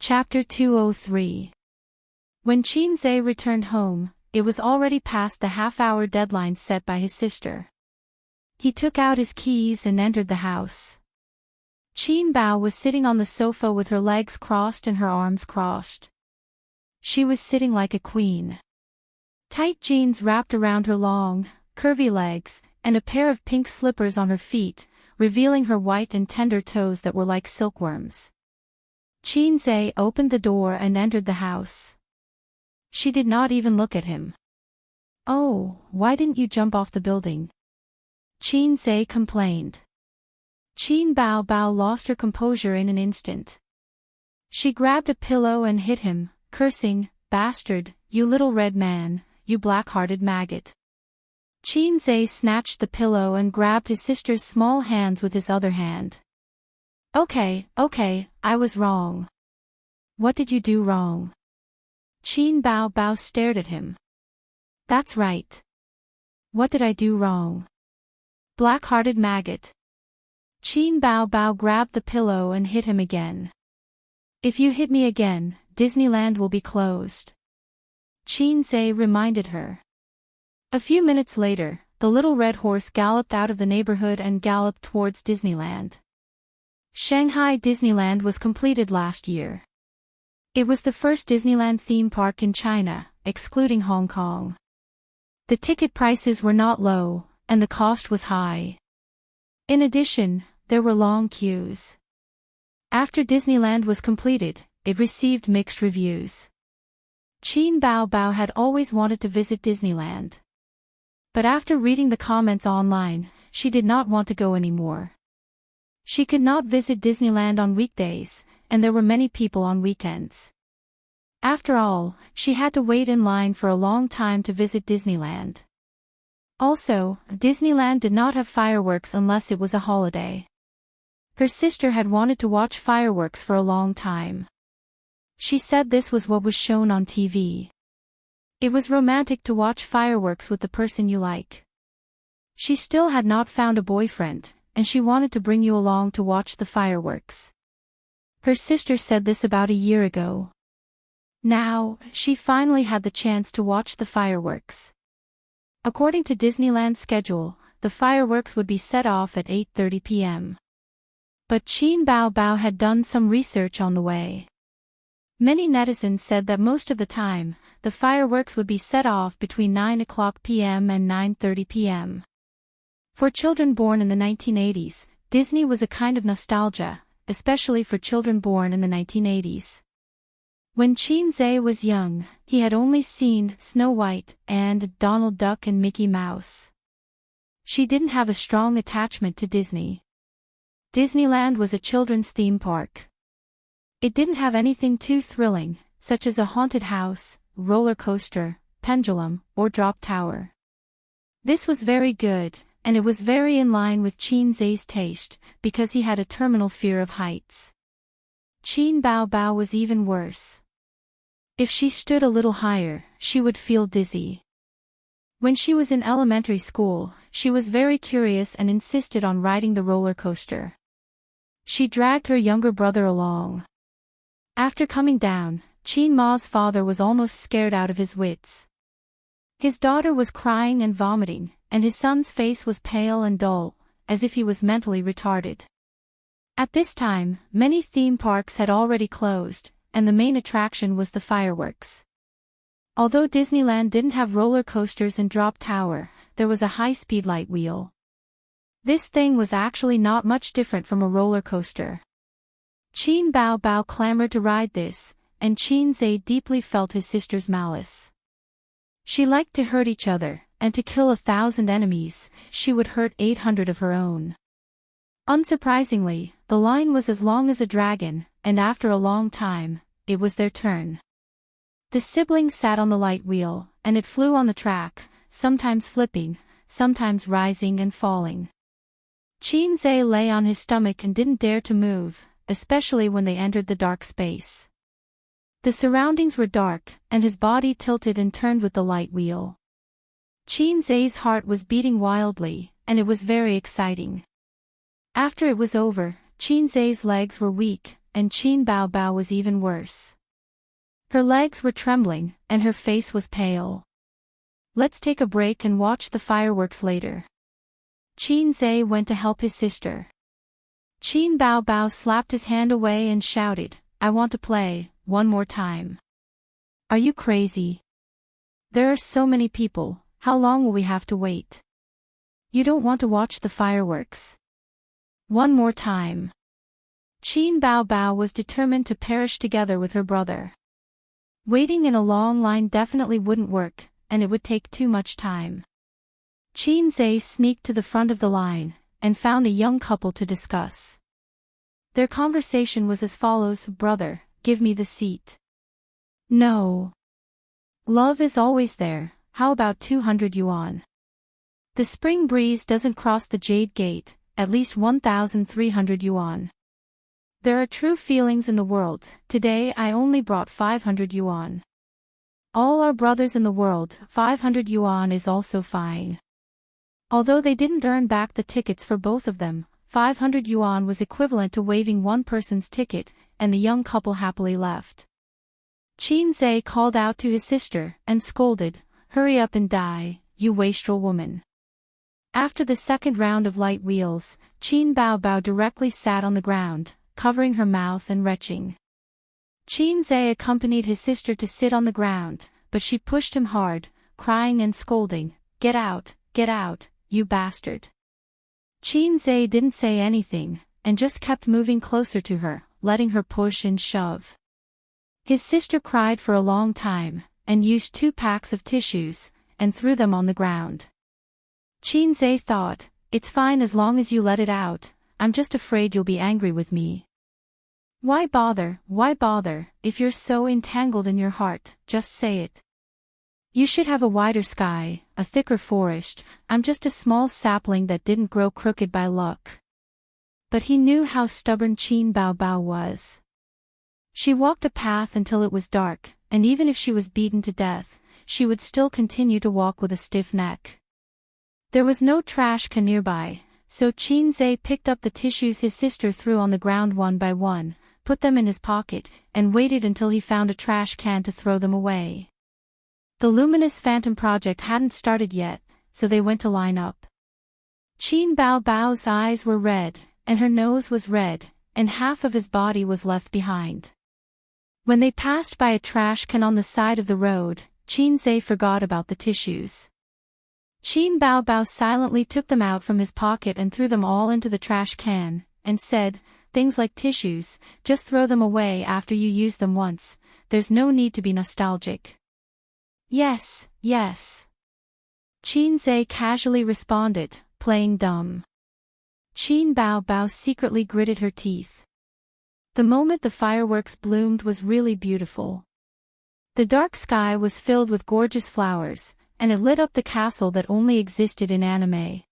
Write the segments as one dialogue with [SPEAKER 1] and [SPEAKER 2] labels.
[SPEAKER 1] Chapter 203. When Xianxia returned home, it was already past the half-hour deadline set by his sister. He took out his keys and entered the house. Bao was sitting on the sofa with her legs crossed and her arms crossed. She was sitting like a queen. Tight jeans wrapped around her long, curvy legs, and a pair of pink slippers on her feet, revealing her white and tender toes that were like silkworms. Xianxia opened the door and entered the house. She did not even look at him. "Oh, why didn't you jump off the building?" Xianxia complained. Bao lost her composure in an instant. She grabbed a pillow and hit him, cursing, "Bastard, you little red man, you black-hearted maggot." Xianxia snatched the pillow and grabbed his sister's small hands with his other hand. Okay, I was wrong." "What did you do wrong?" Bao stared at him. "That's right. What did I do wrong?" "Black-hearted maggot." Bao grabbed the pillow and hit him again. "If you hit me again, Disneyland will be closed," Xianxia reminded her. A few minutes later, the little red horse galloped out of the neighborhood and galloped towards Disneyland. Shanghai Disneyland was completed last year. It was the first Disneyland theme park in China, excluding Hong Kong. The ticket prices were not low, and the cost was high. In addition, there were long queues. After Disneyland was completed, it received mixed reviews. Bao had always wanted to visit Disneyland. But after reading the comments online, she did not want to go anymore. She could not visit Disneyland on weekdays, and there were many people on weekends. After all, she had to wait in line for a long time to visit Disneyland. Also, Disneyland did not have fireworks unless it was a holiday. Her sister had wanted to watch fireworks for a long time. She said this was what was shown on TV. It was romantic to watch fireworks with the person you like. She still had not found a boyfriend, and she wanted to bring you along to watch the fireworks. Her sister said this about a year ago. Now, she finally had the chance to watch the fireworks. According to Disneyland's schedule, the fireworks would be set off at 8:30 p.m. But Bao had done some research on the way. Many netizens said that most of the time, the fireworks would be set off between 9 p.m. and 9:30 p.m. For children born in the 1980s, Disney was a kind of nostalgia, especially for children born in the 1980s. When Xianxia was young, he had only seen Snow White and Donald Duck and Mickey Mouse. She didn't have a strong attachment to Disney. Disneyland was a children's theme park. It didn't have anything too thrilling, such as a haunted house, roller coaster, pendulum, or drop tower. This was very good, and it was very in line with Xianxia's taste, because he had a terminal fear of heights. Bao was even worse. If she stood a little higher, she would feel dizzy. When she was in elementary school, she was very curious and insisted on riding the roller coaster. She dragged her younger brother along. After coming down, Ma's father was almost scared out of his wits. His daughter was crying and vomiting, and his son's face was pale and dull, as if he was mentally retarded. At this time, many theme parks had already closed, and the main attraction was the fireworks. Although Disneyland didn't have roller coasters and drop tower, there was a high-speed light wheel. This thing was actually not much different from a roller coaster. Bao clamored to ride this, and Xianxia deeply felt his sister's malice. She liked to hurt each other, and to kill 1,000 enemies, she would hurt 800 of her own. Unsurprisingly, the line was as long as a dragon, and after a long time, it was their turn. The siblings sat on the light wheel, and it flew on the track, sometimes flipping, sometimes rising and falling. Xianxia lay on his stomach and didn't dare to move, especially when they entered the dark space. The surroundings were dark, and his body tilted and turned with the light wheel. Xianxia's heart was beating wildly, and it was very exciting. After it was over, Xianxia's legs were weak, and Qin Bao Bao was even worse. Her legs were trembling, and her face was pale. Let's take a break and watch the fireworks later. Qin Zhe went to help his sister. Qin Bao Bao slapped his hand away and shouted, I want to play, one more time. Are you crazy? There are so many people, how long will we have to wait? You don't want to watch the fireworks. One more time. Qin Bao Bao was determined to perish together with her brother. Waiting in a long line definitely wouldn't work, and it would take too much time. Qin Zhe sneaked to the front of the line, and found a young couple to discuss. Their conversation was as follows: Brother, give me the seat. No. Love is always there, how about 200 yuan? The spring breeze doesn't cross the jade gate, at least 1,300 yuan. There are true feelings in the world, today I only brought 500 yuan. All our brothers in the world, 500 yuan is also fine. Although they didn't earn back the tickets for both of them, 500 yuan was equivalent to waiving one person's ticket, and the young couple happily left. Qin Zhe called out to his sister, and scolded, Hurry up and die, you wastrel woman. After the second round of light wheels, Qin Bao Bao directly sat on the ground, covering her mouth and retching. Qin Zhe accompanied his sister to sit on the ground, but she pushed him hard, crying and scolding, Get out, you bastard. Qin Zhe didn't say anything, and just kept moving closer to her, letting her push and shove. His sister cried for a long time, and used 2 packs of tissues, and threw them on the ground. Qin Zhe thought, It's fine as long as you let it out, I'm just afraid you'll be angry with me. Why bother, if you're so entangled in your heart, just say it. You should have a wider sky, a thicker forest, I'm just a small sapling that didn't grow crooked by luck. But he knew how stubborn Qin Bao Bao was. She walked a path until it was dark, and even if she was beaten to death, she would still continue to walk with a stiff neck. There was no trash can nearby, so Qin Zhe picked up the tissues his sister threw on the ground one by one, put them in his pocket, and waited until he found a trash can to throw them away. The luminous phantom project hadn't started yet, so they went to line up. Qin Bao Bao's eyes were red, and her nose was red, and half of his body was left behind. When they passed by a trash can on the side of the road, Qin Zhe forgot about the tissues. Qin Bao Bao silently took them out from his pocket and threw them all into the trash can, and said, Things like tissues, just throw them away after you use them once, there's no need to be nostalgic. Yes. Qin Zhe casually responded, playing dumb. Qin Bao Bao secretly gritted her teeth. The moment the fireworks bloomed was really beautiful. The dark sky was filled with gorgeous flowers, and it lit up the castle that only existed in anime.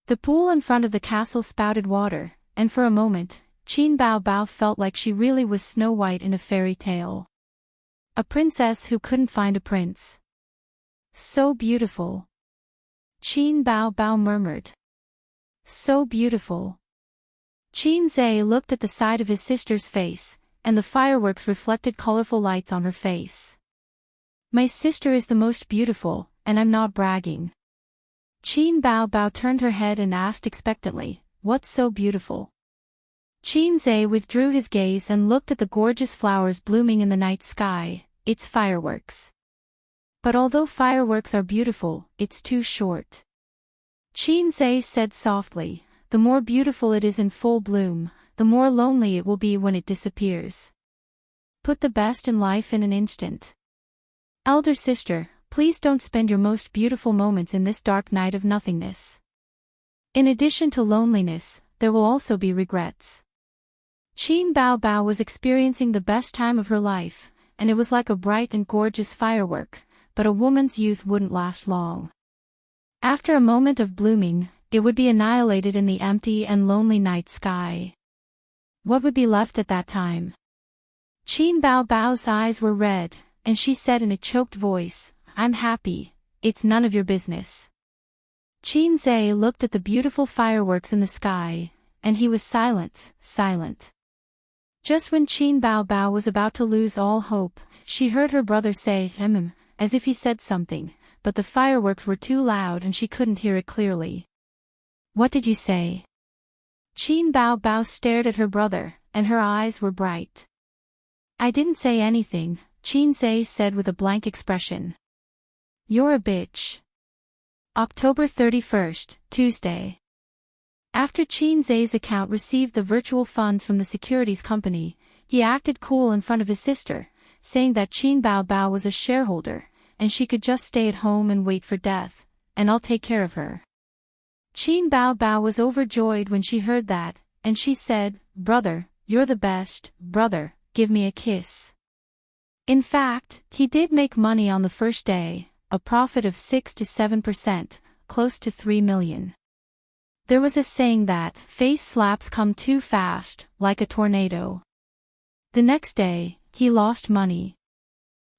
[SPEAKER 1] The pool in front of the castle spouted water, and for a moment, Qin Bao Bao felt like she really was Snow White in a fairy tale. A princess who couldn't find a prince. So beautiful. Qin Bao Bao murmured. So beautiful. Qin Zhe looked at the side of his sister's face, and the fireworks reflected colorful lights on her face. My sister is the most beautiful, and I'm not bragging. Qin Bao Bao turned her head and asked expectantly, What's so beautiful? Qin Zhe withdrew his gaze and looked at the gorgeous flowers blooming in the night sky. It's fireworks. But although fireworks are beautiful, it's too short. Qin Zhe said softly, The more beautiful it is in full bloom, the more lonely it will be when it disappears. Put the best in life in an instant. Elder sister, please don't spend your most beautiful moments in this dark night of nothingness. In addition to loneliness, there will also be regrets. Qin Bao Bao was experiencing the best time of her life, and it was like a bright and gorgeous firework, but a woman's youth wouldn't last long. After a moment of blooming, it would be annihilated in the empty and lonely night sky. What would be left at that time? Qin Bao Bao's eyes were red, and she said in a choked voice, I'm happy, it's none of your business. Qin Zhe looked at the beautiful fireworks in the sky, and he was silent. Just when Qin Bao was about to lose all hope, she heard her brother say as if he said something, but the fireworks were too loud and she couldn't hear it clearly. What did you say? Qin Bao stared at her brother, and her eyes were bright. I didn't say anything, Qin Zhe said with a blank expression. You're a bitch. October 31st, Tuesday. After Qin Zhe's account received the virtual funds from the securities company, he acted cool in front of his sister, saying that Qin Bao was a shareholder, and she could just stay at home and wait for death, and I'll take care of her. Qin Bao was overjoyed when she heard that, and she said, Brother, you're the best, brother, give me a kiss. In fact, he did make money on the first day, a profit of 6 to 7%, close to 3 million. There was a saying that face slaps come too fast, like a tornado. The next day, he lost money.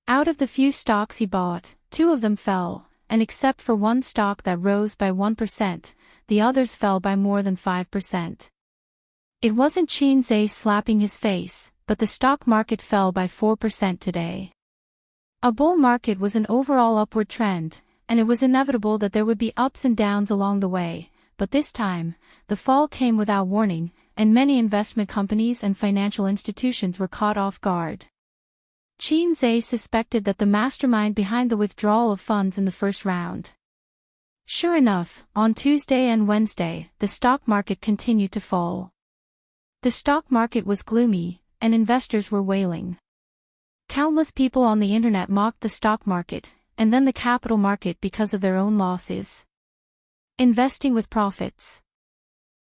[SPEAKER 1] Out of the few stocks he bought, 2 of them fell, and except for one stock that rose by 1%, the others fell by more than 5%. It wasn't Qin Zhe slapping his face, but the stock market fell by 4% today. A bull market was an overall upward trend, and it was inevitable that there would be ups and downs along the way, but this time, the fall came without warning, and many investment companies and financial institutions were caught off guard. Qin Zhe suspected that the mastermind behind the withdrawal of funds in the first round. Sure enough, on Tuesday and Wednesday, the stock market continued to fall. The stock market was gloomy, and investors were wailing. Countless people on the internet mocked the stock market, and then the capital market because of their own losses. Investing with profits.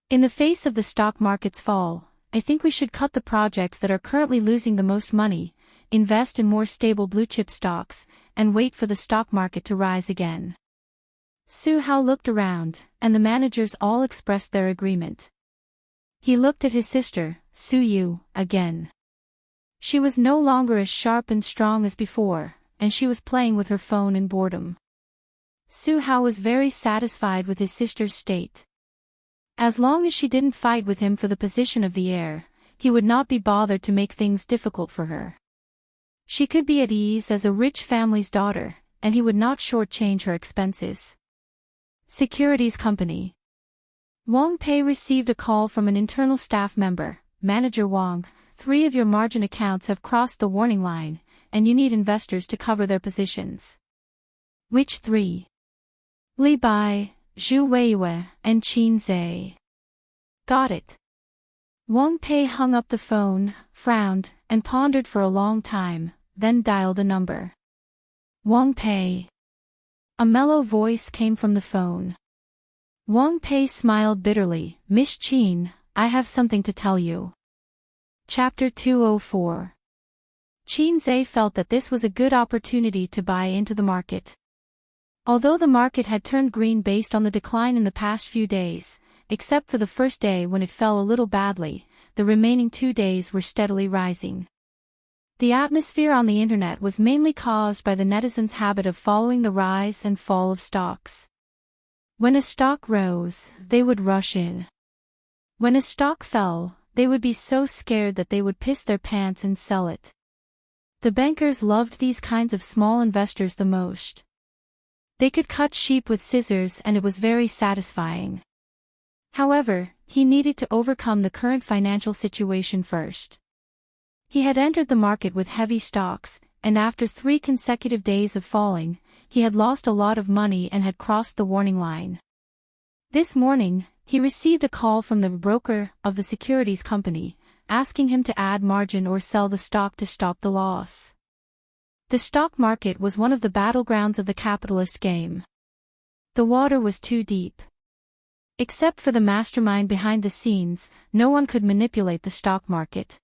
[SPEAKER 1] In the face of the stock market's fall, I think we should cut the projects that are currently losing the most money, invest in more stable blue-chip stocks, and wait for the stock market to rise again. Su Hao looked around, and the managers all expressed their agreement. He looked at his sister, Su Yu, again. She was no longer as sharp and strong as before, and she was playing with her phone in boredom. Su Hao was very satisfied with his sister's state. As long as she didn't fight with him for the position of the heir, he would not be bothered to make things difficult for her. She could be at ease as a rich family's daughter, and he would not shortchange her expenses. Securities Company. Wang Pei received a call from an internal staff member, Manager Wang. 3 of your margin accounts have crossed the warning line, and you need investors to cover their positions. Which 3? Li Bai, Zhu Weiyue, and Qin Zhe. Got it. Wang Pei hung up the phone, frowned, and pondered for a long time, then dialed a number. Wang Pei. A mellow voice came from the phone. Wang Pei smiled bitterly. Miss Qin, I have something to tell you. Chapter 204. Qin Zhe felt that this was a good opportunity to buy into the market. Although the market had turned green based on the decline in the past few days, except for the first day when it fell a little badly, the remaining 2 days were steadily rising. The atmosphere on the internet was mainly caused by the netizens' habit of following the rise and fall of stocks. When a stock rose, they would rush in. When a stock fell, they would be so scared that they would piss their pants and sell it. The bankers loved these kinds of small investors the most. They could cut sheep with scissors and it was very satisfying. However, he needed to overcome the current financial situation first. He had entered the market with heavy stocks, and after 3 consecutive days of falling, he had lost a lot of money and had crossed the warning line. This morning, he received a call from the broker of the securities company, asking him to add margin or sell the stock to stop the loss. The stock market was one of the battlegrounds of the capitalist game. The water was too deep. Except for the mastermind behind the scenes, no one could manipulate the stock market.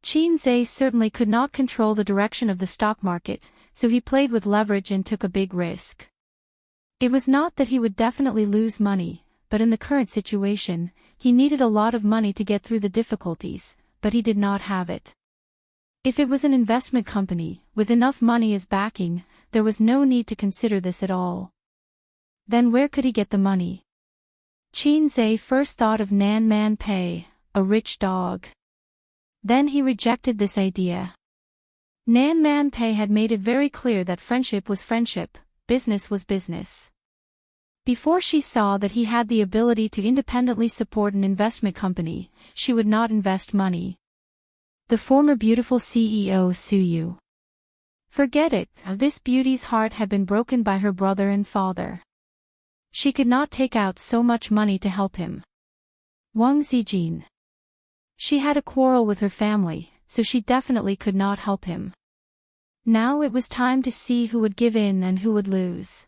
[SPEAKER 1] Qin Zhe certainly could not control the direction of the stock market, so he played with leverage and took a big risk. It was not that he would definitely lose money, but in the current situation, he needed a lot of money to get through the difficulties, but he did not have it. If it was an investment company, with enough money as backing, there was no need to consider this at all. Then where could he get the money? Qin Zhe first thought of Nan Man Pei, a rich dog. Then he rejected this idea. Nan Man Pei had made it very clear that friendship was friendship, business was business. Before she saw that he had the ability to independently support an investment company, she would not invest money. The former beautiful CEO Su Yu. Forget it, this beauty's heart had been broken by her brother and father. She could not take out so much money to help him. Wang Zijin. She had a quarrel with her family, so she definitely could not help him. Now it was time to see who would give in and who would lose.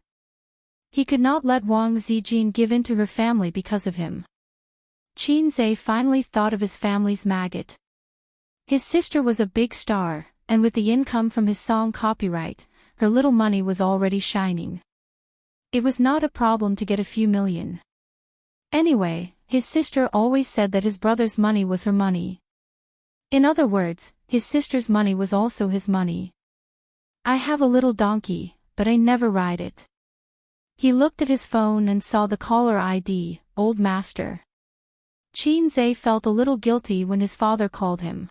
[SPEAKER 1] He could not let Wang Zijin give in to her family because of him. Qin Zhe finally thought of his family's maggot. His sister was a big star, and with the income from his song copyright, her little money was already shining. It was not a problem to get a few million. Anyway, his sister always said that his brother's money was her money. In other words, his sister's money was also his money. I have a little donkey, but I never ride it. He looked at his phone and saw the caller ID, Old Master. Qin Zhe felt a little guilty when his father called him.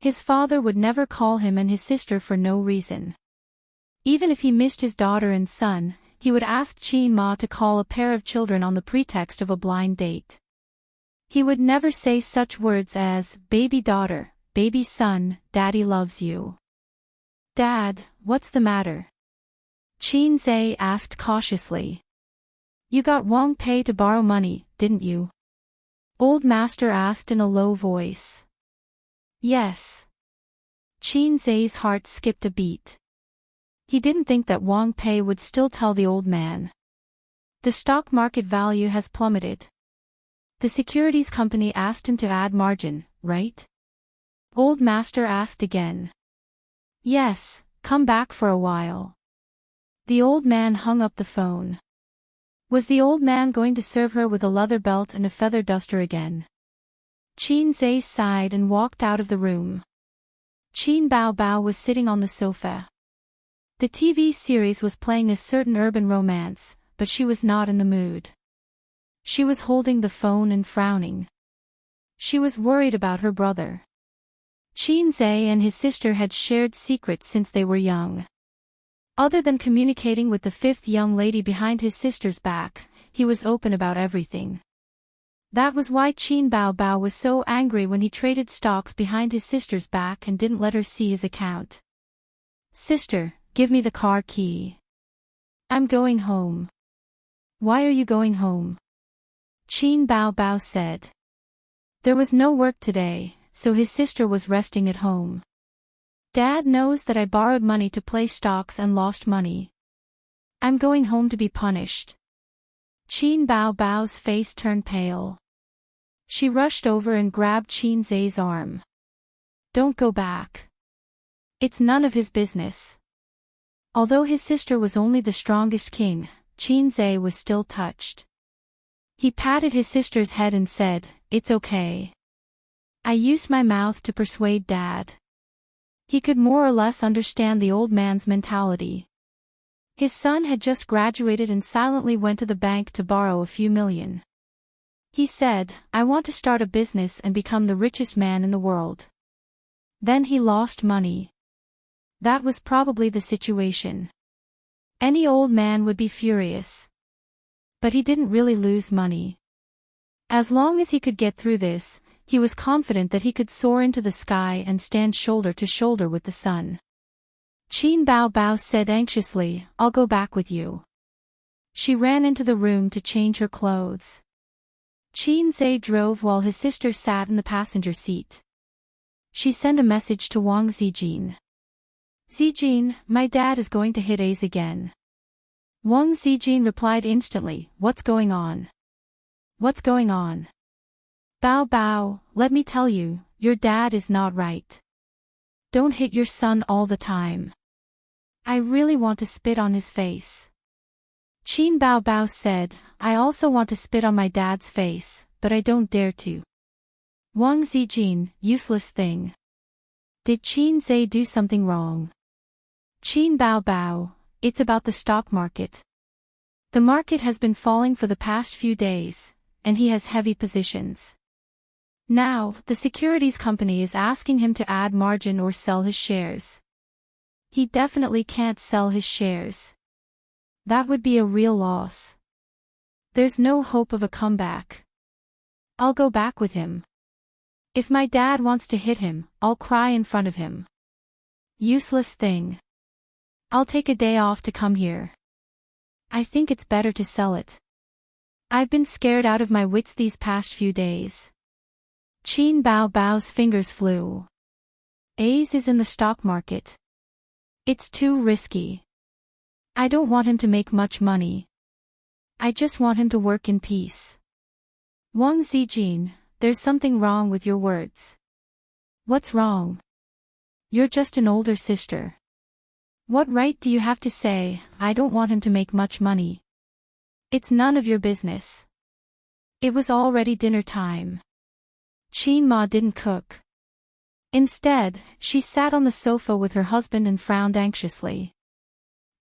[SPEAKER 1] His father would never call him and his sister for no reason. Even if he missed his daughter and son, he would ask Qin Ma to call a pair of children on the pretext of a blind date. He would never say such words as, baby daughter, baby son, daddy loves you. Dad, what's the matter? Qin Zhe asked cautiously. You got Wang Pei to borrow money, didn't you? Old Master asked in a low voice. Yes. Qin Zhe's heart skipped a beat. He didn't think that Wang Pei would still tell the old man. The stock market value has plummeted. The securities company asked him to add margin, right? Old Master asked again. Yes, come back for a while. The old man hung up the phone. Was the old man going to serve her with a leather belt and a feather duster again? Qin Zhe sighed and walked out of the room. Qin Bao Bao was sitting on the sofa. The TV series was playing a certain urban romance, but she was not in the mood. She was holding the phone and frowning. She was worried about her brother. Qin Zhe and his sister had shared secrets since they were young. Other than communicating with the fifth young lady behind his sister's back, he was open about everything. That was why Qin Bao Bao was so angry when he traded stocks behind his sister's back and didn't let her see his account. Sister, give me the car key. I'm going home. Why are you going home? Qin Bao Bao said. There was no work today, so his sister was resting at home. Dad knows that I borrowed money to play stocks and lost money. I'm going home to be punished. Qin Bao Bao's face turned pale. She rushed over and grabbed Qin Zhe's arm. Don't go back. It's none of his business. Although his sister was only the strongest king, Qin Zhe was still touched. He patted his sister's head and said, It's okay. I used my mouth to persuade Dad. He could more or less understand the old man's mentality. His son had just graduated and silently went to the bank to borrow a few million. He said, I want to start a business and become the richest man in the world. Then he lost money. That was probably the situation. Any old man would be furious. But he didn't really lose money. As long as he could get through this, he was confident that he could soar into the sky and stand shoulder to shoulder with the sun. Qin Bao Bao said anxiously, I'll go back with you. She ran into the room to change her clothes. Qin Zhe drove while his sister sat in the passenger seat. She sent a message to Wang Zijin. Zijin, my dad is going to hit A's again. Wang Zijin replied instantly, What's going on? What's going on? Bao Bao, let me tell you, your dad is not right. Don't hit your son all the time. I really want to spit on his face. Qin Bao Bao said, I also want to spit on my dad's face, but I don't dare to. Wang Zijin, useless thing. Did Qin Zhe do something wrong? Qin Bao Bao, it's about the stock market. The market has been falling for the past few days, and he has heavy positions. Now, the securities company is asking him to add margin or sell his shares. He definitely can't sell his shares. That would be a real loss. There's no hope of a comeback. I'll go back with him. If my dad wants to hit him, I'll cry in front of him. Useless thing. I'll take a day off to come here. I think it's better to sell it. I've been scared out of my wits these past few days. Qin Bao's fingers flew. Ace is in the stock market. It's too risky. I don't want him to make much money. I just want him to work in peace. Wang Zijin, there's something wrong with your words. What's wrong? You're just an older sister. What right do you have to say, I don't want him to make much money? It's none of your business. It was already dinner time. Qin Ma didn't cook. Instead, she sat on the sofa with her husband and frowned anxiously.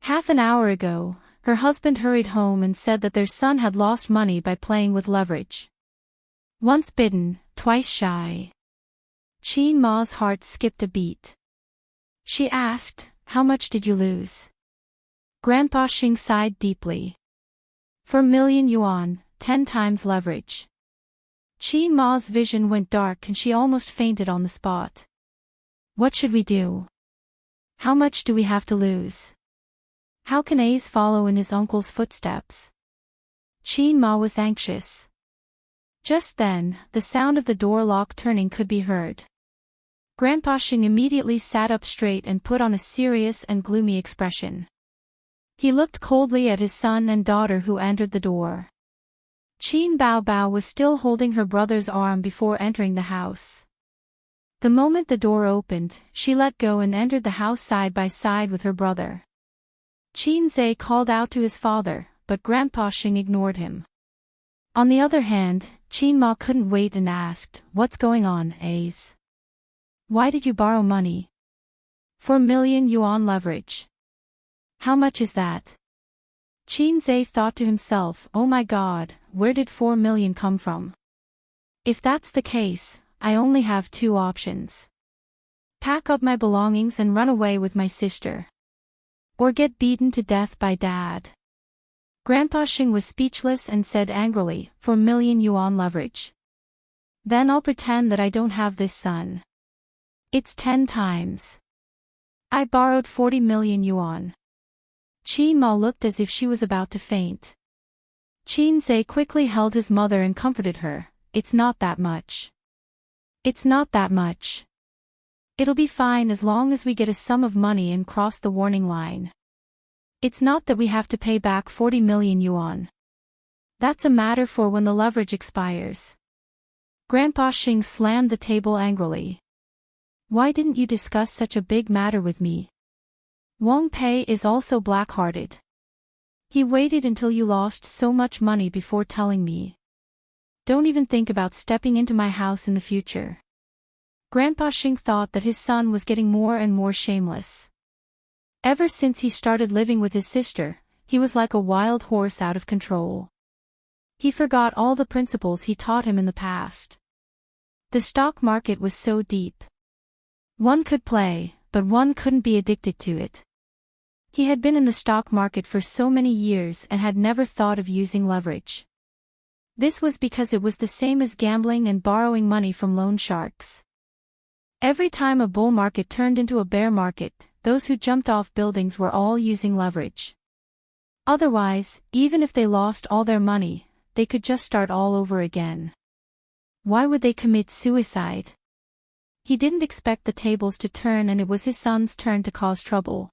[SPEAKER 1] Half an hour ago, her husband hurried home and said that their son had lost money by playing with leverage. Once bitten, twice shy. Qin Ma's heart skipped a beat. She asked, "How much did you lose?" Grandpa Xing sighed deeply. "4 million yuan, 10 times leverage." Qin Ma's vision went dark and she almost fainted on the spot. What should we do? How much do we have to lose? How can Ace follow in his uncle's footsteps? Qin Ma was anxious. Just then, the sound of the door lock turning could be heard. Grandpa Xing immediately sat up straight and put on a serious and gloomy expression. He looked coldly at his son and daughter who entered the door. Qin Bao was still holding her brother's arm before entering the house. The moment the door opened, she let go and entered the house side by side with her brother. Qin Zhe called out to his father, but Grandpa Xing ignored him. On the other hand, Qin Ma couldn't wait and asked, "What's going on, Ace? Why did you borrow money?" 4 million yuan leverage. How much is that? Qin Zhe thought to himself, oh my god, where did 4 million come from? If that's the case, I only have two options. Pack up my belongings and run away with my sister. Or get beaten to death by dad. Grandpa Xing was speechless and said angrily, 4 million yuan leverage. Then I'll pretend that I don't have this son. It's 10 times. I borrowed 40 million yuan. Qin Ma looked as if she was about to faint. Qin Zhe quickly held his mother and comforted her, it's not that much. It's not that much. It'll be fine as long as we get a sum of money and cross the warning line. It's not that we have to pay back 40 million yuan. That's a matter for when the leverage expires. Grandpa Xing slammed the table angrily. Why didn't you discuss such a big matter with me? Wang Pei is also black-hearted. He waited until you lost so much money before telling me. Don't even think about stepping into my house in the future. Grandpa Xing thought that his son was getting more and more shameless. Ever since he started living with his sister, he was like a wild horse out of control. He forgot all the principles he taught him in the past. The stock market was so deep. One could play, but one couldn't be addicted to it. He had been in the stock market for so many years and had never thought of using leverage. This was because it was the same as gambling and borrowing money from loan sharks. Every time a bull market turned into a bear market, those who jumped off buildings were all using leverage. Otherwise, even if they lost all their money, they could just start all over again. Why would they commit suicide? He didn't expect the tables to turn and it was his son's turn to cause trouble.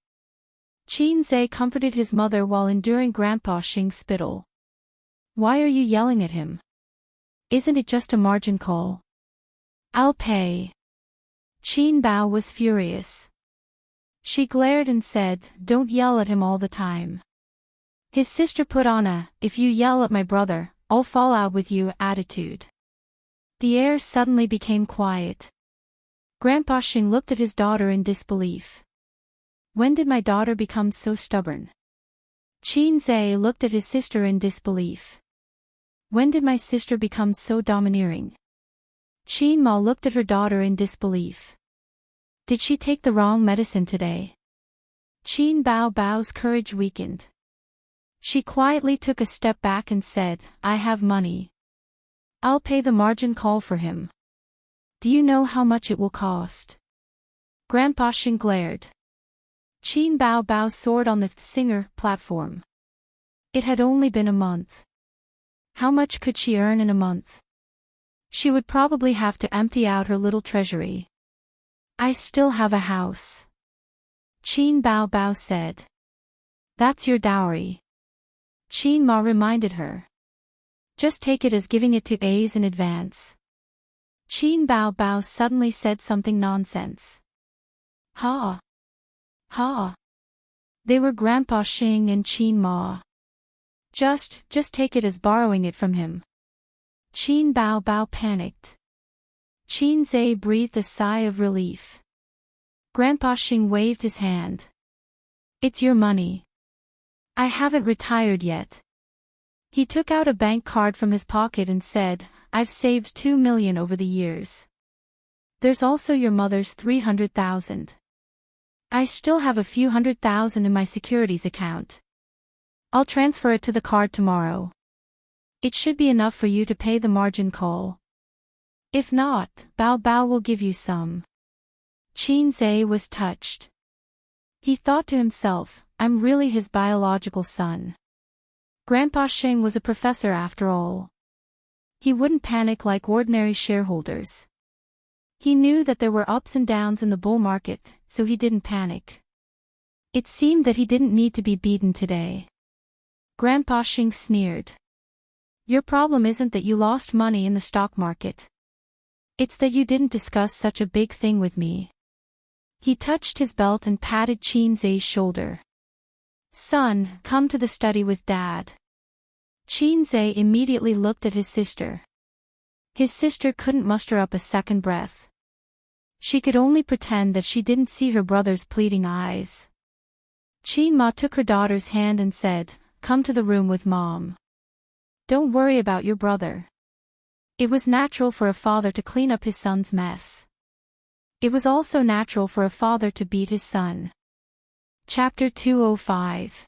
[SPEAKER 1] Qin Zhe comforted his mother while enduring Grandpa Xing's spittle. Why are you yelling at him? Isn't it just a margin call? I'll pay. Qin Bao was furious. She glared and said, don't yell at him all the time. His sister put on a, if you yell at my brother, I'll fall out with you attitude. The air suddenly became quiet. Grandpa Xing looked at his daughter in disbelief. When did my daughter become so stubborn? Qin Zhe looked at his sister in disbelief. When did my sister become so domineering? Qin Ma looked at her daughter in disbelief. Did she take the wrong medicine today? Qin Bao's courage weakened. She quietly took a step back and said, I have money. I'll pay the margin call for him. Do you know how much it will cost? Grandpa Xing glared. Qin Bao soared on the singer platform. It had only been a month. How much could she earn in a month? She would probably have to empty out her little treasury. I still have a house. Qin Bao said. That's your dowry. Qin Ma reminded her. Just take it as giving it to A's in advance. Qin Bao suddenly said something nonsense. Ha! Ha! They were Grandpa Xing and Qin Ma. Just take it as borrowing it from him. Qin Bao panicked. Qin Zhe breathed a sigh of relief. Grandpa Xing waved his hand. It's your money. I haven't retired yet. He took out a bank card from his pocket and said, I've saved 2 million over the years. There's also your mother's 300,000. I still have a few 100,000 in my securities account. I'll transfer it to the card tomorrow. It should be enough for you to pay the margin call. If not, Bao will give you some. Qin Zhe was touched. He thought to himself, I'm really his biological son. Grandpa Xing was a professor after all. He wouldn't panic like ordinary shareholders. He knew that there were ups and downs in the bull market, so he didn't panic. It seemed that he didn't need to be beaten today. Grandpa Xing sneered. Your problem isn't that you lost money in the stock market. It's that you didn't discuss such a big thing with me. He touched his belt and patted Qin Zhe's shoulder. Son, come to the study with Dad. Qin Zhe immediately looked at his sister. His sister couldn't muster up a second breath. She could only pretend that she didn't see her brother's pleading eyes. Qin Ma took her daughter's hand and said, Come to the room with Mom. Don't worry about your brother. It was natural for a father to clean up his son's mess. It was also natural for a father to beat his son. Chapter 205.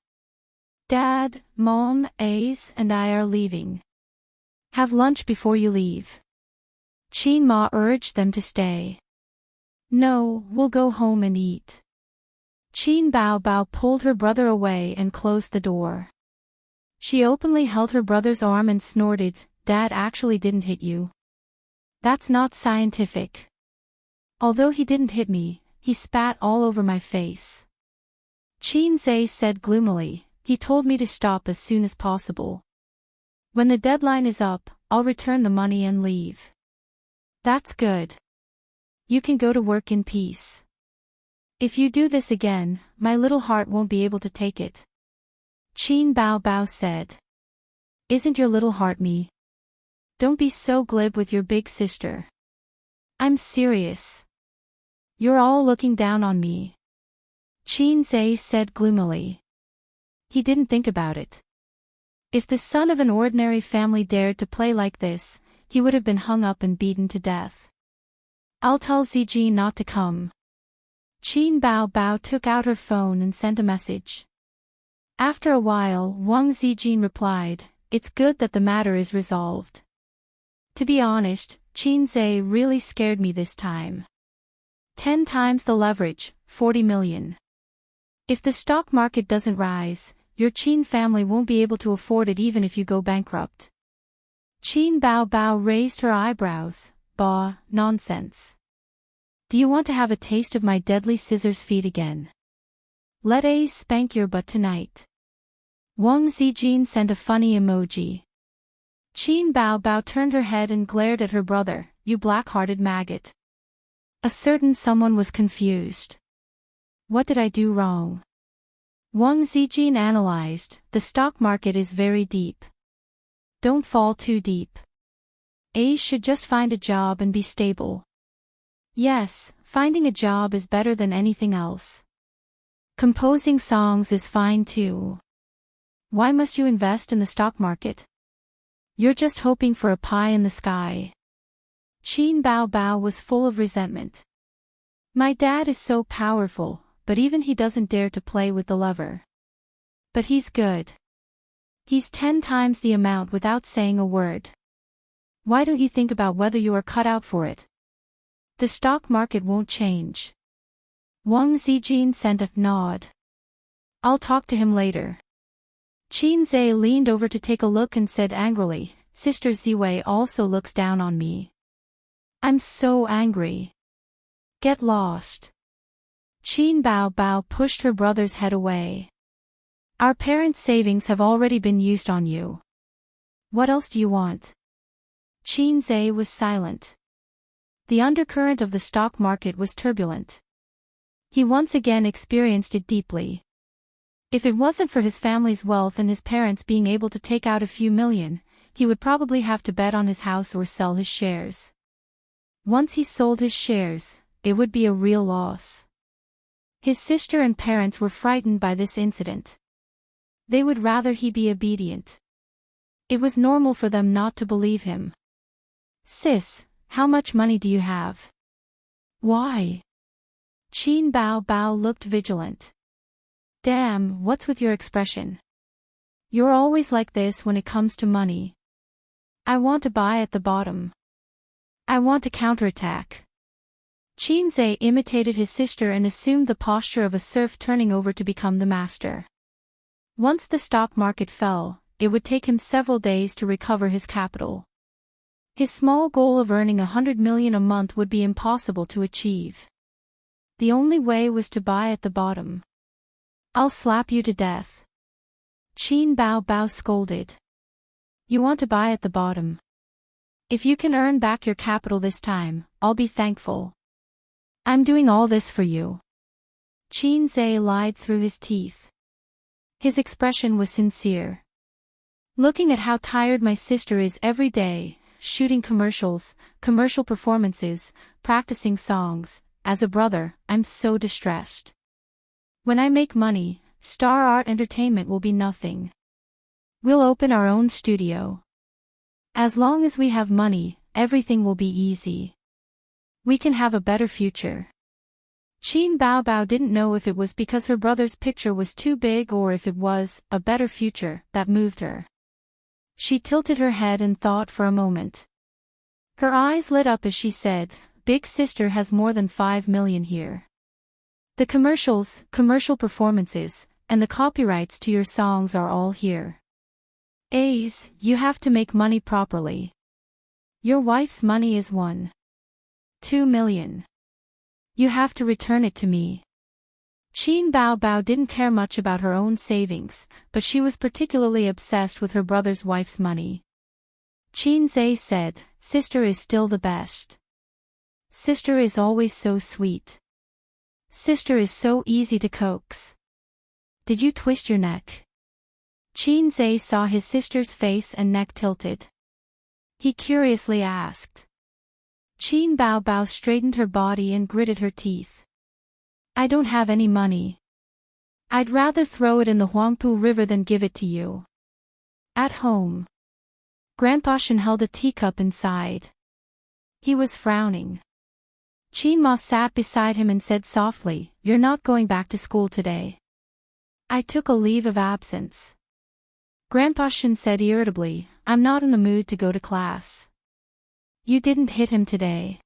[SPEAKER 1] Dad, Mom, Ace, and I are leaving. Have lunch before you leave. Qin Ma urged them to stay. No, we'll go home and eat. Qin Bao pulled her brother away and closed the door. She openly held her brother's arm and snorted, Dad actually didn't hit you. That's not scientific. Although he didn't hit me, he spat all over my face. Qin Zhe said gloomily, he told me to stop as soon as possible. When the deadline is up, I'll return the money and leave. That's good. You can go to work in peace. If you do this again, my little heart won't be able to take it. Qin Bao said. Isn't your little heart me? Don't be so glib with your big sister. I'm serious. You're all looking down on me. Qin Zhe said gloomily. He didn't think about it. If the son of an ordinary family dared to play like this, he would have been hung up and beaten to death. I'll tell Zijin not to come. Qin Bao took out her phone and sent a message. After a while, Wang Zijin replied, It's good that the matter is resolved. To be honest, Qin Zhe really scared me this time. 10 times the leverage, 40 million. If the stock market doesn't rise, your Qin family won't be able to afford it even if you go bankrupt. Qin Bao raised her eyebrows. Bah, nonsense. Do you want to have a taste of my deadly scissors feet again? Let Ace spank your butt tonight. Wang Zijin sent a funny emoji. Qin Bao turned her head and glared at her brother, you black-hearted maggot. A certain someone was confused. What did I do wrong? Wang Zijin analyzed, the stock market is very deep. Don't fall too deep. Ace should just find a job and be stable. Yes, finding a job is better than anything else. Composing songs is fine too. Why must you invest in the stock market? You're just hoping for a pie in the sky. Qin Bao Bao was full of resentment. My dad is so powerful, but even he doesn't dare to play with the lever. But he's good. He's 10 times the amount without saying a word. Why don't you think about whether you are cut out for it? The stock market won't change. Wang Zijin sent a nod. I'll talk to him later. Qin Zhe leaned over to take a look and said angrily, Sister Ziwei also looks down on me. I'm so angry. Get lost. Qin Bao Bao pushed her brother's head away. Our parents' savings have already been used on you. What else do you want? Qin Zhe was silent. The undercurrent of the stock market was turbulent. He once again experienced it deeply. If it wasn't for his family's wealth and his parents being able to take out a few million, he would probably have to bet on his house or sell his shares. Once he sold his shares, it would be a real loss. His sister and parents were frightened by this incident. They would rather he be obedient. It was normal for them not to believe him. Sis, how much money do you have? Why? Qin Bao Bao looked vigilant. Damn, what's with your expression? You're always like this when it comes to money. I want to buy at the bottom. I want to counterattack. Qin Zhe imitated his sister and assumed the posture of a serf turning over to become the master. Once the stock market fell, it would take him several days to recover his capital. His small goal of earning 100 million a month would be impossible to achieve. The only way was to buy at the bottom. I'll slap you to death. Qin Bao Bao scolded. You want to buy at the bottom? If you can earn back your capital this time, I'll be thankful. I'm doing all this for you. Qin Zhe lied through his teeth. His expression was sincere. Looking at how tired my sister is every day, shooting commercials, commercial performances, practicing songs, as a brother, I'm so distressed. When I make money, Star Art Entertainment will be nothing. We'll open our own studio. As long as we have money, everything will be easy. We can have a better future. Qin Bao Bao didn't know if it was because her brother's picture was too big or if it was a better future that moved her. She tilted her head and thought for a moment. Her eyes lit up as she said, Big Sister has more than 5 million here. The commercials, commercial performances, and the copyrights to your songs are all here. Ace, you have to make money properly. Your wife's money is 1.2 million. You have to return it to me. Qin Bao Bao didn't care much about her own savings, but she was particularly obsessed with her brother's wife's money. Qin Zhe said, Sister is still the best. Sister is always so sweet. Sister is so easy to coax. Did you twist your neck? Qin Zhe saw his sister's face and neck tilted. He curiously asked. Qin Bao Bao straightened her body and gritted her teeth. I don't have any money. I'd rather throw it in the Huangpu River than give it to you. At home. Grandpa Shen held a teacup and sighed. He was frowning. Qin Ma sat beside him and said softly, You're not going back to school today. I took a leave of absence. Grandpa Shen said irritably, I'm not in the mood to go to class. You didn't hit him today.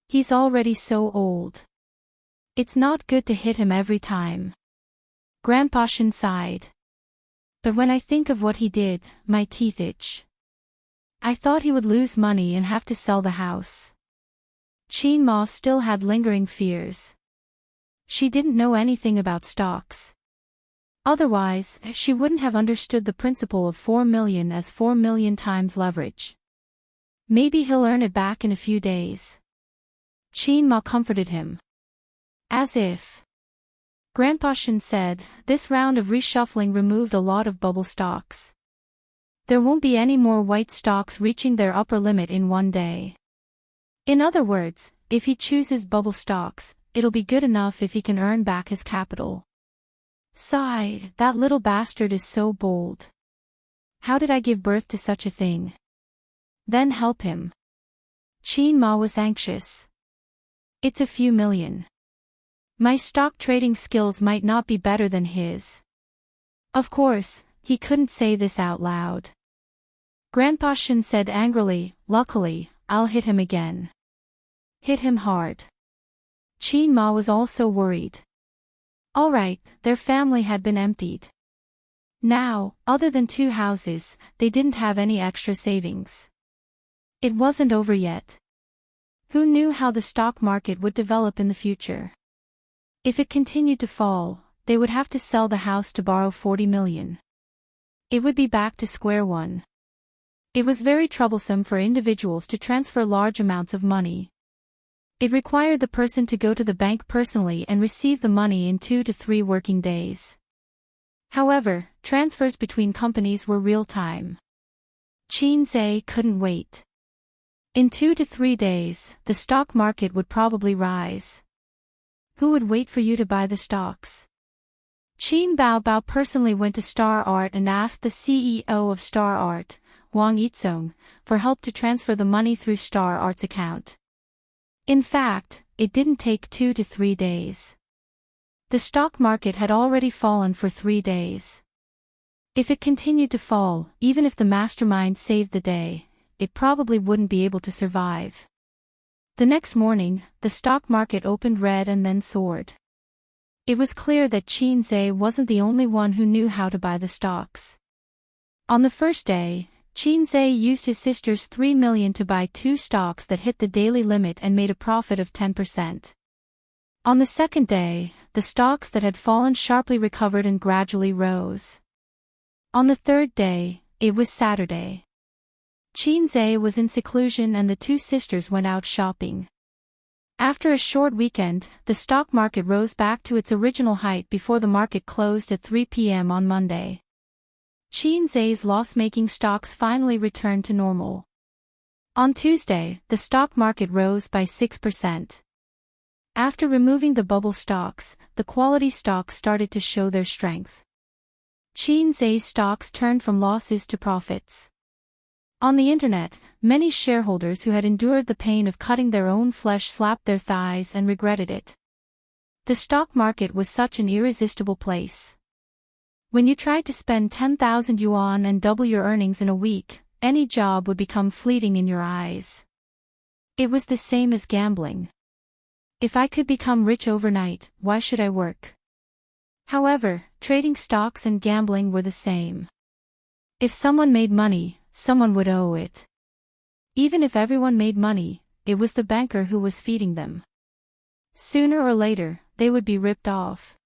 [SPEAKER 1] He's already so old. It's not good to hit him every time. Grandpa Shen sighed. But when I think of what he did, my teeth itch. I thought he would lose money and have to sell the house. Qin Ma still had lingering fears. She didn't know anything about stocks. Otherwise, she wouldn't have understood the principle of 4 million as 4 million times leverage. Maybe he'll earn it back in a few days. Qin Ma comforted him. As if. Grandpa Shen said, this round of reshuffling removed a lot of bubble stocks. There won't be any more white stocks reaching their upper limit in one day. In other words, if he chooses bubble stocks, it'll be good enough if he can earn back his capital. Sigh, that little bastard is so bold. How did I give birth to such a thing? Then help him. Qin Ma was anxious. It's a few million. My stock trading skills might not be better than his. Of course, he couldn't say this out loud. Grandpa Shen said angrily, luckily, I'll hit him again. Hit him hard. Qin Ma was also worried. All right, their family had been emptied. Now, other than 2 houses, they didn't have any extra savings. It wasn't over yet. Who knew how the stock market would develop in the future? If it continued to fall, they would have to sell the house to borrow 40 million. It would be back to square one. It was very troublesome for individuals to transfer large amounts of money. It required the person to go to the bank personally and receive the money in 2 to 3 working days. However, transfers between companies were real-time. Qin Zhe couldn't wait. In 2 to 3 days, the stock market would probably rise. Who would wait for you to buy the stocks? Qin Bao personally went to Star Art and asked the CEO of Star Art, Wang Lin, for help to transfer the money through Star Art's account. In fact, it didn't take 2 to 3 days. The stock market had already fallen for 3 days. If it continued to fall, even if the mastermind saved the day, it probably wouldn't be able to survive. The next morning, the stock market opened red and then soared. It was clear that Qin Zhe wasn't the only one who knew how to buy the stocks. On the first day, Qin Zhe used his sister's 3 million to buy 2 stocks that hit the daily limit and made a profit of 10%. On the second day, the stocks that had fallen sharply recovered and gradually rose. On the third day, it was Saturday. Qin Zhe was in seclusion and the 2 sisters went out shopping. After a short weekend, the stock market rose back to its original height before the market closed at 3 p.m. on Monday. Qin Zhe's loss-making stocks finally returned to normal. On Tuesday, the stock market rose by 6%. After removing the bubble stocks, the quality stocks started to show their strength. Qin Zhe's stocks turned from losses to profits. On the internet, many shareholders who had endured the pain of cutting their own flesh slapped their thighs and regretted it. The stock market was such an irresistible place. When you tried to spend 10,000 yuan and double your earnings in a week, any job would become fleeting in your eyes. It was the same as gambling. If I could become rich overnight, why should I work? However, trading stocks and gambling were the same. If someone made money, someone would owe it. Even if everyone made money, it was the banker who was feeding them. Sooner or later, they would be ripped off.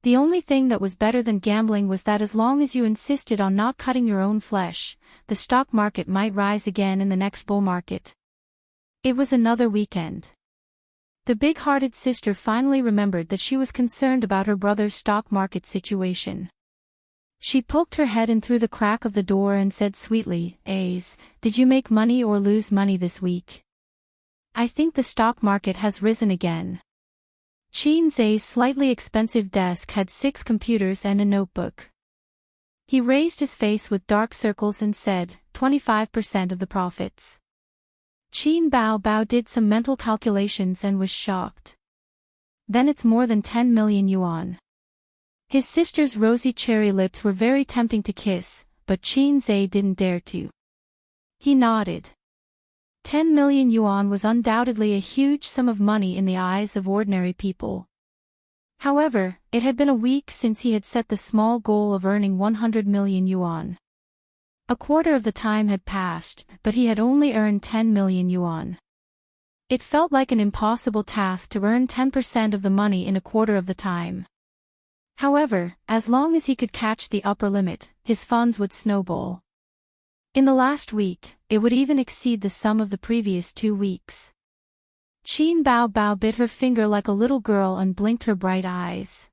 [SPEAKER 1] The only thing that was better than gambling was that as long as you insisted on not cutting your own flesh, the stock market might rise again in the next bull market. It was another weekend. The big-hearted sister finally remembered that she was concerned about her brother's stock market situation. She poked her head in through the crack of the door and said sweetly, "Ace, did you make money or lose money this week? I think the stock market has risen again." Qin Zhe's slightly expensive desk had 6 computers and a notebook. He raised his face with dark circles and said, 25% of the profits. Qin Bao did some mental calculations and was shocked. Then it's more than 10 million yuan. His sister's rosy cherry lips were very tempting to kiss, but Qin Zhe didn't dare to. He nodded. 10 million yuan was undoubtedly a huge sum of money in the eyes of ordinary people. However, it had been a week since he had set the small goal of earning 100 million yuan. A quarter of the time had passed, but he had only earned 10 million yuan. It felt like an impossible task to earn 10% of the money in a quarter of the time. However, as long as he could catch the upper limit, his funds would snowball. In the last week, it would even exceed the sum of the previous 2 weeks. Qin Bao bit her finger like a little girl and blinked her bright eyes.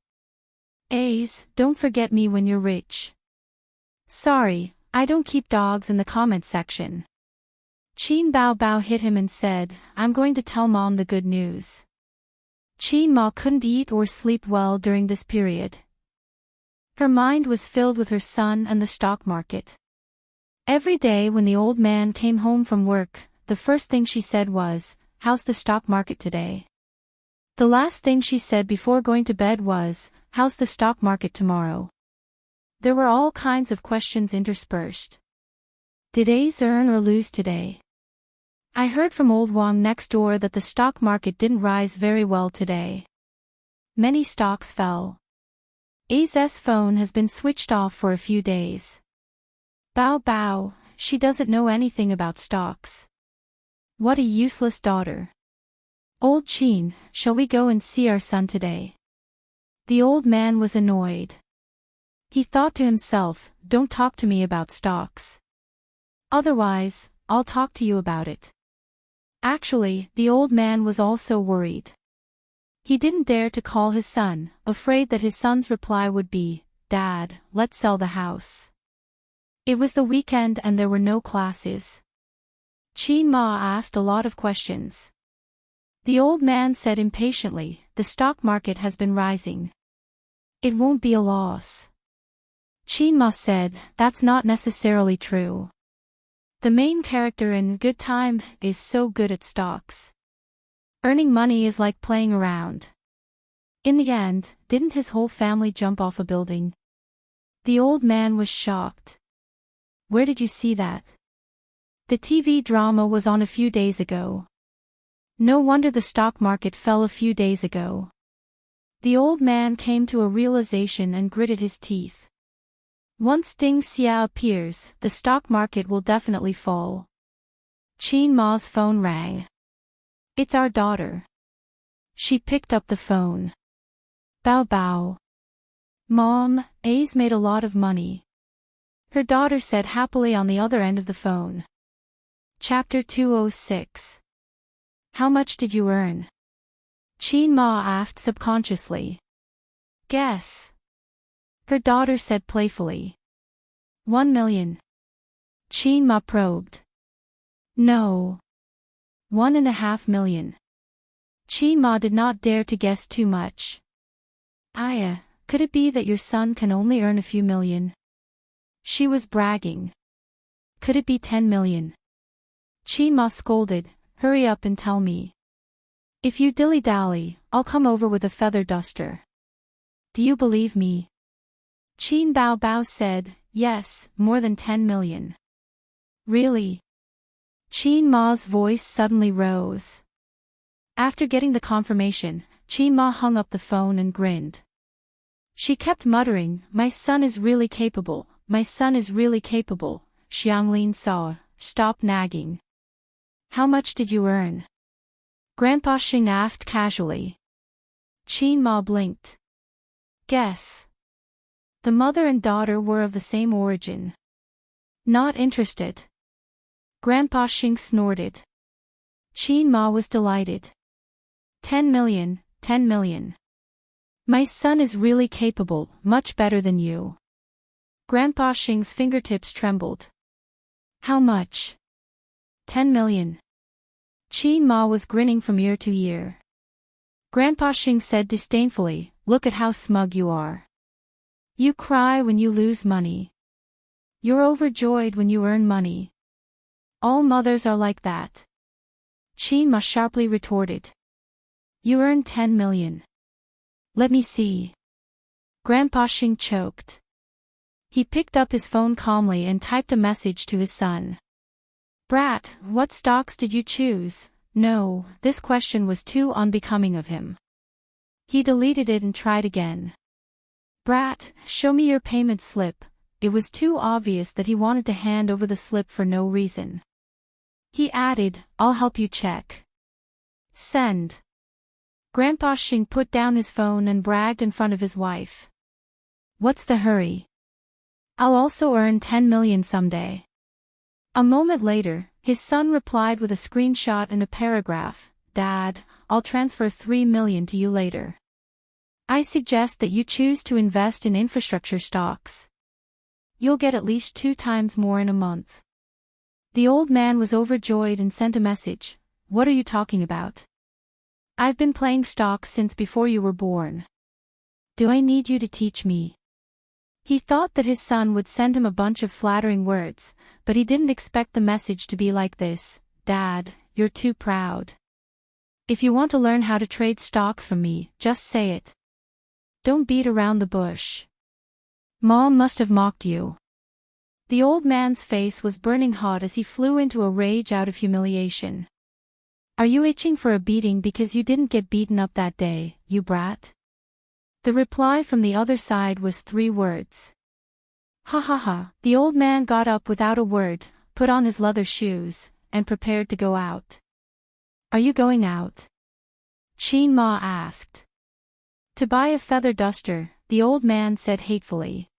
[SPEAKER 1] "Ace, don't forget me when you're rich." "Sorry, I don't keep dogs in the comment section." Qin Bao hit him and said, "I'm going to tell Mom the good news." Qin Ma couldn't eat or sleep well during this period. Her mind was filled with her son and the stock market. Every day when the old man came home from work, the first thing she said was, "How's the stock market today?" The last thing she said before going to bed was, "How's the stock market tomorrow?" There were all kinds of questions interspersed. Did Ace earn or lose today? I heard from old Wang next door that the stock market didn't rise very well today. Many stocks fell. Ace's phone has been switched off for a few days. Bow bow, she doesn't know anything about stocks. What a useless daughter. Old Qin, shall we go and see our son today? The old man was annoyed. He thought to himself, don't talk to me about stocks. Otherwise, I'll talk to you about it. Actually, the old man was also worried. He didn't dare to call his son, afraid that his son's reply would be, "Dad, let's sell the house." It was the weekend and there were no classes. Qin Ma asked a lot of questions. The old man said impatiently, "The stock market has been rising. It won't be a loss." Qin Ma said, "That's not necessarily true. The main character in Good Time is so good at stocks. Earning money is like playing around." In the end, didn't his whole family jump off a building? The old man was shocked. Where did you see that? The TV drama was on a few days ago. No wonder the stock market fell a few days ago. The old man came to a realization and gritted his teeth. Once Ding Xia appears, the stock market will definitely fall. Qin Ma's phone rang. It's our daughter. She picked up the phone. Bow bow. Mom, A's made a lot of money. Her daughter said happily on the other end of the phone. Chapter 206. How much did you earn? Qin Ma asked subconsciously. Guess. Her daughter said playfully. 1 million. Qin Ma probed. No. 1.5 million. Qin Ma did not dare to guess too much. Aya, could it be that your son can only earn a few million? She was bragging. Could it be 10 million? Qin Ma scolded, hurry up and tell me. If you dilly-dally, I'll come over with a feather duster. Do you believe me? Qin Bao Bao said, yes, more than 10 million. Really? Qin Ma's voice suddenly rose. After getting the confirmation, Qin Ma hung up the phone and grinned. She kept muttering, my son is really capable, my son is really capable. Wang Lin saw, stop nagging. How much did you earn? Grandpa Xing asked casually. Qin Ma blinked. Guess. The mother and daughter were of the same origin. Not interested. Grandpa Xing snorted. Qin Ma was delighted. 10 million, 10 million. My son is really capable, much better than you. Grandpa Xing's fingertips trembled. How much? 10 million. Qin Ma was grinning from ear to ear. Grandpa Xing said disdainfully, look at how smug you are. You cry when you lose money. You're overjoyed when you earn money. All mothers are like that. Qin Ma sharply retorted. You earn 10 million. Let me see. Grandpa Xing choked. He picked up his phone calmly and typed a message to his son. Brat, what stocks did you choose? No, this question was too unbecoming of him. He deleted it and tried again. Brat, show me your payment slip. It was too obvious that he wanted to hand over the slip for no reason. He added, I'll help you check. Send. Grandpa Xing put down his phone and bragged in front of his wife. What's the hurry? I'll also earn 10 million someday. A moment later, his son replied with a screenshot and a paragraph. Dad, I'll transfer 3 million to you later. I suggest that you choose to invest in infrastructure stocks. You'll get at least 2 times more in a month. The old man was overjoyed and sent a message. What are you talking about? I've been playing stocks since before you were born. Do I need you to teach me? He thought that his son would send him a bunch of flattering words, but he didn't expect the message to be like this. Dad, you're too proud. If you want to learn how to trade stocks from me, just say it. Don't beat around the bush. Mom must have mocked you. The old man's face was burning hot as he flew into a rage out of humiliation. Are you itching for a beating because you didn't get beaten up that day, you brat? The reply from the other side was 3 words. Ha ha ha. The old man got up without a word, put on his leather shoes, and prepared to go out. Are you going out? Qin Ma asked. To buy a feather duster, the old man said hatefully.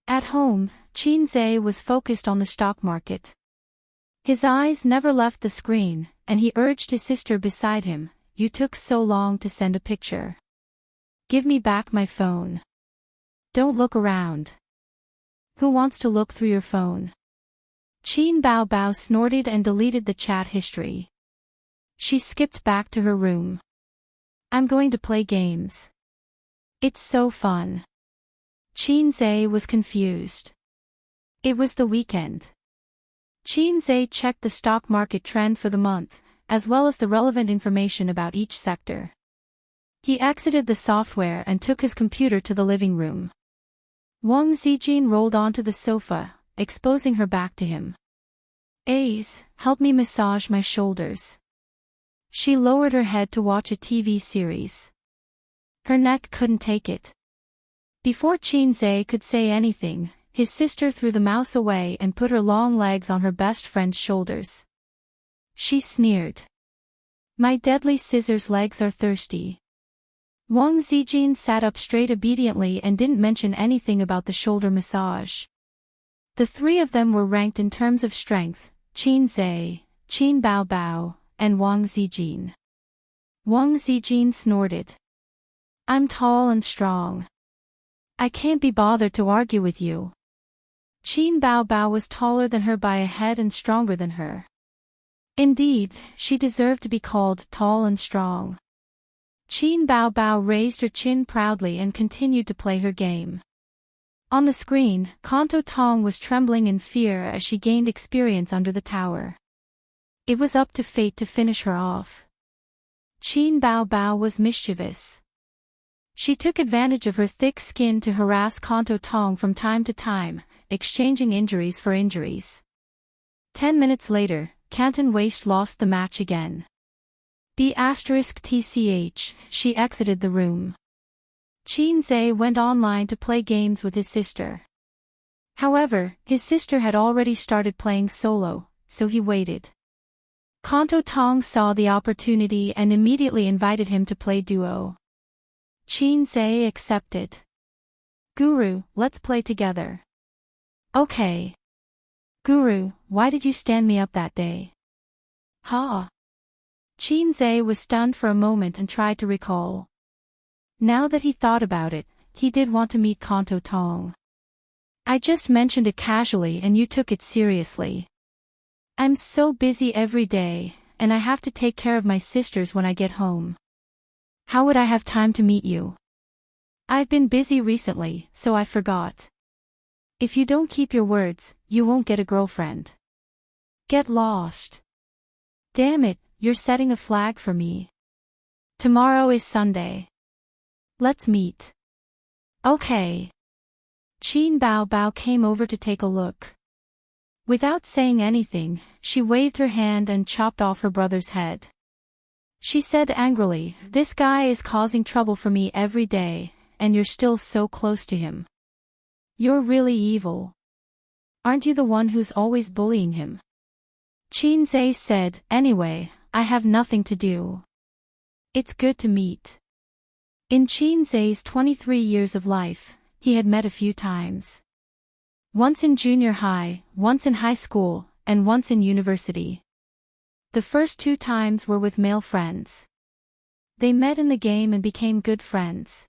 [SPEAKER 1] At home, Qin Zhe was focused on the stock market. His eyes never left the screen, and he urged his sister beside him, "You took so long to send a picture. Give me back my phone. Don't look around. Who wants to look through your phone?" Qin Bao Bao snorted and deleted the chat history. She skipped back to her room. I'm going to play games. It's so fun. Qin Zhe was confused. It was the weekend. Qin Zhe checked the stock market trend for the month, as well as the relevant information about each sector. He exited the software and took his computer to the living room. Wang Zijin rolled onto the sofa, exposing her back to him. Ace, help me massage my shoulders. She lowered her head to watch a TV series. Her neck couldn't take it. Before Qin Zhe could say anything, his sister threw the mouse away and put her long legs on her best friend's shoulders. She sneered. My deadly scissors legs are thirsty. Wang Zijin sat up straight obediently and didn't mention anything about the shoulder massage. The 3 of them were ranked in terms of strength: Qin Zhe, Qin Bao Bao, and Wang Zijin. Wang Zijin snorted. I'm tall and strong. I can't be bothered to argue with you. Qin Bao Bao was taller than her by a head and stronger than her. Indeed, she deserved to be called tall and strong. Qin Bao Bao raised her chin proudly and continued to play her game. On the screen, Kanto Tong was trembling in fear as she gained experience under the tower. It was up to fate to finish her off. Qin Bao Bao was mischievous. She took advantage of her thick skin to harass Kanto Tong from time to time, exchanging injuries for injuries. 10 minutes later, Canton Waste lost the match again. *TCH, she exited the room. Qin Zhe went online to play games with his sister. However, his sister had already started playing solo, so he waited. Kanto Tong saw the opportunity and immediately invited him to play duo. Qin Zhe accepted. Guru, let's play together. Okay. Guru, why did you stand me up that day? Ha! Qin Zhe was stunned for a moment and tried to recall. Now that he thought about it, he did want to meet Kanto Tong. I just mentioned it casually and you took it seriously. I'm so busy every day, and I have to take care of my sisters when I get home. How would I have time to meet you? I've been busy recently, so I forgot. If you don't keep your words, you won't get a girlfriend. Get lost. Damn it, you're setting a flag for me. Tomorrow is Sunday. Let's meet. Okay. Qin Bao Bao came over to take a look. Without saying anything, she waved her hand and chopped off her brother's head. She said angrily, "This guy is causing trouble for me every day, and you're still so close to him. You're really evil. Aren't you the one who's always bullying him?" Qin Zhe said, "Anyway, I have nothing to do. It's good to meet." In Qin Zhe's 23 years of life, he had met a few times. Once in junior high, once in high school, and once in university. The first 2 times were with male friends. They met in the game and became good friends.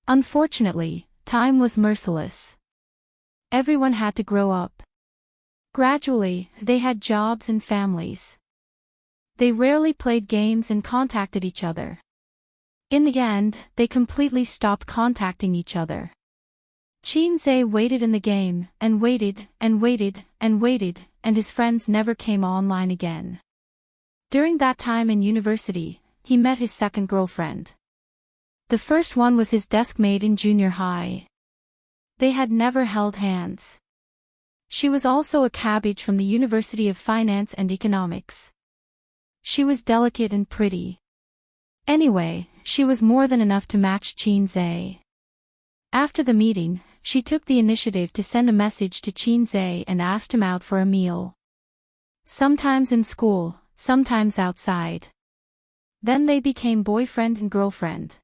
[SPEAKER 1] Unfortunately, time was merciless. Everyone had to grow up. Gradually, they had jobs and families. They rarely played games and contacted each other. In the end, they completely stopped contacting each other. Qin Zhe waited in the game, and waited, and waited, and waited, and his friends never came online again. During that time in university, he met his second girlfriend. The first one was his desk mate in junior high. They had never held hands. She was also a cabbage from the University of Finance and Economics. She was delicate and pretty. Anyway, she was more than enough to match Xianxia. After the meeting, she took the initiative to send a message to Xianxia and asked him out for a meal. Sometimes in school, sometimes outside. Then they became boyfriend and girlfriend.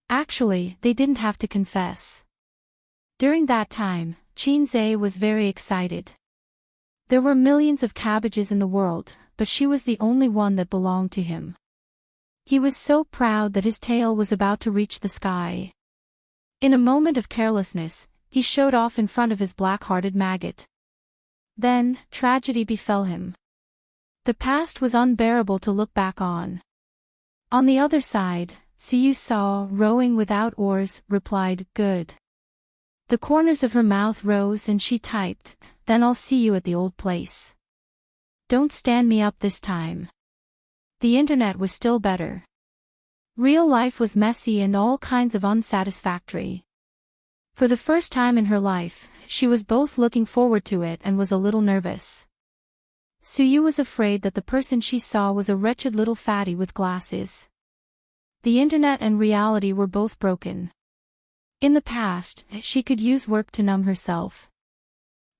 [SPEAKER 1] Actually, they didn't have to confess. During that time, Xianxia was very excited. There were millions of cabbages in the world, but she was the only one that belonged to him. He was so proud that his tail was about to reach the sky. In a moment of carelessness, he showed off in front of his black-hearted maggot. Then, tragedy befell him. The past was unbearable to look back on. On the other side, Xiyu saw, rowing without oars, replied, "Good." The corners of her mouth rose and she typed, "Then I'll see you at the old place. Don't stand me up this time." The internet was still better. Real life was messy and all kinds of unsatisfactory. For the first time in her life, she was both looking forward to it and was a little nervous. Suyu was afraid that the person she saw was a wretched little fatty with glasses. The internet and reality were both broken. In the past, she could use work to numb herself.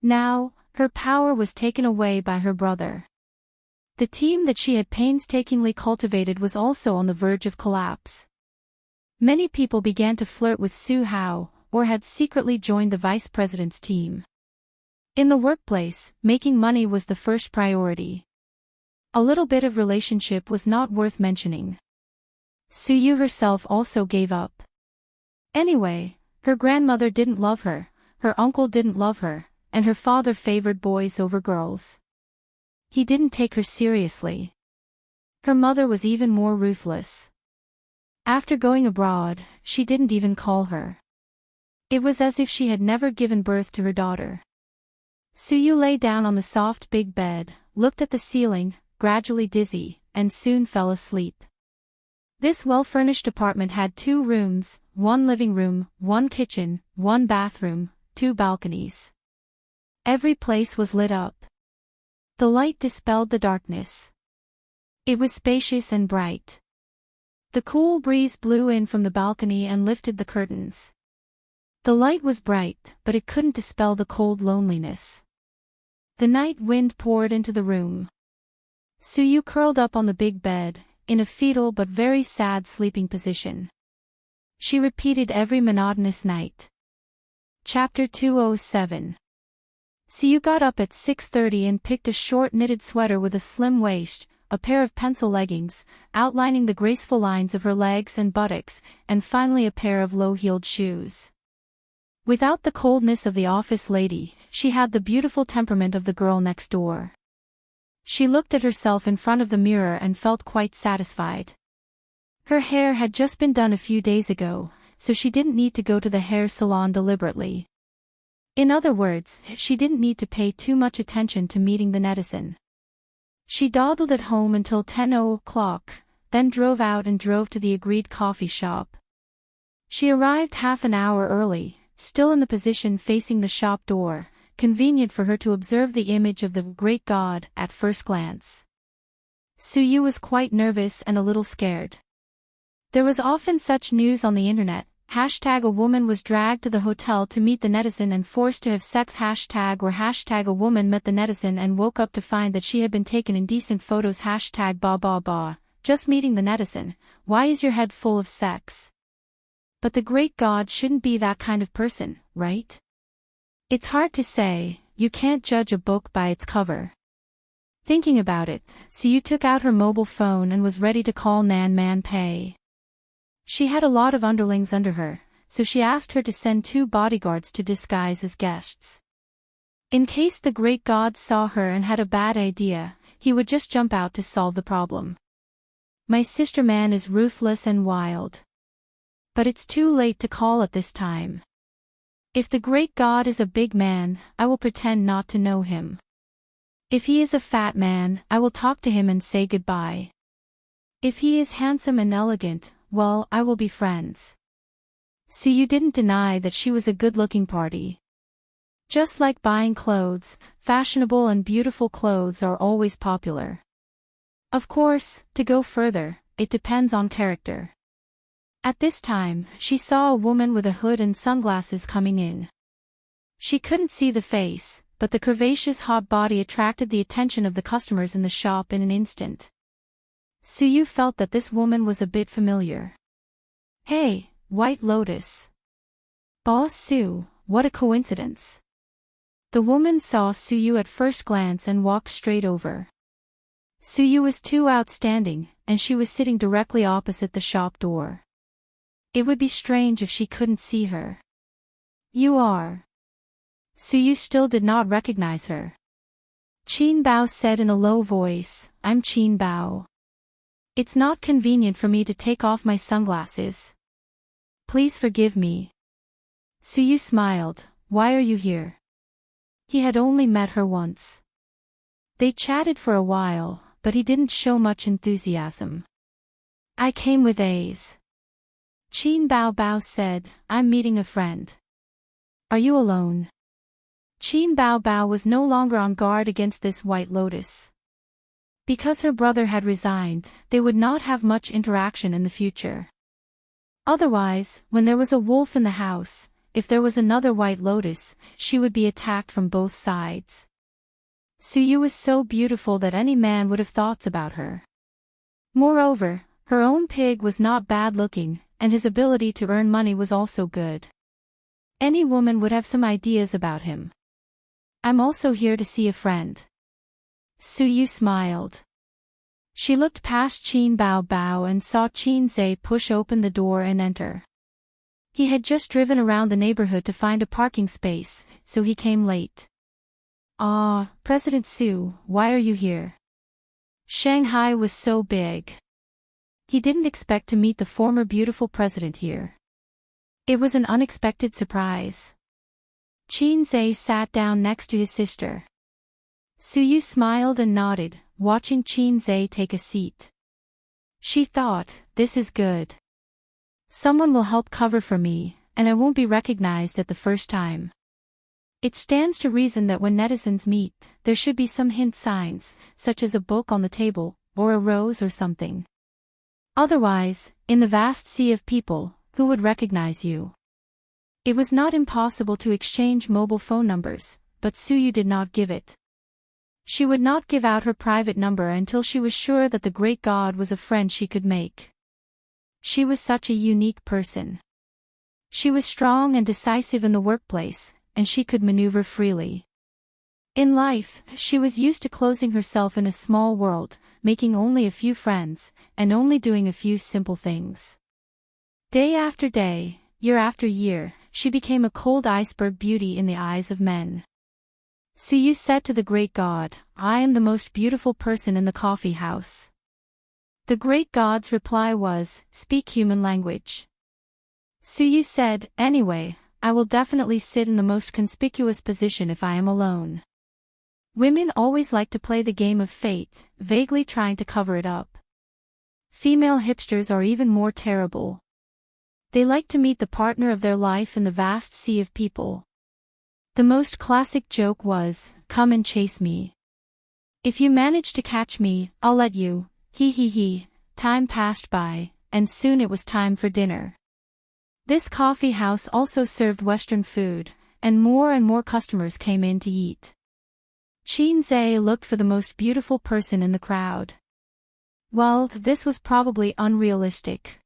[SPEAKER 1] Now, her power was taken away by her brother. The team that she had painstakingly cultivated was also on the verge of collapse. Many people began to flirt with Su Hao, or had secretly joined the vice president's team. In the workplace, making money was the first priority. A little bit of relationship was not worth mentioning. Suyu herself also gave up. Anyway, her grandmother didn't love her, her uncle didn't love her, and her father favored boys over girls. He didn't take her seriously. Her mother was even more ruthless. After going abroad, she didn't even call her. It was as if she had never given birth to her daughter. Suyu lay down on the soft big bed, looked at the ceiling, gradually dizzy, and soon fell asleep. This well-furnished apartment had 2 rooms, 1 living room, 1 kitchen, 1 bathroom, 2 balconies. Every place was lit up. The light dispelled the darkness. It was spacious and bright. The cool breeze blew in from the balcony and lifted the curtains. The light was bright, but it couldn't dispel the cold loneliness. The night wind poured into the room. Suyu curled up on the big bed, in a fetal but very sad sleeping position. She repeated every monotonous night. Chapter 207. Suyu got up at 6:30 and picked a short knitted sweater with a slim waist, a pair of pencil leggings, outlining the graceful lines of her legs and buttocks, and finally a pair of low-heeled shoes. Without the coldness of the office lady, she had the beautiful temperament of the girl next door. She looked at herself in front of the mirror and felt quite satisfied. Her hair had just been done a few days ago, so she didn't need to go to the hair salon deliberately. In other words, she didn't need to pay too much attention to meeting the netizen. She dawdled at home until 10 o'clock, then drove out and drove to the agreed coffee shop. She arrived half an hour early, still in the position facing the shop door, convenient for her to observe the image of the great god at first glance. Suyu was quite nervous and a little scared. There was often such news on the internet, #a woman was dragged to the hotel to meet the netizen and forced to have sex #, or #a woman met the netizen and woke up to find that she had been taken indecent photos #, just meeting the netizen, why is your head full of sex? But the great god shouldn't be that kind of person, right? It's hard to say, you can't judge a book by its cover. Thinking about it, Suyu took out her mobile phone and was ready to call Nan Man Pei. She had a lot of underlings under her, so she asked her to send 2 bodyguards to disguise as guests. In case the great god saw her and had a bad idea, he would just jump out to solve the problem. My sister man is ruthless and wild. But it's too late to call at this time. If the great god is a big man, I will pretend not to know him. If he is a fat man, I will talk to him and say goodbye. If he is handsome and elegant, well, I will be friends. Suyu didn't deny that she was a good-looking party. Just like buying clothes, fashionable and beautiful clothes are always popular. Of course, to go further, it depends on character. At this time, she saw a woman with a hood and sunglasses coming in. She couldn't see the face, but the curvaceous hot body attracted the attention of the customers in the shop in an instant. Suyu felt that this woman was a bit familiar. Hey, White Lotus. Boss Su, what a coincidence. The woman saw Suyu at first glance and walked straight over. Suyu was too outstanding, and she was sitting directly opposite the shop door. It would be strange if she couldn't see her. You are. Suyu still did not recognize her. Qin Bao said in a low voice, I'm Qin Bao. It's not convenient for me to take off my sunglasses. Please forgive me. Suyu smiled, why are you here? He had only met her once. They chatted for a while, but he didn't show much enthusiasm. I came with A's. Qin Bao said, I'm meeting a friend. Are you alone? Qin Bao was no longer on guard against this White Lotus. Because her brother had resigned, they would not have much interaction in the future. Otherwise, when there was a wolf in the house, if there was another White Lotus, she would be attacked from both sides. Suyu was so beautiful that any man would have thoughts about her. Moreover, her own pig was not bad looking, and his ability to earn money was also good. Any woman would have some ideas about him. I'm also here to see a friend. Suyu smiled. She looked past Qin Bao and saw Qin Zhe push open the door and enter. He had just driven around the neighborhood to find a parking space, so he came late. Ah, President Su, why are you here? Shanghai was so big. He didn't expect to meet the former beautiful president here. It was an unexpected surprise. Qin Zhe sat down next to his sister. Suyu smiled and nodded, watching Qin Zhe take a seat. She thought, this is good. Someone will help cover for me, and I won't be recognized at the first time. It stands to reason that when netizens meet, there should be some hint signs, such as a book on the table, or a rose or something. Otherwise, in the vast sea of people, who would recognize you? It was not impossible to exchange mobile phone numbers, but Suyu did not give it. She would not give out her private number until she was sure that the great god was a friend she could make. She was such a unique person. She was strong and decisive in the workplace, and she could maneuver freely. In life, she was used to closing herself in a small world, making only a few friends, and only doing a few simple things. Day after day, year after year, she became a cold iceberg beauty in the eyes of men. Suyu said to the great god, I am the most beautiful person in the coffee house. The great god's reply was, speak human language. Suyu said, anyway, I will definitely sit in the most conspicuous position if I am alone. Women always like to play the game of fate, vaguely trying to cover it up. Female hipsters are even more terrible. They like to meet the partner of their life in the vast sea of people. The most classic joke was, come and chase me. If you manage to catch me, I'll let you, he he he. Time passed by, and soon it was time for dinner. This coffee house also served Western food, and more customers came in to eat. Qin Zhe looked for the most beautiful person in the crowd. Well, this was probably unrealistic.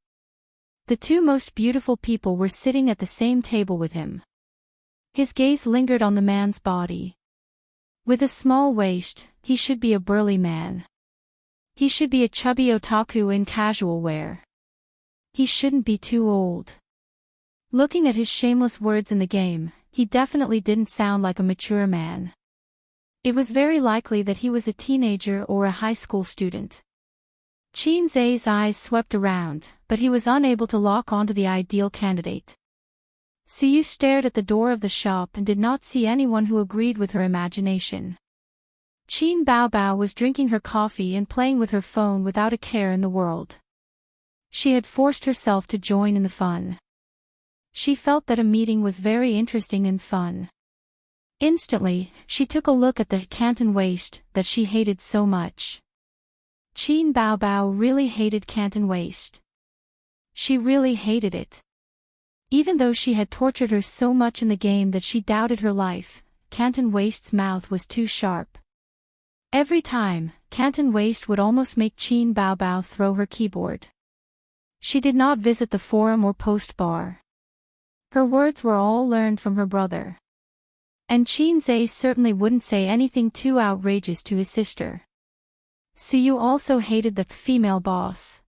[SPEAKER 1] The two most beautiful people were sitting at the same table with him. His gaze lingered on the man's body. With a small waist, he should be a burly man. He should be a chubby otaku in casual wear. He shouldn't be too old. Looking at his shameless words in the game, he definitely didn't sound like a mature man. It was very likely that he was a teenager or a high school student. Qin Zhe's eyes swept around, but he was unable to lock onto the ideal candidate. Suyu stared at the door of the shop and did not see anyone who agreed with her imagination. Qin Baobao was drinking her coffee and playing with her phone without a care in the world. She had forced herself to join in the fun. She felt that a meeting was very interesting and fun. Instantly, she took a look at the Canton waist that she hated so much. Qin Baobao really hated Canton waist. She really hated it. Even though she had tortured her so much in the game that she doubted her life, Canton Waist's mouth was too sharp. Every time, Canton Waist would almost make Qin Baobao throw her keyboard. She did not visit the forum or post bar. Her words were all learned from her brother. And Qin Zhe certainly wouldn't say anything too outrageous to his sister. Suyu also hated the female boss.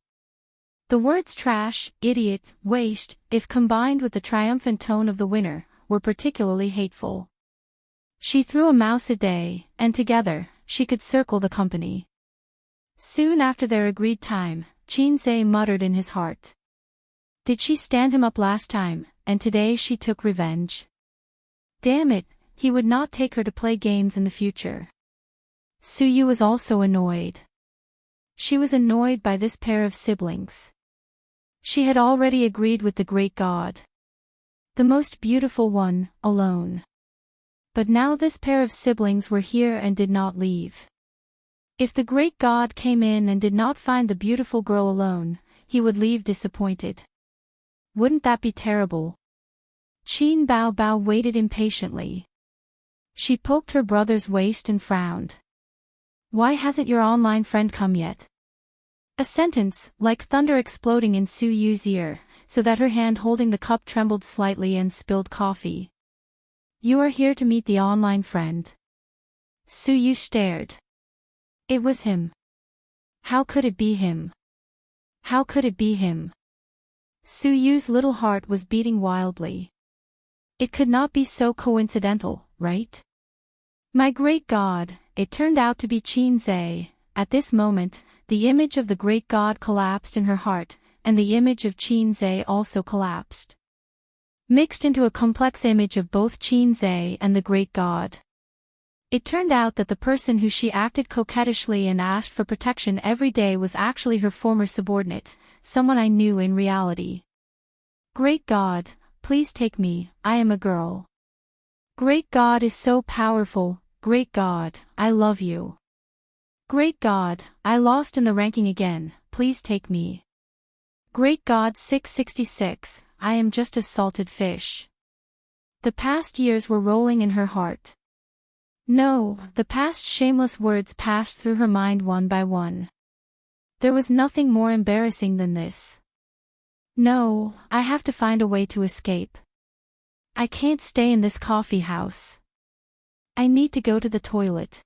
[SPEAKER 1] The words trash, idiot, waste, if combined with the triumphant tone of the winner, were particularly hateful. She threw a mouse a day, and together, she could circle the company. Soon after their agreed time, Qin Zhe muttered in his heart. Did she stand him up last time, and today she took revenge? Damn it, he would not take her to play games in the future. Suyu was also annoyed. She was annoyed by this pair of siblings. She had already agreed with the great god. The most beautiful one, alone. But now this pair of siblings were here and did not leave. If the great god came in and did not find the beautiful girl alone, he would leave disappointed. Wouldn't that be terrible? Qin Baobao waited impatiently. She poked her brother's waist and frowned. Why hasn't your online friend come yet? A sentence, like thunder exploding in Su Yu's ear, so that her hand holding the cup trembled slightly and spilled coffee. You are here to meet the online friend. Su Yu stared. It was him. How could it be him? How could it be him? Su Yu's little heart was beating wildly. It could not be so coincidental, right? My great god, it turned out to be Qin Zhe. At this moment, the image of the great god collapsed in her heart, and the image of Qin Zhe also collapsed. Mixed into a complex image of both Qin Zhe and the great god. It turned out that the person who she acted coquettishly and asked for protection every day was actually her former subordinate, someone I knew in reality. Great god, please take me, I am a girl. Great god is so powerful, great god, I love you. Great god, I lost in the ranking again, please take me. Great god 666, I am just a salted fish. The past years were rolling in her heart. No, the past shameless words passed through her mind one by one. There was nothing more embarrassing than this. No, I have to find a way to escape. I can't stay in this coffee house. I need to go to the toilet.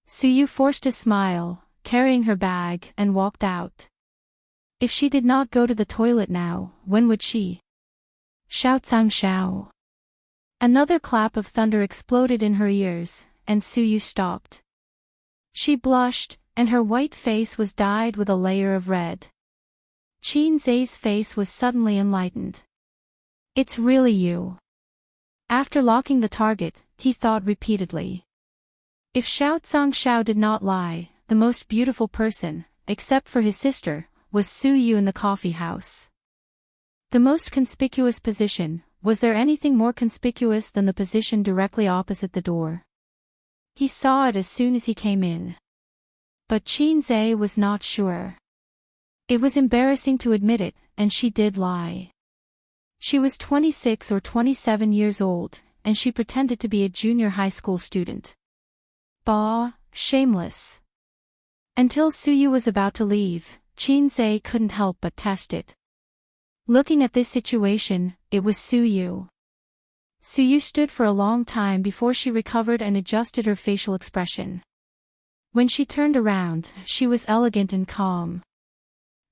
[SPEAKER 1] Suyu forced a smile, carrying her bag, and walked out. If she did not go to the toilet now, when would she? Xiao Zhang Xiao. Another clap of thunder exploded in her ears, and Suyu stopped. She blushed, and her white face was dyed with a layer of red. Qin Zhe's face was suddenly enlightened. It's really you. After locking the target, he thought repeatedly. If Xiao Zhangxiao did not lie, the most beautiful person, except for his sister, was Su Yu in the coffee house. The most conspicuous position, was there anything more conspicuous than the position directly opposite the door? He saw it as soon as he came in. But Qin Zhe was not sure. It was embarrassing to admit it, and she did lie. She was 26 or 27 years old, and she pretended to be a junior high school student. Bah, shameless. Until Suyu was about to leave, Qin Zhe couldn't help but test it. Looking at this situation, it was Suyu. Suyu stood for a long time before she recovered and adjusted her facial expression. When she turned around, she was elegant and calm.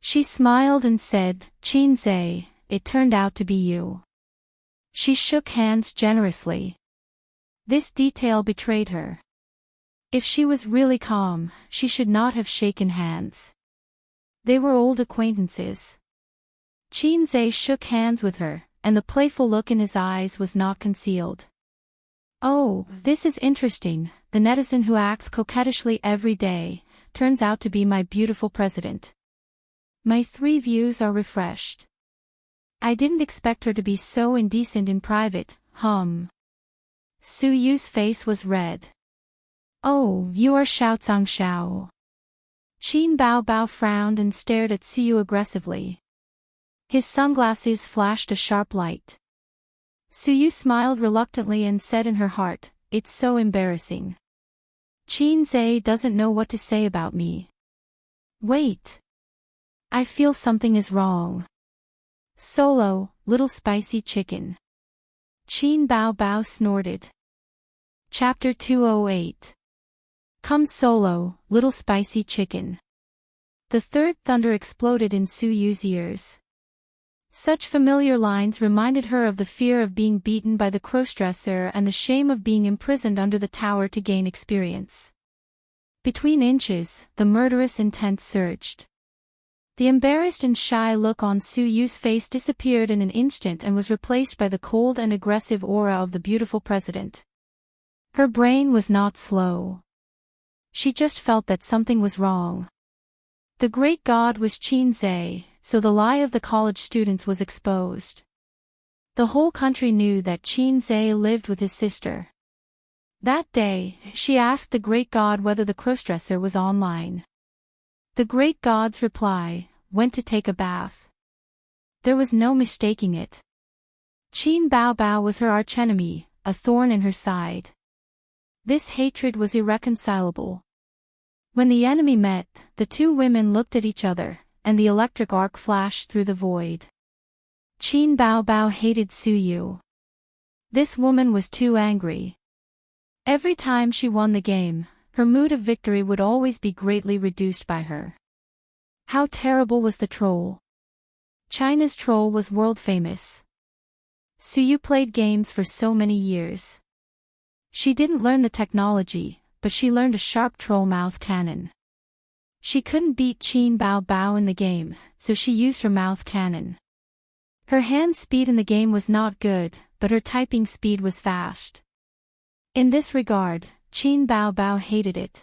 [SPEAKER 1] She smiled and said, Qin Zhe, it turned out to be you. She shook hands generously. This detail betrayed her. If she was really calm, she should not have shaken hands. They were old acquaintances. Qin Zhe shook hands with her, and the playful look in his eyes was not concealed. Oh, this is interesting, the netizen who acts coquettishly every day, turns out to be my beautiful president. My 3 views are refreshed. I didn't expect her to be so indecent in private, Su Yu's face was red. Oh, you are Xiao Xiao. Qin Bao Bao frowned and stared at Su Yu aggressively. His sunglasses flashed a sharp light. Su Yu smiled reluctantly and said in her heart, "It's so embarrassing. Qin Zhe doesn't know what to say about me. Wait. I feel something is wrong. Solo, little spicy chicken." Qin Bao Bao snorted. Chapter 208. Come solo, little spicy chicken. The third thunder exploded in Su Yu's ears. Such familiar lines reminded her of the fear of being beaten by the crossdresser and the shame of being imprisoned under the tower to gain experience. Between inches, the murderous intent surged. The embarrassed and shy look on Su Yu's face disappeared in an instant and was replaced by the cold and aggressive aura of the beautiful president. Her brain was not slow. She just felt that something was wrong. The great god was Qin Zhe, so the lie of the college students was exposed. The whole country knew that Qin Zhe lived with his sister. That day, she asked the great god whether the crossdresser was online. The great god's reply, went to take a bath. There was no mistaking it. Qin Bao Bao was her archenemy, a thorn in her side. This hatred was irreconcilable. When the enemy met, the 2 women looked at each other, and the electric arc flashed through the void. Qin Bao Bao hated Su Yu. This woman was too angry. Every time she won the game, her mood of victory would always be greatly reduced by her. How terrible was the troll. China's troll was world famous. Su Yu played games for so many years. She didn't learn the technology, but she learned a sharp troll mouth cannon. She couldn't beat Qin Bao Bao in the game, so she used her mouth cannon. Her hand speed in the game was not good, but her typing speed was fast. In this regard, Qin Bao Bao hated it.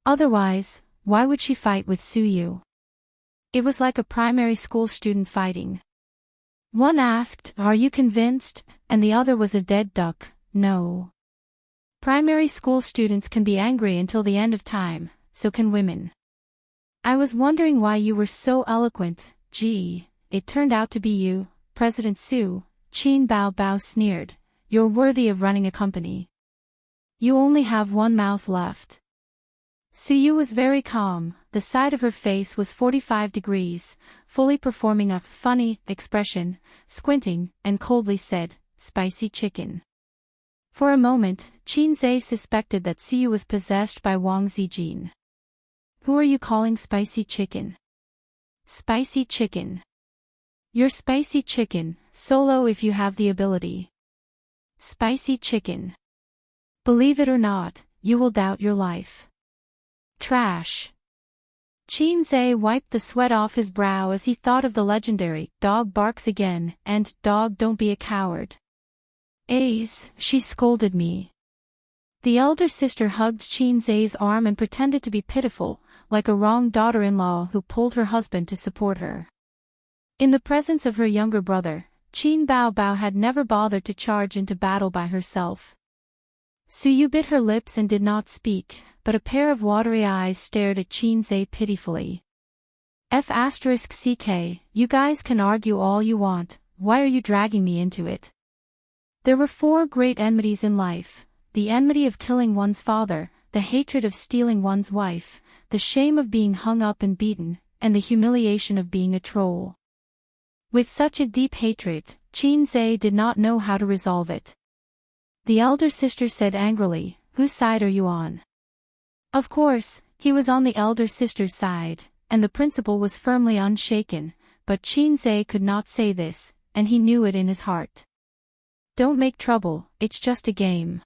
[SPEAKER 1] Otherwise, why would she fight with Su Yu? It was like a primary school student fighting. One asked, "Are you convinced?" and the other was a dead duck, "No." Primary school students can be angry until the end of time, so can women. I was wondering why you were so eloquent. Gee, it turned out to be you, President Su, Qin Bao Bao sneered. You're worthy of running a company. You only have 1 mouth left. Su Yu was very calm, the side of her face was 45 degrees, fully performing a funny expression, squinting, and coldly said, "Spicy chicken." For a moment, Qin Zhe suspected that Su Yu was possessed by Wang Zijin. Who are you calling spicy chicken? Spicy chicken. You're spicy chicken, solo if you have the ability. Spicy chicken. Believe it or not, you will doubt your life. Trash. Qin Zhe wiped the sweat off his brow as he thought of the legendary, "Dog barks again," and "Dog don't be a coward." Ace, she scolded me. The elder sister hugged Qin Zhe's arm and pretended to be pitiful, like a wronged daughter-in-law who pulled her husband to support her. In the presence of her younger brother, Qin Bao Bao had never bothered to charge into battle by herself. Su Yu bit her lips and did not speak, but a pair of watery eyes stared at Qin Zhe pitifully. F***ck, you guys can argue all you want, why are you dragging me into it? There were 4 great enmities in life: the enmity of killing one's father, the hatred of stealing one's wife, the shame of being hung up and beaten, and the humiliation of being a troll. With such a deep hatred, Qin Zhe did not know how to resolve it. The elder sister said angrily, "Whose side are you on?" Of course, he was on the elder sister's side, and the principal was firmly unshaken, but Qin Zhe could not say this, and he knew it in his heart. Don't make trouble, it's just a game.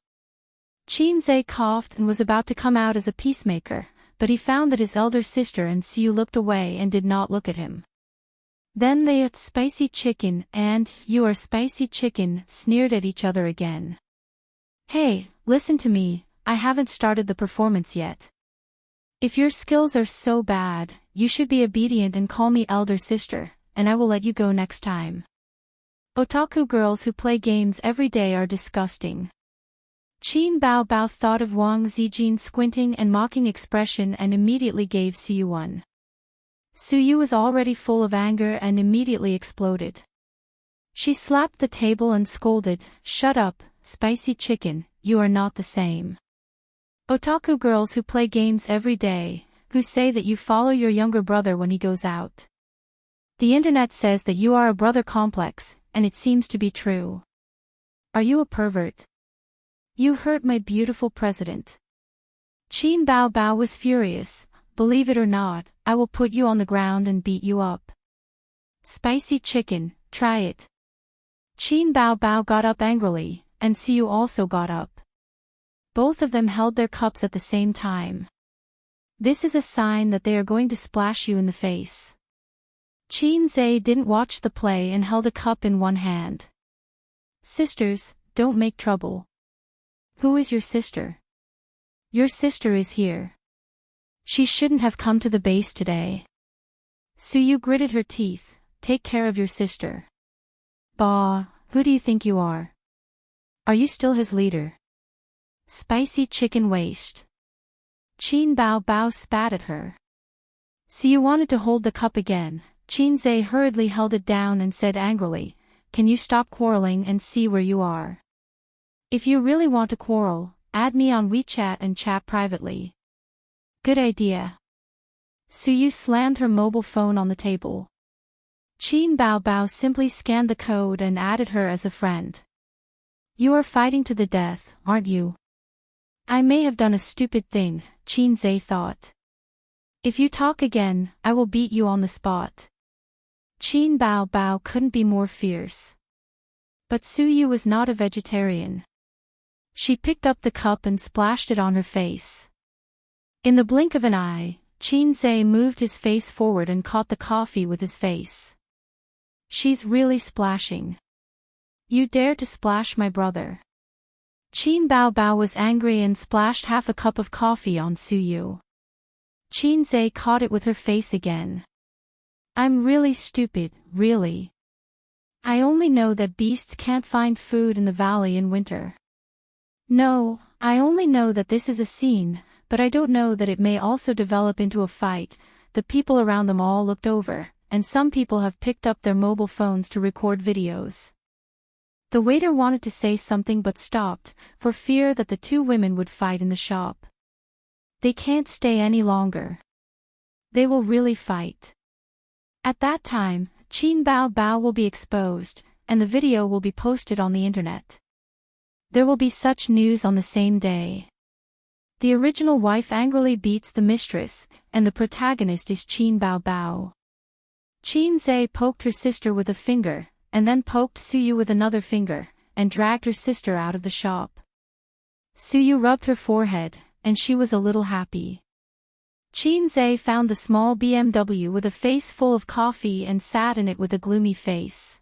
[SPEAKER 1] Qin Zhe coughed and was about to come out as a peacemaker, but he found that his elder sister and Su Yu looked away and did not look at him. Then they spicy chicken and you are spicy chicken sneered at each other again. Hey, listen to me, I haven't started the performance yet. If your skills are so bad, you should be obedient and call me elder sister, and I will let you go next time. Otaku girls who play games every day are disgusting. Qin Bao Bao thought of Wang Zijin's squinting and mocking expression and immediately gave Suyu one. Suyu was already full of anger and immediately exploded. She slapped the table and scolded, "Shut up, spicy chicken, you are not the same." Otaku girls who play games every day, who say that you follow your younger brother when he goes out. The internet says that you are a brother complex, and it seems to be true. Are you a pervert? You hurt my beautiful president. Qin Bao Bao was furious. Believe it or not, I will put you on the ground and beat you up. Spicy chicken, try it. Qin Bao Bao got up angrily, and Suyu also got up. Both of them held their cups at the same time. This is a sign that they are going to splash you in the face. Qin Zhe didn't watch the play and held a cup in one hand. Sisters, don't make trouble. Who is your sister? Your sister is here. She shouldn't have come to the base today. Suyu gritted her teeth. Take care of your sister. Bah, who do you think you are? Are you still his leader? Spicy chicken waste. Qin Bao Bao spat at her. Suyu wanted to hold the cup again. Qin Zhe hurriedly held it down and said angrily, "Can you stop quarreling and see where you are? If you really want to quarrel, add me on WeChat and chat privately." Good idea. Suyu slammed her mobile phone on the table. Qin Bao Bao simply scanned the code and added her as a friend. You are fighting to the death, aren't you? I may have done a stupid thing, Qin Zhe thought. If you talk again, I will beat you on the spot. Qin Bao Bao couldn't be more fierce. But Suyu was not a vegetarian. She picked up the cup and splashed it on her face. In the blink of an eye, Qin Zhe moved his face forward and caught the coffee with his face. She's really splashing. You dare to splash my brother. Qin Bao Bao was angry and splashed half a cup of coffee on Suyu. Qin Zhe caught it with her face again. I'm really stupid, really. I only know that beasts can't find food in the valley in winter. No, I only know that this is a scene, but I don't know that it may also develop into a fight. The people around them all looked over, and some people have picked up their mobile phones to record videos. The waiter wanted to say something but stopped, for fear that the two women would fight in the shop. They can't stay any longer. They will really fight. At that time, Qin Bao Bao will be exposed, and the video will be posted on the internet. There will be such news on the same day. The original wife angrily beats the mistress, and the protagonist is Qin Bao Bao. Qin Zhe poked her sister with a finger, and then poked Suyu with another finger, and dragged her sister out of the shop. Suyu rubbed her forehead, and she was a little happy. Qin Zhe found the small BMW with a face full of coffee and sat in it with a gloomy face.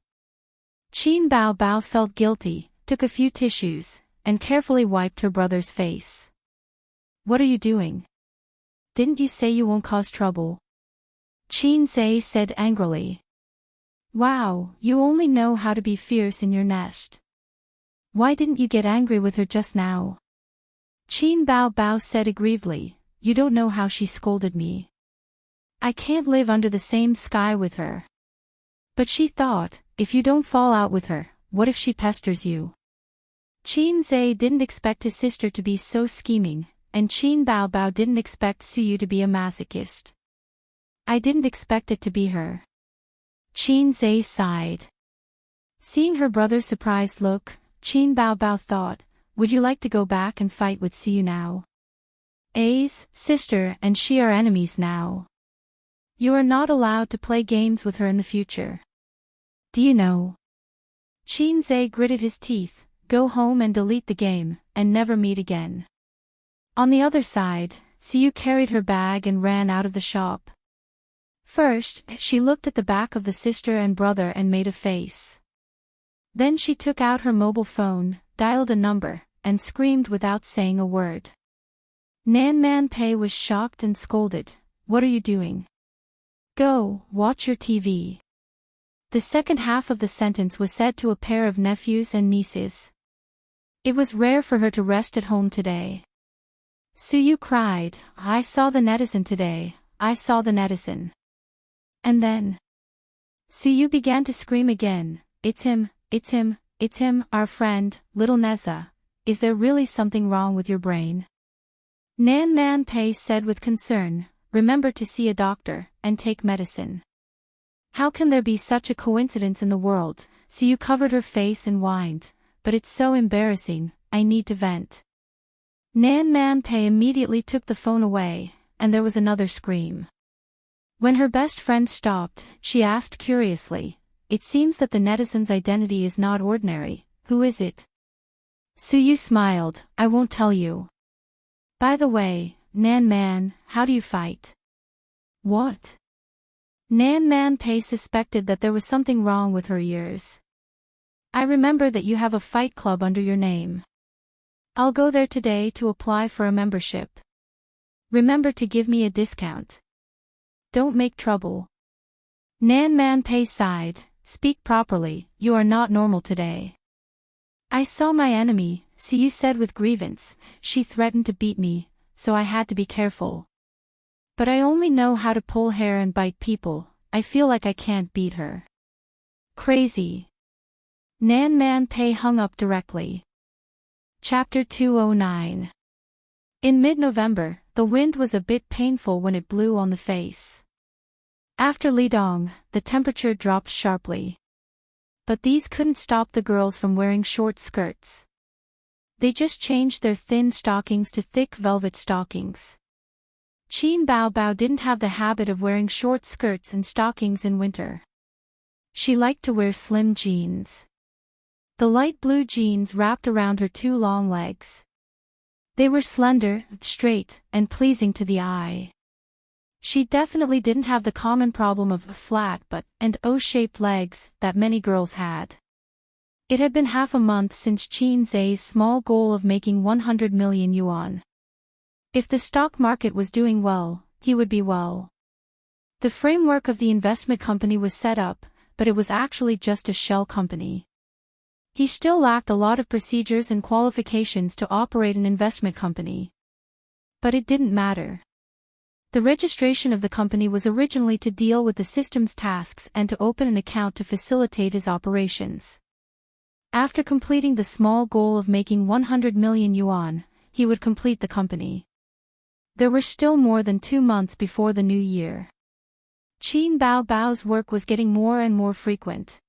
[SPEAKER 1] Qin Bao Bao felt guilty, took a few tissues, and carefully wiped her brother's face. What are you doing? Didn't you say you won't cause trouble? Qin Zhe said angrily. Wow, you only know how to be fierce in your nest. Why didn't you get angry with her just now? Qin Bao Bao said aggrievedly, you don't know how she scolded me. I can't live under the same sky with her. But she thought, if you don't fall out with her, what if she pesters you? Qin Zhe didn't expect his sister to be so scheming, and Qin Bao Bao didn't expect Suyu to be a masochist. I didn't expect it to be her. Qin Zhe sighed. Seeing her brother's surprised look, Qin Bao Bao thought, would you like to go back and fight with Suyu now? A's sister and she are enemies now. You are not allowed to play games with her in the future. Do you know? Qin Zhe gritted his teeth, go home and delete the game, and never meet again. On the other side, Suyu carried her bag and ran out of the shop. First, she looked at the back of the sister and brother and made a face. Then she took out her mobile phone, dialed a number, and screamed without saying a word. Nan Man Pei was shocked and scolded. "What are you doing? Go, watch your TV." The second half of the sentence was said to a pair of nephews and nieces. It was rare for her to rest at home today. Suyu cried, "I saw the netizen today, I saw the netizen." And then Suyu began to scream again, "It's him, it's him, it's him, our friend, little Neza. Is there really something wrong with your brain?" Nan Man Pei said with concern, "Remember to see a doctor, and take medicine." "How can there be such a coincidence in the world?" Suyu covered her face and whined, "But it's so embarrassing, I need to vent." Nan Man Pei immediately took the phone away, and there was another scream. When her best friend stopped, she asked curiously, "It seems that the netizen's identity is not ordinary, who is it?" Suyu smiled, "I won't tell you. By the way, Nan Man, how do you fight?" "What?" Nan Man Pei suspected that there was something wrong with her ears. "I remember that you have a fight club under your name. I'll go there today to apply for a membership. Remember to give me a discount. Don't make trouble." Nan Man Pei sighed, "Speak properly, you are not normal today." "I saw my enemy," Suyu said with grievance. "She threatened to beat me, so I had to be careful. But I only know how to pull hair and bite people, I feel like I can't beat her." "Crazy." Nan Man Pei hung up directly. Chapter 209. In mid-November, the wind was a bit painful when it blew on the face. After Lidong, the temperature dropped sharply. But these couldn't stop the girls from wearing short skirts. They just changed their thin stockings to thick velvet stockings. Qin Bao Bao didn't have the habit of wearing short skirts and stockings in winter. She liked to wear slim jeans. The light blue jeans wrapped around her two long legs. They were slender, straight, and pleasing to the eye. She definitely didn't have the common problem of flat butt and O-shaped legs that many girls had. It had been half a month since Qin Zai's small goal of making 100 million yuan. If the stock market was doing well, he would be well. The framework of the investment company was set up, but it was actually just a shell company. He still lacked a lot of procedures and qualifications to operate an investment company. But it didn't matter. The registration of the company was originally to deal with the system's tasks and to open an account to facilitate his operations. After completing the small goal of making 100 million yuan, he would complete the company. There were still more than 2 months before the new year. Qin Bao Bao's work was getting more and more frequent.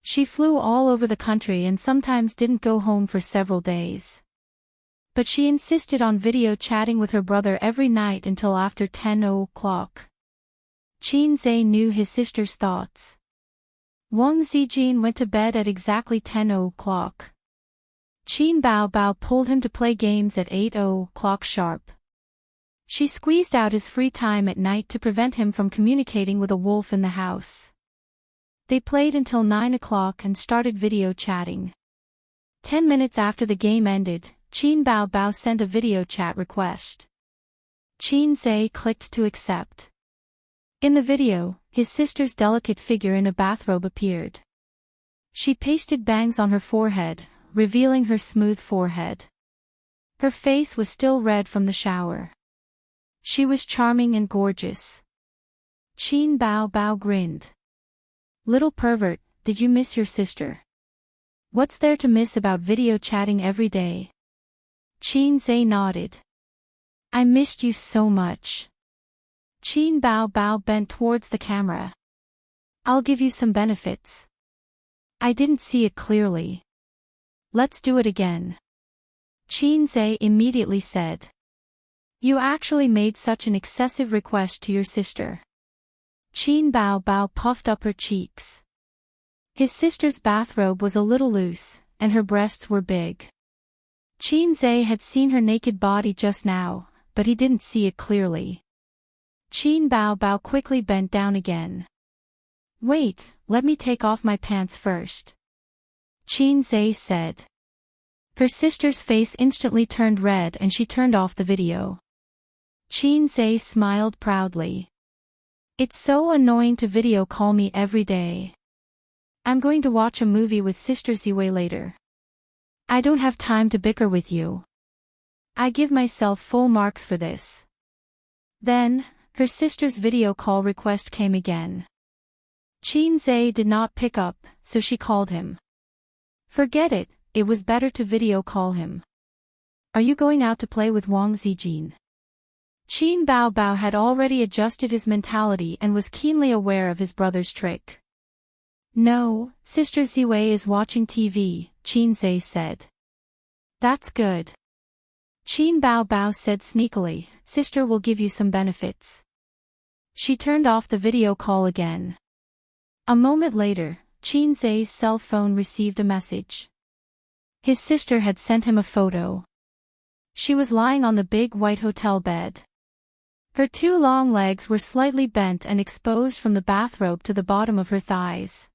[SPEAKER 1] She flew all over the country and sometimes didn't go home for several days. But she insisted on video chatting with her brother every night until after 10 o'clock. Qin Zai knew his sister's thoughts. Wang Zijin went to bed at exactly 10 o'clock. Qin Bao Bao pulled him to play games at 8 o'clock sharp. She squeezed out his free time at night to prevent him from communicating with a wolf in the house. They played until 9 o'clock and started video chatting. 10 minutes after the game ended, Qin Bao Bao sent a video chat request. Qin Zai clicked to accept. In the video, his sister's delicate figure in a bathrobe appeared. She pasted bangs on her forehead, revealing her smooth forehead. Her face was still red from the shower. She was charming and gorgeous. Qin Bao Bao grinned. "Little pervert, did you miss your sister? What's there to miss about video chatting every day?" Qin Zai nodded. "I missed you so much." Qin Bao Bao bent towards the camera. "I'll give you some benefits." "I didn't see it clearly." "Let's do it again." Qin Zai immediately said. "You actually made such an excessive request to your sister." Qin Bao Bao puffed up her cheeks. His sister's bathrobe was a little loose, and her breasts were big. Qin Zai had seen her naked body just now, but he didn't see it clearly. Qin Bao Bao quickly bent down again. "Wait, let me take off my pants first," Qin Zai said. Her sister's face instantly turned red and she turned off the video. Xianxia smiled proudly. It's so annoying to video call me every day. I'm going to watch a movie with Sister Ziwei later. I don't have time to bicker with you. I give myself full marks for this. Then, her sister's video call request came again. Xianxia did not pick up, so she called him. Forget it, it was better to video call him. Are you going out to play with Wang Zijin? Qin Baobao had already adjusted his mentality and was keenly aware of his brother's trick. No, Sister Ziwei is watching TV, Xianxia said. That's good. Qin Baobao said sneakily, Sister will give you some benefits. She turned off the video call again. A moment later, Xianxia's cell phone received a message. His sister had sent him a photo. She was lying on the big white hotel bed. Her two long legs were slightly bent and exposed from the bathrobe to the bottom of her thighs.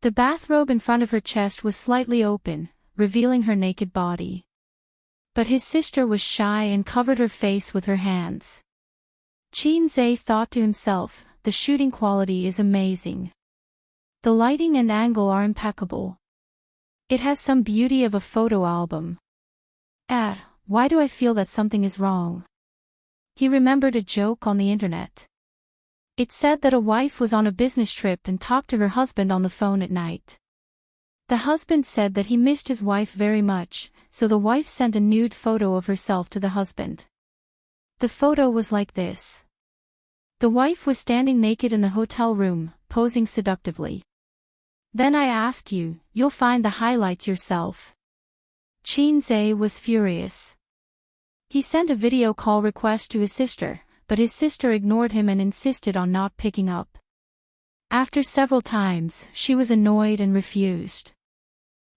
[SPEAKER 1] The bathrobe in front of her chest was slightly open, revealing her naked body. But his sister was shy and covered her face with her hands. Xianxia thought to himself, the shooting quality is amazing. The lighting and angle are impeccable. It has some beauty of a photo album. Why do I feel that something is wrong? He remembered a joke on the internet. It said that a wife was on a business trip and talked to her husband on the phone at night. The husband said that he missed his wife very much, so the wife sent a nude photo of herself to the husband. The photo was like this. The wife was standing naked in the hotel room, posing seductively. Then I asked you, you'll find the highlights yourself. Xianxia was furious. He sent a video call request to his sister, but his sister ignored him and insisted on not picking up. After several times, she was annoyed and refused.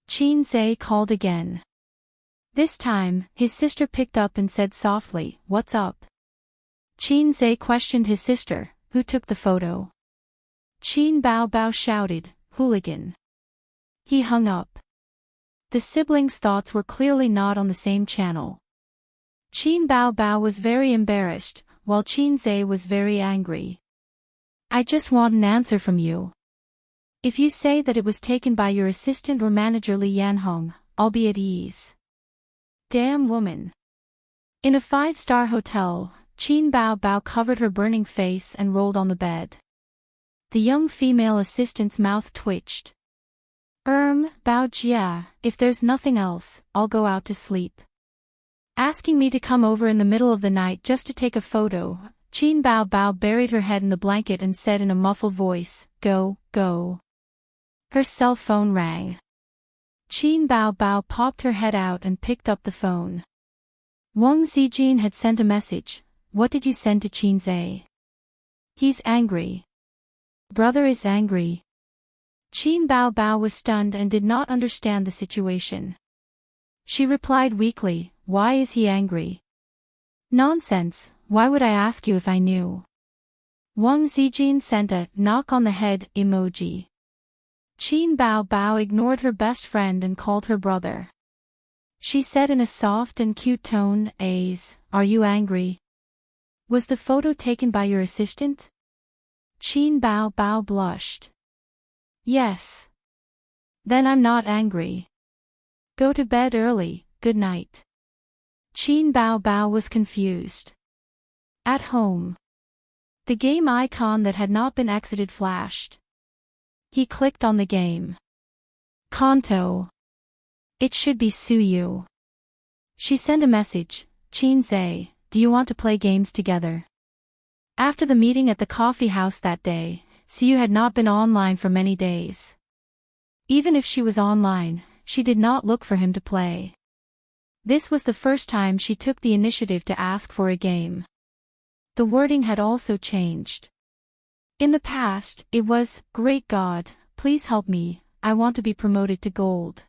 [SPEAKER 1] Xianxia called again. This time, his sister picked up and said softly, "What's up?" Xianxia questioned his sister, who took the photo. Qin Baobao shouted, "Hooligan." He hung up. The siblings' thoughts were clearly not on the same channel. Qin Baobao was very embarrassed, while Xianxia was very angry. I just want an answer from you. If you say that it was taken by your assistant or manager Li Yanhong, I'll be at ease. Damn woman. In a 5-star hotel, Qin Baobao covered her burning face and rolled on the bed. The young female assistant's mouth twitched. Bao Jia, if there's nothing else, I'll go out to sleep. Asking me to come over in the middle of the night just to take a photo, Qin Baobao buried her head in the blanket and said in a muffled voice, "Go, go." Her cell phone rang. Qin Baobao popped her head out and picked up the phone. Wang Zijin had sent a message. What did you send to Xianxia? He's angry. Brother is angry. Qin Baobao was stunned and did not understand the situation. She replied weakly, "Why is he angry?" "Nonsense, why would I ask you if I knew?" Wang Zijin sent a knock on the head emoji. Qin Baobao ignored her best friend and called her brother. She said in a soft and cute tone, "Are you angry? Was the photo taken by your assistant?" Qin Baobao blushed. "Yes." "Then I'm not angry. Go to bed early, good night." Qin Baobao was confused. At home. The game icon that had not been exited flashed. He clicked on the game. Kanto. It should be Suyu. She sent a message, "Xianxia, do you want to play games together?" After the meeting at the coffee house that day, Suyu had not been online for many days. Even if she was online, she did not look for him to play. This was the first time she took the initiative to ask for a game. The wording had also changed. In the past, it was, "Great God, please help me, I want to be promoted to gold."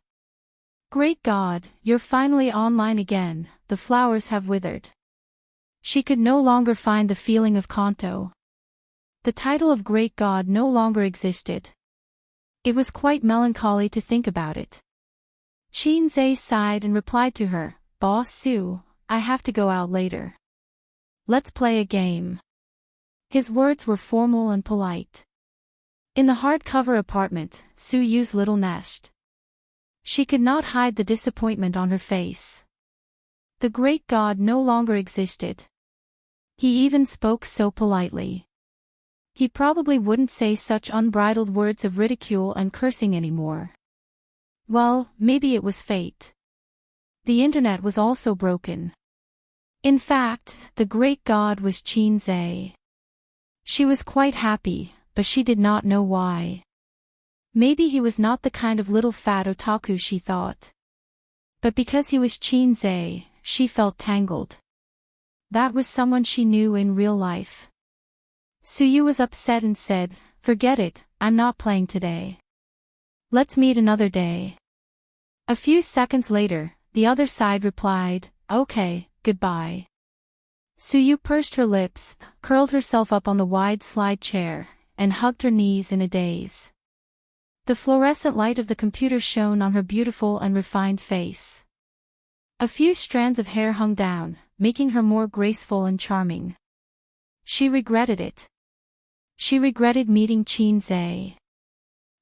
[SPEAKER 1] Great God, you're finally online again, the flowers have withered. She could no longer find the feeling of Kanto. The title of Great God no longer existed. It was quite melancholy to think about it. Xianxia sighed and replied to her, "Boss Su, I have to go out later. Let's play a game." His words were formal and polite. In the hardcover apartment, Su Yu's little nest. She could not hide the disappointment on her face. The great god no longer existed. He even spoke so politely. He probably wouldn't say such unbridled words of ridicule and cursing anymore. Well, maybe it was fate. The internet was also broken. In fact, the great god was Xianxia. She was quite happy, but she did not know why. Maybe he was not the kind of little fat otaku she thought. But because he was Xianxia, she felt tangled. That was someone she knew in real life. Su Yu was upset and said, "Forget it, I'm not playing today. Let's meet another day." A few seconds later, the other side replied, "Okay, goodbye." Su Yu pursed her lips, curled herself up on the wide slide chair, and hugged her knees in a daze. The fluorescent light of the computer shone on her beautiful and refined face. A few strands of hair hung down, making her more graceful and charming. She regretted it. She regretted meeting Xianxia.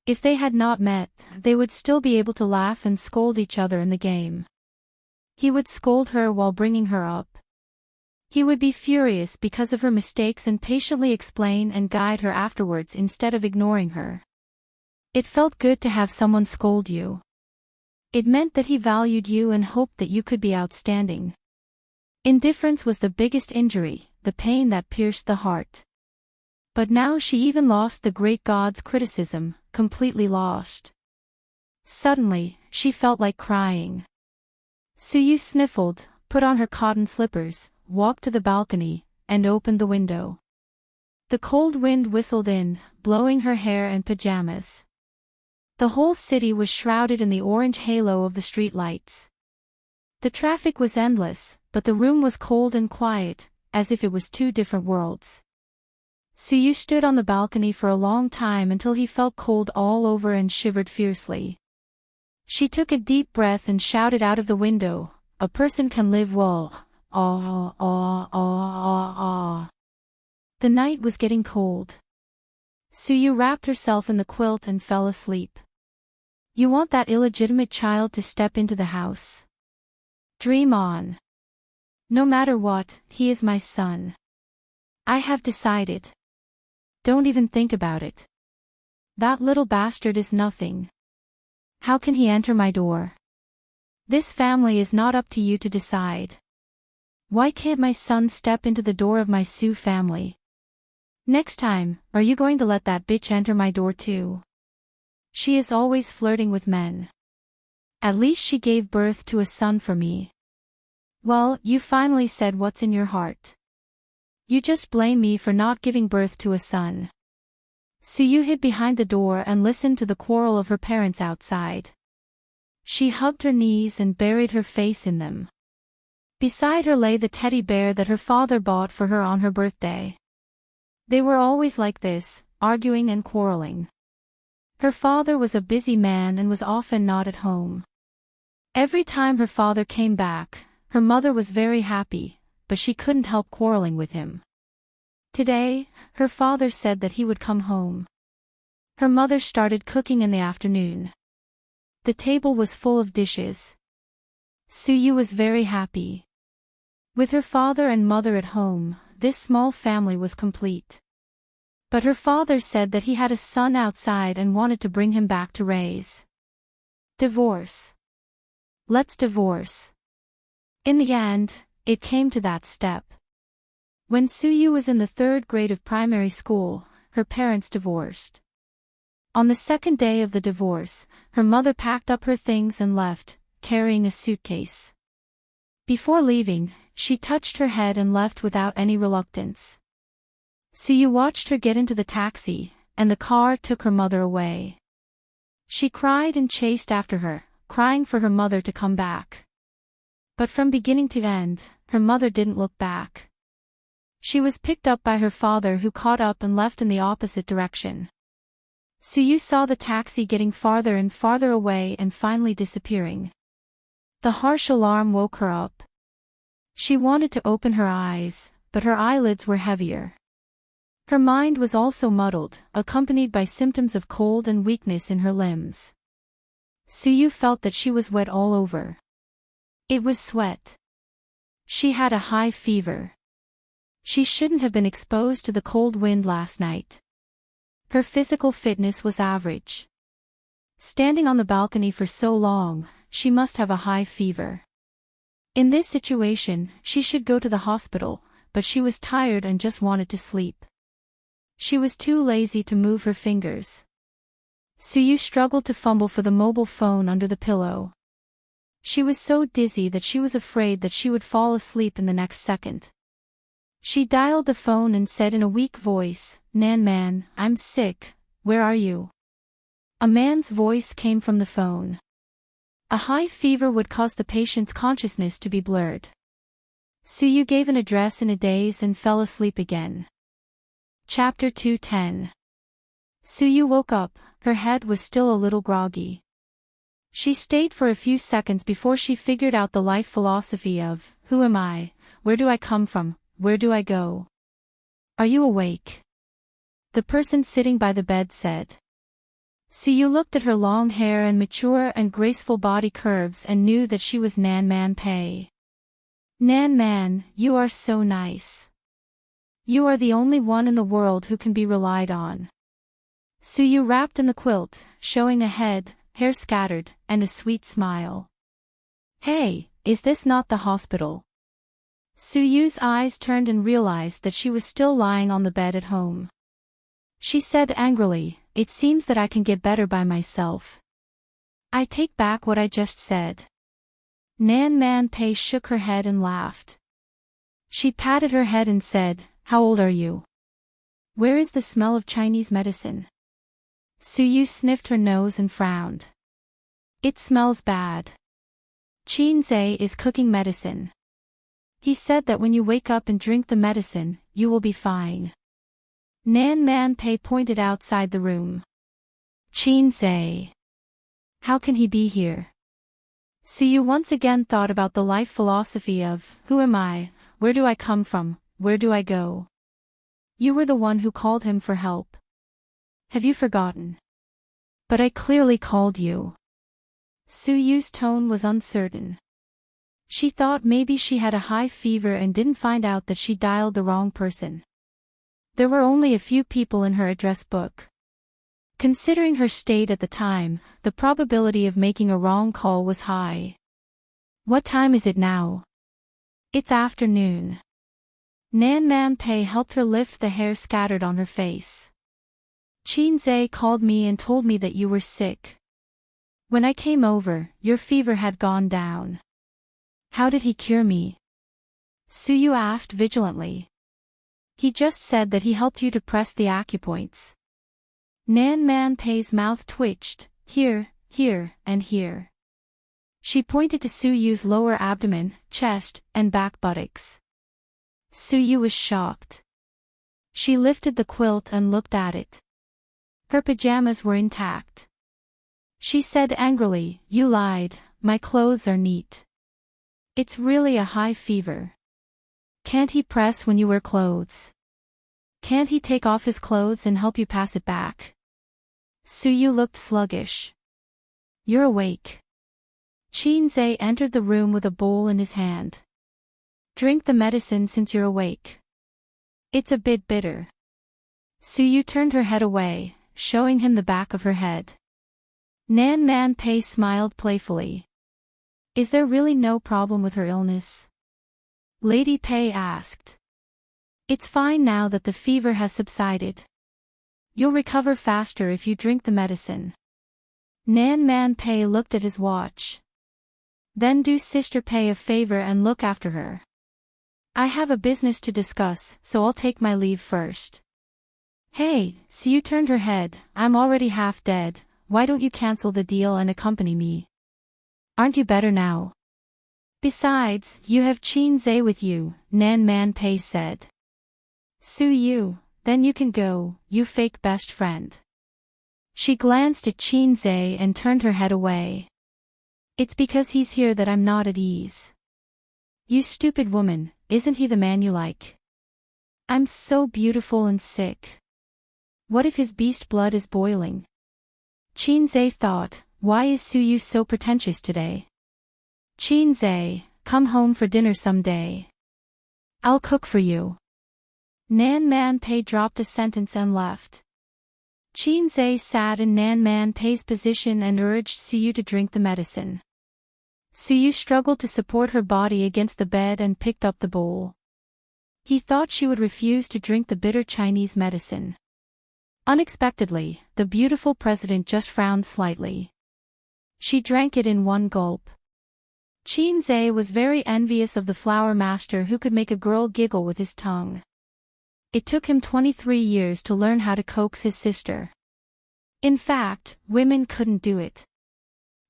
[SPEAKER 1] If they had not met, they would still be able to laugh and scold each other in the game. He would scold her while bringing her up. He would be furious because of her mistakes and patiently explain and guide her afterwards instead of ignoring her. It felt good to have someone scold you. It meant that he valued you and hoped that you could be outstanding. Indifference was the biggest injury, the pain that pierced the heart. But now she even lost the great god's criticism, completely lost. Suddenly, she felt like crying. Su Yu sniffled, put on her cotton slippers, walked to the balcony, and opened the window. The cold wind whistled in, blowing her hair and pajamas. The whole city was shrouded in the orange halo of the streetlights. The traffic was endless, but the room was cold and quiet, as if it was two different worlds. Su Yu stood on the balcony for a long time until he felt cold all over and shivered fiercely. She took a deep breath and shouted out of the window, "A person can live well. Ah, ah, ah, ah, ah." The night was getting cold. Su Yu wrapped herself in the quilt and fell asleep. You want that illegitimate child to step into the house. Dream on. No matter what, he is my son. I have decided. Don't even think about it. That little bastard is nothing. How can he enter my door? This family is not up to you to decide. Why can't my son step into the door of my Su family? Next time, are you going to let that bitch enter my door too? She is always flirting with men. At least she gave birth to a son for me. Well, you finally said what's in your heart. You just blame me for not giving birth to a son. Su Yu hid behind the door and listened to the quarrel of her parents outside. She hugged her knees and buried her face in them. Beside her lay the teddy bear that her father bought for her on her birthday. They were always like this, arguing and quarreling. Her father was a busy man and was often not at home. Every time her father came back, her mother was very happy, but she couldn't help quarreling with him. Today, her father said that he would come home. Her mother started cooking in the afternoon. The table was full of dishes. Su Yu was very happy. With her father and mother at home, this small family was complete. But her father said that he had a son outside and wanted to bring him back to raise. Divorce. Let's divorce. In the end, it came to that step. When Su Yu was in the 3rd grade of primary school, her parents divorced. On the 2nd day of the divorce, her mother packed up her things and left, carrying a suitcase. Before leaving, she touched her head and left without any reluctance. Su Yu watched her get into the taxi, and the car took her mother away. She cried and chased after her, crying for her mother to come back. But from beginning to end, her mother didn't look back. She was picked up by her father, who caught up and left in the opposite direction. Su Yu saw the taxi getting farther and farther away and finally disappearing. The harsh alarm woke her up. She wanted to open her eyes, but her eyelids were heavier. Her mind was also muddled, accompanied by symptoms of cold and weakness in her limbs. Suyu felt that she was wet all over. It was sweat. She had a high fever. She shouldn't have been exposed to the cold wind last night. Her physical fitness was average. Standing on the balcony for so long, she must have a high fever. In this situation, she should go to the hospital, but she was tired and just wanted to sleep. She was too lazy to move her fingers. Suyu struggled to fumble for the mobile phone under the pillow. She was so dizzy that she was afraid that she would fall asleep in the next second. She dialed the phone and said in a weak voice, "Nan man, I'm sick, where are you?" A man's voice came from the phone. A high fever would cause the patient's consciousness to be blurred. Suyu gave an address in a daze and fell asleep again. Chapter 210. Suyu woke up, her head was still a little groggy. She stayed for a few seconds before she figured out the life philosophy of, who am I, where do I come from, where do I go? Are you awake? The person sitting by the bed said. Suyu looked at her long hair and mature and graceful body curves and knew that she was Nan Man Pei. Nan Man, you are so nice. You are the only one in the world who can be relied on. Suyu wrapped in the quilt, showing a head, hair scattered, and a sweet smile. Hey, is this not the hospital? Suyu's eyes turned and realized that she was still lying on the bed at home. She said angrily, "It seems that I can get better by myself. I take back what I just said." Nan Man Pei shook her head and laughed. She patted her head and said, "How old are you? Where is the smell of Chinese medicine?" Suyu sniffed her nose and frowned. "It smells bad. Xianxia is cooking medicine. He said that when you wake up and drink the medicine, you will be fine." Nan Man Pei pointed outside the room. "Xianxia. How can he be here?" Suyu once again thought about the life philosophy of, who am I, where do I come from, where do I go? You were the one who called him for help. Have you forgotten? But I clearly called you. Suyu's tone was uncertain. She thought maybe she had a high fever and didn't find out that she dialed the wrong person. There were only a few people in her address book. Considering her state at the time, the probability of making a wrong call was high. What time is it now? It's afternoon. Nan Man Pei helped her lift the hair scattered on her face. Xianxia called me and told me that you were sick. When I came over, your fever had gone down. How did he cure me? Suyu asked vigilantly. He just said that he helped you to press the acupoints. Nan Man Pei's mouth twitched, here, and here. She pointed to Suyu's lower abdomen, chest, and back buttocks. Suyu was shocked. She lifted the quilt and looked at it. Her pajamas were intact. She said angrily, "You lied, my clothes are neat. It's really a high fever. Can't he press when you wear clothes? Can't he take off his clothes and help you pass it back?" Suyu looked sluggish. "You're awake." Xianxia entered the room with a bowl in his hand. "Drink the medicine since you're awake. It's a bit bitter." Suyu turned her head away, showing him the back of her head. Nan Man Pei smiled playfully. "Is there really no problem with her illness?" Lady Pei asked. "It's fine now that the fever has subsided. You'll recover faster if you drink the medicine." Nan Man Pei looked at his watch. "Then do Sister Pei a favor and look after her. I have a business to discuss, so I'll take my leave first." "Hey," Suyu turned her head, "I'm already half dead, why don't you cancel the deal and accompany me? Aren't you better now? Besides, you have Xianxia with you," Nan Man Pei said. "Suyu, then you can go, you fake best friend." She glanced at Xianxia and turned her head away. It's because he's here that I'm not at ease. You stupid woman, isn't he the man you like? I'm so beautiful and sick. What if his beast blood is boiling? Xianxia thought, why is Suyu so pretentious today? Xianxia, come home for dinner someday. I'll cook for you. Nan Man Pei dropped a sentence and left. Xianxia sat in Nan Man Pei's position and urged Suyu to drink the medicine. Suyu struggled to support her body against the bed and picked up the bowl. He thought she would refuse to drink the bitter Chinese medicine. Unexpectedly, the beautiful president just frowned slightly. She drank it in one gulp. Xianxia was very envious of the flower master who could make a girl giggle with his tongue. It took him 23 years to learn how to coax his sister. In fact, women couldn't do it.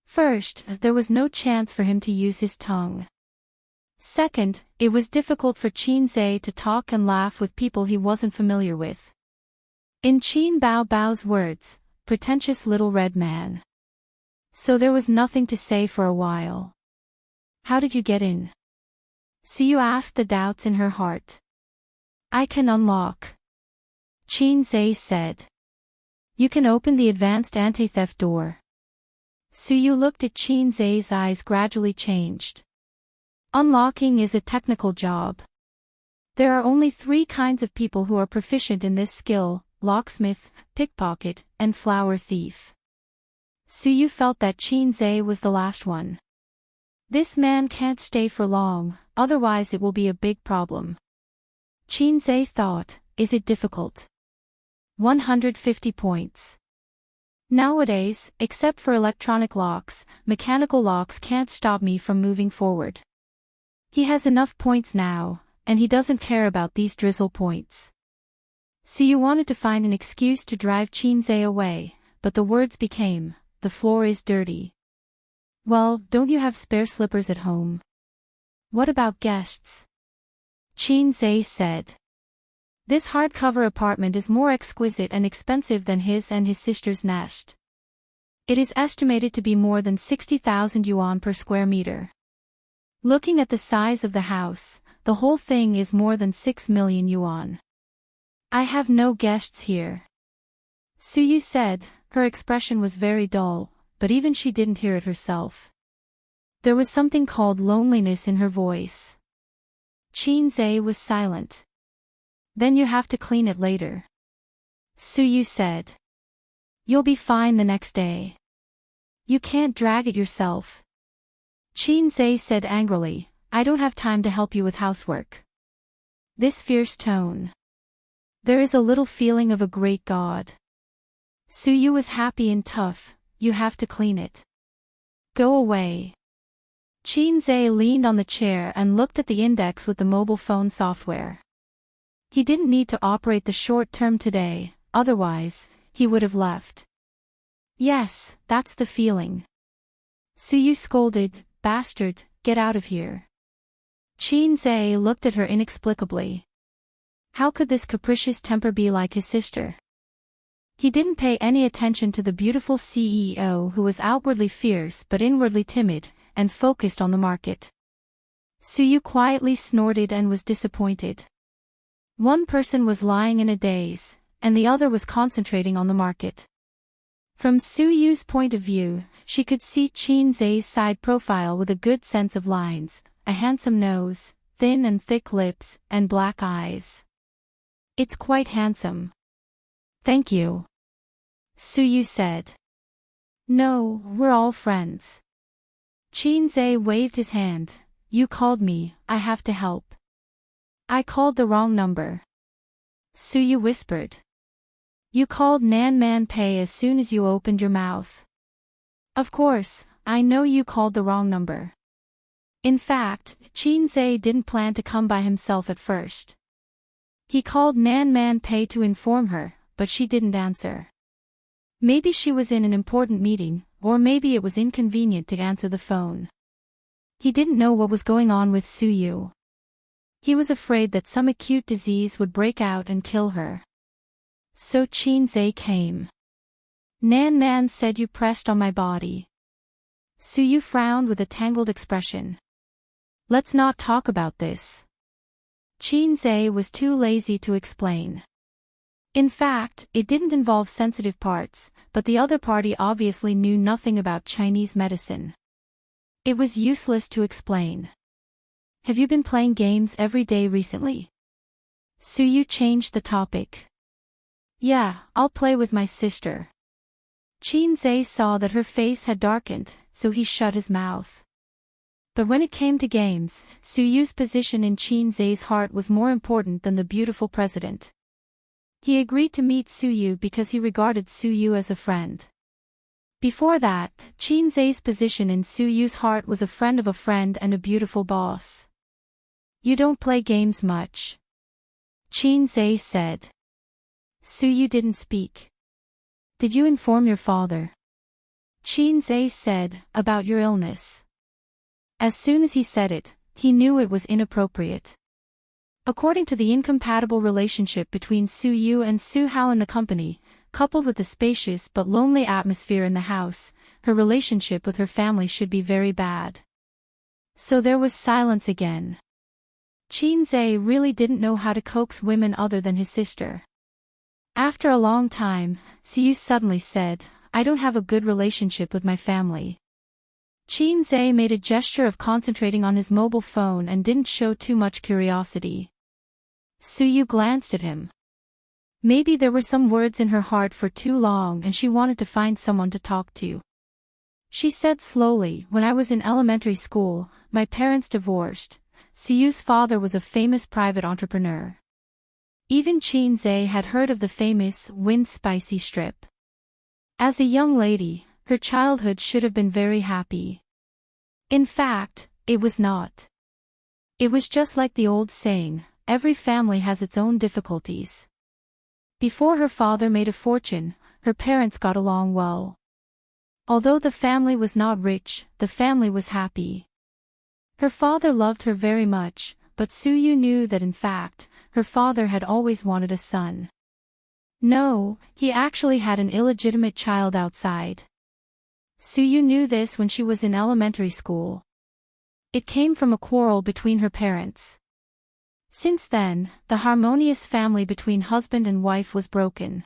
[SPEAKER 1] First, there was no chance for him to use his tongue. Second, it was difficult for Xianxia to talk and laugh with people he wasn't familiar with. In Qin Bao Bao's words, pretentious little red man. So there was nothing to say for a while. How did you get in? Suyu asked the doubts in her heart. I can unlock. Xianxia said. You can open the advanced anti-theft door. Suyu looked at Xianxia's eyes gradually changed. Unlocking is a technical job. There are only 3 kinds of people who are proficient in this skill: locksmith, pickpocket, and flower thief. Suyu felt that Xianxia was the last one. This man can't stay for long, otherwise it will be a big problem. Xianxia thought, is it difficult? 150 points. Nowadays, except for electronic locks, mechanical locks can't stop me from moving forward. He has enough points now, and he doesn't care about these drizzle points. Suyu wanted to find an excuse to drive Xianxia away, but the words became, the floor is dirty. Well, don't you have spare slippers at home? What about guests? Xianxia said. This hardcover apartment is more exquisite and expensive than his and his sister's nest. It is estimated to be more than 60,000 yuan per square meter. Looking at the size of the house, the whole thing is more than 6 million yuan. I have no guests here. Suyu said, her expression was very dull, but even she didn't hear it herself. There was something called loneliness in her voice. Xianxia was silent. Then you have to clean it later. Suyu said. You'll be fine the next day. You can't drag it yourself. Xianxia said angrily, I don't have time to help you with housework. This fierce tone. There is a little feeling of a great god. Suyu was happy and tough, you have to clean it. Go away. Xianxia leaned on the chair and looked at the index with the mobile phone software. He didn't need to operate the short term today, otherwise, he would have left. Yes, that's the feeling. Suyu scolded, bastard, get out of here. Xianxia looked at her inexplicably. How could this capricious temper be like his sister? He didn't pay any attention to the beautiful CEO who was outwardly fierce but inwardly timid, and focused on the market. Suyu quietly snorted and was disappointed. One person was lying in a daze, and the other was concentrating on the market. From Suyu's point of view, she could see Xianxia's side profile with a good sense of lines, a handsome nose, thin and thick lips, and black eyes. It's quite handsome. Thank you. Suyu said. No, we're all friends. Xianxia waved his hand. You called me, I have to help. I called the wrong number. Suyu whispered. You called Nan Man Pei as soon as you opened your mouth. Of course, I know you called the wrong number. In fact, Xianxia didn't plan to come by himself at first. He called Nan Man Pei to inform her, but she didn't answer. Maybe she was in an important meeting, or maybe it was inconvenient to answer the phone. He didn't know what was going on with Suyu. He was afraid that some acute disease would break out and kill her. So Xianxia came. Nan Man said you pressed on my body. Suyu frowned with a tangled expression. Let's not talk about this. Xianxia was too lazy to explain. In fact, it didn't involve sensitive parts, but the other party obviously knew nothing about Chinese medicine. It was useless to explain. Have you been playing games every day recently? Suyu changed the topic. Yeah, I'll play with my sister. Xianxia saw that her face had darkened, so he shut his mouth. But when it came to games, Suyu's position in Xianxia's heart was more important than the beautiful president. He agreed to meet Suyu because he regarded Suyu as a friend. Before that, Xianxia's position in Suyu's heart was a friend of a friend and a beautiful boss. You don't play games much. Xianxia said. Suyu didn't speak. Did you inform your father? Xianxia said, about your illness. As soon as he said it, he knew it was inappropriate. According to the incompatible relationship between Suyu and Su Hao in the company, coupled with the spacious but lonely atmosphere in the house, her relationship with her family should be very bad. So there was silence again. Xianxia really didn't know how to coax women other than his sister. After a long time, Suyu suddenly said, I don't have a good relationship with my family. Xianxia made a gesture of concentrating on his mobile phone and didn't show too much curiosity. Suyu glanced at him. Maybe there were some words in her heart for too long and she wanted to find someone to talk to. She said slowly, when I was in elementary school, my parents divorced. Suyu's father was a famous private entrepreneur. Even Xianxia had heard of the famous Wind Spicy strip. As a young lady, her childhood should have been very happy. In fact, it was not. It was just like the old saying, every family has its own difficulties. Before her father made a fortune, her parents got along well. Although the family was not rich, the family was happy. Her father loved her very much, but Suyu knew that in fact, her father had always wanted a son. No, he actually had an illegitimate child outside. Suyu knew this when she was in elementary school. It came from a quarrel between her parents. Since then, the harmonious family between husband and wife was broken.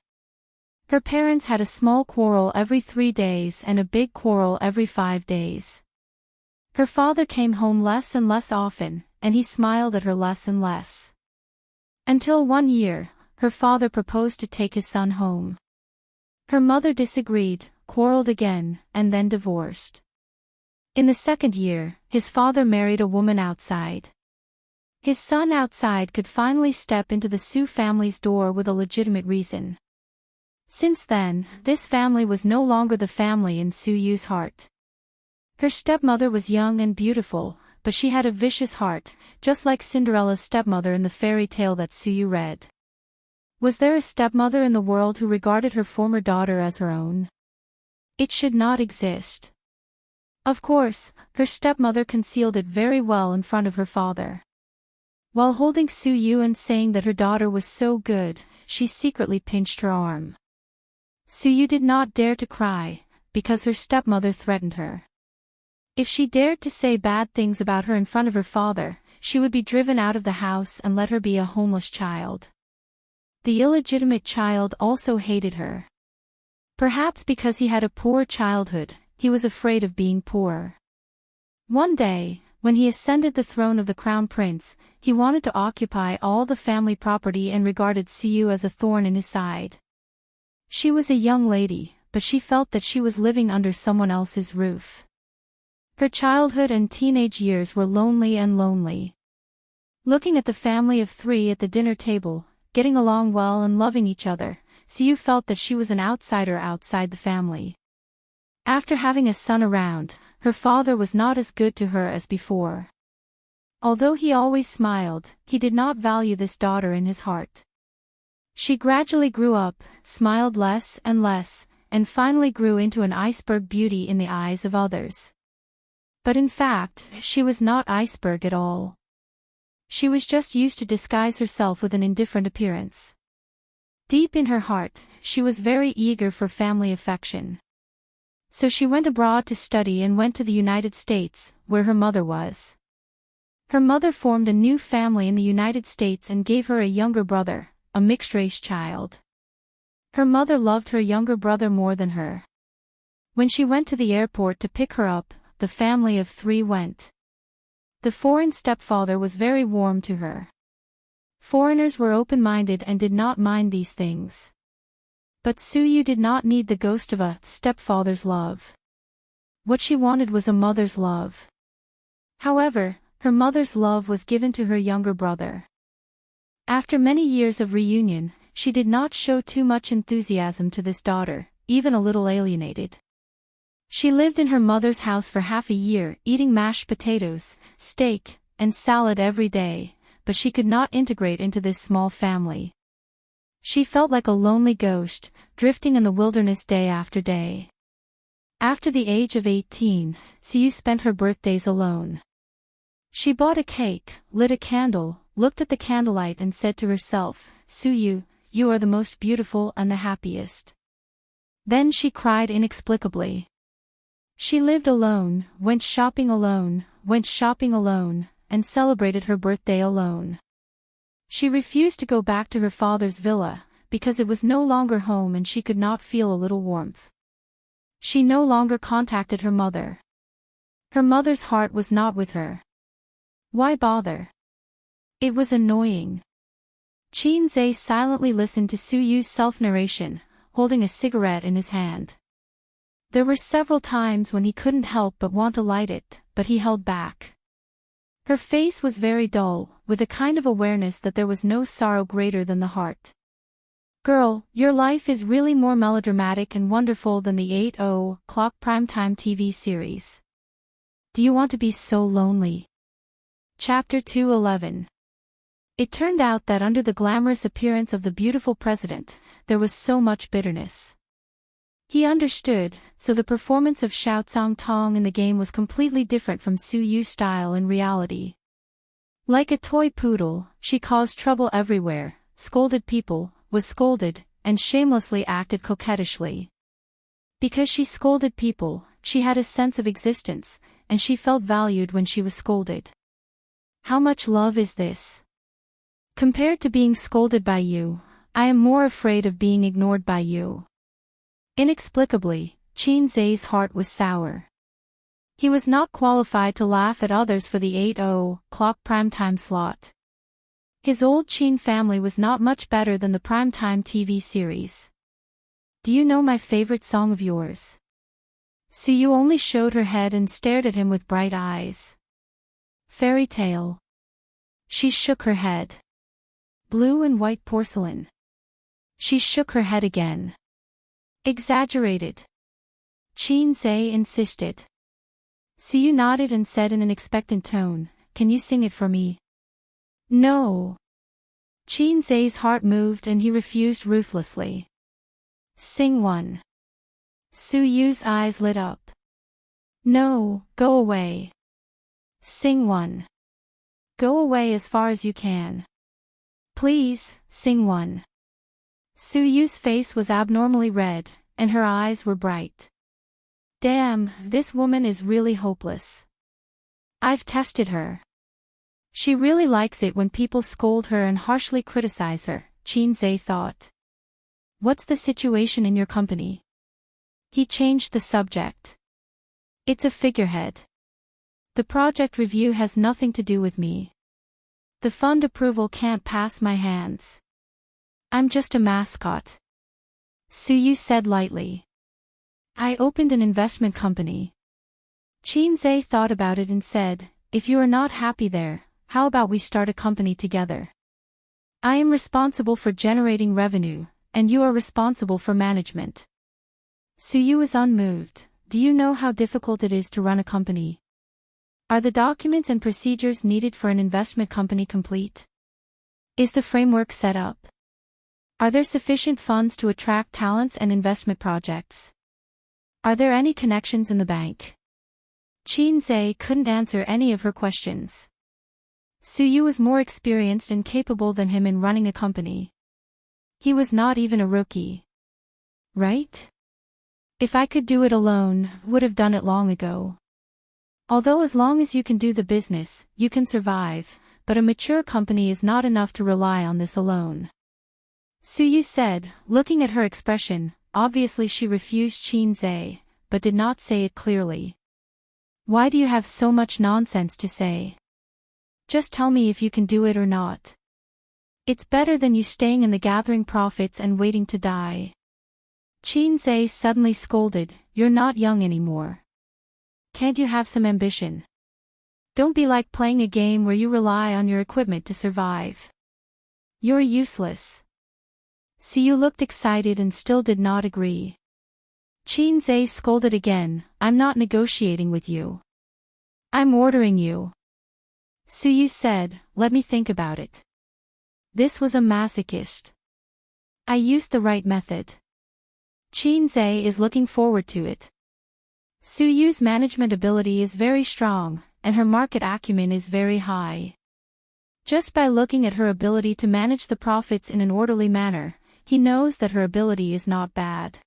[SPEAKER 1] Her parents had a small quarrel every 3 days and a big quarrel every 5 days. Her father came home less and less often, and he smiled at her less and less. Until one year, her father proposed to take his son home. Her mother disagreed, quarreled again, and then divorced. In the second year, his father married a woman outside. His son outside could finally step into the Su family's door with a legitimate reason. Since then, this family was no longer the family in Suyu's heart. Her stepmother was young and beautiful, but she had a vicious heart, just like Cinderella's stepmother in the fairy tale that Suyu read. Was there a stepmother in the world who regarded her former daughter as her own? It should not exist. Of course, her stepmother concealed it very well in front of her father. While holding Suyu and saying that her daughter was so good, she secretly pinched her arm. Suyu did not dare to cry, because her stepmother threatened her. If she dared to say bad things about her in front of her father, she would be driven out of the house and let her be a homeless child. The illegitimate child also hated her. Perhaps because he had a poor childhood, he was afraid of being poor. One day, when he ascended the throne of the crown prince, he wanted to occupy all the family property and regarded Suyu as a thorn in his side. She was a young lady, but she felt that she was living under someone else's roof. Her childhood and teenage years were lonely and lonely. Looking at the family of 3 at the dinner table, getting along well and loving each other, Suyu felt that she was an outsider outside the family. After having a son around, her father was not as good to her as before. Although he always smiled, he did not value this daughter in his heart. She gradually grew up, smiled less, and finally grew into an iceberg beauty in the eyes of others. But in fact, she was not iceberg at all. She was just used to disguise herself with an indifferent appearance. Deep in her heart, she was very eager for family affection. So she went abroad to study and went to the United States, where her mother was. Her mother formed a new family in the United States and gave her a younger brother, a mixed-race child. Her mother loved her younger brother more than her. When she went to the airport to pick her up, the family of 3 went. The foreign stepfather was very warm to her. Foreigners were open-minded and did not mind these things. But Suyu did not need the ghost of a stepfather's love. What she wanted was a mother's love. However, her mother's love was given to her younger brother. After many years of reunion, she did not show too much enthusiasm to this daughter, even a little alienated. She lived in her mother's house for half a year, eating mashed potatoes, steak, and salad every day, but she could not integrate into this small family. She felt like a lonely ghost, drifting in the wilderness day after day. After the age of 18, Suyu spent her birthdays alone. She bought a cake, lit a candle, looked at the candlelight and said to herself, "Suyu, you are the most beautiful and the happiest." Then she cried inexplicably. She lived alone, went shopping alone, and celebrated her birthday alone. She refused to go back to her father's villa, because it was no longer home and she could not feel a little warmth. She no longer contacted her mother. Her mother's heart was not with her. Why bother? It was annoying. Xianxia silently listened to Suyu's self-narration, holding a cigarette in his hand. There were several times when he couldn't help but want to light it, but he held back. Her face was very dull, with a kind of awareness that there was no sorrow greater than the heart. "Girl, your life is really more melodramatic and wonderful than the 8:00 primetime TV series. Do you want to be so lonely?" Chapter 211. It turned out that under the glamorous appearance of the beautiful president, there was so much bitterness. He understood, so the performance of Xiao Tong in the game was completely different from Suyu's style in reality. Like a toy poodle, she caused trouble everywhere, scolded people, was scolded, and shamelessly acted coquettishly. Because she scolded people, she had a sense of existence, and she felt valued when she was scolded. How much love is this? Compared to being scolded by you, I am more afraid of being ignored by you. Inexplicably, Xianxia's heart was sour. He was not qualified to laugh at others for the 8:00 primetime slot. His old Qin family was not much better than the primetime TV series. "Do you know my favorite song of yours?" Suyu only showed her head and stared at him with bright eyes. "Fairy tale." She shook her head. "Blue and white porcelain." She shook her head again. "Exaggerated." Xianxia insisted. Suyu nodded and said in an expectant tone, "Can you sing it for me?" "No." Xianxia's heart moved and he refused ruthlessly. "Sing one." Suyu's eyes lit up. "No, go away." "Sing one." "Go away as far as you can." "Please, sing one." Suyu's face was abnormally red, and her eyes were bright. "Damn, this woman is really hopeless. I've tested her. She really likes it when people scold her and harshly criticize her," Xianxia thought. "What's the situation in your company?" He changed the subject. "It's a figurehead. The project review has nothing to do with me. The fund approval can't pass my hands. I'm just a mascot." Suyu said lightly. "I opened an investment company." Xianxia thought about it and said, "If you are not happy there, how about we start a company together? I am responsible for generating revenue, and you are responsible for management." Suyu was unmoved. "Do you know how difficult it is to run a company? Are the documents and procedures needed for an investment company complete? Is the framework set up? Are there sufficient funds to attract talents and investment projects? Are there any connections in the bank?" Xianxia couldn't answer any of her questions. Suyu was more experienced and capable than him in running a company. He was not even a rookie. Right? If I could do it alone, would have done it long ago. Although as long as you can do the business, you can survive, but a mature company is not enough to rely on this alone. Suyu said, looking at her expression. Obviously she refused Qinzai, but did not say it clearly. Why do you have so much nonsense to say? Just tell me if you can do it or not. It's better than you staying in the gathering profits and waiting to die. Qinzai suddenly scolded, you're not young anymore. Can't you have some ambition? Don't be like playing a game where you rely on your equipment to survive. You're useless. Suyu looked excited and still did not agree. Qinzai scolded again, I'm not negotiating with you. I'm ordering you. Suyu said, let me think about it. This was a masochist. I used the right method. Qinzai is looking forward to it. Suyu's management ability is very strong, and her market acumen is very high. Just by looking at her ability to manage the profits in an orderly manner, he knows that her ability is not bad.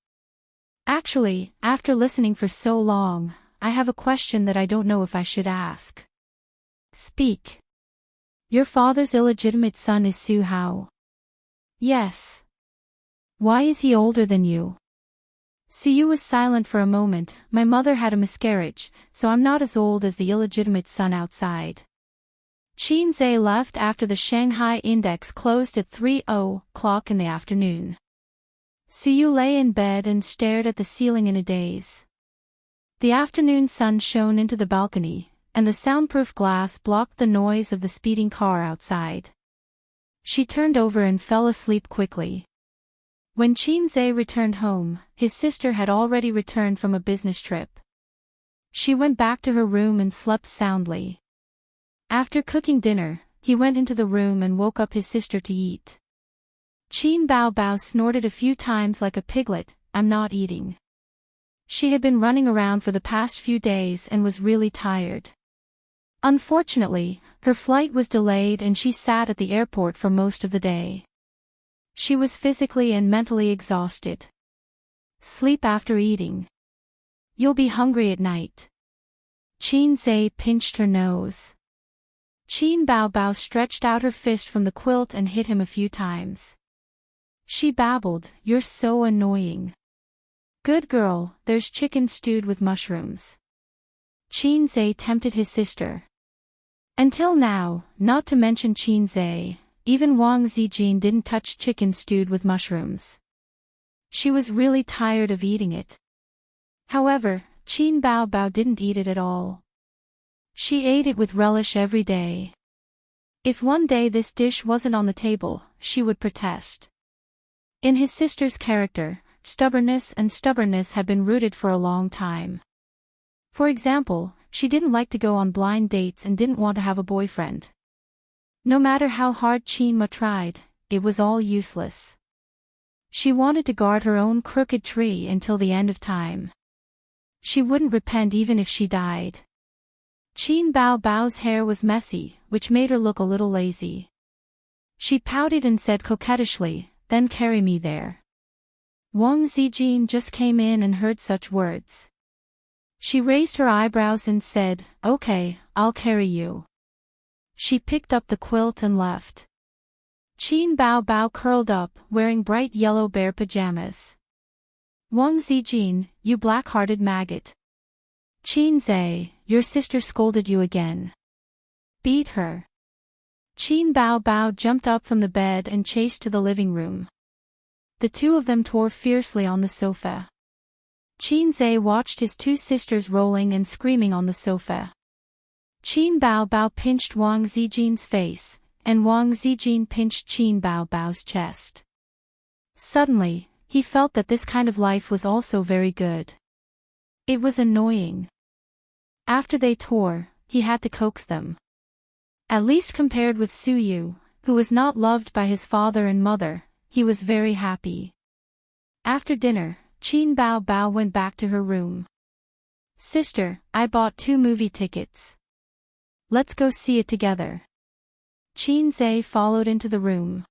[SPEAKER 1] Actually, after listening for so long, I have a question that I don't know if I should ask. Speak. Your father's illegitimate son is Su Hao. Yes. Why is he older than you? Suyu was silent for a moment. My mother had a miscarriage, so I'm not as old as the illegitimate son outside. Qinzai left after the Shanghai index closed at 3:00 in the afternoon. Suyu lay in bed and stared at the ceiling in a daze. The afternoon sun shone into the balcony, and the soundproof glass blocked the noise of the speeding car outside. She turned over and fell asleep quickly. When Qinzai returned home, his sister had already returned from a business trip. She went back to her room and slept soundly. After cooking dinner, he went into the room and woke up his sister to eat. Qin Bao Bao snorted a few times like a piglet, I'm not eating. She had been running around for the past few days and was really tired. Unfortunately, her flight was delayed and she sat at the airport for most of the day. She was physically and mentally exhausted. Sleep after eating. You'll be hungry at night. Qinzai pinched her nose. Qin Bao Bao stretched out her fist from the quilt and hit him a few times. She babbled, you're so annoying. Good girl, there's chicken stewed with mushrooms. Qinzai tempted his sister. Until now, not to mention Qinzai, even Wang Zijin didn't touch chicken stewed with mushrooms. She was really tired of eating it. However, Qin Bao Bao didn't eat it at all. She ate it with relish every day. If one day this dish wasn't on the table, she would protest. In his sister's character, stubbornness had been rooted for a long time. For example, she didn't like to go on blind dates and didn't want to have a boyfriend. No matter how hard Qin Ma tried, it was all useless. She wanted to guard her own crooked tree until the end of time. She wouldn't repent even if she died. Qin Bao Bao's hair was messy, which made her look a little lazy. She pouted and said coquettishly, then carry me there. Wang Zijin just came in and heard such words. She raised her eyebrows and said, okay, I'll carry you. She picked up the quilt and left. Qin Bao Bao curled up, wearing bright yellow bear pajamas. Wang Zijin, you black-hearted maggot. Qinzai, your sister scolded you again. Beat her. Qin Bao Bao jumped up from the bed and chased to the living room. The two of them tore fiercely on the sofa. Qinzai watched his two sisters rolling and screaming on the sofa. Qin Bao Bao pinched Wang Zijin's face, and Wang Zijin pinched Qin Bao Bao's chest. Suddenly, he felt that this kind of life was also very good. It was annoying. After they tore, he had to coax them. At least compared with Suyu, who was not loved by his father and mother, he was very happy. After dinner, Qin Bao Bao went back to her room. Sister, I bought 2 movie tickets. Let's go see it together. Qinzai followed into the room.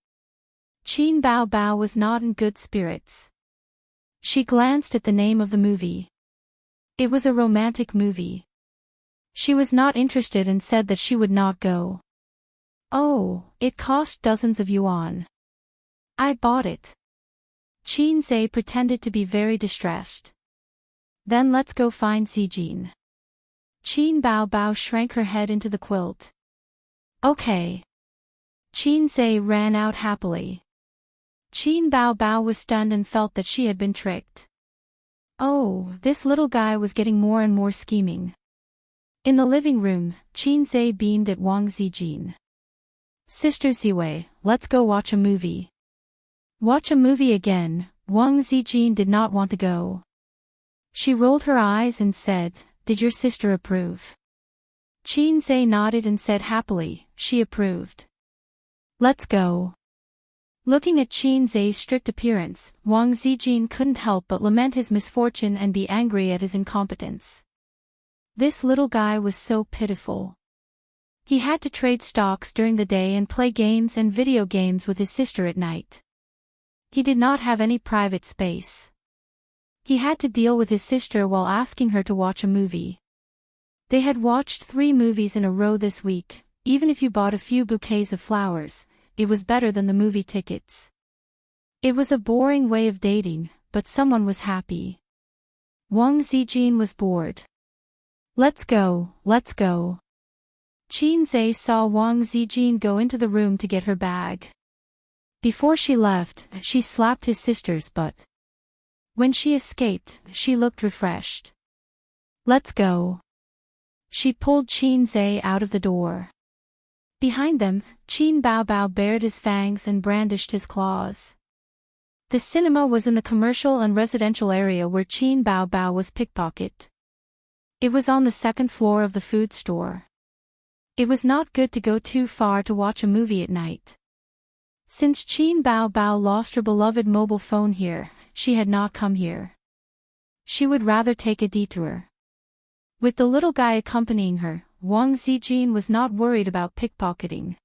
[SPEAKER 1] Qin Bao Bao was not in good spirits. She glanced at the name of the movie. It was a romantic movie. She was not interested and said that she would not go. Oh, it cost dozens of yuan. I bought it. Xianxia pretended to be very distressed. Then let's go find Zijin. Qin Bao Bao shrank her head into the quilt. Okay. Xianxia ran out happily. Qin Bao Bao was stunned and felt that she had been tricked. Oh, this little guy was getting more and more scheming. In the living room, Xianxia beamed at Wang Zijin. Sister Ziwei, let's go watch a movie. Watch a movie again. Wang Zijin did not want to go. She rolled her eyes and said, Did your sister approve? Xianxia nodded and said happily, she approved. Let's go. Looking at Xianxia's strict appearance, Wang Zijin couldn't help but lament his misfortune and be angry at his incompetence. This little guy was so pitiful. He had to trade stocks during the day and play games and video games with his sister at night. He did not have any private space. He had to deal with his sister while asking her to watch a movie. They had watched 3 movies in a row this week. Even if you bought a few bouquets of flowers, it was better than the movie tickets. It was a boring way of dating, but someone was happy. Wang Zijin was bored. Let's go, let's go. Xianxia saw Wang Zijin go into the room to get her bag. Before she left, she slapped his sister's butt. When she escaped, she looked refreshed. Let's go. She pulled Xianxia out of the door. Behind them, Qin Bao Bao bared his fangs and brandished his claws. The cinema was in the commercial and residential area where Qin Bao Bao was pickpocketed. It was on the 2nd floor of the food store. It was not good to go too far to watch a movie at night. Since Qin Bao Bao lost her beloved mobile phone here, she had not come here. She would rather take a detour. With the little guy accompanying her, Wang Zijin was not worried about pickpocketing.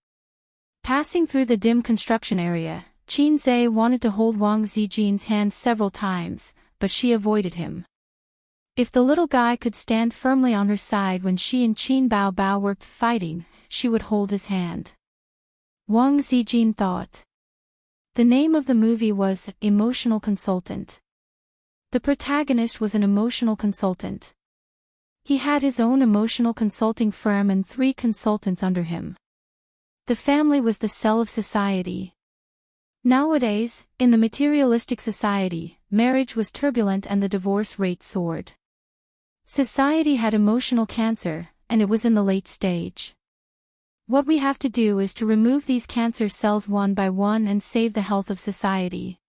[SPEAKER 1] Passing through the dim construction area, Xianxia wanted to hold Wang Zijin's hand several times, but she avoided him. If the little guy could stand firmly on her side when she and Qin Bao Bao were fighting, she would hold his hand. Wang Zijin thought. The name of the movie was Emotional Consultant. The protagonist was an emotional consultant. He had his own emotional consulting firm and 3 consultants under him. The family was the cell of society. Nowadays, in the materialistic society, marriage was turbulent and the divorce rate soared. Society had emotional cancer, and it was in the late stage. What we have to do is to remove these cancer cells one by one and save the health of society.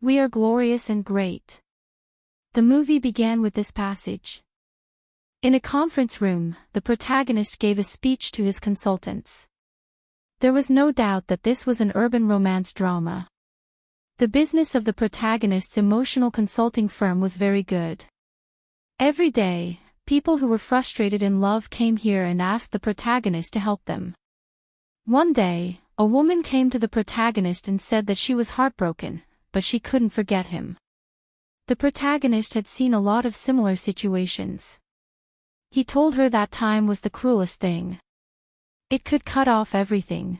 [SPEAKER 1] We are glorious and great. The movie began with this passage. In a conference room, the protagonist gave a speech to his consultants. There was no doubt that this was an urban romance drama. The business of the protagonist's emotional consulting firm was very good. Every day, people who were frustrated in love came here and asked the protagonist to help them. One day, a woman came to the protagonist and said that she was heartbroken, but she couldn't forget him. The protagonist had seen a lot of similar situations. He told her that time was the cruelest thing. It could cut off everything.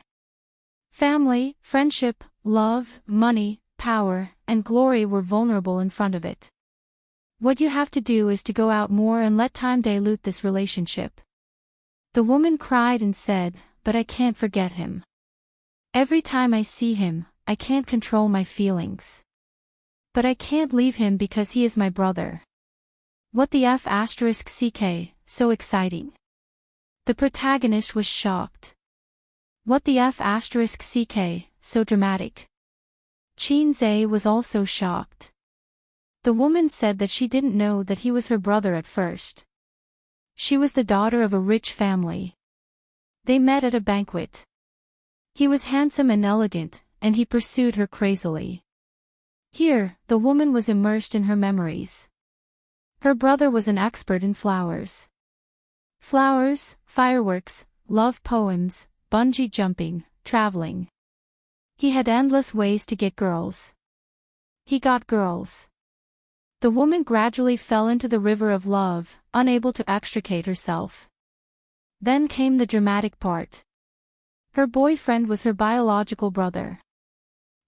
[SPEAKER 1] Family, friendship, love, money, power, and glory were vulnerable in front of it. What you have to do is to go out more and let time dilute this relationship. The woman cried and said, but I can't forget him. Every time I see him, I can't control my feelings. But I can't leave him because he is my brother. What the F***, so exciting. The protagonist was shocked. What the F***, so dramatic. Xianxia was also shocked. The woman said that she didn't know that he was her brother at first. She was the daughter of a rich family. They met at a banquet. He was handsome and elegant, and he pursued her crazily. Here, the woman was immersed in her memories. Her brother was an expert in flowers. Flowers, fireworks, love poems, bungee jumping, traveling. He had endless ways to get girls. He got girls. The woman gradually fell into the river of love, unable to extricate herself. Then came the dramatic part. Her boyfriend was her biological brother.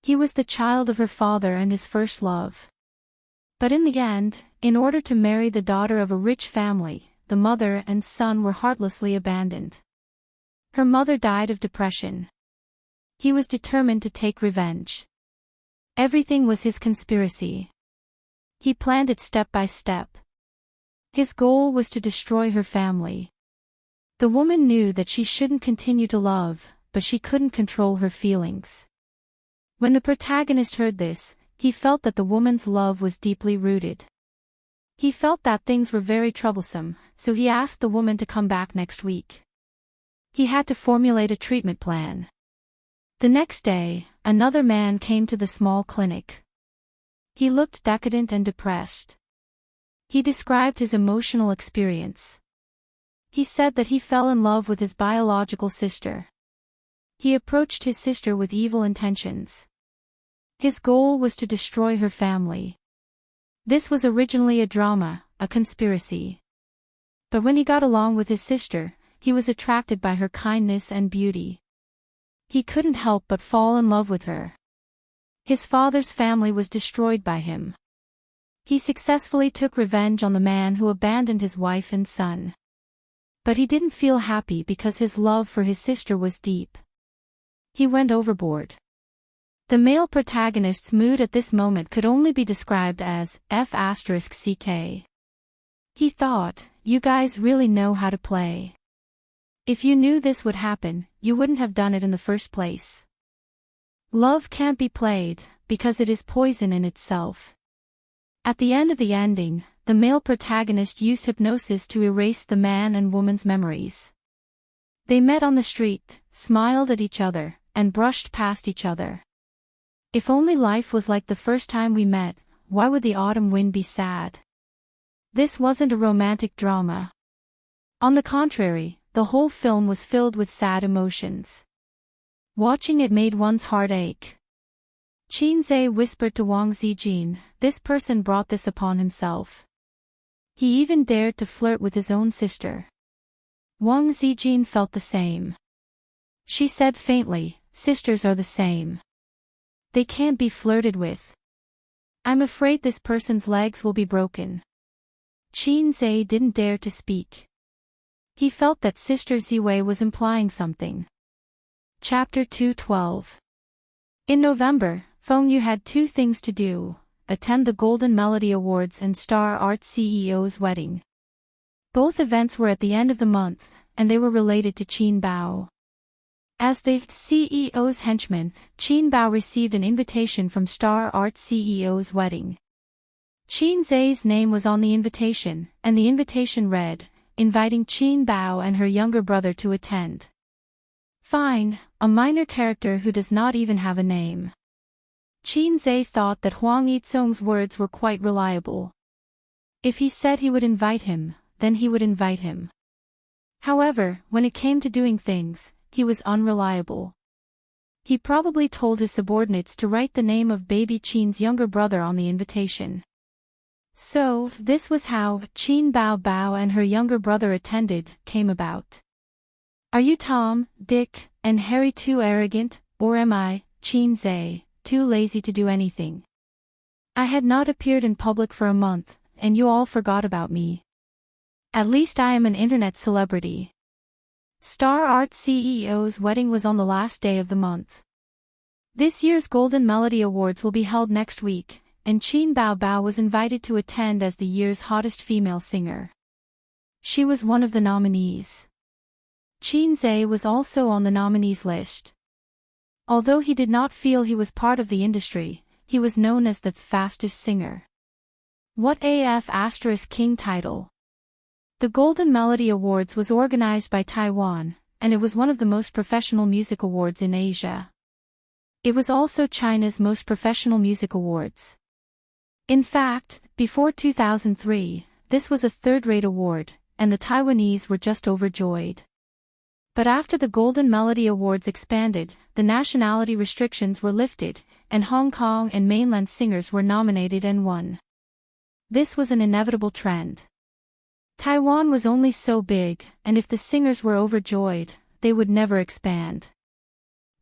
[SPEAKER 1] He was the child of her father and his first love. But in the end, in order to marry the daughter of a rich family, the mother and son were heartlessly abandoned. Her mother died of depression. He was determined to take revenge. Everything was his conspiracy. He planned it step by step. His goal was to destroy her family. The woman knew that she shouldn't continue to love, but she couldn't control her feelings. When the protagonist heard this, he felt that the woman's love was deeply rooted. He felt that things were very troublesome, so he asked the woman to come back next week. He had to formulate a treatment plan. The next day, another man came to the small clinic. He looked decadent and depressed. He described his emotional experience. He said that he fell in love with his biological sister. He approached his sister with evil intentions. His goal was to destroy her family. This was originally a drama, a conspiracy. But when he got along with his sister, he was attracted by her kindness and beauty. He couldn't help but fall in love with her. His father's family was destroyed by him. He successfully took revenge on the man who abandoned his wife and son. But he didn't feel happy because his love for his sister was deep. He went overboard. The male protagonist's mood at this moment could only be described as F***ck. He thought, "You guys really know how to play. If you knew this would happen, you wouldn't have done it in the first place." Love can't be played, because it is poison in itself. At the end of the ending, the male protagonist used hypnosis to erase the man and woman's memories. They met on the street, smiled at each other, and brushed past each other. If only life was like the first time we met, why would the autumn wind be sad? This wasn't a romantic drama. On the contrary, the whole film was filled with sad emotions. Watching it made one's heart ache. Xianxia whispered to Wang Zijin, "This person brought this upon himself. He even dared to flirt with his own sister." Wang Zijin felt the same. She said faintly, "Sisters are the same. They can't be flirted with. I'm afraid this person's legs will be broken." Xianxia didn't dare to speak. He felt that Sister Ziwei was implying something. Chapter 212. In November, Feng Yu had two things to do: attend the Golden Melody Awards and Star Art CEO's wedding. Both events were at the end of the month, and they were related to Qin Bao. As the CEO's henchman, Qin Bao received an invitation from Star Art CEO's wedding. Xianxia's name was on the invitation, and the invitation read, inviting Qin Bao and her younger brother to attend. Fine, a minor character who does not even have a name. Xianxia thought that Huang Yizong's words were quite reliable. If he said he would invite him, then he would invite him. However, when it came to doing things, he was unreliable. He probably told his subordinates to write the name of baby Qin's younger brother on the invitation. So, this was how Qin Bao Bao and her younger brother attended came about. Are you Tom, Dick, and Harry too arrogant, or am I, Xianxia, too lazy to do anything? I had not appeared in public for a month, and you all forgot about me. At least I am an internet celebrity. Star Art CEO's wedding was on the last day of the month. This year's Golden Melody Awards will be held next week, and Qin Bao Bao was invited to attend as the year's hottest female singer. She was one of the nominees. Xianxia was also on the nominees list. Although he did not feel he was part of the industry, he was known as the fastest singer. What AF * King title? The Golden Melody Awards was organized by Taiwan, and it was one of the most professional music awards in Asia. It was also China's most professional music awards. In fact, before 2003, this was a third-rate award, and the Taiwanese were just overjoyed. But after the Golden Melody Awards expanded, the nationality restrictions were lifted, and Hong Kong and mainland singers were nominated and won. This was an inevitable trend. Taiwan was only so big, and if the singers were overjoyed, they would never expand.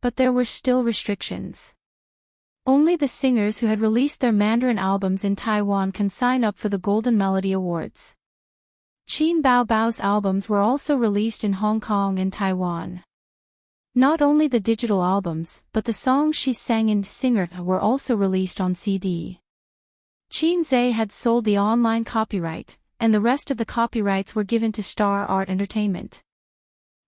[SPEAKER 1] But there were still restrictions. Only the singers who had released their Mandarin albums in Taiwan can sign up for the Golden Melody Awards. Qin Bao Bao's albums were also released in Hong Kong and Taiwan. Not only the digital albums, but the songs she sang in Singer were also released on CD. Qin Zhe had sold the online copyright, and the rest of the copyrights were given to Star Art Entertainment.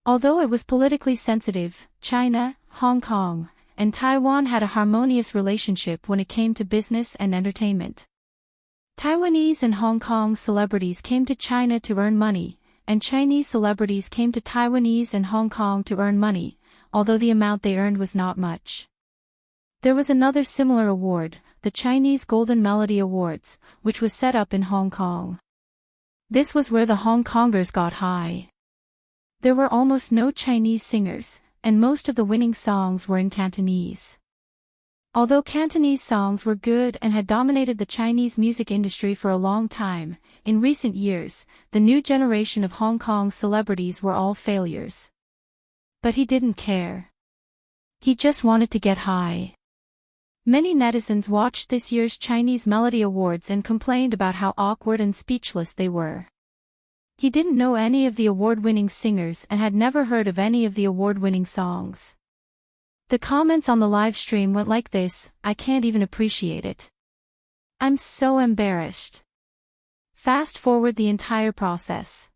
[SPEAKER 1] Although it was politically sensitive, China, Hong Kong, and Taiwan had a harmonious relationship when it came to business and entertainment. Taiwanese and Hong Kong celebrities came to China to earn money, and Chinese celebrities came to Taiwanese and Hong Kong to earn money, although the amount they earned was not much. There was another similar award, the Chinese Golden Melody Awards, which was set up in Hong Kong. This was where the Hong Kongers got high. There were almost no Chinese singers, and most of the winning songs were in Cantonese. Although Cantonese songs were good and had dominated the Chinese music industry for a long time, in recent years, the new generation of Hong Kong celebrities were all failures. But he didn't care. He just wanted to get high. Many netizens watched this year's Chinese Melody Awards and complained about how awkward and speechless they were. He didn't know any of the award-winning singers and had never heard of any of the award-winning songs. The comments on the live stream went like this: "I can't even appreciate it. I'm so embarrassed." Fast forward the entire process.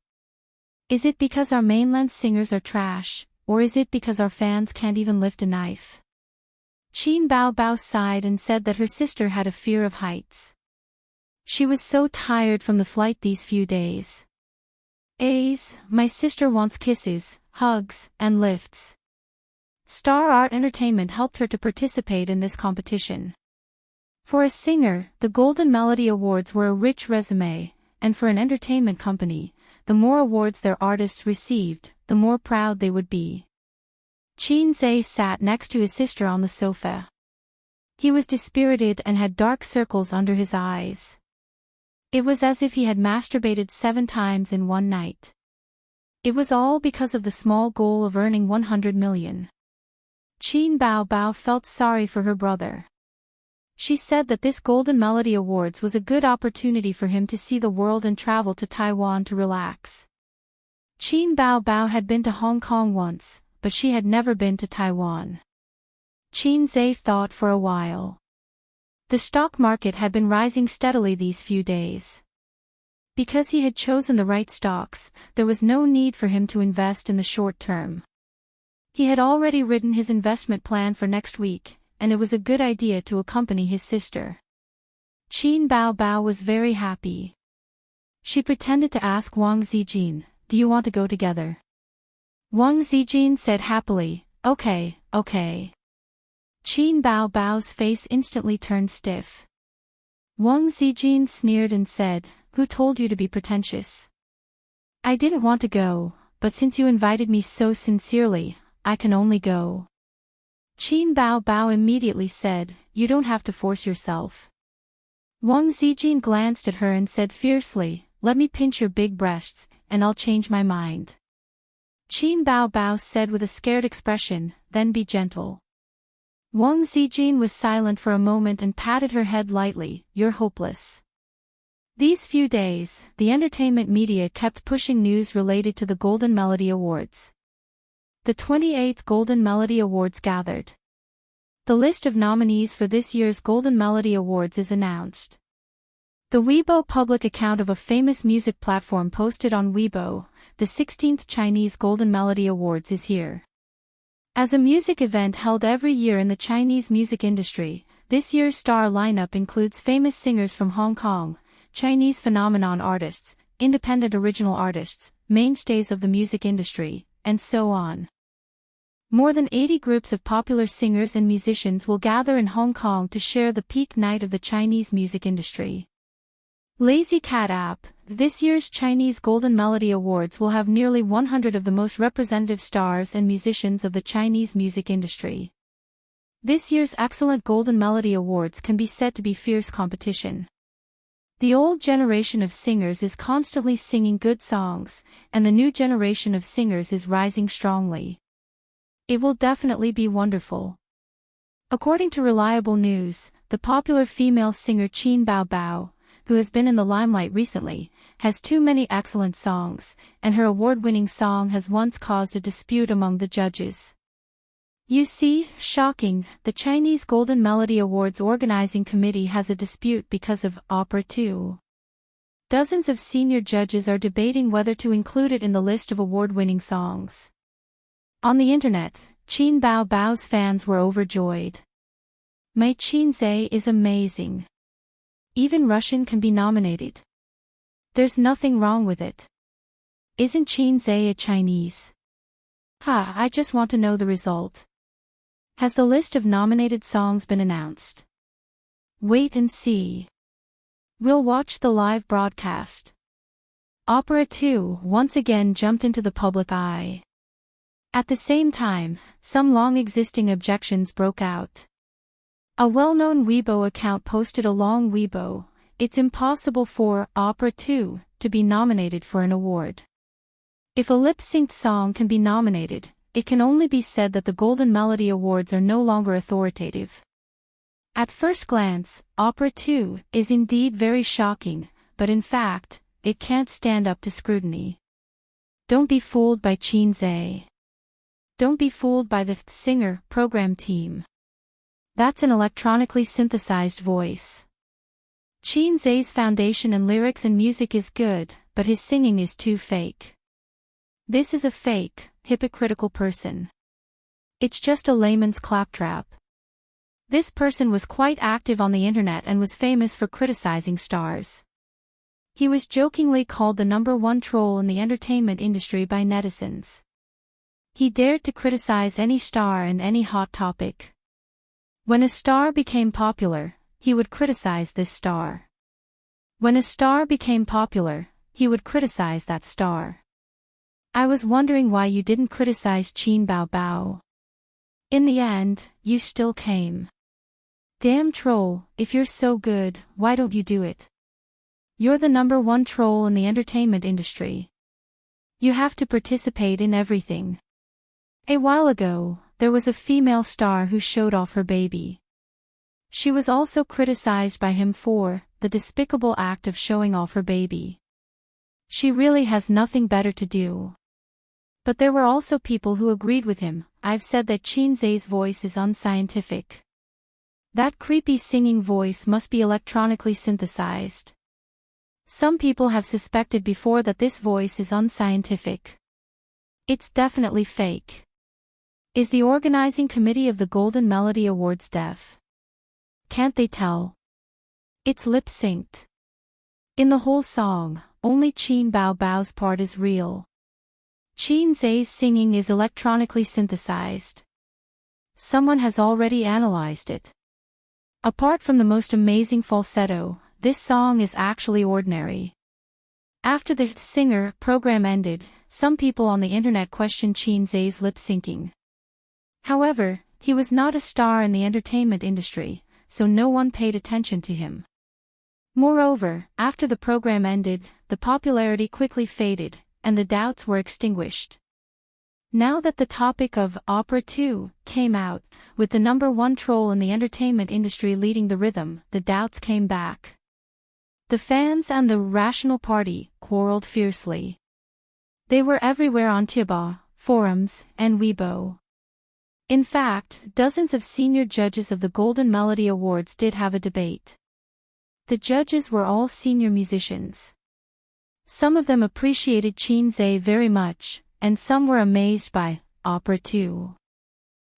[SPEAKER 1] Is it because our mainland singers are trash, or is it because our fans can't even lift a knife? Qin Bao Bao sighed and said that her sister had a fear of heights. She was so tired from the flight these few days. My sister wants kisses, hugs, and lifts. Star Art Entertainment helped her to participate in this competition. For a singer, the Golden Melody Awards were a rich resume, and for an entertainment company, the more awards their artists received, the more proud they would be. Qin Zhe sat next to his sister on the sofa. He was dispirited and had dark circles under his eyes. It was as if he had masturbated 7 times in one night. It was all because of the small goal of earning 100 million. Qin Bao Bao felt sorry for her brother. She said that this Golden Melody Awards was a good opportunity for him to see the world and travel to Taiwan to relax. Qin Bao Bao had been to Hong Kong once, but she had never been to Taiwan. Qin Zhe thought for a while. The stock market had been rising steadily these few days. Because he had chosen the right stocks, there was no need for him to invest in the short term. He had already written his investment plan for next week, and it was a good idea to accompany his sister. Qin Bao Bao was very happy. She pretended to ask Wang Zijin, "Do you want to go together?" Wang Zijin said happily, Okay. Qin Bao Bao's face instantly turned stiff. Wang Zijin sneered and said, "Who told you to be pretentious? I didn't want to go, but since you invited me so sincerely, I can only go." Qin Bao Bao immediately said, "You don't have to force yourself." Wang Zijin glanced at her and said fiercely, "Let me pinch your big breasts, and I'll change my mind." Qin Bao Bao said with a scared expression, "Then be gentle." Wang Zijin was silent for a moment and patted her head lightly, "You're hopeless." These few days, the entertainment media kept pushing news related to the Golden Melody Awards. The 28th Golden Melody Awards gathered. The list of nominees for this year's Golden Melody Awards is announced. The Weibo public account of a famous music platform posted on Weibo, the 16th Chinese Golden Melody Awards is here. As a music event held every year in the Chinese music industry, this year's star lineup includes famous singers from Hong Kong, Chinese phenomenon artists, independent original artists, mainstays of the music industry, and so on. More than 80 groups of popular singers and musicians will gather in Hong Kong to share the peak night of the Chinese music industry. Lazy Cat app, this year's Chinese Golden Melody Awards will have nearly 100 of the most representative stars and musicians of the Chinese music industry. This year's excellent Golden Melody Awards can be said to be fierce competition. The old generation of singers is constantly singing good songs, and the new generation of singers is rising strongly. It will definitely be wonderful. According to reliable news, the popular female singer Qin Bao Bao, who has been in the limelight recently, has too many excellent songs, and her award-winning song has once caused a dispute among the judges. You see, shocking, the Chinese Golden Melody Awards organizing committee has a dispute because of Opera 2. Dozens of senior judges are debating whether to include it in the list of award-winning songs. On the internet, Qin Bao Bao's fans were overjoyed. My Qinzai is amazing. Even Russian can be nominated. There's nothing wrong with it. Isn't Qinzai a Chinese? I just want to know the result. Has the list of nominated songs been announced? Wait and see. We'll watch the live broadcast. Opera 2 once again jumped into the public eye. At the same time, some long-existing objections broke out. A well-known Weibo account posted a long Weibo, "It's impossible for Opera 2 to be nominated for an award. If a lip-synced song can be nominated, it can only be said that the Golden Melody Awards are no longer authoritative." At first glance, Opera 2 is indeed very shocking, but in fact, it can't stand up to scrutiny. Don't be fooled by Qinzai. Don't be fooled by the singer program team. That's an electronically synthesized voice. Qinzai's foundation in lyrics and music is good, but his singing is too fake. This is a fake, hypocritical person. It's just a layman's claptrap. This person was quite active on the internet and was famous for criticizing stars. He was jokingly called the #1 troll in the entertainment industry by netizens. He dared to criticize any star and any hot topic. When a star became popular, he would criticize this star. When a star became popular, he would criticize that star. I was wondering why you didn't criticize Qin Bao Bao. In the end, you still came. Damn troll, if you're so good, why don't you do it? You're the #1 troll in the entertainment industry. You have to participate in everything. A while ago, there was a female star who showed off her baby. She was also criticized by him for the despicable act of showing off her baby. She really has nothing better to do. But there were also people who agreed with him. I've said that Qinzai's voice is unscientific. That creepy singing voice must be electronically synthesized. Some people have suspected before that this voice is unscientific. It's definitely fake. Is the organizing committee of the Golden Melody Awards deaf? Can't they tell? It's lip-synced. In the whole song, only Qin Bao Bao's part is real. Qinzai's singing is electronically synthesized. Someone has already analyzed it. Apart from the most amazing falsetto, this song is actually ordinary. After the singer program ended, some people on the internet questioned Qinzai's lip-syncing. However, he was not a star in the entertainment industry, so no one paid attention to him. Moreover, after the program ended, the popularity quickly faded, and the doubts were extinguished. Now that the topic of Opera 2 came out, with the #1 troll in the entertainment industry leading the rhythm, the doubts came back. The fans and the Rational Party quarreled fiercely. They were everywhere on Taobao, forums, and Weibo. In fact, dozens of senior judges of the Golden Melody Awards did have a debate. The judges were all senior musicians. Some of them appreciated Qinzai very much, and some were amazed by Opera 2.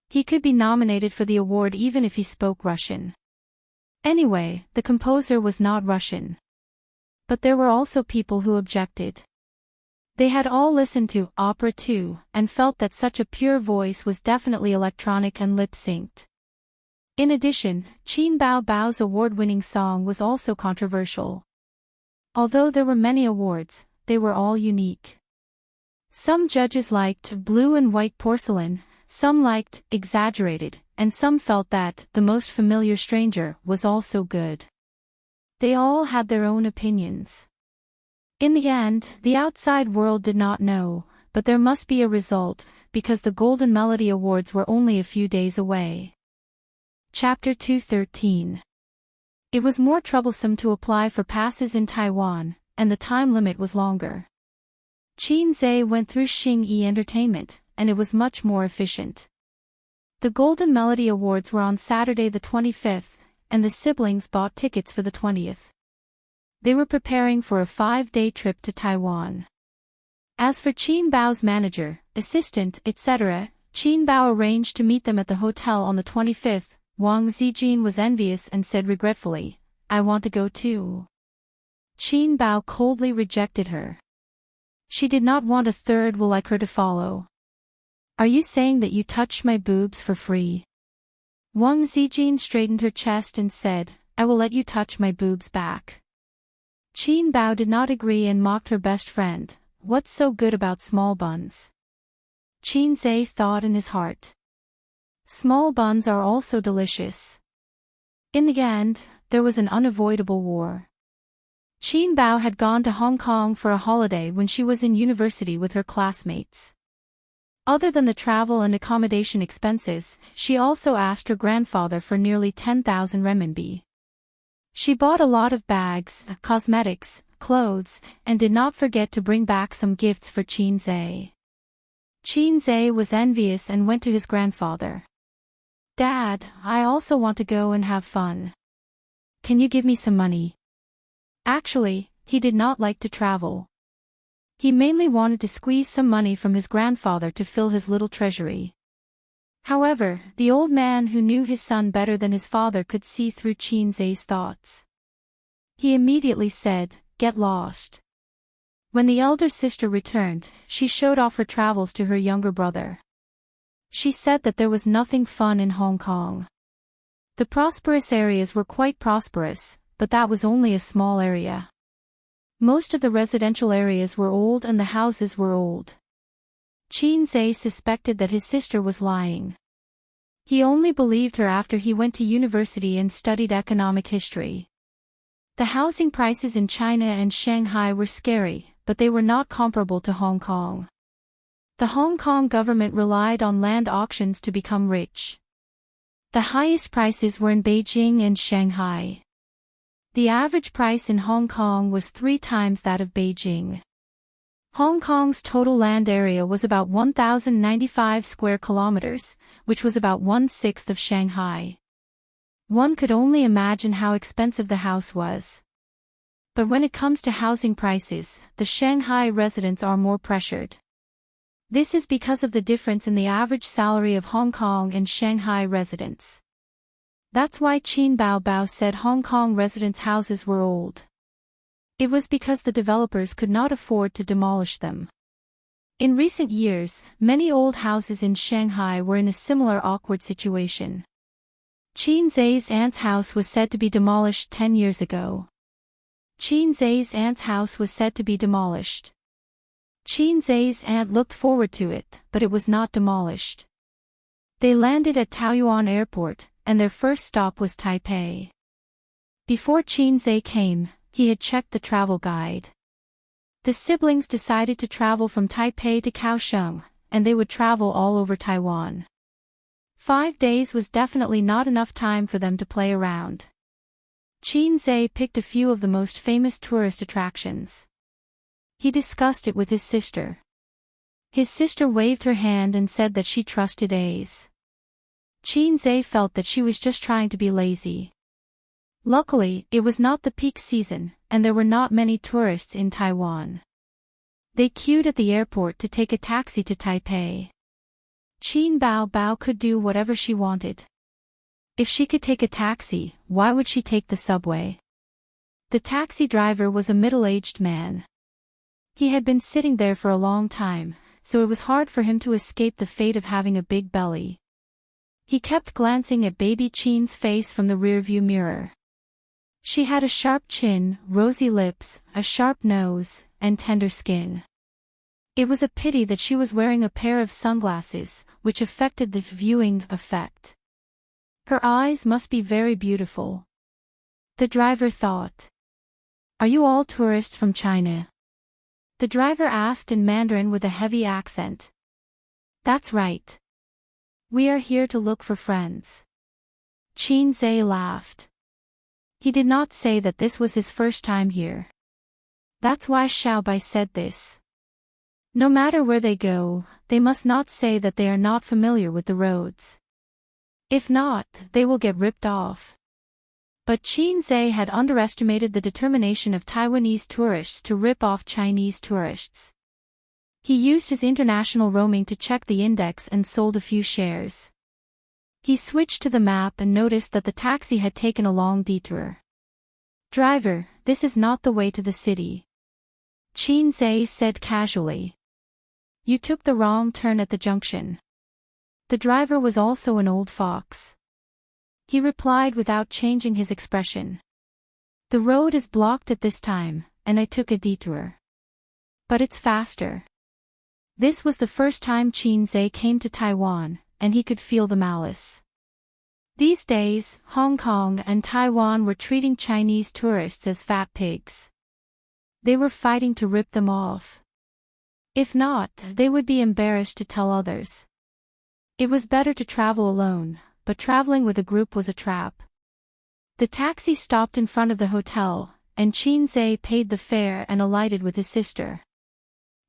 [SPEAKER 1] He could be nominated for the award even if he spoke Russian. Anyway, the composer was not Russian. But there were also people who objected. They had all listened to Opera 2 and felt that such a pure voice was definitely electronic and lip-synced. In addition, Qin Bao Bao's award-winning song was also controversial. Although there were many awards, they were all unique. Some judges liked Blue and White Porcelain, some liked Exaggerated, and some felt that The Most Familiar Stranger was also good. They all had their own opinions. In the end, the outside world did not know, but there must be a result, because the Golden Melody Awards were only a few days away. Chapter 213. It was more troublesome to apply for passes in Taiwan, and the time limit was longer. Xianxia went through Xingyi Entertainment, and it was much more efficient. The Golden Melody Awards were on Saturday the 25th, and the siblings bought tickets for the 20th. They were preparing for a 5-day trip to Taiwan. As for Qin Bao's manager, assistant, etc., Qin Bao arranged to meet them at the hotel on the 25th. Wang Zijin was envious and said regretfully, "I want to go too." Qin Bao coldly rejected her. She did not want a third will like her to follow. "Are you saying that you touched my boobs for free?" Wang Zijin straightened her chest and said, "I will let you touch my boobs back." Qin Bao did not agree and mocked her best friend. "What's so good about small buns?" Xianxia thought in his heart. Small buns are also delicious. In the end, there was an unavoidable war. Qin Bao had gone to Hong Kong for a holiday when she was in university with her classmates. Other than the travel and accommodation expenses, she also asked her grandfather for nearly 10,000 renminbi. She bought a lot of bags, cosmetics, clothes, and did not forget to bring back some gifts for Xianxia. Xianxia was envious and went to his grandfather. "Dad, I also want to go and have fun. Can you give me some money?" Actually, he did not like to travel. He mainly wanted to squeeze some money from his grandfather to fill his little treasury. However, the old man who knew his son better than his father could see through Xianxia's thoughts. He immediately said, "Get lost." When the elder sister returned, she showed off her travels to her younger brother. She said that there was nothing fun in Hong Kong. The prosperous areas were quite prosperous, but that was only a small area. Most of the residential areas were old and the houses were old. Xianxia suspected that his sister was lying. He only believed her after he went to university and studied economic history. The housing prices in China and Shanghai were scary, but they were not comparable to Hong Kong. The Hong Kong government relied on land auctions to become rich. The highest prices were in Beijing and Shanghai. The average price in Hong Kong was 3 times that of Beijing. Hong Kong's total land area was about 1,095 square kilometers, which was about 1/6 of Shanghai. One could only imagine how expensive the house was. But when it comes to housing prices, the Shanghai residents are more pressured. This is because of the difference in the average salary of Hong Kong and Shanghai residents. That's why Qin Bao said Hong Kong residents' houses were old. It was because the developers could not afford to demolish them. In recent years, many old houses in Shanghai were in a similar awkward situation. Xianxia's aunt's house was said to be demolished 10 years ago. Xianxia's aunt's house was said to be demolished. Xianxia's aunt looked forward to it, but it was not demolished. They landed at Taoyuan Airport, and their first stop was Taipei. Before Xianxia came, he had checked the travel guide. The siblings decided to travel from Taipei to Kaohsiung, and they would travel all over Taiwan. 5 days was definitely not enough time for them to play around. Xianxia picked a few of the most famous tourist attractions. He discussed it with his sister. His sister waved her hand and said that she trusted A's. Xianxia felt that she was just trying to be lazy. Luckily, it was not the peak season, and there were not many tourists in Taiwan. They queued at the airport to take a taxi to Taipei. Qin Bao could do whatever she wanted. If she could take a taxi, why would she take the subway? The taxi driver was a middle-aged man. He had been sitting there for a long time, so it was hard for him to escape the fate of having a big belly. He kept glancing at baby Qin's face from the rearview mirror. She had a sharp chin, rosy lips, a sharp nose, and tender skin. It was a pity that she was wearing a pair of sunglasses, which affected the viewing effect. Her eyes must be very beautiful. The driver thought. Are you all tourists from China? The driver asked in Mandarin with a heavy accent. That's right. We are here to look for friends. Xianxia laughed. He did not say that this was his first time here. That's why Xiaobai said this. No matter where they go, they must not say that they are not familiar with the roads. If not, they will get ripped off. But Xianxia had underestimated the determination of Taiwanese tourists to rip off Chinese tourists. He used his international roaming to check the index and sold a few shares. He switched to the map and noticed that the taxi had taken a long detour. Driver, this is not the way to the city. Xianxia said casually. You took the wrong turn at the junction. The driver was also an old fox. He replied without changing his expression. The road is blocked at this time, and I took a detour. But it's faster. This was the first time Xianxia came to Taiwan, and he could feel the malice. These days, Hong Kong and Taiwan were treating Chinese tourists as fat pigs. They were fighting to rip them off. If not, they would be embarrassed to tell others. It was better to travel alone, but traveling with a group was a trap. The taxi stopped in front of the hotel, and Xianxia paid the fare and alighted with his sister.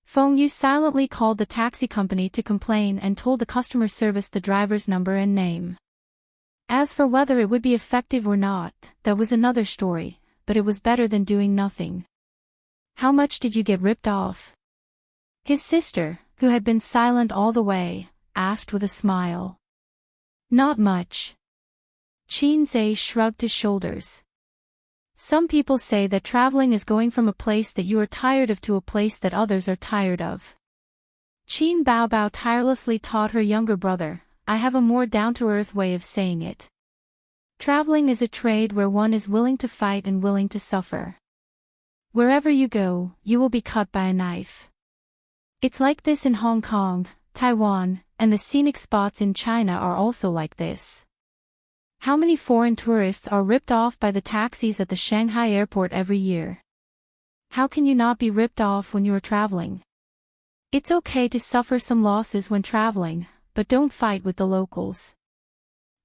[SPEAKER 1] Feng Yu silently called the taxi company to complain and told the customer service the driver's number and name. As for whether it would be effective or not, that was another story, but it was better than doing nothing. How much did you get ripped off? His sister, who had been silent all the way, asked with a smile. Not much. Xianxia shrugged his shoulders. Some people say that traveling is going from a place that you are tired of to a place that others are tired of. Qin Baobao tirelessly taught her younger brother, I have a more down-to-earth way of saying it. Traveling is a trade where one is willing to fight and willing to suffer. Wherever you go, you will be cut by a knife. It's like this in Hong Kong, Taiwan, and the scenic spots in China are also like this. How many foreign tourists are ripped off by the taxis at the Shanghai airport every year? How can you not be ripped off when you are traveling? It's okay to suffer some losses when traveling, but don't fight with the locals.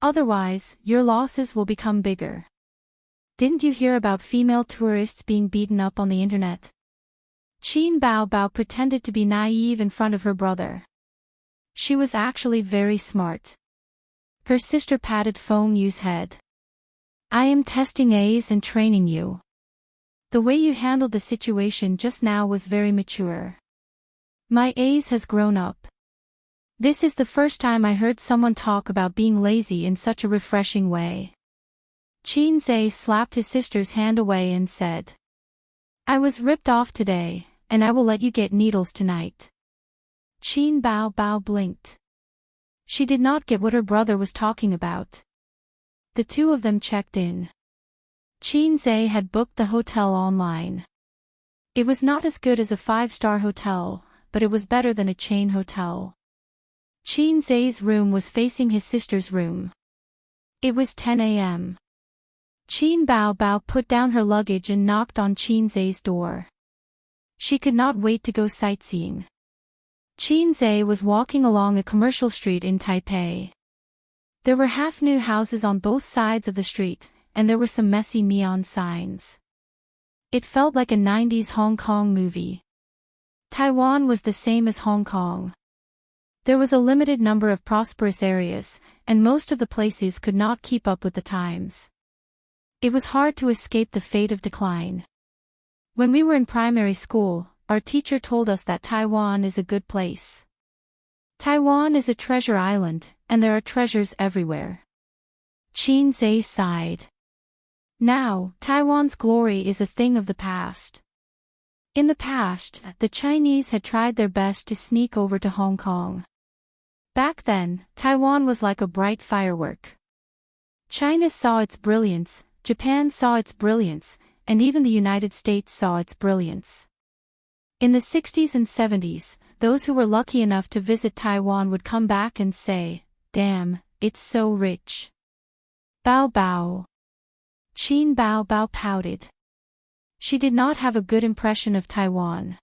[SPEAKER 1] Otherwise, your losses will become bigger. Didn't you hear about female tourists being beaten up on the internet? Qin Baobao pretended to be naive in front of her brother. She was actually very smart. Her sister patted Feng Yu's head. I am testing A's and training you. The way you handled the situation just now was very mature. My A's has grown up. This is the first time I heard someone talk about being lazy in such a refreshing way. Xianxia slapped his sister's hand away and said, I was ripped off today, and I will let you get needles tonight. Qin Baobao blinked. She did not get what her brother was talking about. The two of them checked in. Xianxia had booked the hotel online. It was not as good as a 5-star hotel, but it was better than a chain hotel. Xianxia's room was facing his sister's room. It was 10 a.m. Qin Baobao put down her luggage and knocked on Xianxia's door. She could not wait to go sightseeing. Xianxia was walking along a commercial street in Taipei. There were half-new houses on both sides of the street, and there were some messy neon signs. It felt like a 90s Hong Kong movie. Taiwan was the same as Hong Kong. There was a limited number of prosperous areas, and most of the places could not keep up with the times. It was hard to escape the fate of decline. When we were in primary school, our teacher told us that Taiwan is a good place. Taiwan is a treasure island, and there are treasures everywhere. Xianxia sighed. Now, Taiwan's glory is a thing of the past. In the past, the Chinese had tried their best to sneak over to Hong Kong. Back then, Taiwan was like a bright firework. China saw its brilliance, Japan saw its brilliance, and even the United States saw its brilliance. In the 60s and 70s, those who were lucky enough to visit Taiwan would come back and say, damn, it's so rich. Bao Bao. Qin Baobao pouted. She did not have a good impression of Taiwan.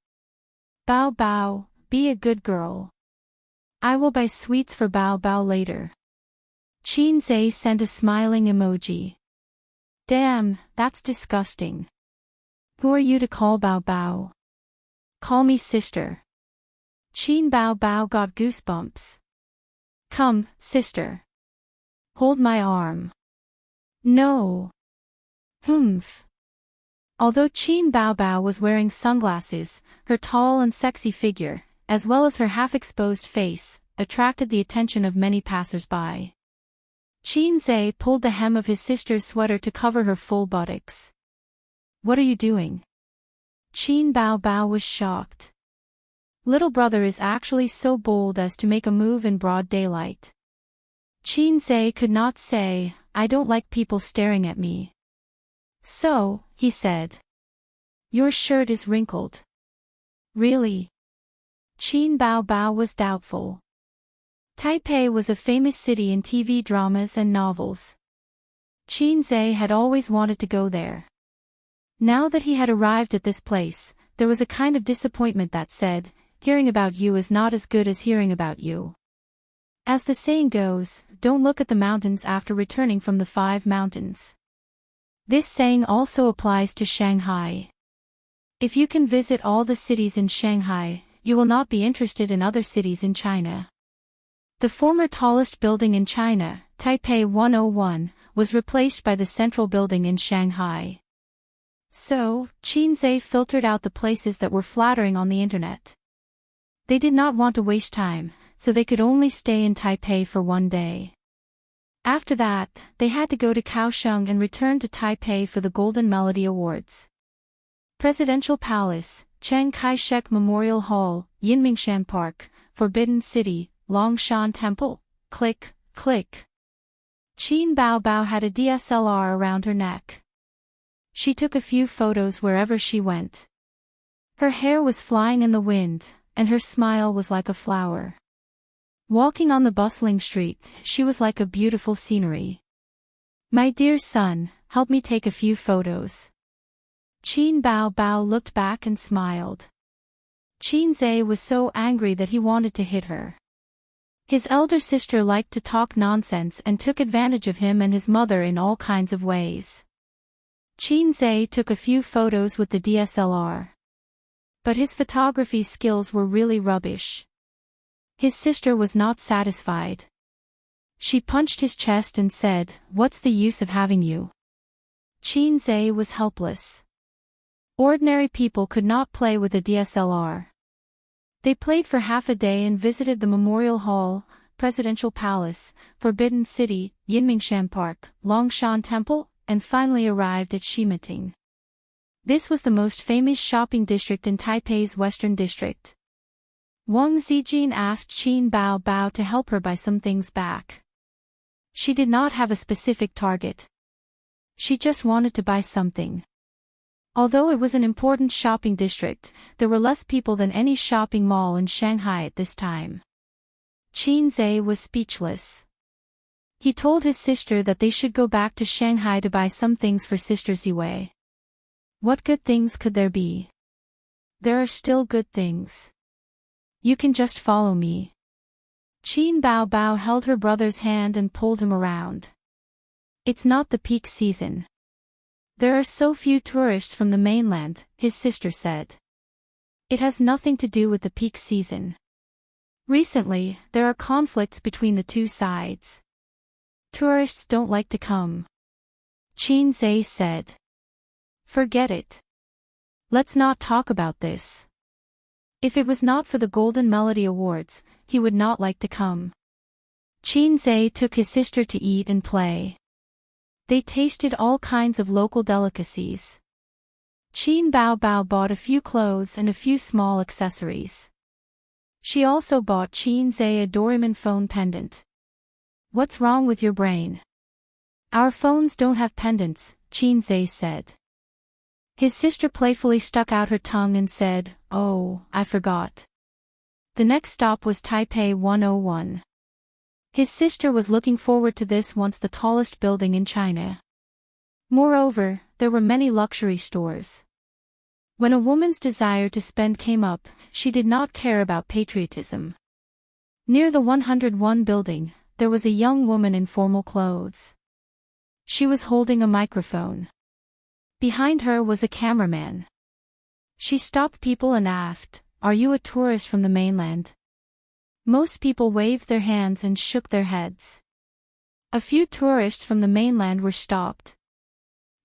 [SPEAKER 1] Bao Bao, be a good girl. I will buy sweets for Bao Bao later. Xianxia sent a smiling emoji. Damn, that's disgusting. Who are you to call Bao Bao? Call me sister. Qin Bao Bao got goosebumps. Come, sister. Hold my arm. No. Humph. Although Qin Bao Bao was wearing sunglasses, her tall and sexy figure, as well as her half-exposed face, attracted the attention of many passers-by. Xianxia pulled the hem of his sister's sweater to cover her full buttocks. What are you doing? Qin Bao Bao was shocked. Little brother is actually so bold as to make a move in broad daylight. Xianxia could not say, I don't like people staring at me. So, he said. Your shirt is wrinkled. Really? Qin Bao Bao was doubtful. Taipei was a famous city in TV dramas and novels. Xianxia had always wanted to go there. Now that he had arrived at this place, there was a kind of disappointment that said, hearing about you is not as good as hearing about you. As the saying goes, don't look at the mountains after returning from the 5 mountains. This saying also applies to Shanghai. If you can visit all the cities in Shanghai, you will not be interested in other cities in China. The former tallest building in China, Taipei 101, was replaced by the central building in Shanghai. So, Xianxia filtered out the places that were flattering on the internet. They did not want to waste time, so they could only stay in Taipei for 1 day. After that, they had to go to Kaohsiung and return to Taipei for the Golden Melody Awards. Presidential Palace, Chiang Kai-shek Memorial Hall, Yinmingshan Park, Forbidden City, Longshan Temple, click, click. Qin Bao Bao had a DSLR around her neck. She took a few photos wherever she went. Her hair was flying in the wind, and her smile was like a flower. Walking on the bustling street, she was like a beautiful scenery. My dear son, help me take a few photos. Qin Bao Bao looked back and smiled. Xianxia was so angry that he wanted to hit her. His elder sister liked to talk nonsense and took advantage of him and his mother in all kinds of ways. Xianxia took a few photos with the DSLR. But his photography skills were really rubbish. His sister was not satisfied. She punched his chest and said, "What's the use of having you?" Xianxia was helpless. Ordinary people could not play with a DSLR. They played for half a day and visited the Memorial Hall, Presidential Palace, Forbidden City, Yinmingshan Park, Longshan Temple, and finally arrived at Shimating. This was the most famous shopping district in Taipei's Western District. Wang Zijin asked Qin Bao Bao to help her buy some things back. She did not have a specific target. She just wanted to buy something. Although it was an important shopping district, there were less people than any shopping mall in Shanghai at this time. Xianxia was speechless. He told his sister that they should go back to Shanghai to buy some things for Sister Ziwei. What good things could there be? There are still good things. You can just follow me. Qin Bao Bao held her brother's hand and pulled him around. It's not the peak season. There are so few tourists from the mainland, his sister said. It has nothing to do with the peak season. Recently, there are conflicts between the two sides. Tourists don't like to come. Xianxia said. Forget it. Let's not talk about this. If it was not for the Golden Melody Awards, he would not like to come. Xianxia took his sister to eat and play. They tasted all kinds of local delicacies. Qin Bao Bao bought a few clothes and a few small accessories. She also bought Xianxia a Doraemon phone pendant. What's wrong with your brain? Our phones don't have pendants, Xianxia said. His sister playfully stuck out her tongue and said, "Oh, I forgot." The next stop was Taipei 101. His sister was looking forward to this, once the tallest building in China. Moreover, there were many luxury stores. When a woman's desire to spend came up, she did not care about patriotism. Near the 101 building, there was a young woman in formal clothes. She was holding a microphone. Behind her was a cameraman. She stopped people and asked, "Are you a tourist from the mainland?" Most people waved their hands and shook their heads. A few tourists from the mainland were stopped.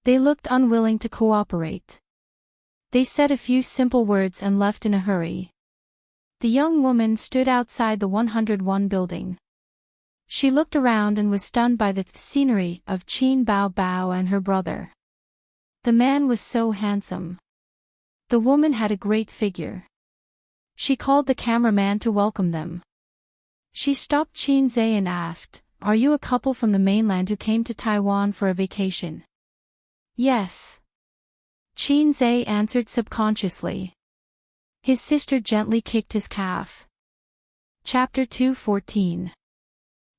[SPEAKER 1] They looked unwilling to cooperate. They said a few simple words and left in a hurry. The young woman stood outside the 101 building. She looked around and was stunned by the scenery of Qin Bao Bao and her brother. The man was so handsome. The woman had a great figure. She called the cameraman to welcome them. She stopped Qin Zhe and asked, "Are you a couple from the mainland who came to Taiwan for a vacation?" "Yes." Qin Zhe answered subconsciously. His sister gently kicked his calf. Chapter 2:14.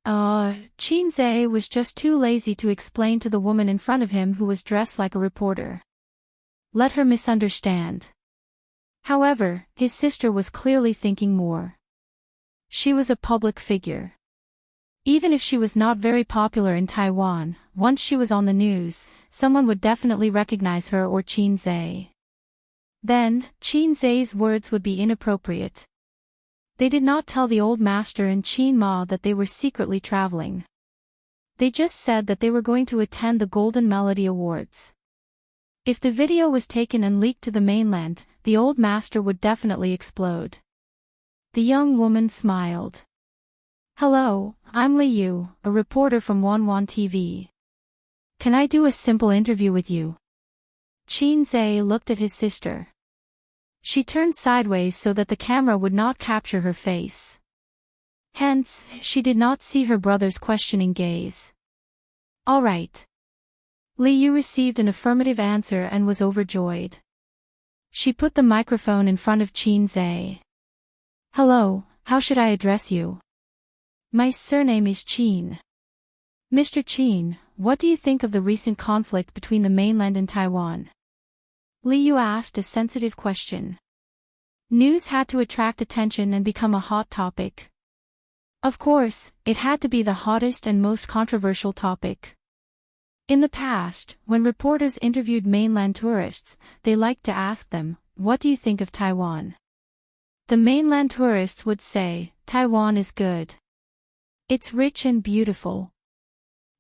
[SPEAKER 1] Qin Zhe was just too lazy to explain to the woman in front of him who was dressed like a reporter. Let her misunderstand. However, his sister was clearly thinking more. She was a public figure. Even if she was not very popular in Taiwan, once she was on the news, someone would definitely recognize her or Qin Zhe. Then, Qin Zhe's words would be inappropriate. They did not tell the old master and Qin Ma that they were secretly traveling. They just said that they were going to attend the Golden Melody Awards. If the video was taken and leaked to the mainland, the old master would definitely explode. The young woman smiled. "Hello, I'm Li Yu, a reporter from Wanwan TV. Can I do a simple interview with you?" Qin Zhe looked at his sister. She turned sideways so that the camera would not capture her face. Hence, she did not see her brother's questioning gaze. "All right." Li Yu received an affirmative answer and was overjoyed. She put the microphone in front of Qin Zhe. "Hello, how should I address you?" "My surname is Qin." "Mr. Qin, what do you think of the recent conflict between the mainland and Taiwan?" Li Yu asked a sensitive question. News had to attract attention and become a hot topic. Of course, it had to be the hottest and most controversial topic. In the past, when reporters interviewed mainland tourists, they liked to ask them, "What do you think of Taiwan?" The mainland tourists would say, "Taiwan is good. It's rich and beautiful."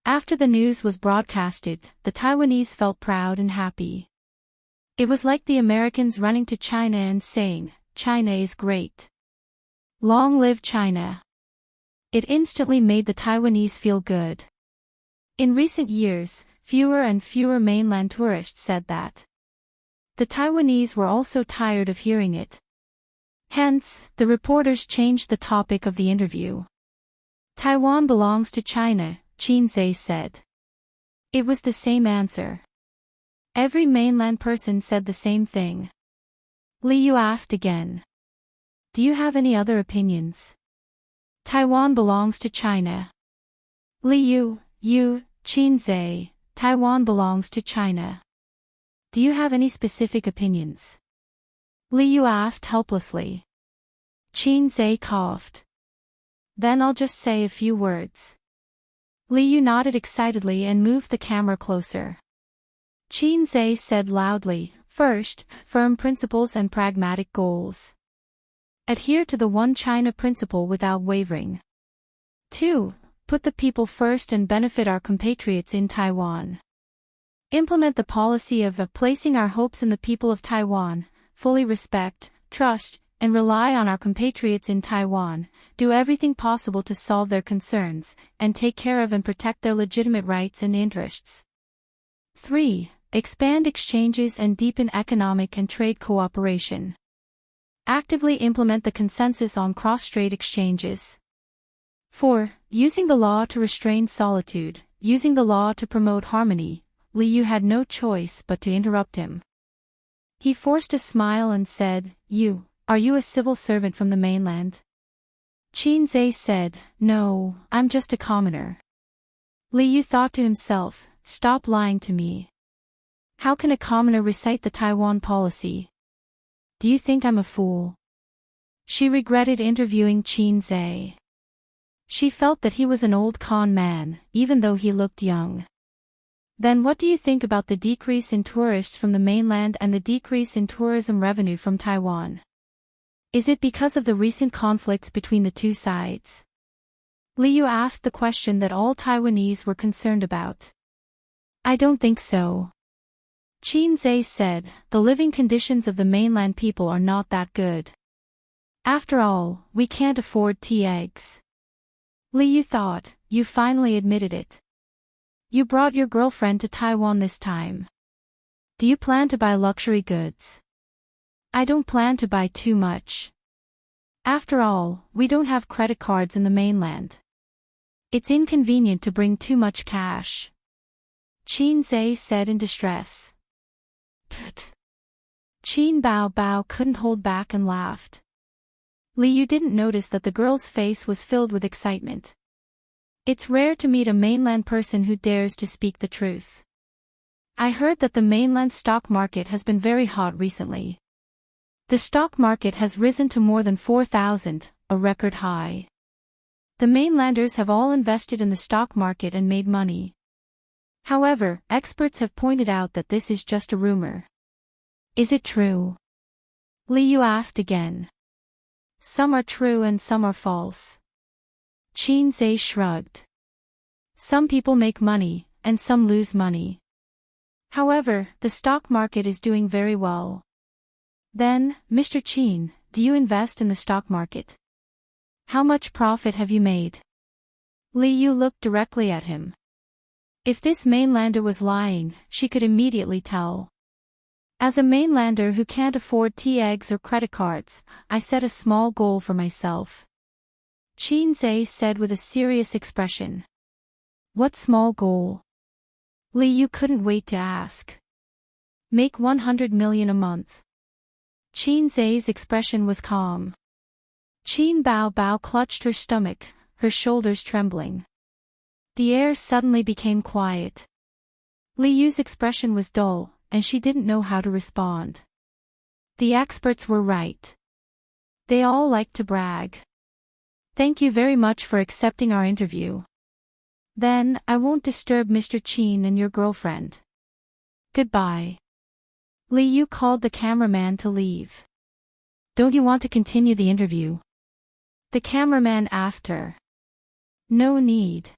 [SPEAKER 1] After the news was broadcasted, the Taiwanese felt proud and happy. It was like the Americans running to China and saying, "China is great. Long live China." It instantly made the Taiwanese feel good. In recent years, fewer and fewer mainland tourists said that. The Taiwanese were also tired of hearing it. Hence, the reporters changed the topic of the interview. "Taiwan belongs to China," Qin Zhe said. It was the same answer. Every mainland person said the same thing. Li Yu asked again. "Do you have any other opinions?" "Taiwan belongs to China." Li Yu, Qin Zhe, Taiwan belongs to China. "Do you have any specific opinions?" Li Yu asked helplessly. Qin Zhe coughed. "Then I'll just say a few words." Li Yu nodded excitedly and moved the camera closer. Qin Zhe said loudly, "First, firm principles and pragmatic goals. Adhere to the One China principle without wavering. 2. Put the people first and benefit our compatriots in Taiwan. Implement the policy of placing our hopes in the people of Taiwan, fully respect, trust, and rely on our compatriots in Taiwan, do everything possible to solve their concerns, and take care of and protect their legitimate rights and interests. 3. Expand exchanges and deepen economic and trade cooperation. Actively implement the consensus on cross-strait exchanges. 4. Using the law to restrain solitude, using the law to promote harmony." Li Yu had no choice but to interrupt him. He forced a smile and said, Are you a civil servant from the mainland?" Qin Zhe said, "No, I'm just a commoner." Li Yu thought to himself, "Stop lying to me. How can a commoner recite the Taiwan policy?" Do you think I'm a fool? She regretted interviewing Qin Zhe. She felt that he was an old con man, even though he looked young. Then what do you think about the decrease in tourists from the mainland and the decrease in tourism revenue from Taiwan? Is it because of the recent conflicts between the two sides? Liu asked the question that all Taiwanese were concerned about. I don't think so. Qin Zhe said, the living conditions of the mainland people are not that good. After all, we can't afford tea eggs. Liu thought, you finally admitted it. You brought your girlfriend to Taiwan this time. Do you plan to buy luxury goods? I don't plan to buy too much. After all, we don't have credit cards in the mainland. It's inconvenient to bring too much cash. Qin Zhe said in distress. Pfft. Qin Bao Bao couldn't hold back and laughed. Liu didn't notice that the girl's face was filled with excitement. It's rare to meet a mainland person who dares to speak the truth. I heard that the mainland stock market has been very hot recently. The stock market has risen to more than 4,000, a record high. The mainlanders have all invested in the stock market and made money. However, experts have pointed out that this is just a rumor. Is it true? Liu asked again. Some are true and some are false. Qin Zhe shrugged. Some people make money, and some lose money. However, the stock market is doing very well. Then, Mr. Qin, do you invest in the stock market? How much profit have you made? Liu looked directly at him. If this mainlander was lying, she could immediately tell. As a mainlander who can't afford tea eggs or credit cards, I set a small goal for myself. Qin Zhe said with a serious expression. What small goal? Liu couldn't wait to ask. Make 100 million a month. Qin Zhe's expression was calm. Qin Bao Bao clutched her stomach, her shoulders trembling. The air suddenly became quiet. Liu's expression was dull, and she didn't know how to respond. The experts were right. They all liked to brag. Thank you very much for accepting our interview. Then, I won't disturb Mr. Qin and your girlfriend. Goodbye. Liu called the cameraman to leave. Don't you want to continue the interview? The cameraman asked her. No need.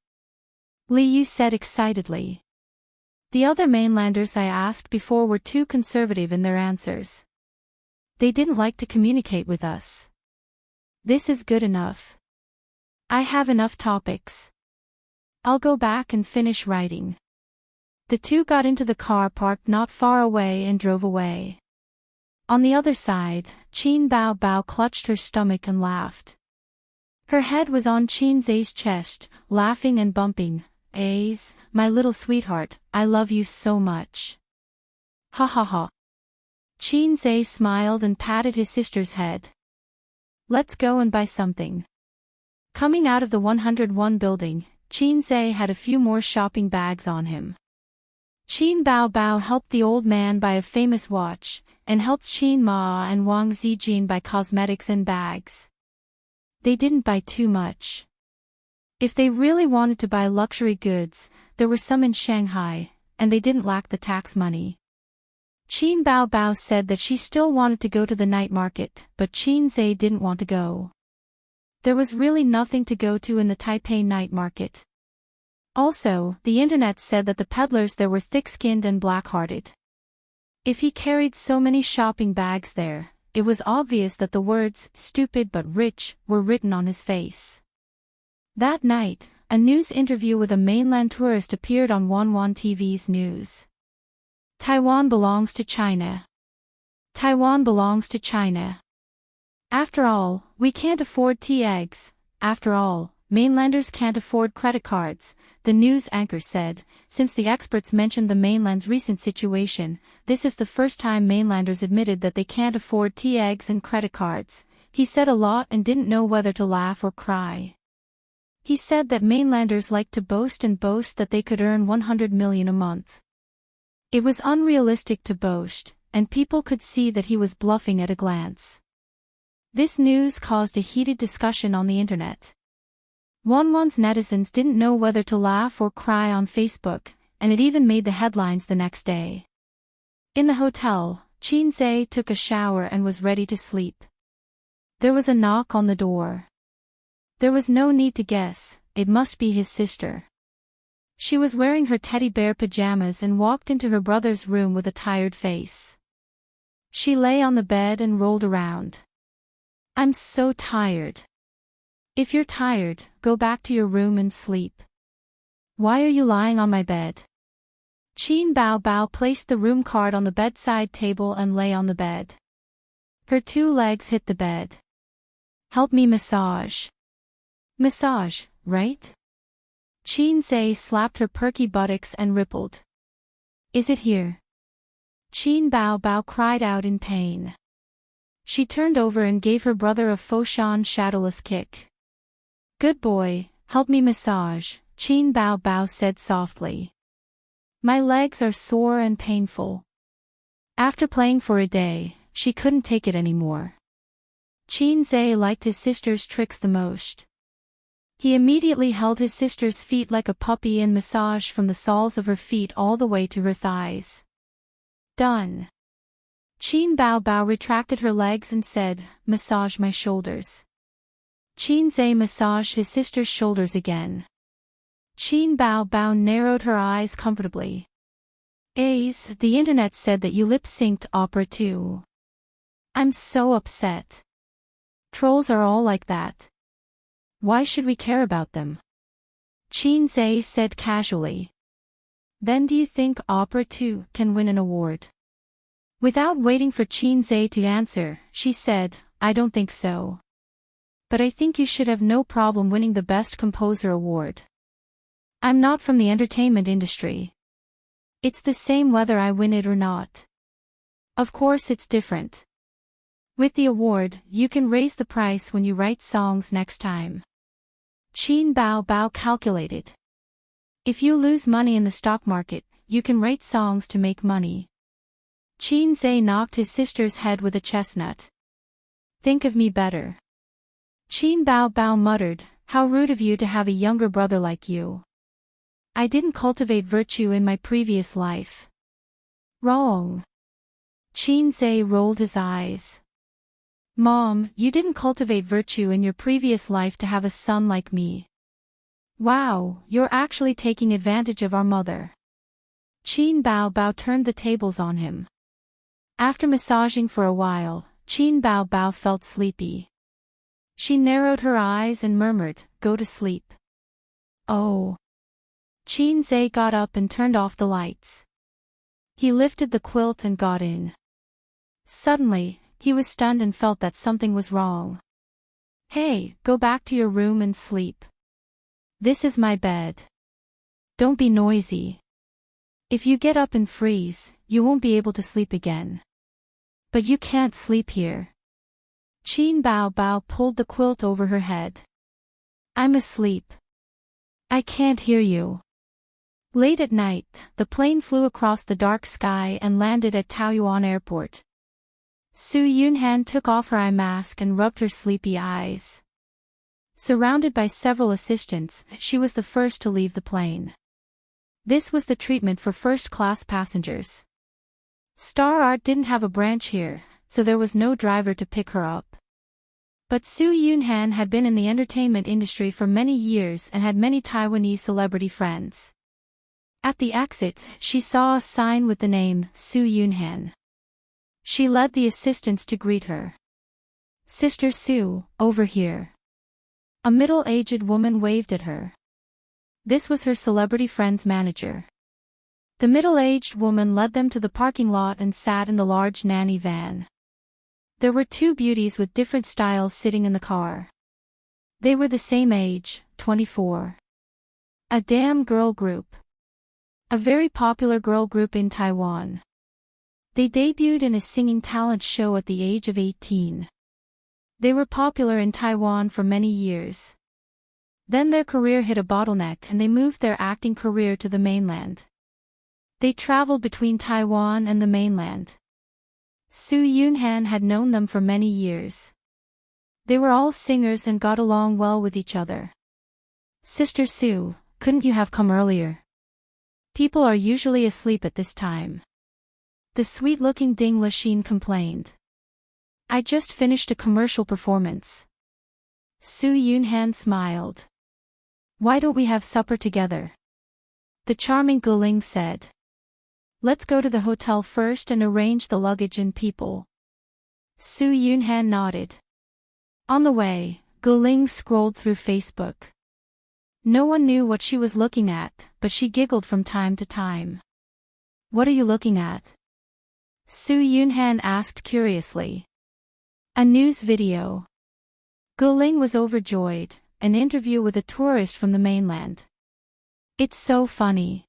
[SPEAKER 1] Liu said excitedly. The other mainlanders I asked before were too conservative in their answers. They didn't like to communicate with us. This is good enough. I have enough topics. I'll go back and finish writing. The two got into the car parked not far away and drove away. On the other side, Qin Bao Bao clutched her stomach and laughed. Her head was on Qin Zhe's chest, laughing and bumping. Ace, my little sweetheart, I love you so much. Ha ha ha. Qin Zhe smiled and patted his sister's head. Let's go and buy something. Coming out of the 101 building, Qin Zhe had a few more shopping bags on him. Qin Bao Bao helped the old man buy a famous watch, and helped Qin Ma and Wang Zijin buy cosmetics and bags. They didn't buy too much. If they really wanted to buy luxury goods, there were some in Shanghai, and they didn't lack the tax money. Qin Bao Bao said that she still wanted to go to the night market, but Qin Zhe didn't want to go. There was really nothing to go to in the Taipei night market. Also, the internet said that the peddlers there were thick-skinned and black-hearted. If he carried so many shopping bags there, it was obvious that the words, stupid but rich, were written on his face. That night, a news interview with a mainland tourist appeared on Wanwan TV's news. Taiwan belongs to China. Taiwan belongs to China. After all, we can't afford tea eggs. After all, mainlanders can't afford credit cards, the news anchor said. Since the experts mentioned the mainland's recent situation, this is the first time mainlanders admitted that they can't afford tea eggs and credit cards. He said a lot and didn't know whether to laugh or cry. He said that mainlanders like to boast that they could earn 100 million a month. It was unrealistic to boast, and people could see that he was bluffing at a glance. This news caused a heated discussion on the internet. Wanwan's netizens didn't know whether to laugh or cry on Facebook, and it even made the headlines the next day. In the hotel, Xianxia took a shower and was ready to sleep. There was a knock on the door. There was no need to guess, it must be his sister. She was wearing her teddy bear pajamas and walked into her brother's room with a tired face. She lay on the bed and rolled around. "I'm so tired." "If you're tired, go back to your room and sleep." "Why are you lying on my bed?" Qin Bao Bao placed the room card on the bedside table and lay on the bed. Her two legs hit the bed. "Help me massage." "Massage, right?" Xianxia slapped her perky buttocks and rippled. "Is it here?" Qin Bao Bao cried out in pain. She turned over and gave her brother a Foshan shadowless kick. "Good boy, help me massage," Qin Bao Bao said softly. "My legs are sore and painful." After playing for a day, she couldn't take it anymore. Xianxia liked his sister's tricks the most. He immediately held his sister's feet like a puppy and massaged from the soles of her feet all the way to her thighs. "Done." Qin Bao Bao retracted her legs and said, "Massage my shoulders." Xianxia massaged his sister's shoulders again. Qin Bao Bao narrowed her eyes comfortably. "Ace, the internet said that you lip-synced opera too. I'm so upset. Trolls are all like that. Why should we care about them?" Xianxia said casually. "Then do you think opera 2 can win an award?" Without waiting for Xianxia to answer, she said, "I don't think so. But I think you should have no problem winning the Best Composer award. I'm not from the entertainment industry. It's the same whether I win it or not. Of course it's different. With the award, you can raise the price when you write songs next time." Qin Bao Bao calculated. If you lose money in the stock market, you can write songs to make money. Xianxia knocked his sister's head with a chestnut. "Think of me better." Qin Bao Bao muttered, "How rude of you to have a younger brother like you. I didn't cultivate virtue in my previous life." "Wrong." Xianxia rolled his eyes. "Mom, you didn't cultivate virtue in your previous life to have a son like me. Wow, you're actually taking advantage of our mother." Qin Bao Bao turned the tables on him. After massaging for a while, Qin Bao Bao felt sleepy. She narrowed her eyes and murmured, "Go to sleep." "Oh." Xianxia got up and turned off the lights. He lifted the quilt and got in. Suddenly, he was stunned and felt that something was wrong. "Hey, go back to your room and sleep. This is my bed. Don't be noisy. If you get up and freeze, you won't be able to sleep again. But you can't sleep here." Qin Bao Bao pulled the quilt over her head. "I'm asleep. I can't hear you." Late at night, the plane flew across the dark sky and landed at Taoyuan Airport. Su Yunhan took off her eye mask and rubbed her sleepy eyes. Surrounded by several assistants, she was the first to leave the plane. This was the treatment for first-class passengers. Star Art didn't have a branch here, so there was no driver to pick her up. But Su Yunhan had been in the entertainment industry for many years and had many Taiwanese celebrity friends. At the exit, she saw a sign with the name Su Yunhan. She led the assistants to greet her. "Sister Su, over here." A middle-aged woman waved at her. This was her celebrity friend's manager. The middle-aged woman led them to the parking lot and sat in the large nanny van. There were two beauties with different styles sitting in the car. They were the same age, 24. A damn girl group. A very popular girl group in Taiwan. They debuted in a singing talent show at the age of 18. They were popular in Taiwan for many years. Then their career hit a bottleneck and they moved their acting career to the mainland. They traveled between Taiwan and the mainland. Su Yunhan had known them for many years. They were all singers and got along well with each other. Sister Su, couldn't you have come earlier? People are usually asleep at this time. The sweet-looking Ding Lixin complained. I just finished a commercial performance. Su Yunhan smiled. Why don't we have supper together? The charming Guling said. Let's go to the hotel first and arrange the luggage and people. Su Yunhan nodded. On the way, Guling scrolled through Facebook. No one knew what she was looking at, but she giggled from time to time. What are you looking at? Su Yunhan asked curiously. A news video. Guling was overjoyed, an interview with a tourist from the mainland. It's so funny.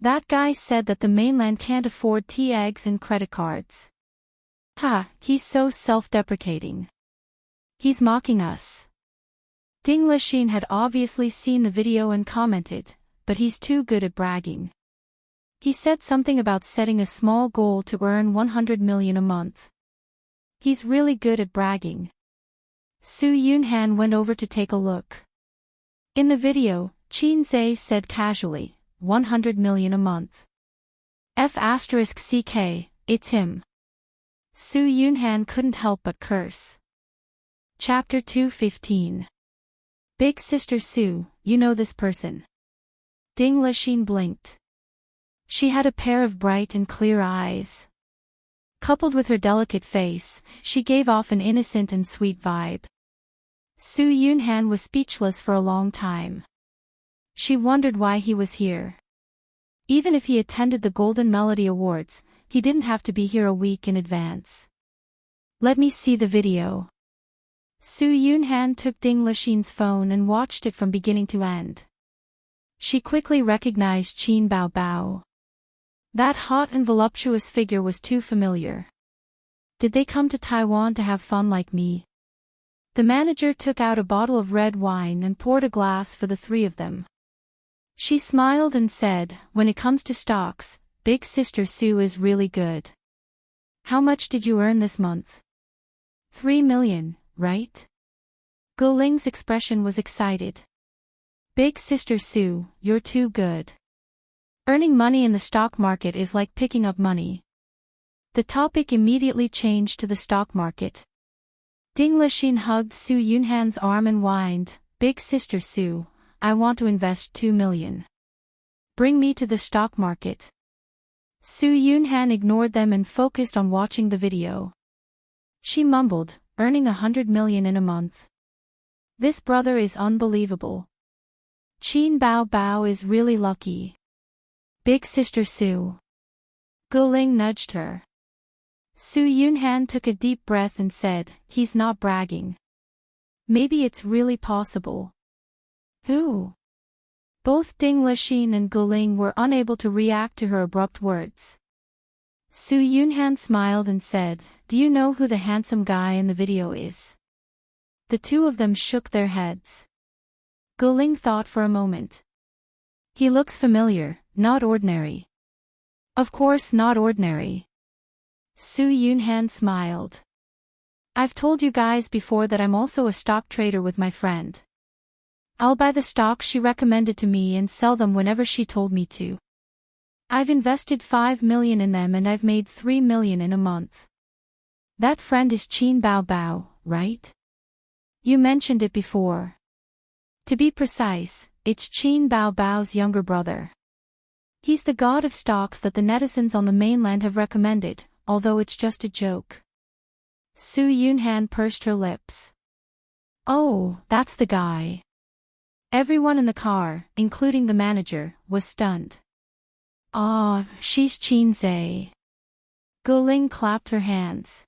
[SPEAKER 1] That guy said that the mainland can't afford tea, eggs and credit cards. Ha, he's so self-deprecating. He's mocking us. Ding Lixin had obviously seen the video and commented, but he's too good at bragging. He said something about setting a small goal to earn 100 million a month. He's really good at bragging. Su Yunhan went over to take a look. In the video, Xianxia said casually, 100 million a month. F***ck, it's him. Su Yunhan couldn't help but curse. Chapter 215. Big Sister Su, you know this person. Ding Lixin blinked. She had a pair of bright and clear eyes. Coupled with her delicate face, she gave off an innocent and sweet vibe. Su Yunhan was speechless for a long time. She wondered why he was here. Even if he attended the Golden Melody Awards, he didn't have to be here a week in advance. Let me see the video. Su Yunhan took Ding Lixin's phone and watched it from beginning to end. She quickly recognized Qin Bao Bao. That hot and voluptuous figure was too familiar. Did they come to Taiwan to have fun like me? The manager took out a bottle of red wine and poured a glass for the three of them. She smiled and said, when it comes to stocks, Big Sister Su is really good. How much did you earn this month? 3 million, right? Guling's expression was excited. Big Sister Su, you're too good. Earning money in the stock market is like picking up money. The topic immediately changed to the stock market. Ding Lixin hugged Su Yunhan's arm and whined, Big Sister Su, I want to invest 2 million. Bring me to the stock market. Su Yunhan ignored them and focused on watching the video. She mumbled, earning 100 million in a month. This brother is unbelievable. Qin Bao Bao is really lucky. Big Sister Su. Guling nudged her. Su Yunhan took a deep breath and said, he's not bragging. Maybe it's really possible. Who? Both Ding Lixin and Guling were unable to react to her abrupt words. Su Yunhan smiled and said, do you know who the handsome guy in the video is? The two of them shook their heads. Guling thought for a moment. He looks familiar, not ordinary. Of course not ordinary. Su Yunhan smiled. I've told you guys before that I'm also a stock trader with my friend. I'll buy the stocks she recommended to me and sell them whenever she told me to. I've invested 5 million in them and I've made 3 million in a month. That friend is Qin Bao Bao, right? You mentioned it before. To be precise, it's Qin Bao Bao's younger brother. He's the god of stocks that the netizens on the mainland have recommended, although it's just a joke. Su Yunhan pursed her lips. Oh, that's the guy. Everyone in the car, including the manager, was stunned. Ah, she's Xianxia. Guling clapped her hands.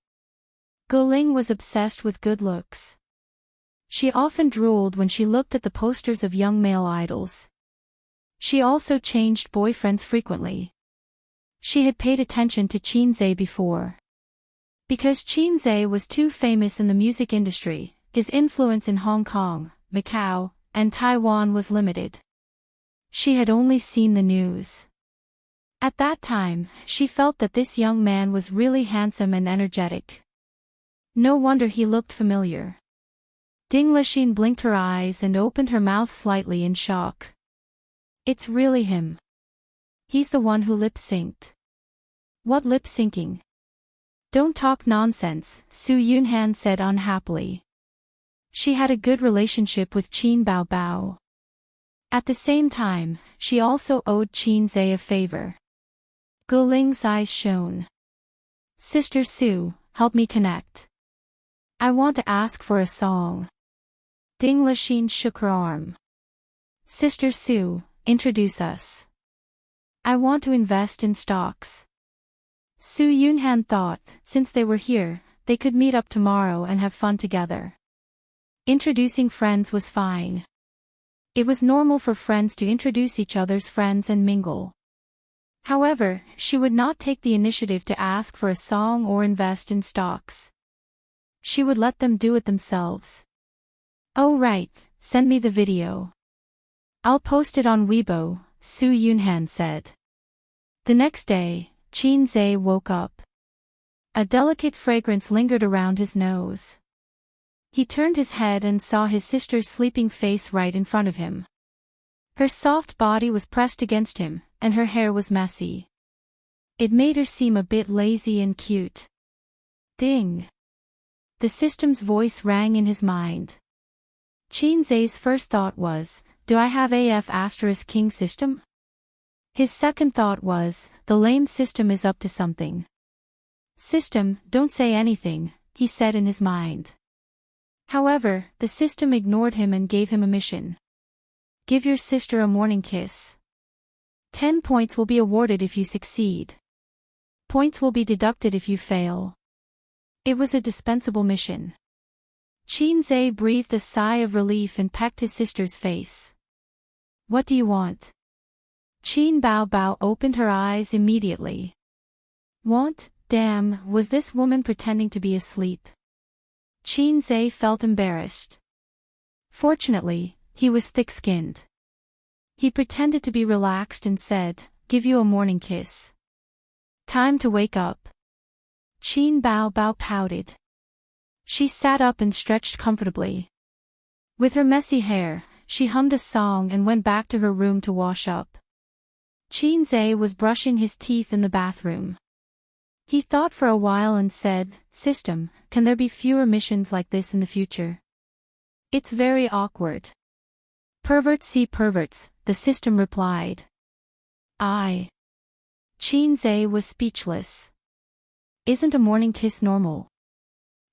[SPEAKER 1] Guling was obsessed with good looks. She often drooled when she looked at the posters of young male idols. She also changed boyfriends frequently. She had paid attention to Xianxia before. Because Xianxia was too famous in the music industry, his influence in Hong Kong, Macau, and Taiwan was limited. She had only seen the news. At that time, she felt that this young man was really handsome and energetic. No wonder he looked familiar. Ding Lixin blinked her eyes and opened her mouth slightly in shock. It's really him. He's the one who lip-synced. What lip-syncing? Don't talk nonsense, Su Yunhan said unhappily. She had a good relationship with Qin Baobao. At the same time, she also owed Qin Zhe a favor. Gu Ling's eyes shone. Sister Su, help me connect. I want to ask for a song. Ding Lixin shook her arm. Sister Su, introduce us. I want to invest in stocks. Su Yunhan thought, since they were here, they could meet up tomorrow and have fun together. Introducing friends was fine. It was normal for friends to introduce each other's friends and mingle. However, she would not take the initiative to ask for a song or invest in stocks. She would let them do it themselves. Oh right, send me the video. I'll post it on Weibo, Su Yunhan said. The next day, Qin Zhe woke up. A delicate fragrance lingered around his nose. He turned his head and saw his sister's sleeping face right in front of him. Her soft body was pressed against him, and her hair was messy. It made her seem a bit lazy and cute. Ding! The system's voice rang in his mind. Qin Zhe's first thought was, do I have AF** King system? His second thought was, the lame system is up to something. System, don't say anything, he said in his mind. However, the system ignored him and gave him a mission. Give your sister a morning kiss. 10 points will be awarded if you succeed. Points will be deducted if you fail. It was a dispensable mission. Qin Zhe breathed a sigh of relief and pecked his sister's face. What do you want? Qin Baobao opened her eyes immediately. Want? Damn, was this woman pretending to be asleep? Qin Zhe felt embarrassed. Fortunately, he was thick-skinned. He pretended to be relaxed and said, give you a morning kiss. Time to wake up. Qin Baobao pouted. She sat up and stretched comfortably. With her messy hair, she hummed a song and went back to her room to wash up. Qin Zhe was brushing his teeth in the bathroom. He thought for a while and said, System, can there be fewer missions like this in the future? It's very awkward. Perverts see perverts, the system replied. Qin Zhe was speechless. Isn't a morning kiss normal?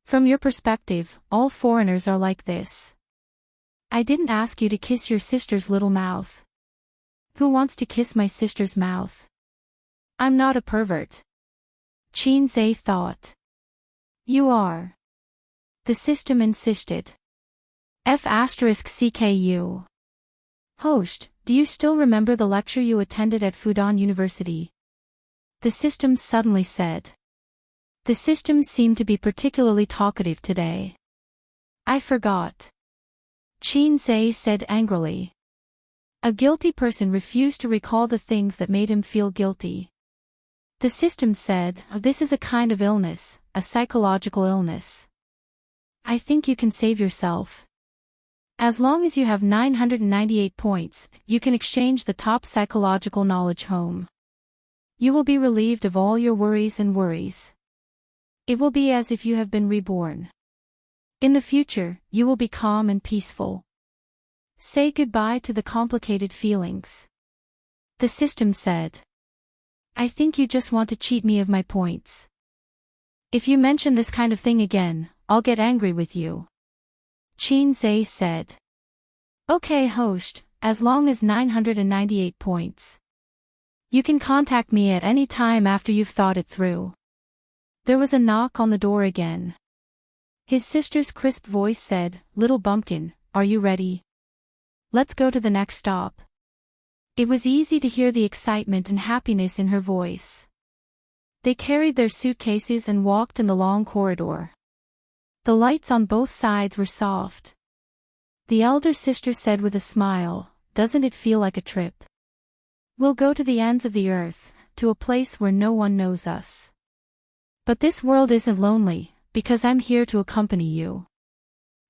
[SPEAKER 1] From your perspective, all foreigners are like this. I didn't ask you to kiss your sister's little mouth. Who wants to kiss my sister's mouth? I'm not a pervert. Qin Zhe thought. You are. The system insisted. F***CKU. Host, do you still remember the lecture you attended at Fudan University? The system suddenly said. The system seemed to be particularly talkative today. I forgot. Qin Zhe said angrily. A guilty person refused to recall the things that made him feel guilty. The system said, this is a kind of illness, a psychological illness. I think you can save yourself. As long as you have 998 points, you can exchange the top psychological knowledge home. You will be relieved of all your worries and worries. It will be as if you have been reborn. In the future, you will be calm and peaceful. Say goodbye to the complicated feelings. The system said. I think you just want to cheat me of my points. If you mention this kind of thing again, I'll get angry with you. Qin Zhe said. Okay host, as long as 998 points. You can contact me at any time after you've thought it through. There was a knock on the door again. His sister's crisp voice said, Little bumpkin, are you ready? Let's go to the next stop. It was easy to hear the excitement and happiness in her voice. They carried their suitcases and walked in the long corridor. The lights on both sides were soft. The elder sister said with a smile, Doesn't it feel like a trip? We'll go to the ends of the earth, to a place where no one knows us. But this world isn't lonely, because I'm here to accompany you.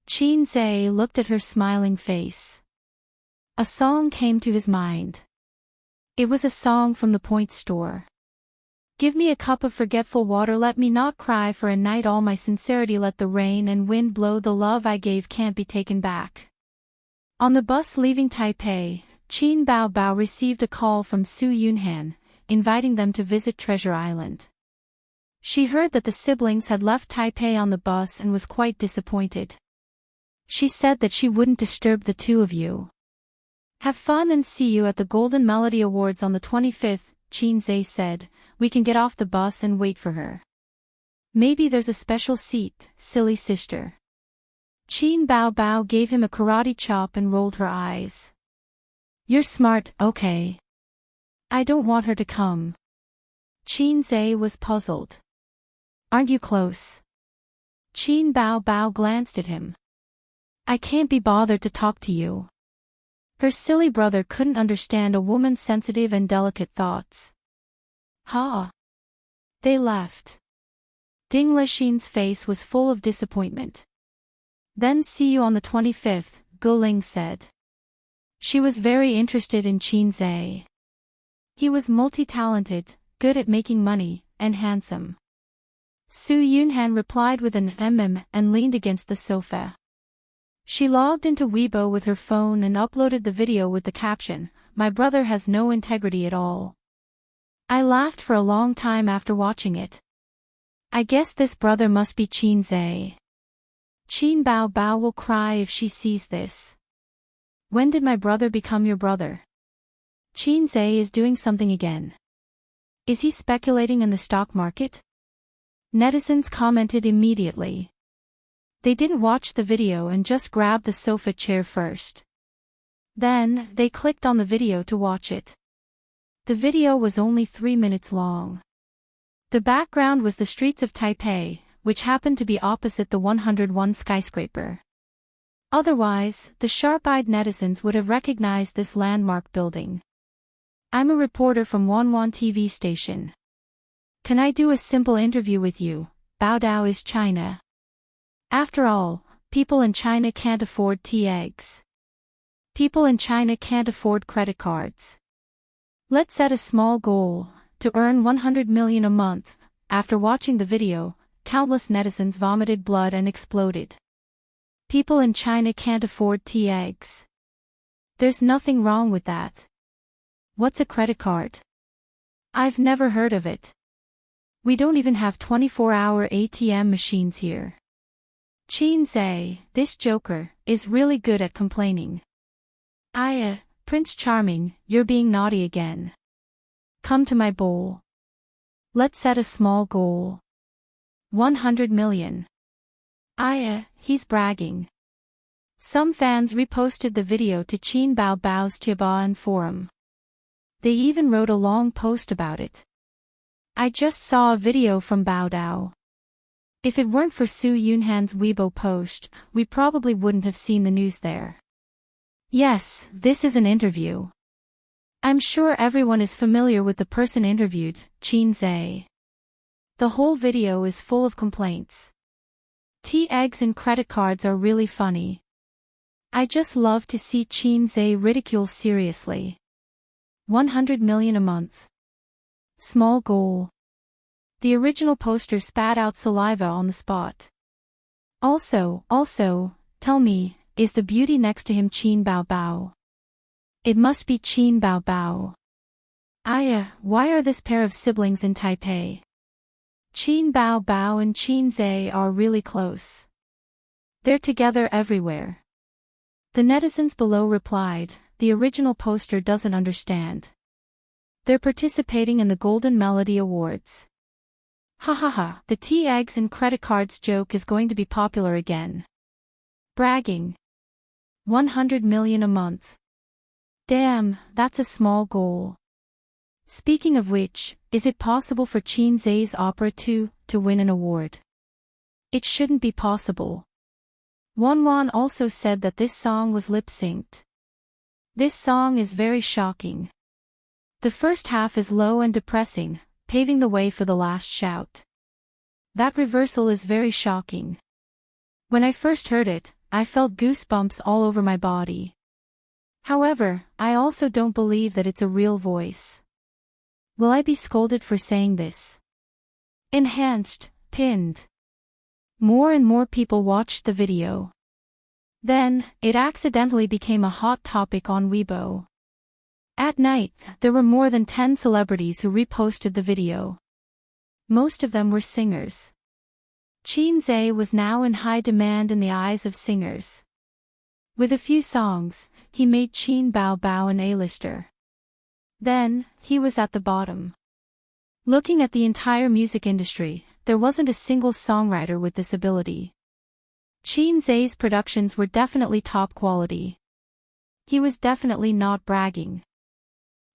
[SPEAKER 1] Xianxia looked at her smiling face. A song came to his mind. It was a song from the Point Store. Give me a cup of forgetful water, let me not cry for a night, all my sincerity, let the rain and wind blow, the love I gave can't be taken back. On the bus leaving Taipei, Qin Bao received a call from Su Yunhan, inviting them to visit Treasure Island. She heard that the siblings had left Taipei on the bus and was quite disappointed. She said that she wouldn't disturb the two of you. Have fun and see you at the Golden Melody Awards on the 25th, Xianxia said. We can get off the bus and wait for her. Maybe there's a special seat, silly sister. Qin Bao gave him a karate chop and rolled her eyes. You're smart, okay. I don't want her to come. Xianxia was puzzled. Aren't you close? Qin Bao glanced at him. I can't be bothered to talk to you. Her silly brother couldn't understand a woman's sensitive and delicate thoughts. Ha! They left. Ding Lixin's face was full of disappointment. Then see you on the 25th, Guling said. She was very interested in Xianxia. He was multi-talented, good at making money, and handsome. Su Yunhan replied with an and leaned against the sofa. She logged into Weibo with her phone and uploaded the video with the caption, "My brother has no integrity at all." I laughed for a long time after watching it. I guess this brother must be Xianxia. Qin Bao will cry if she sees this. When did my brother become your brother? Xianxia is doing something again. Is he speculating in the stock market? Netizens commented immediately. They didn't watch the video and just grabbed the sofa chair first. Then, they clicked on the video to watch it. The video was only 3 minutes long. The background was the streets of Taipei, which happened to be opposite the 101 skyscraper. Otherwise, the sharp-eyed netizens would have recognized this landmark building. I'm a reporter from Wanwan TV station. Can I do a simple interview with you? Daoist China. After all, people in China can't afford tea eggs. People in China can't afford credit cards. Let's set a small goal, to earn 100 million a month. After watching the video, countless netizens vomited blood and exploded. People in China can't afford tea eggs. There's nothing wrong with that. What's a credit card? I've never heard of it. We don't even have 24-hour ATM machines here. Xianxia, this joker, is really good at complaining. Prince Charming, you're being naughty again. Come to my bowl. Let's set a small goal. 100 million. He's bragging. Some fans reposted the video to Qin Bao's Tiaban forum. They even wrote a long post about it. I just saw a video from Bao. If it weren't for Su Yunhan's Weibo post, we probably wouldn't have seen the news there. Yes, this is an interview. I'm sure everyone is familiar with the person interviewed, Xianxia. The whole video is full of complaints. Tea eggs and credit cards are really funny. I just love to see Xianxia ridiculed seriously. 100 million a month. Small goal. The original poster spat out saliva on the spot. Also, tell me, is the beauty next to him Qin Bao? It must be Qin Bao. Why are this pair of siblings in Taipei? Qin Bao and Xianxia are really close. They're together everywhere. The netizens below replied, the original poster doesn't understand. They're participating in the Golden Melody Awards. Ha, the tea eggs and credit cards joke is going to be popular again. Bragging. 100 million a month. Damn, that's a small goal. Speaking of which, is it possible for Xianxia's opera to win an award? It shouldn't be possible. Wanwan also said that this song was lip-synced. This song is very shocking. The first half is low and depressing, paving the way for the last shout. That reversal is very shocking. When I first heard it, I felt goosebumps all over my body. However, I also don't believe that it's a real voice. Will I be scolded for saying this? Enhanced, pinned. More and more people watched the video. Then, it accidentally became a hot topic on Weibo. At night, there were more than 10 celebrities who reposted the video. Most of them were singers. Xianxia was now in high demand in the eyes of singers. With a few songs, he made Qin Bao Bao an A-lister. Then, he was at the bottom. Looking at the entire music industry, there wasn't a single songwriter with this ability. Xianxia's productions were definitely top quality. He was definitely not bragging.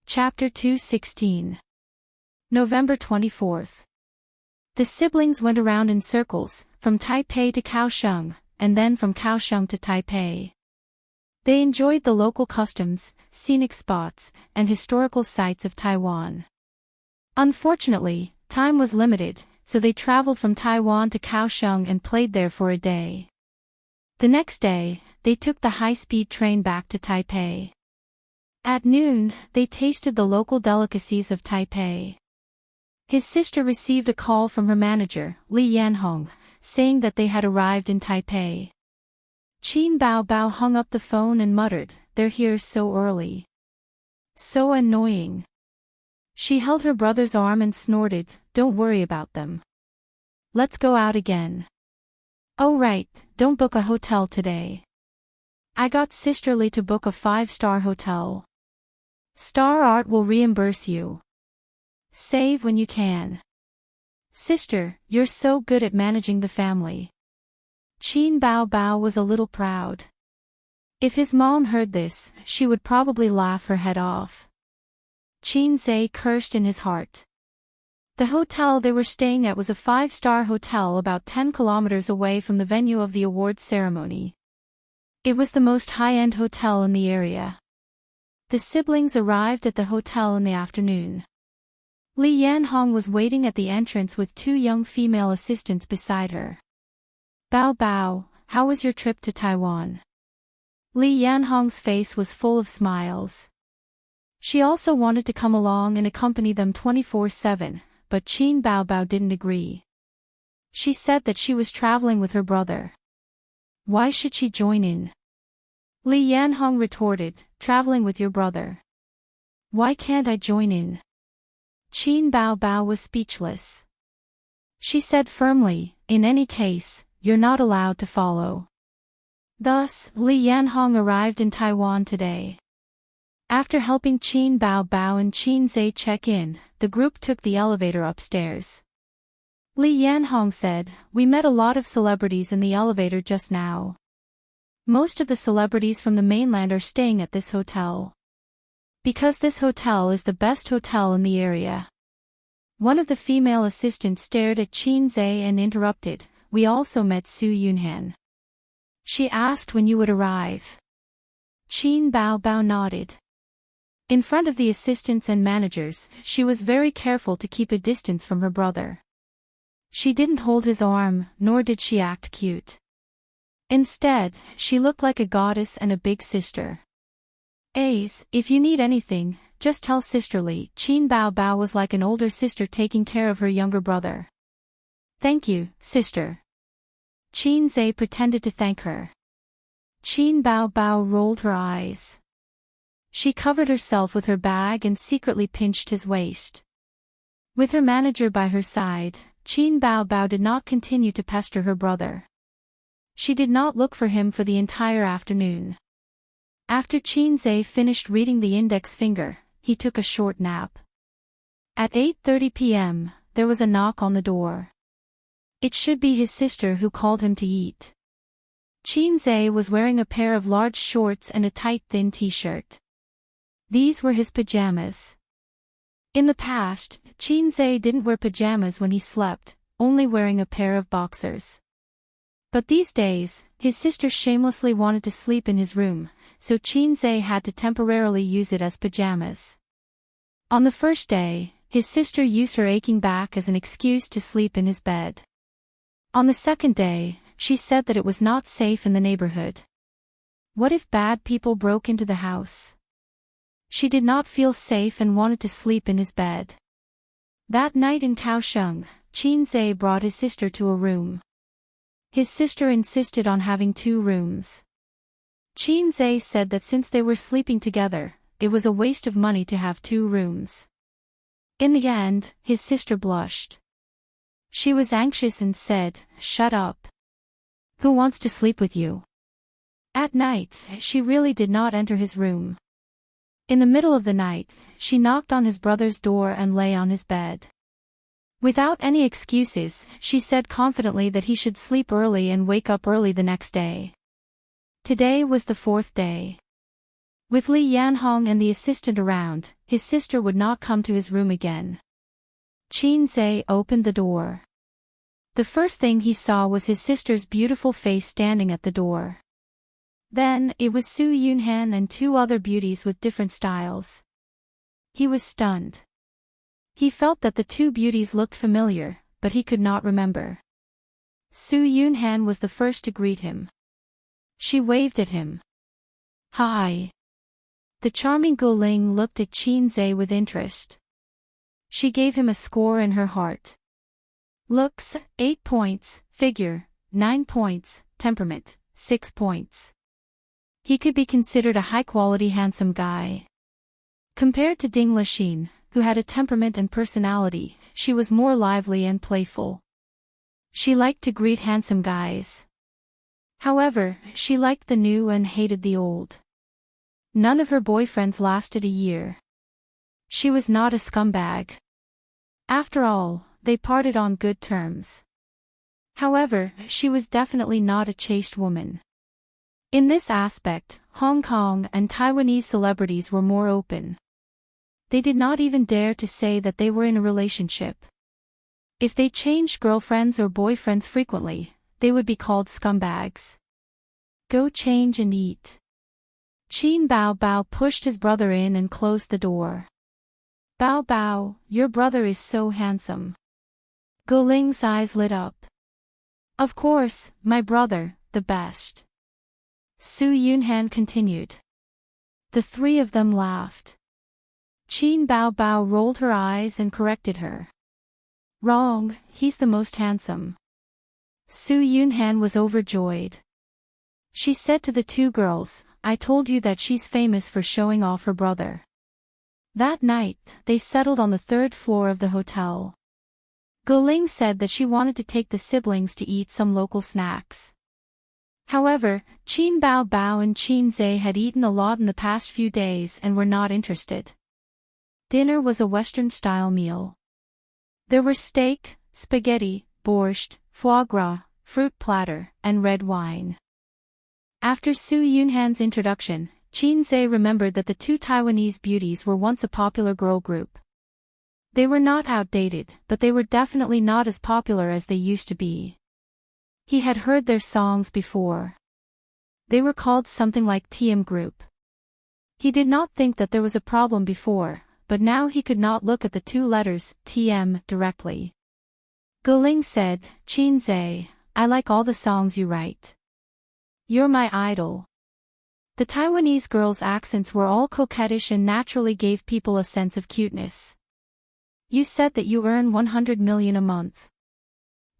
[SPEAKER 1] Chapter 216. November 24th. The siblings went around in circles, from Taipei to Kaohsiung, and then from Kaohsiung to Taipei. They enjoyed the local customs, scenic spots, and historical sites of Taiwan. Unfortunately, time was limited, so they traveled from Taiwan to Kaohsiung and played there for a day. The next day, they took the high-speed train back to Taipei. At noon, they tasted the local delicacies of Taipei. His sister received a call from her manager, Li Yanhong, saying that they had arrived in Taipei. Qin Bao Bao hung up the phone and muttered, "They're here so early. So annoying." She held her brother's arm and snorted, "Don't worry about them. Let's go out again." "Oh right, don't book a hotel today. I got Sister Li to book a 5-star hotel. Star Art will reimburse you. Save when you can. Sister, you're so good at managing the family." Qin Bao Bao was a little proud. If his mom heard this, she would probably laugh her head off. Xianxia cursed in his heart. The hotel they were staying at was a 5-star hotel about 10 kilometers away from the venue of the awards ceremony. It was the most high-end hotel in the area. The siblings arrived at the hotel in the afternoon. Li Yanhong was waiting at the entrance with 2 young female assistants beside her. "Bao Bao, how was your trip to Taiwan?" Li Yanhong's face was full of smiles. She also wanted to come along and accompany them 24/7, but Qin Bao Bao didn't agree. She said that she was traveling with her brother. Why should she join in? Li Yanhong retorted, "Traveling with your brother. Why can't I join in?" Qin Bao Bao was speechless. She said firmly, "In any case, you're not allowed to follow." Thus, Li Yanhong arrived in Taiwan today. After helping Qin Bao Bao and Xianxia check in, the group took the elevator upstairs. Li Yanhong said, "We met a lot of celebrities in the elevator just now. Most of the celebrities from the mainland are staying at this hotel. Because this hotel is the best hotel in the area." One of the female assistants stared at Xianxia and interrupted, "We also met Su Yunhan. She asked when you would arrive." Qin Bao Bao nodded. In front of the assistants and managers, she was very careful to keep a distance from her brother. She didn't hold his arm, nor did she act cute. Instead, she looked like a goddess and a big sister. If you need anything, just tell Sister Li." Qin Bao Bao was like an older sister taking care of her younger brother. "Thank you, sister." Xianxia pretended to thank her. Qin Bao Bao rolled her eyes. She covered herself with her bag and secretly pinched his waist. With her manager by her side, Qin Bao Bao did not continue to pester her brother. She did not look for him for the entire afternoon. After Xianxia finished reading the index finger, he took a short nap. At 8:30 p.m., there was a knock on the door. It should be his sister who called him to eat. Xianxia was wearing a pair of large shorts and a tight thin t-shirt. These were his pajamas. In the past, Xianxia didn't wear pajamas when he slept, only wearing a pair of boxers. But these days, his sister shamelessly wanted to sleep in his room, so Xianxia had to temporarily use it as pajamas. On the first day, his sister used her aching back as an excuse to sleep in his bed. On the second day, she said that it was not safe in the neighborhood. What if bad people broke into the house? She did not feel safe and wanted to sleep in his bed. That night in Kaohsiung, Xianxia brought his sister to a room. His sister insisted on having 2 rooms. Xianxia said that since they were sleeping together, it was a waste of money to have 2 rooms. In the end, his sister blushed. She was anxious and said, "Shut up. Who wants to sleep with you?" At night, she really did not enter his room. In the middle of the night, she knocked on his brother's door and lay on his bed. Without any excuses, she said confidently that he should sleep early and wake up early the next day. Today was the 4th day. With Li Yanhong and the assistant around, his sister would not come to his room again. Xianxia opened the door. The first thing he saw was his sister's beautiful face standing at the door. Then, it was Su Yunhan and 2 other beauties with different styles. He was stunned. He felt that the 2 beauties looked familiar, but he could not remember. Su Yunhan was the first to greet him. She waved at him. "Hi." The charming Guling looked at Xianxia with interest. She gave him a score in her heart. Looks, 8 points, figure, 9 points, temperament, 6 points. He could be considered a high-quality handsome guy. Compared to Ding Lixin, who had a temperament and personality, she was more lively and playful. She liked to greet handsome guys. However, she liked the new and hated the old. None of her boyfriends lasted a year. She was not a scumbag. After all, they parted on good terms. However, she was definitely not a chaste woman. In this aspect, Hong Kong and Taiwanese celebrities were more open. They did not even dare to say that they were in a relationship. If they changed girlfriends or boyfriends frequently, they would be called scumbags. Go change and eat. Qin Bao Bao pushed his brother in and closed the door. Bao Bao, your brother is so handsome. Goling's eyes lit up. Of course, my brother, the best. Su Yunhan continued. The 3 of them laughed. Qin Bao Bao rolled her eyes and corrected her. Wrong, he's the most handsome. Su Yunhan was overjoyed. She said to the 2 girls, I told you that she's famous for showing off her brother. That night, they settled on the 3rd floor of the hotel. Guling said that she wanted to take the siblings to eat some local snacks. However, Qin Bao Bao and Xianxia had eaten a lot in the past few days and were not interested. Dinner was a Western-style meal. There were steak, spaghetti, borscht, foie gras, fruit platter, and red wine. After Su Yunhan's introduction, Xianxia remembered that the 2 Taiwanese beauties were once a popular girl group. They were not outdated, but they were definitely not as popular as they used to be. He had heard their songs before. They were called something like TM Group. He did not think that there was a problem before, but now he could not look at the 2 letters, TM, directly. Guling said, Xianxia, I like all the songs you write. You're my idol. The Taiwanese girls' accents were all coquettish and naturally gave people a sense of cuteness. You said that you earn 100 million a month.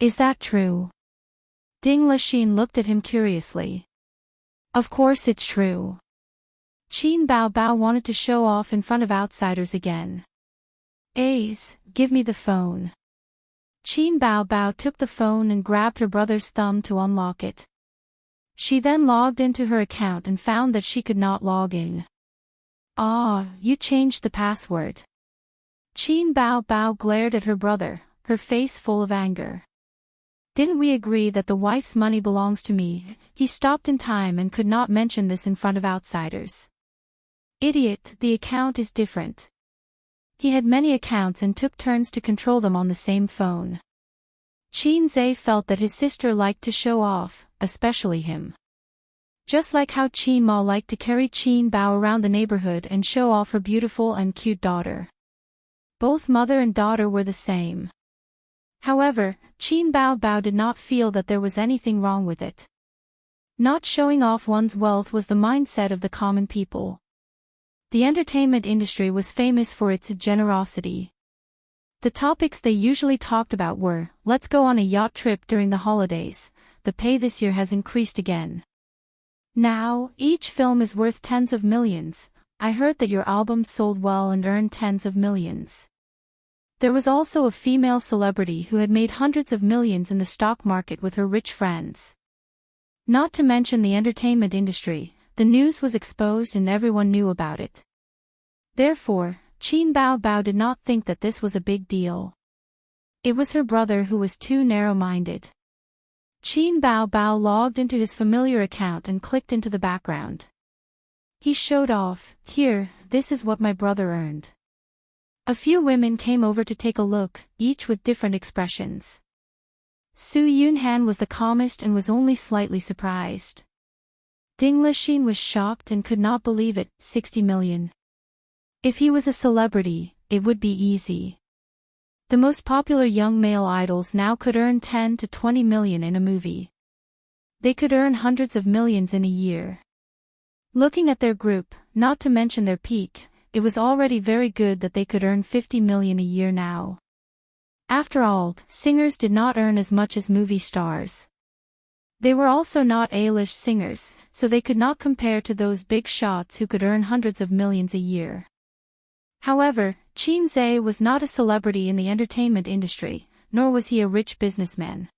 [SPEAKER 1] Is that true? Ding Lixin looked at him curiously. Of course it's true. Qin Bao Bao wanted to show off in front of outsiders again. Ace, give me the phone. Qin Bao Bao took the phone and grabbed her brother's thumb to unlock it. She then logged into her account and found that she could not log in. Ah, you changed the password. Qin Bao Bao glared at her brother, her face full of anger. Didn't we agree that the wife's money belongs to me? He stopped in time and could not mention this in front of outsiders. Idiot, the account is different. He had many accounts and took turns to control them on the same phone. Xianxia felt that his sister liked to show off, especially him. Just like how Qin Ma liked to carry Qin Bao around the neighborhood and show off her beautiful and cute daughter. Both mother and daughter were the same. However, Qin Bao did not feel that there was anything wrong with it. Not showing off one's wealth was the mindset of the common people. The entertainment industry was famous for its generosity. The topics they usually talked about were, let's go on a yacht trip during the holidays, the pay this year has increased again. Now, each film is worth tens of millions, I heard that your albums sold well and earned tens of millions. There was also a female celebrity who had made hundreds of millions in the stock market with her rich friends. Not to mention the entertainment industry, the news was exposed and everyone knew about it. Therefore, Qin Bao did not think that this was a big deal. It was her brother who was too narrow-minded. Qin Bao logged into his familiar account and clicked into the background. He showed off, here, this is what my brother earned. A few women came over to take a look, each with different expressions. Su Yunhan was the calmest and was only slightly surprised. Ding Lixin was shocked and could not believe it, 60 million. If he was a celebrity, it would be easy. The most popular young male idols now could earn 10 to 20 million in a movie. They could earn hundreds of millions in a year. Looking at their group, not to mention their peak, it was already very good that they could earn 50 million a year now. After all, singers did not earn as much as movie stars. They were also not A-list singers, so they could not compare to those big shots who could earn hundreds of millions a year. However, Qin Zhe was not a celebrity in the entertainment industry, nor was he a rich businessman.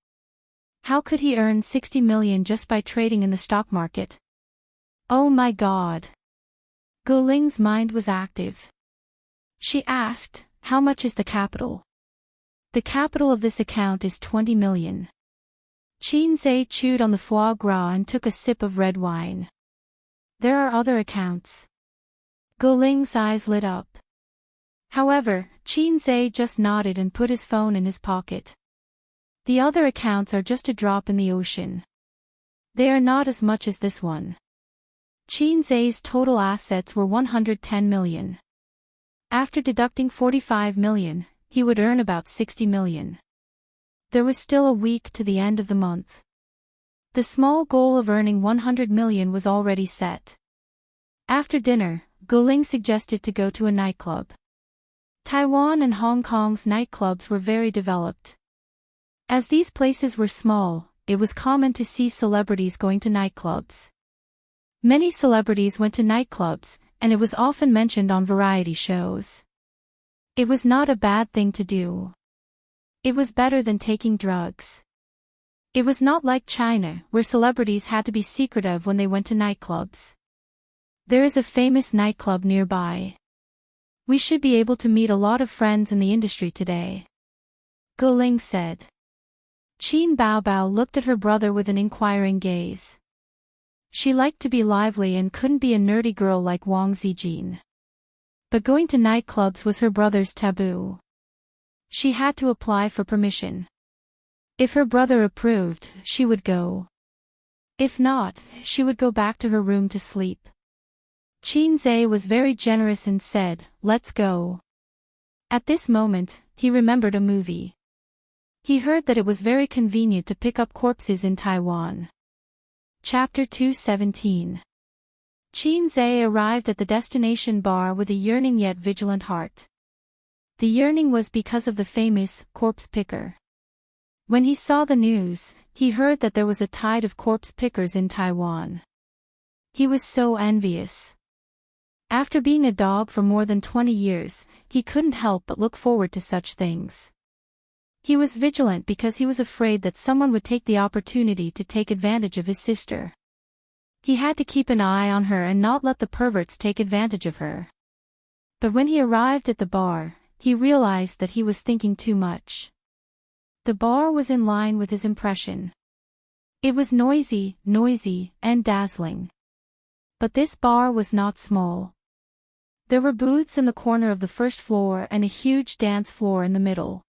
[SPEAKER 1] How could he earn 60 million just by trading in the stock market? Oh my God! Guling's mind was active. She asked, how much is the capital? The capital of this account is 20 million. Qin Zhe chewed on the foie gras and took a sip of red wine. There are other accounts. Guling's eyes lit up. However, Qin Zhe just nodded and put his phone in his pocket. The other accounts are just a drop in the ocean. They are not as much as this one. Qin Zhe's total assets were 110 million. After deducting 45 million, he would earn about 60 million. There was still a week to the end of the month. The small goal of earning 100 million was already set. After dinner, Guling suggested to go to a nightclub. Taiwan and Hong Kong's nightclubs were very developed. As these places were small, it was common to see celebrities going to nightclubs. Many celebrities went to nightclubs, and it was often mentioned on variety shows. It was not a bad thing to do. It was better than taking drugs. It was not like China, where celebrities had to be secretive when they went to nightclubs. There is a famous nightclub nearby. We should be able to meet a lot of friends in the industry today. Guling said. Qin Bao looked at her brother with an inquiring gaze. She liked to be lively and couldn't be a nerdy girl like Wang Zijin. But going to nightclubs was her brother's taboo. She had to apply for permission. If her brother approved, she would go. If not, she would go back to her room to sleep. Qin Zhe was very generous and said, let's go. At this moment, he remembered a movie. He heard that it was very convenient to pick up corpses in Taiwan. Chapter 217. Qin Zhe arrived at the destination bar with a yearning yet vigilant heart. The yearning was because of the famous corpse picker. When he saw the news, he heard that there was a tide of corpse pickers in Taiwan. He was so envious. After being a dog for more than 20 years, he couldn't help but look forward to such things. He was vigilant because he was afraid that someone would take the opportunity to take advantage of his sister. He had to keep an eye on her and not let the perverts take advantage of her. But when he arrived at the bar, he realized that he was thinking too much. The bar was in line with his impression. It was noisy, and dazzling. But this bar was not small. There were booths in the corner of the first floor and a huge dance floor in the middle.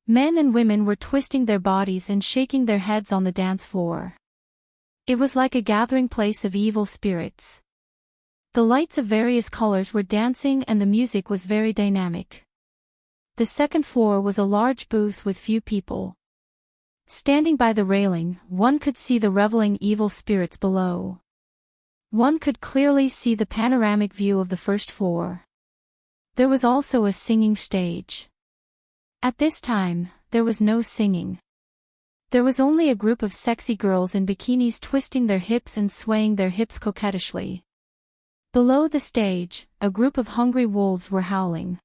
[SPEAKER 1] Men and women were twisting their bodies and shaking their heads on the dance floor. It was like a gathering place of evil spirits. The lights of various colors were dancing and the music was very dynamic. The second floor was a large booth with few people. Standing by the railing, one could see the reveling evil spirits below. One could clearly see the panoramic view of the first floor. There was also a singing stage. At this time, there was no singing. There was only a group of sexy girls in bikinis twisting their hips and swaying their hips coquettishly. Below the stage, a group of hungry wolves were howling.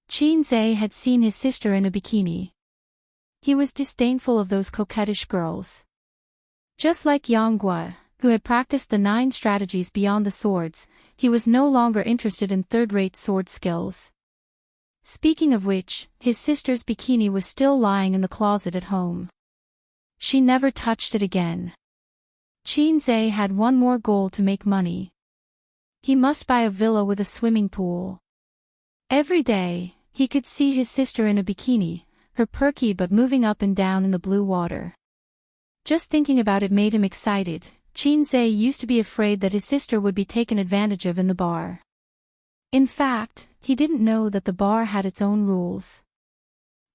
[SPEAKER 1] Xianxia had seen his sister in a bikini. He was disdainful of those coquettish girls. Just like Yang, who had practiced the 9 strategies beyond the swords, he was no longer interested in third-rate sword skills. Speaking of which, his sister's bikini was still lying in the closet at home. She never touched it again. Xianxia had one more goal to make money. He must buy a villa with a swimming pool. Every day, he could see his sister in a bikini, her perky but moving up and down in the blue water. Just thinking about it made him excited. Xianxia used to be afraid that his sister would be taken advantage of in the bar. In fact, he didn't know that the bar had its own rules.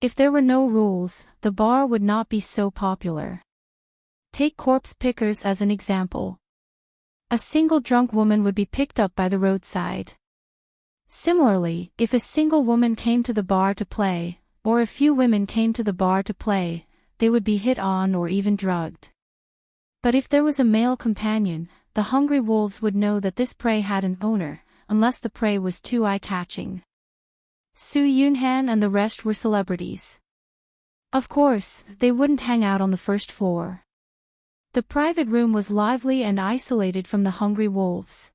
[SPEAKER 1] If there were no rules, the bar would not be so popular. Take corpse pickers as an example. A single drunk woman would be picked up by the roadside. Similarly, if a single woman came to the bar to play, or a few women came to the bar to play, they would be hit on or even drugged. But if there was a male companion, the hungry wolves would know that this prey had an owner, unless the prey was too eye-catching. Su Yunhan and the rest were celebrities. Of course, they wouldn't hang out on the first floor. The private room was lively and isolated from the hungry wolves.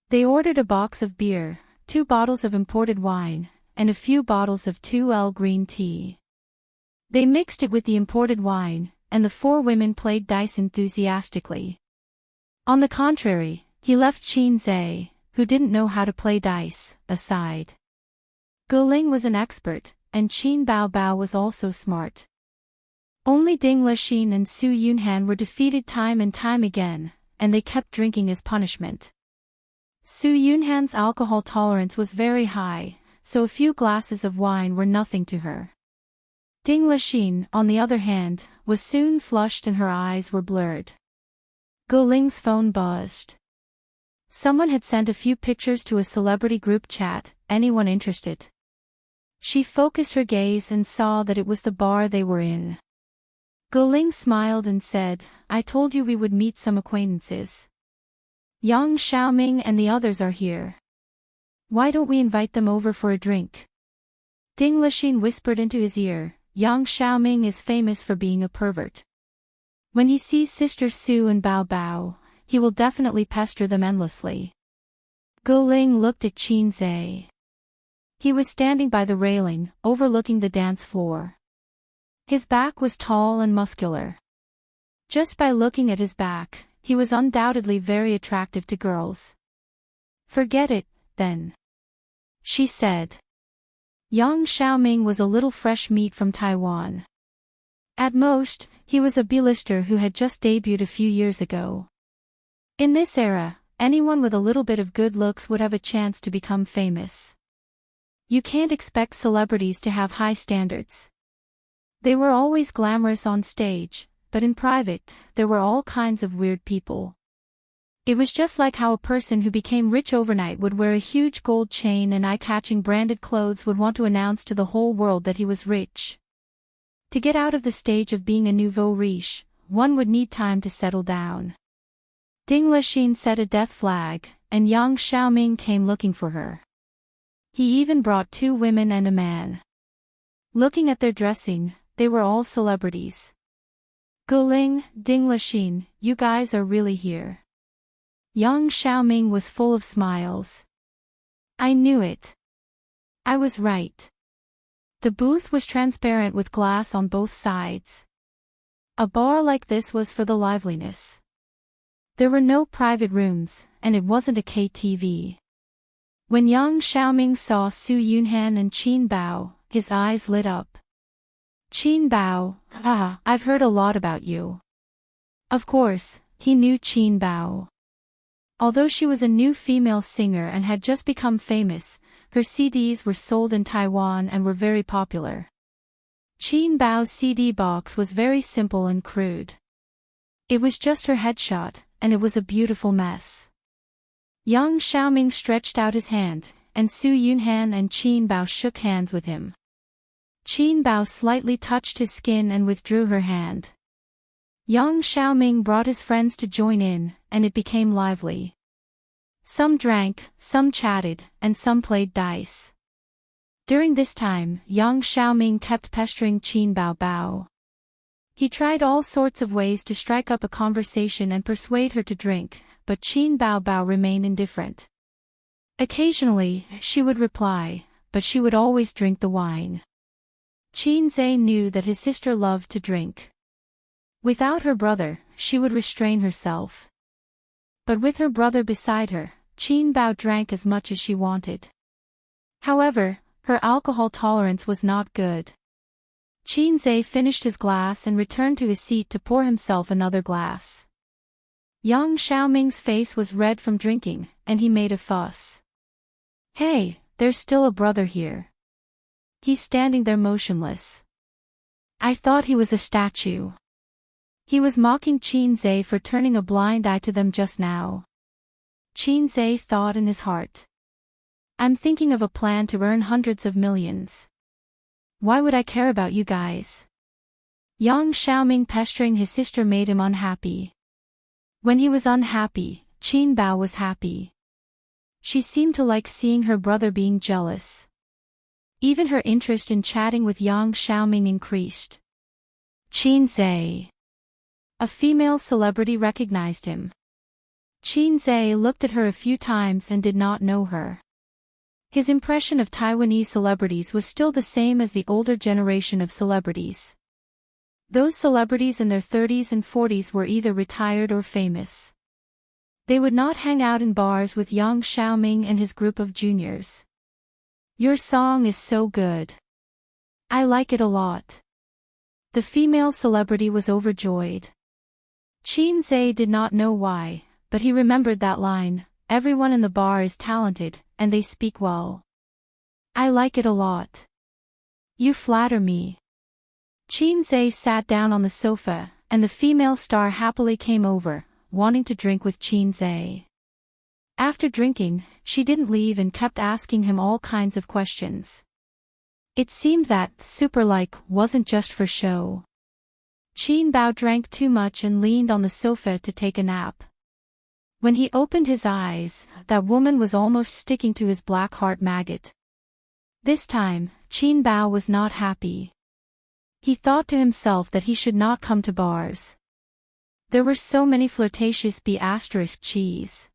[SPEAKER 1] They ordered a box of beer, 2 bottles of imported wine, and a few bottles of 2L green tea. They mixed it with the imported wine, and the 4 women played dice enthusiastically. On the contrary, he left Xianxia, who didn't know how to play dice, aside. Guling was an expert, and Qin Bao was also smart. Only Ding Lixin and Su Yunhan were defeated time and time again, and they kept drinking as punishment. Su Yunhan's alcohol tolerance was very high, so a few glasses of wine were nothing to her. Ding Lixin, on the other hand, was soon flushed and her eyes were blurred. Guling's phone buzzed. Someone had sent a few pictures to a celebrity group chat, anyone interested? She focused her gaze and saw that it was the bar they were in. Guling smiled and said, "I told you we would meet some acquaintances. Yang Xiaoming and the others are here. Why don't we invite them over for a drink?" Ding Lixin whispered into his ear, "Yang Xiaoming is famous for being a pervert. When he sees Sister Su and Bao, he will definitely pester them endlessly." Guling looked at Xianxia. He was standing by the railing, overlooking the dance floor. His back was tall and muscular. Just by looking at his back, he was undoubtedly very attractive to girls. "Forget it, then," she said. Yang Xiaoming was a little fresh meat from Taiwan. At most, he was a B-lister who had just debuted a few years ago. In this era, anyone with a little bit of good looks would have a chance to become famous. You can't expect celebrities to have high standards. They were always glamorous on stage, but in private, there were all kinds of weird people. It was just like how a person who became rich overnight would wear a huge gold chain and eye-catching branded clothes would want to announce to the whole world that he was rich. To get out of the stage of being a nouveau riche, one would need time to settle down. Ding Lixin set a death flag, and Yang Xiaoming came looking for her. He even brought 2 women and a man. Looking at their dressing, they were all celebrities. Guling, Ding Lixin, you guys are really here. Yang Xiaoming was full of smiles. I knew it. I was right. The booth was transparent with glass on both sides. A bar like this was for the liveliness. There were no private rooms, and it wasn't a KTV. When Yang Xiaoming saw Su Yunhan and Qin Bao, his eyes lit up. Qin Bao, I've heard a lot about you. Of course, he knew Qin Bao. Although she was a new female singer and had just become famous, her CDs were sold in Taiwan and were very popular. Qin Bao's CD box was very simple and crude. It was just her headshot, and it was a beautiful mess. Yang Xiaoming stretched out his hand, and Su Yunhan and Qin Bao shook hands with him. Qin Bao slightly touched his skin and withdrew her hand. Yang Xiaoming brought his friends to join in, and it became lively. Some drank, some chatted, and some played dice. During this time, Yang Xiaoming kept pestering Qin Bao Bao. He tried all sorts of ways to strike up a conversation and persuade her to drink, but Qin Bao Bao remained indifferent. Occasionally, she would reply, but she would always drink the wine. Qin Zhe knew that his sister loved to drink. Without her brother, she would restrain herself. But with her brother beside her, Qin Bao drank as much as she wanted. However, her alcohol tolerance was not good. Qin Zhe finished his glass and returned to his seat to pour himself another glass. Yang Xiaoming's face was red from drinking, and he made a fuss. "Hey, there's still a brother here. He's standing there motionless. I thought he was a statue." He was mocking Qin Zhe for turning a blind eye to them just now. Qin Zhe thought in his heart. "I'm thinking of a plan to earn hundreds of millions. Why would I care about you guys?" Yang Xiaoming pestering his sister made him unhappy. When he was unhappy, Qin Bao was happy. She seemed to like seeing her brother being jealous. Even her interest in chatting with Yang Xiaoming increased. Qin Zhe. A female celebrity recognized him. Qin Zhe looked at her a few times and did not know her. His impression of Taiwanese celebrities was still the same as the older generation of celebrities. Those celebrities in their 30s and 40s were either retired or famous. They would not hang out in bars with Yang Xiaoming and his group of juniors. "Your song is so good. I like it a lot." The female celebrity was overjoyed. Qin Zhe did not know why, but he remembered that line, "Everyone in the bar is talented, and they speak well. I like it a lot. You flatter me." Qin Zhe sat down on the sofa, and the female star happily came over, wanting to drink with Qin Zhe. After drinking, she didn't leave and kept asking him all kinds of questions. It seemed that super-like wasn't just for show. Qin Bao drank too much and leaned on the sofa to take a nap. When he opened his eyes, that woman was almost sticking to his black heart maggot. This time, Qin Bao was not happy. He thought to himself that he should not come to bars. There were so many flirtatious B***cheese.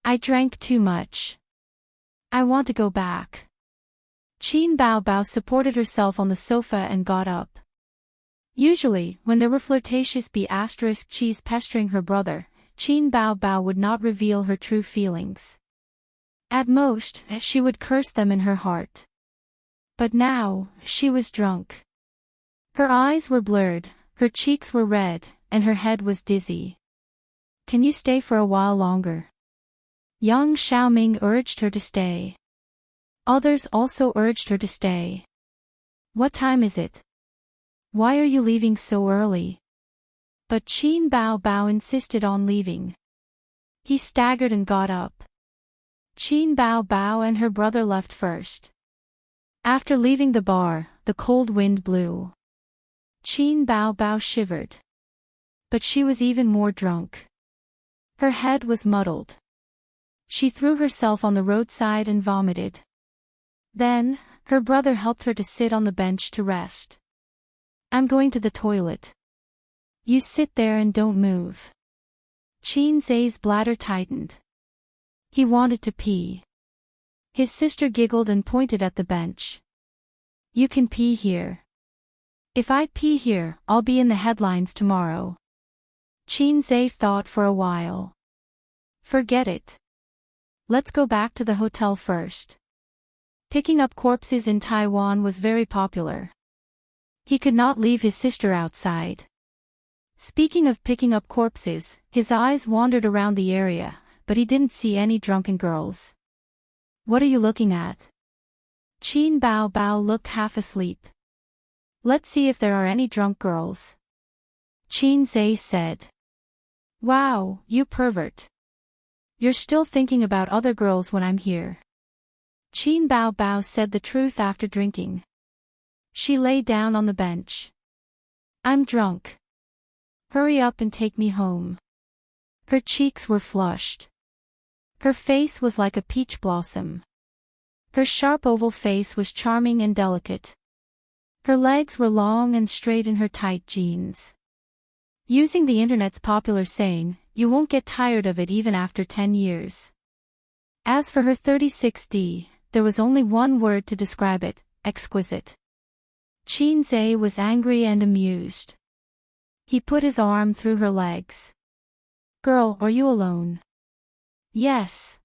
[SPEAKER 1] I drank too much. I want to go back. Qin Bao Bao supported herself on the sofa and got up. Usually, when there were flirtatious B***cheese pestering her brother, Qin Bao Bao would not reveal her true feelings. At most, she would curse them in her heart. But now, she was drunk. Her eyes were blurred, her cheeks were red, and her head was dizzy. "Can you stay for a while longer?" Yang Xiaoming urged her to stay. Others also urged her to stay. "What time is it? Why are you leaving so early?" But Qin Bao Bao insisted on leaving. He staggered and got up. Qin Bao Bao and her brother left first. After leaving the bar, the cold wind blew. Qin Bao Bao shivered. But she was even more drunk. Her head was muddled. She threw herself on the roadside and vomited. Then, her brother helped her to sit on the bench to rest. "I'm going to the toilet. You sit there and don't move." Qin Zhe's bladder tightened. He wanted to pee. His sister giggled and pointed at the bench. "You can pee here. If I pee here, I'll be in the headlines tomorrow." Qin Zhe thought for a while. "Forget it. Let's go back to the hotel first." Picking up corpses in Taiwan was very popular. He could not leave his sister outside. Speaking of picking up corpses, his eyes wandered around the area, but he didn't see any drunken girls. What are you looking at? Qin Bao Bao looked half asleep. Let's see if there are any drunk girls. Qin Zhe said. Wow, you pervert. You're still thinking about other girls when I'm here. Qin Bao Bao said the truth after drinking. She lay down on the bench. I'm drunk. Hurry up and take me home. Her cheeks were flushed. Her face was like a peach blossom. Her sharp oval face was charming and delicate. Her legs were long and straight in her tight jeans. Using the internet's popular saying, you won't get tired of it even after 10 years. As for her 36D, there was only one word to describe it, exquisite. Qin Zhe was angry and amused. He put his arm through her legs. Girl, are you alone? Yes.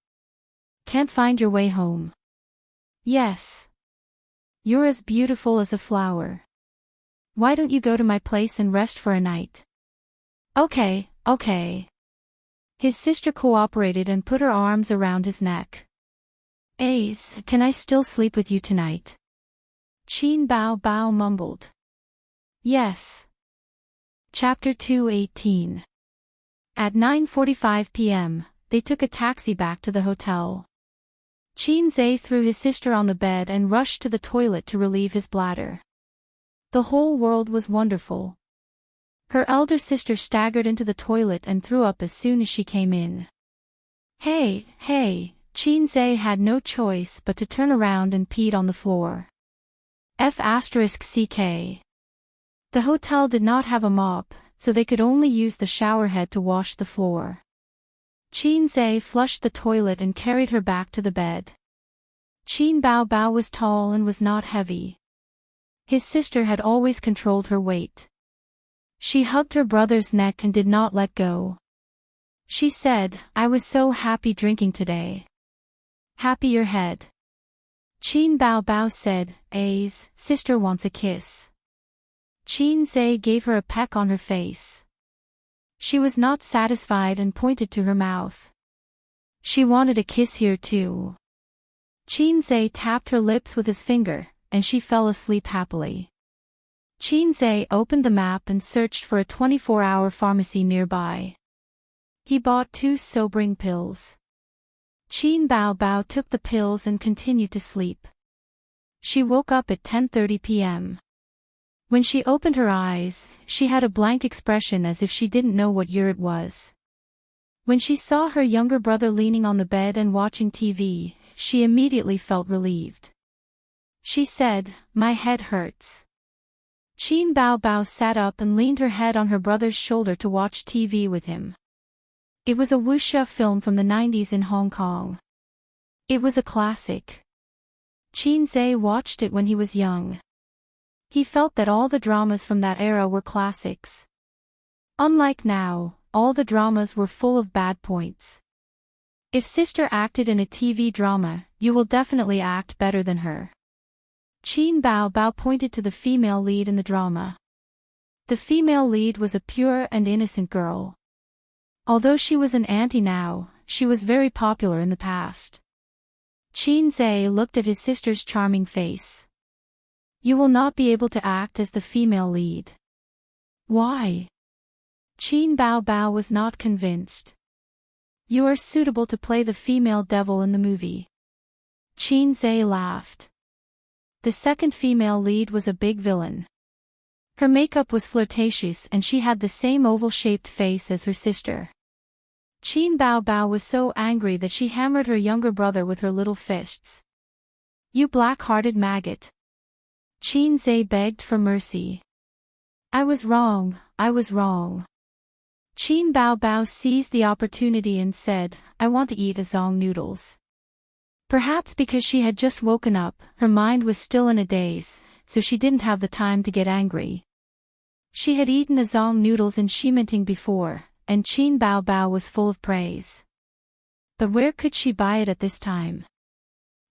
[SPEAKER 1] Can't find your way home? Yes. You're as beautiful as a flower. Why don't you go to my place and rest for a night? Okay. His sister cooperated and put her arms around his neck. Ace, can I still sleep with you tonight? Qin Bao Bao mumbled. Yes. Chapter 218. At 9:45 p.m., they took a taxi back to the hotel. Qin Zhe threw his sister on the bed and rushed to the toilet to relieve his bladder. The whole world was wonderful. Her elder sister staggered into the toilet and threw up as soon as she came in. Hey, Qin Zhe had no choice but to turn around and peed on the floor. F***ck. The hotel did not have a mop, so they could only use the shower head to wash the floor. Qin Zhe flushed the toilet and carried her back to the bed. Qin Bao Bao was tall and was not heavy. His sister had always controlled her weight. She hugged her brother's neck and did not let go. She said, I was so happy drinking today. Happy your head. Qin Bao Bao said, A's sister wants a kiss. Qin Zhe gave her a peck on her face. She was not satisfied and pointed to her mouth. She wanted a kiss here too. Qin Zhe tapped her lips with his finger, and she fell asleep happily. Qin Zhe opened the map and searched for a 24-hour pharmacy nearby. He bought 2 sobering pills. Qin Bao Bao took the pills and continued to sleep. She woke up at 10:30 p.m. When she opened her eyes, she had a blank expression as if she didn't know what year it was. When she saw her younger brother leaning on the bed and watching TV, she immediately felt relieved. She said, my head hurts. Qin Bao Bao sat up and leaned her head on her brother's shoulder to watch TV with him. It was a wuxia film from the 90s in Hong Kong. It was a classic. Qin Zhe watched it when he was young. He felt that all the dramas from that era were classics. Unlike now, all the dramas were full of bad points. If sister acted in a TV drama, you will definitely act better than her. Qin Bao Bao pointed to the female lead in the drama. The female lead was a pure and innocent girl. Although she was an auntie now, she was very popular in the past. Qin Zhe looked at his sister's charming face. You will not be able to act as the female lead. Why? Qin Bao Bao was not convinced. You are suitable to play the female devil in the movie. Qin Zhe laughed. The second female lead was a big villain. Her makeup was flirtatious and she had the same oval-shaped face as her sister. Qin Bao Bao was so angry that she hammered her younger brother with her little fists. You black-hearted maggot. Qin Zhe begged for mercy. I was wrong. Qin Bao Bao seized the opportunity and said, I want to eat azong noodles. Perhaps because she had just woken up, her mind was still in a daze, so she didn't have the time to get angry. She had eaten azong noodles in Shiminting before, and Qin Bao Bao was full of praise. But where could she buy it at this time?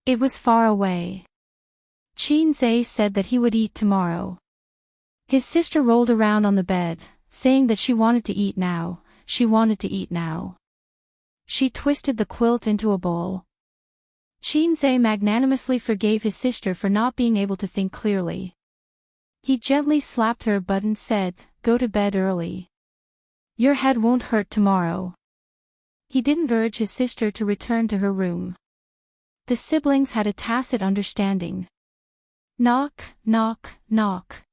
[SPEAKER 1] It was far away. Qin Zhe said that he would eat tomorrow. His sister rolled around on the bed, saying that she wanted to eat now. She twisted the quilt into a bowl. Xianxia magnanimously forgave his sister for not being able to think clearly. He gently slapped her butt and said, "Go to bed early. Your head won't hurt tomorrow." He didn't urge his sister to return to her room. The siblings had a tacit understanding. Knock, knock, knock.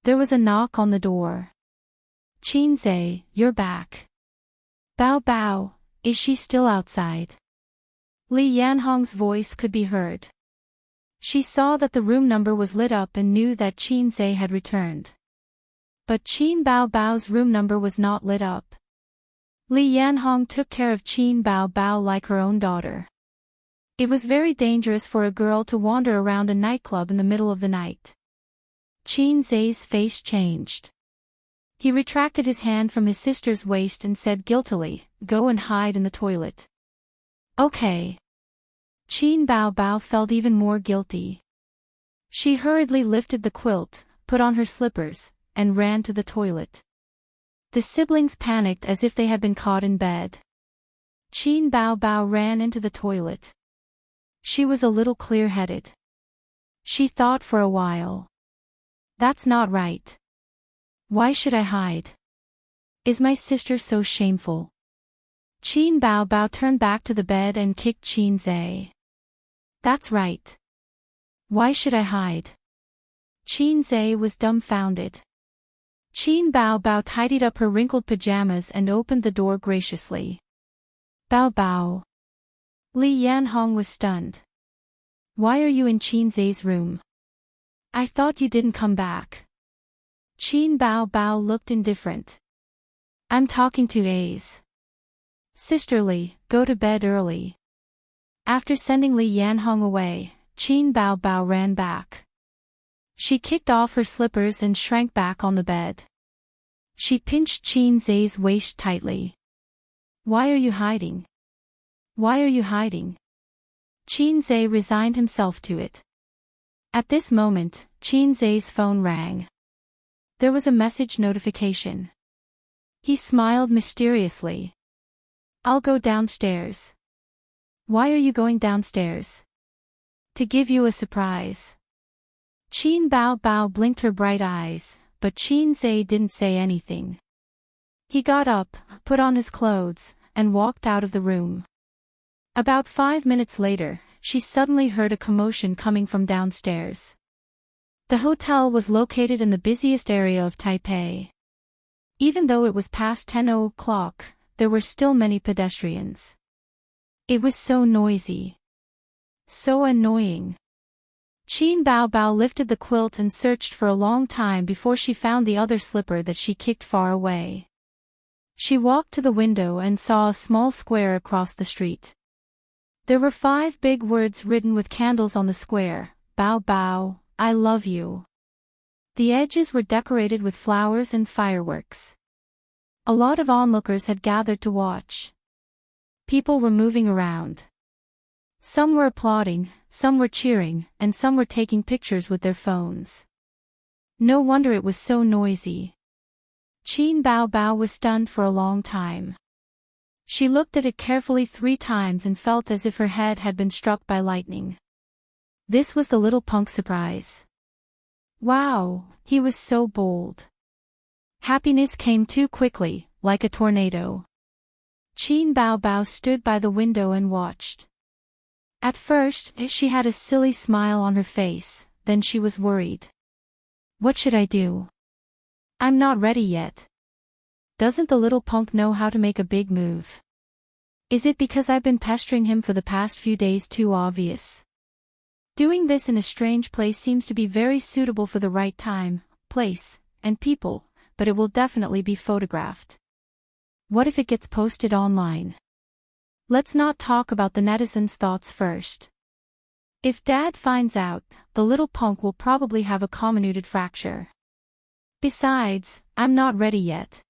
[SPEAKER 1] There was a knock on the door. "Xianxia, you're back." "Bao Bao, is she still outside?" Li Yanhong's voice could be heard. She saw that the room number was lit up and knew that Xianxia had returned. But Qin Bao Bao's room number was not lit up. Li Yanhong took care of Qin Bao Bao like her own daughter. It was very dangerous for a girl to wander around a nightclub in the middle of the night. Xianxia's face changed. He retracted his hand from his sister's waist and said guiltily, "Go and hide in the toilet." "Okay." Qin Bao Bao felt even more guilty. She hurriedly lifted the quilt, put on her slippers, and ran to the toilet. The siblings panicked as if they had been caught in bed. Qin Bao Bao ran into the toilet. She was a little clear-headed. She thought for a while. "That's not right. Why should I hide? Is my sister so shameful?" Qin Bao Bao turned back to the bed and kicked Xianxia. "That's right. Why should I hide?" Xianxia was dumbfounded. Qin Bao Bao tidied up her wrinkled pajamas and opened the door graciously. "Bao Bao." Li Yanhong was stunned. "Why are you in Xianxia's room? I thought you didn't come back." Qin Bao Bao looked indifferent. "I'm talking to A's. Sisterly, go to bed early." After sending Li Yanhong away, Qin Bao Bao ran back. She kicked off her slippers and shrank back on the bed. She pinched Xianxia's waist tightly. "Why are you hiding? Why are you hiding?" Xianxia resigned himself to it. At this moment, Xianxia's phone rang. There was a message notification. He smiled mysteriously. "I'll go downstairs." "Why are you going downstairs?" "To give you a surprise." Qin Bao Bao blinked her bright eyes, but Xianxia didn't say anything. He got up, put on his clothes, and walked out of the room. About 5 minutes later, she suddenly heard a commotion coming from downstairs. The hotel was located in the busiest area of Taipei. Even though it was past 10 o'clock, there were still many pedestrians. It was so noisy. So annoying. Qin Bao Bao lifted the quilt and searched for a long time before she found the other slipper that she kicked far away. She walked to the window and saw a small square across the street. There were 5 big words written with candles on the square, "Bao Bao, I love you." The edges were decorated with flowers and fireworks. A lot of onlookers had gathered to watch. People were moving around. Some were applauding, some were cheering, and some were taking pictures with their phones. No wonder it was so noisy. Qin Bao Bao was stunned for a long time. She looked at it carefully 3 times and felt as if her head had been struck by lightning. This was the little punk's surprise. Wow, he was so bold. Happiness came too quickly, like a tornado. Qin Bao Bao stood by the window and watched. At first, she had a silly smile on her face, then she was worried. What should I do? I'm not ready yet. Doesn't the little punk know how to make a big move? Is it because I've been pestering him for the past few days too obvious? Doing this in a strange place seems to be very suitable for the right time, place, and people, but it will definitely be photographed. What if it gets posted online? Let's not talk about the netizens' thoughts first. If Dad finds out, the little punk will probably have a comminuted fracture. Besides, I'm not ready yet.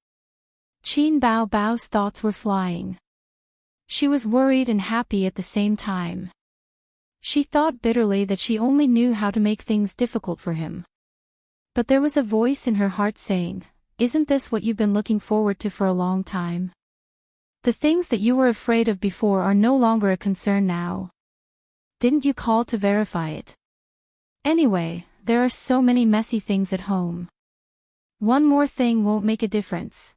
[SPEAKER 1] Qin Bao Bao's thoughts were flying. She was worried and happy at the same time. She thought bitterly that she only knew how to make things difficult for him. But there was a voice in her heart saying, "Isn't this what you've been looking forward to for a long time?" The things that you were afraid of before are no longer a concern now. Didn't you call to verify it? Anyway, there are so many messy things at home. One more thing won't make a difference.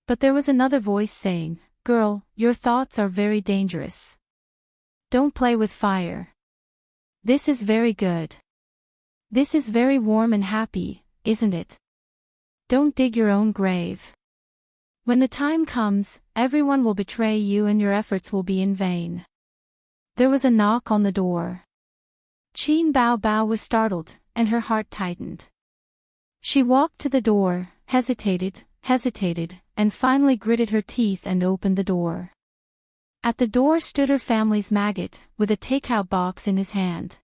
[SPEAKER 1] But there was another voice saying, "Girl, your thoughts are very dangerous. Don't play with fire. This is very good. This is very warm and happy, isn't it? Don't dig your own grave. When the time comes, everyone will betray you and your efforts will be in vain." There was a knock on the door. Qin Bao Bao was startled, and her heart tightened. She walked to the door, hesitated, and finally gritted her teeth and opened the door. At the door stood her family's maggot, with a takeout box in his hand.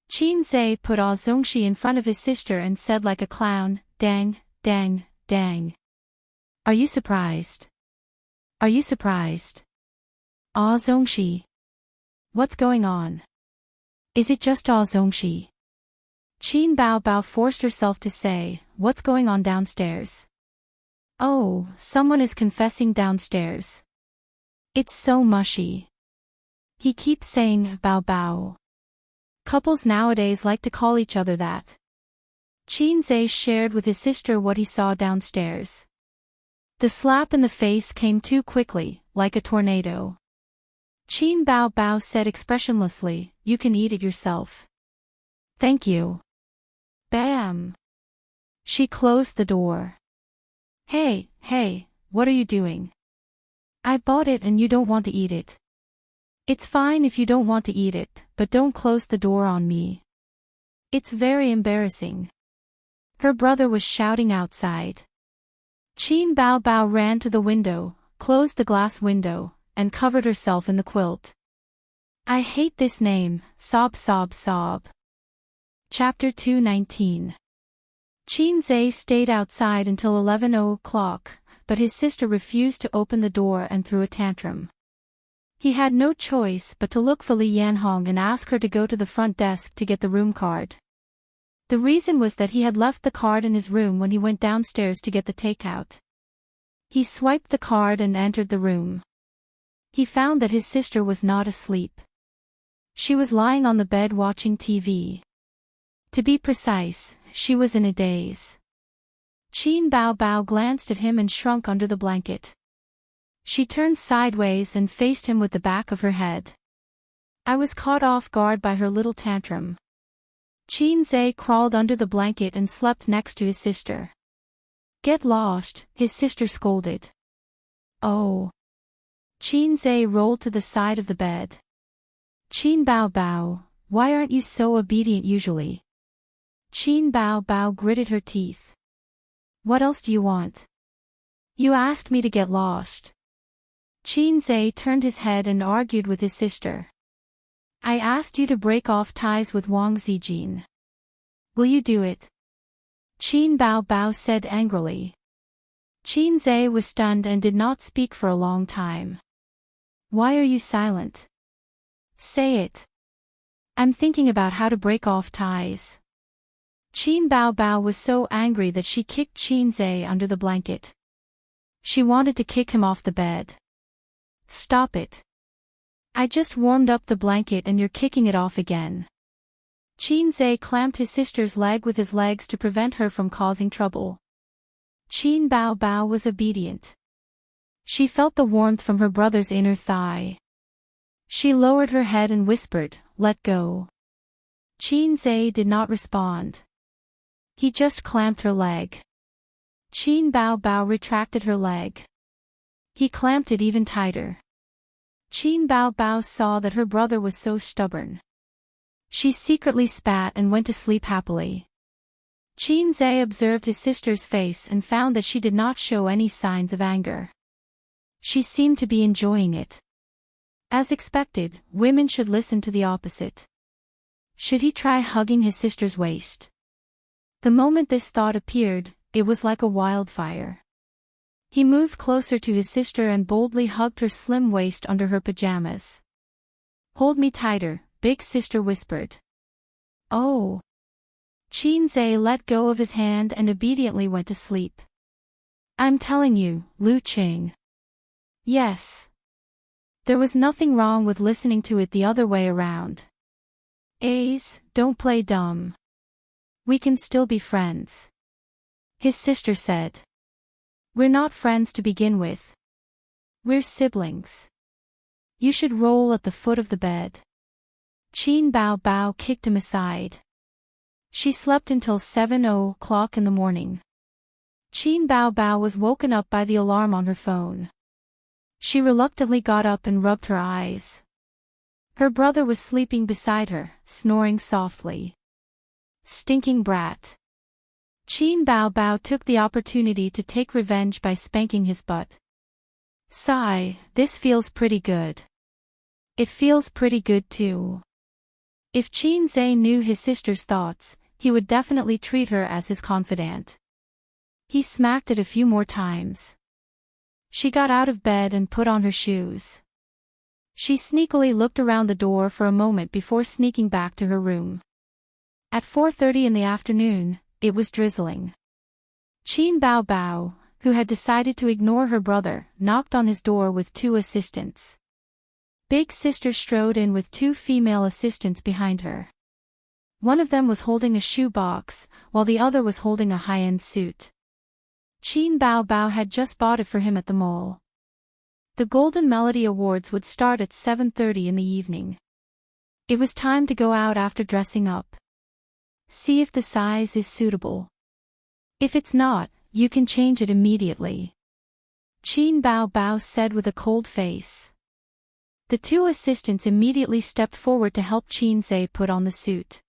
[SPEAKER 1] Qin Zhe put Zongxi in front of his sister and said like a clown, "Dang, dang, dang. Are you surprised? Are you surprised? Zongxi. What's going on? Is it just Zongxi?" Qin Bao Bao forced herself to say, "What's going on downstairs?" "Oh, someone is confessing downstairs. It's so mushy. He keeps saying, Bao Bao. Couples nowadays like to call each other that." Qin Zhe shared with his sister what he saw downstairs. The slap in the face came too quickly, like a tornado. Qin Bao Bao said expressionlessly, "You can eat it yourself." "Thank you." Bam! She closed the door. Hey, what are you doing? I bought it and you don't want to eat it. It's fine if you don't want to eat it, but don't close the door on me. It's very embarrassing. Her brother was shouting outside. Qin Bao Bao ran to the window, closed the glass window, and covered herself in the quilt. I hate this name, sob sob sob. Chapter 219. Qin Zhe stayed outside until 11 o'clock, but his sister refused to open the door and threw a tantrum. He had no choice but to look for Li Yanhong and ask her to go to the front desk to get the room card. The reason was that he had left the card in his room when he went downstairs to get the takeout. He swiped the card and entered the room. He found that his sister was not asleep. She was lying on the bed watching TV. To be precise, she was in a daze. Qin Bao Bao glanced at him and shrunk under the blanket. She turned sideways and faced him with the back of her head. I was caught off guard by her little tantrum. Qin Zhe crawled under the blanket and slept next to his sister. "Get lost," his sister scolded. "Oh." Qin Zhe rolled to the side of the bed. "Qin Bao Bao, why aren't you so obedient usually?" Qin Bao Bao gritted her teeth. "What else do you want? You asked me to get lost." Qin Zhe turned his head and argued with his sister. "I asked you to break off ties with Wang Zijin. Will you do it?" Qin Bao Bao said angrily. Qin Zhe was stunned and did not speak for a long time. "Why are you silent? Say it." "I'm thinking about how to break off ties." Qin Bao Bao was so angry that she kicked Qin Zhe under the blanket. She wanted to kick him off the bed. "Stop it. I just warmed up the blanket and you're kicking it off again." Qin Zhe clamped his sister's leg with his legs to prevent her from causing trouble. Qin Bao Bao was obedient. She felt the warmth from her brother's inner thigh. She lowered her head and whispered, "Let go." Qin Zhe did not respond. He just clamped her leg. Qin Bao Bao retracted her leg. He clamped it even tighter. Qin Bao Bao saw that her brother was so stubborn. She secretly spat and went to sleep happily. Qin Zhe observed his sister's face and found that she did not show any signs of anger. She seemed to be enjoying it. As expected, women should listen to the opposite. Should he try hugging his sister's waist? The moment this thought appeared, it was like a wildfire. He moved closer to his sister and boldly hugged her slim waist under her pajamas. "Hold me tighter," big sister whispered. "Oh." Qin Zhe let go of his hand and obediently went to sleep. "I'm telling you, Lu Qing. Yes. There was nothing wrong with listening to it the other way around. Ace, don't play dumb. We can still be friends. His sister said. We're not friends to begin with. We're siblings. You should roll at the foot of the bed. Qin Bao Bao kicked him aside. She slept until 7:00 in the morning. Qin Bao Bao was woken up by the alarm on her phone. She reluctantly got up and rubbed her eyes. Her brother was sleeping beside her, snoring softly. Stinking brat. Qin Bao Bao took the opportunity to take revenge by spanking his butt. Sigh, this feels pretty good. It feels pretty good too. If Qin Zhe knew his sister's thoughts, he would definitely treat her as his confidant. He smacked it a few more times. She got out of bed and put on her shoes. She sneakily looked around the door for a moment before sneaking back to her room. At 4:30 in the afternoon, it was drizzling. Qin Bao Bao, who had decided to ignore her brother, knocked on his door with 2 assistants. Big sister strode in with 2 female assistants behind her. One of them was holding a shoe box, while the other was holding a high-end suit. Qin Bao Bao had just bought it for him at the mall. The Golden Melody Awards would start at 7:30 in the evening. It was time to go out after dressing up. See if the size is suitable. If it's not, you can change it immediately. Qin Bao Bao said with a cold face. The 2 assistants immediately stepped forward to help Qin Zhe put on the suit.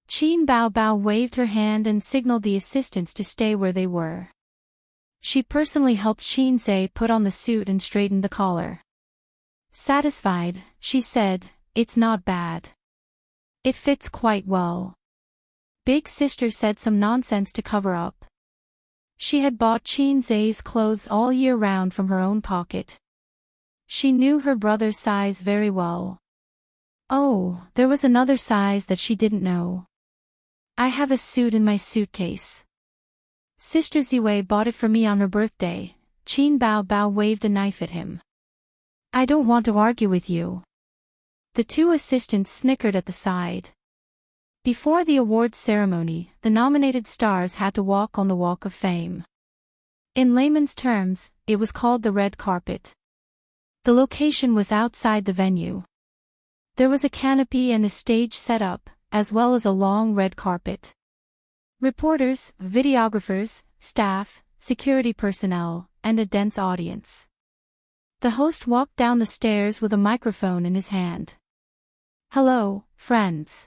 [SPEAKER 1] Qin Bao Bao waved her hand and signaled the assistants to stay where they were. She personally helped Qin Zhe put on the suit and straightened the collar. Satisfied, she said, "It's not bad. It fits quite well." Big sister said some nonsense to cover up. She had bought Qin Zhe's clothes all year round from her own pocket. She knew her brother's size very well. Oh, there was another size that she didn't know. I have a suit in my suitcase. Sister Ziwei bought it for me on her birthday. Qin Bao Bao waved a knife at him. I don't want to argue with you. The 2 assistants snickered at the side. Before the awards ceremony, the nominated stars had to walk on the Walk of Fame. In layman's terms, it was called the red carpet. The location was outside the venue. There was a canopy and a stage set up, as well as a long red carpet. Reporters, videographers, staff, security personnel, and a dense audience. The host walked down the stairs with a microphone in his hand. Hello, friends.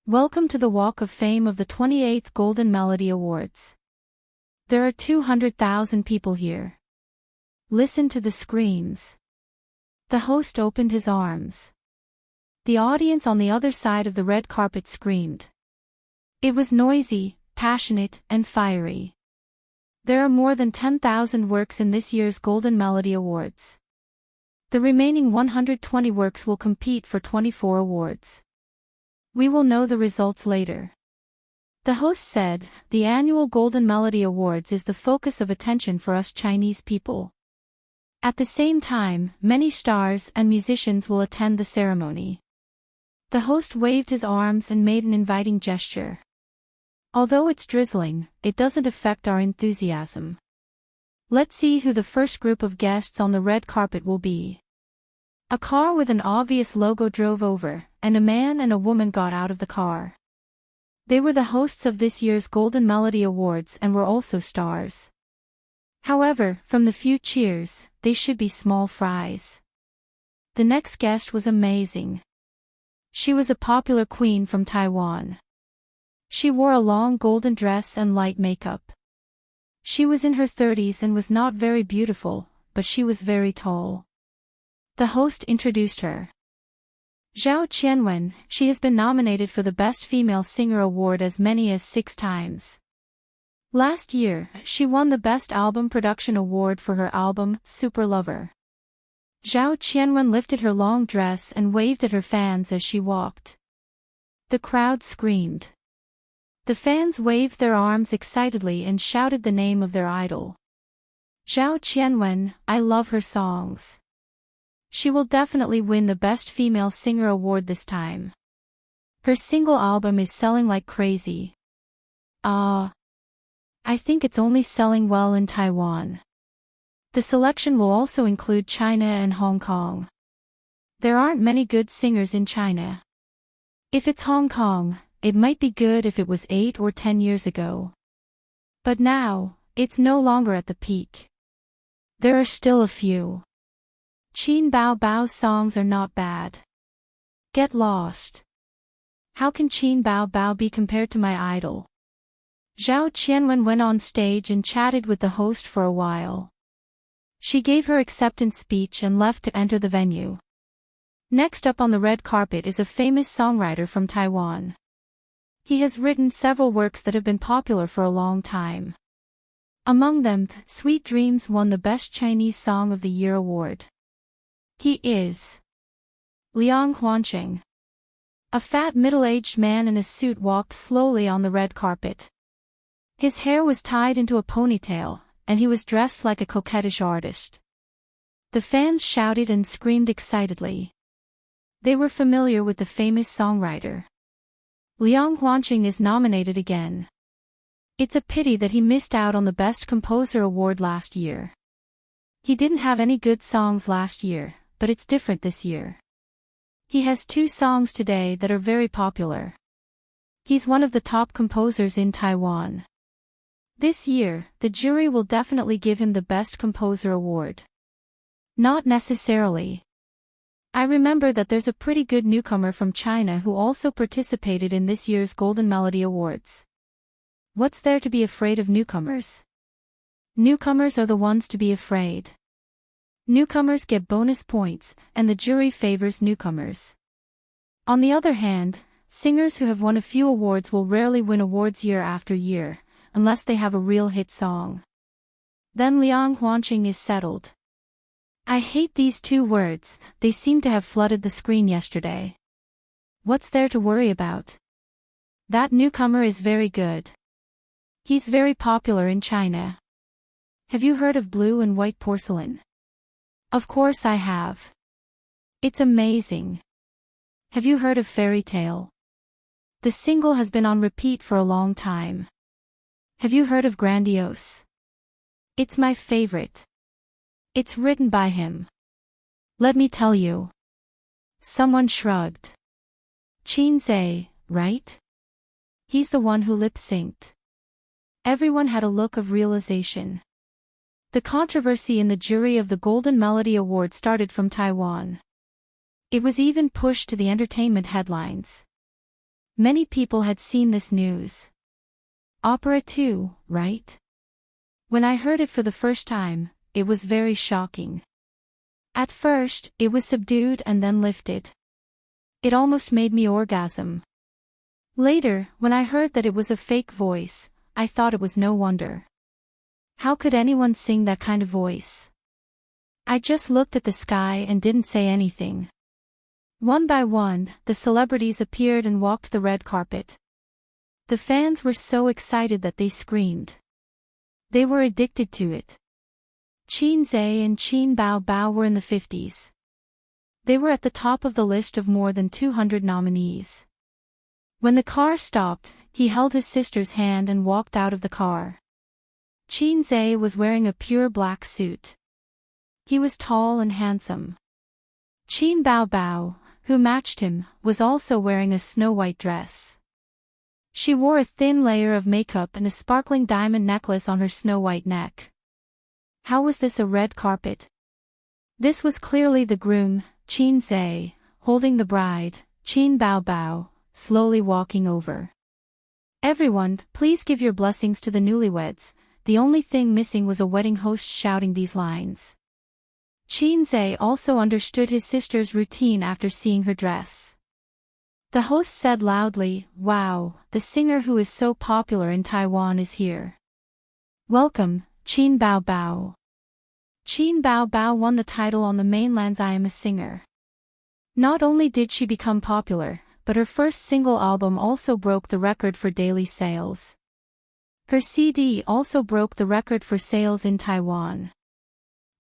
[SPEAKER 1] Welcome to the Walk of Fame of the 28th Golden Melody Awards. There are 200,000 people here. Listen to the screams. The host opened his arms. The audience on the other side of the red carpet screamed. It was noisy, passionate, and fiery. There are more than 10,000 works in this year's Golden Melody Awards. The remaining 120 works will compete for 24 awards. We will know the results later. The host said, the annual Golden Melody Awards is the focus of attention for us Chinese people. At the same time, many stars and musicians will attend the ceremony. The host waved his arms and made an inviting gesture. Although it's drizzling, it doesn't affect our enthusiasm. Let's see who the first group of guests on the red carpet will be. A car with an obvious logo drove over, and a man and a woman got out of the car. They were the hosts of this year's Golden Melody Awards and were also stars. However, from the few cheers, they should be small fries. The next guest was amazing. She was a popular queen from Taiwan. She wore a long golden dress and light makeup. She was in her 30s and was not very beautiful, but she was very tall. The host introduced her. Zhao Qianwen, she has been nominated for the Best Female Singer Award as many as 6 times. Last year, she won the Best Album Production Award for her album, Super Lover. Zhao Qianwen lifted her long dress and waved at her fans as she walked. The crowd screamed. The fans waved their arms excitedly and shouted the name of their idol. Zhao Qianwen, I love her songs. She will definitely win the Best Female Singer award this time. Her single album is selling like crazy. I think it's only selling well in Taiwan. The selection will also include China and Hong Kong. There aren't many good singers in China. If it's Hong Kong, it might be good if it was 8 or 10 years ago. But now, it's no longer at the peak. There are still a few. Qin Bao Bao's songs are not bad. Get lost. How can Qin Bao Bao be compared to my idol? Zhao Qianwen went on stage and chatted with the host for a while. She gave her acceptance speech and left to enter the venue. Next up on the red carpet is a famous songwriter from Taiwan. He has written several works that have been popular for a long time. Among them, Sweet Dreams won the Best Chinese Song of the Year award. He is Liang Huancheng. A fat middle-aged man in a suit walked slowly on the red carpet. His hair was tied into a ponytail, and he was dressed like a coquettish artist. The fans shouted and screamed excitedly. They were familiar with the famous songwriter. Liang Huancheng is nominated again. It's a pity that he missed out on the Best Composer award last year. He didn't have any good songs last year, but it's different this year. He has 2 songs today that are very popular. He's one of the top composers in Taiwan. This year, the jury will definitely give him the Best Composer award. Not necessarily. I remember that there's a pretty good newcomer from China who also participated in this year's Golden Melody Awards. What's there to be afraid of newcomers? Newcomers are the ones to be afraid. Newcomers get bonus points, and the jury favors newcomers. On the other hand, singers who have won a few awards will rarely win awards year after year, unless they have a real hit song. Then Liang Huancheng is settled. I hate these 2 words, they seem to have flooded the screen yesterday. What's there to worry about? That newcomer is very good. He's very popular in China. Have you heard of Blue and White Porcelain? Of course I have. It's amazing. Have you heard of Fairy Tale? The single has been on repeat for a long time. Have you heard of Grandiose? It's my favorite. It's written by him. Let me tell you. Someone shrugged. Xianxia, right? He's the one who lip-synced. Everyone had a look of realization. The controversy in the jury of the Golden Melody Award started from Taiwan. It was even pushed to the entertainment headlines. Many people had seen this news. Opera too, right? When I heard it for the first time, it was very shocking. At first, it was subdued and then lifted. It almost made me orgasm. Later, when I heard that it was a fake voice, I thought it was no wonder. How could anyone sing that kind of voice? I just looked at the sky and didn't say anything. One by one, the celebrities appeared and walked the red carpet. The fans were so excited that they screamed. They were addicted to it. Xianxia and Qin Bao Bao were in the 50s. They were at the top of the list of more than 200 nominees. When the car stopped, he held his sister's hand and walked out of the car. Xianxia was wearing a pure black suit. He was tall and handsome. Qin Bao Bao, who matched him, was also wearing a snow-white dress. She wore a thin layer of makeup and a sparkling diamond necklace on her snow-white neck. How was this a red carpet? This was clearly the groom, Xianxia, holding the bride, Qin Bao Bao, slowly walking over. Everyone, please give your blessings to the newlyweds. The only thing missing was a wedding host shouting these lines. Xianxia also understood his sister's routine after seeing her dress. The host said loudly, "Wow, the singer who is so popular in Taiwan is here. Welcome, Qin Bao Bao." Qin Bao Bao won the title on the mainland's I Am a Singer. Not only did she become popular, but her first single album also broke the record for daily sales. Her CD also broke the record for sales in Taiwan.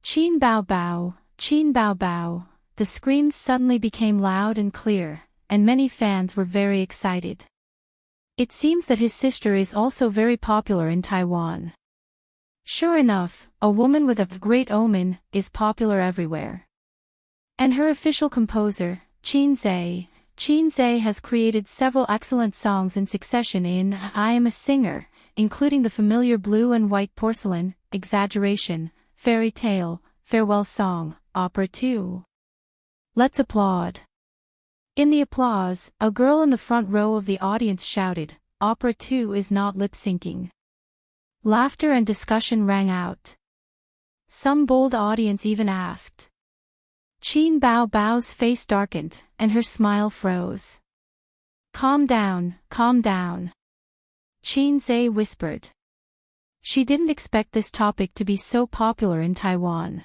[SPEAKER 1] Qin bao bao, Qin bao bao. The screams suddenly became loud and clear, and many fans were very excited. It seems that his sister is also very popular in Taiwan. Sure enough, a woman with a great omen is popular everywhere. And her official composer, Xianxia, has created several excellent songs in succession in I Am a Singer, including the familiar Blue and White Porcelain, Exaggeration, Fairy Tale, Farewell Song, Opera 2. Let's applaud. In the applause, a girl in the front row of the audience shouted, Opera 2 is not lip-syncing. Laughter and discussion rang out. Some bold audience even asked. Qin bao bao's face darkened, and her smile froze. Calm down, calm down. Xianxia whispered. She didn't expect this topic to be so popular in Taiwan.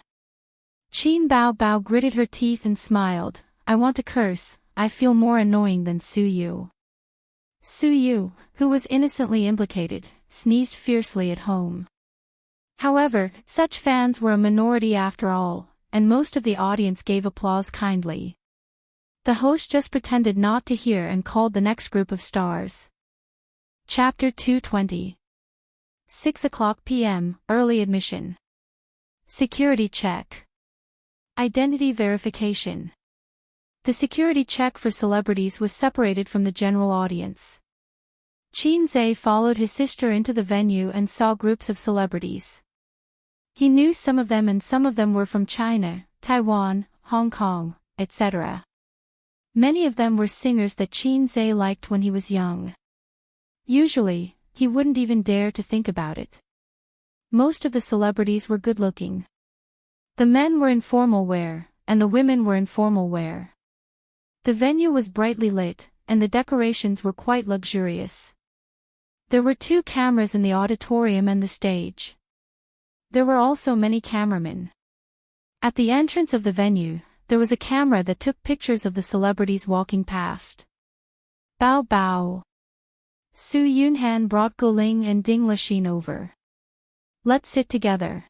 [SPEAKER 1] Qin bao bao gritted her teeth and smiled. I want to curse, I feel more annoying than Su Yu. Su Yu, who was innocently implicated, sneezed fiercely at home. However, such fans were a minority after all, and most of the audience gave applause kindly. The host just pretended not to hear and called the next group of stars. Chapter 220. 6:00 p.m., Early Admission. Security Check. Identity Verification. The security check for celebrities was separated from the general audience. Xianxia followed his sister into the venue and saw groups of celebrities. He knew some of them and some of them were from China, Taiwan, Hong Kong, etc. Many of them were singers that Xianxia liked when he was young. Usually, he wouldn't even dare to think about it. Most of the celebrities were good-looking. The men were in formal wear, and the women were in formal wear. The venue was brightly lit, and the decorations were quite luxurious. There were 2 cameras in the auditorium and the stage. There were also many cameramen. At the entrance of the venue, there was a camera that took pictures of the celebrities walking past. Bao bao. Su Yunhan brought Guling and Ding Lixin over. Let's sit together.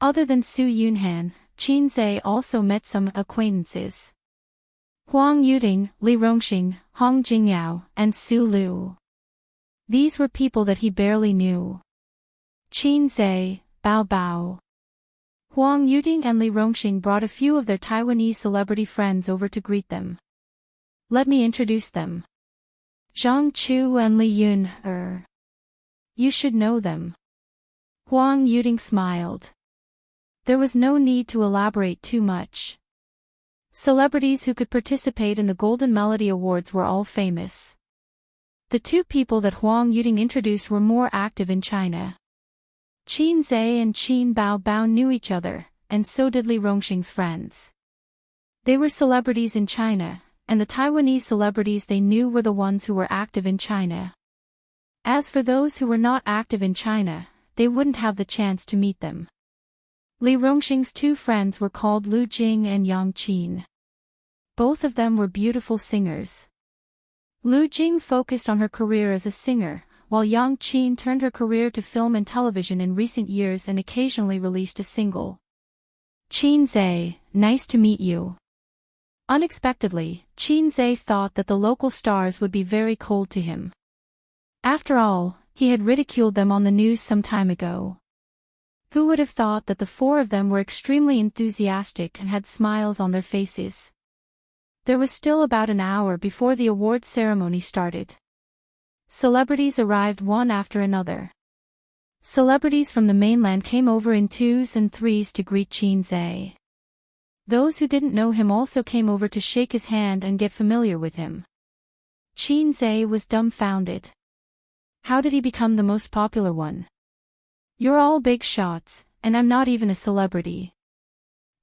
[SPEAKER 1] Other than Su Yunhan, Xianxia also met some acquaintances. Huang Yuding, Li Rongxing, Hong Jingyao, and Su Lu. These were people that he barely knew. Xianxia, Bao Bao. Huang Yuding and Li Rongxing brought a few of their Taiwanese celebrity friends over to greet them. Let me introduce them. Zhang Chu and Li Yun. You should know them. Huang Yuding smiled. There was no need to elaborate too much. Celebrities who could participate in the Golden Melody Awards were all famous. The 2 people that Huang Yuding introduced were more active in China. Xianxia and Qin Bao Bao knew each other, and so did Li Rongxing's friends. They were celebrities in China, and the Taiwanese celebrities they knew were the ones who were active in China. As for those who were not active in China, they wouldn't have the chance to meet them. Li Rongxing's 2 friends were called Lu Jing and Yang Qin. Both of them were beautiful singers. Lu Jing focused on her career as a singer, while Yang Qin turned her career to film and television in recent years and occasionally released a single. Xianxia, nice to meet you. Unexpectedly, Xianxia thought that the local stars would be very cold to him. After all, he had ridiculed them on the news some time ago. Who would have thought that the 4 of them were extremely enthusiastic and had smiles on their faces? There was still about an hour before the award ceremony started. Celebrities arrived one after another. Celebrities from the mainland came over in 2s and 3s to greet Xianxia. Those who didn't know him also came over to shake his hand and get familiar with him. Xianxia was dumbfounded. How did he become the most popular one? You're all big shots, and I'm not even a celebrity.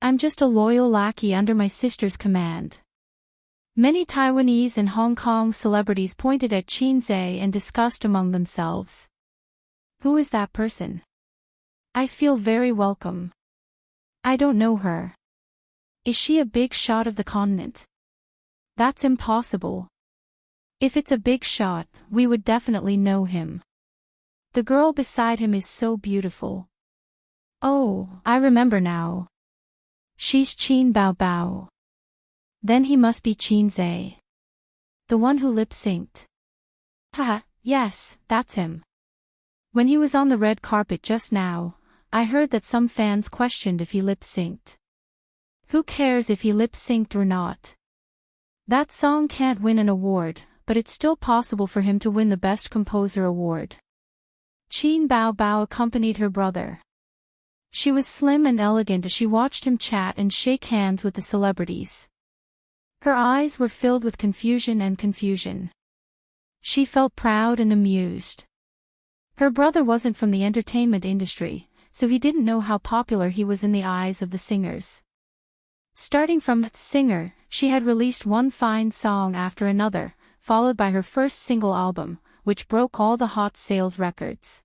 [SPEAKER 1] I'm just a loyal lackey under my sister's command. Many Taiwanese and Hong Kong celebrities pointed at Xianxia and discussed among themselves. Who is that person? I feel very welcome. I don't know her. Is she a big shot of the continent? That's impossible. If it's a big shot, we would definitely know him. The girl beside him is so beautiful. Oh, I remember now. She's Qin Bao Bao. Then he must be Qin Zhe. The one who lip-synced. Haha, yes, that's him. When he was on the red carpet just now, I heard that some fans questioned if he lip-synced. Who cares if he lip-synced or not? That song can't win an award, but it's still possible for him to win the Best Composer award. Qin Bao Bao accompanied her brother. She was slim and elegant as she watched him chat and shake hands with the celebrities. Her eyes were filled with confusion. She felt proud and amused. Her brother wasn't from the entertainment industry, so he didn't know how popular he was in the eyes of the singers. Starting from singer, she had released one fine song after another, followed by her first single album, which broke all the hot sales records.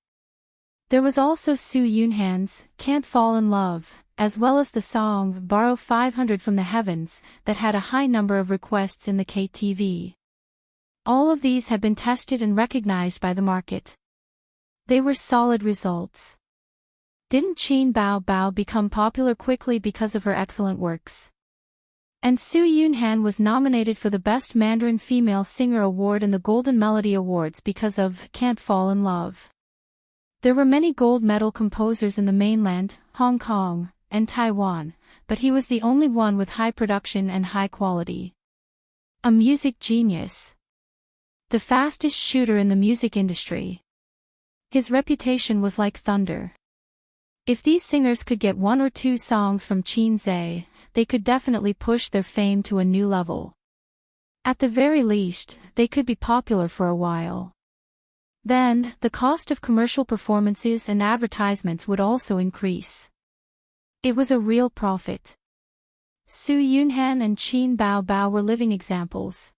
[SPEAKER 1] There was also Su Yunhan's Can't Fall in Love, as well as the song Borrow 500 from the Heavens, that had a high number of requests in the KTV. All of these had been tested and recognized by the market. They were solid results. Didn't Qin Bao Bao become popular quickly because of her excellent works? And Su Yunhan was nominated for the Best Mandarin Female Singer Award in the Golden Melody Awards because of Can't Fall in Love. There were many gold medal composers in the mainland, Hong Kong, and Taiwan, but he was the only one with high production and high quality. A music genius. The fastest shooter in the music industry. His reputation was like thunder. If these singers could get one or two songs from Qin Zhe, they could definitely push their fame to a new level. At the very least, they could be popular for a while. Then, the cost of commercial performances and advertisements would also increase. It was a real profit. Su Yunhan and Qin Bao Bao were living examples.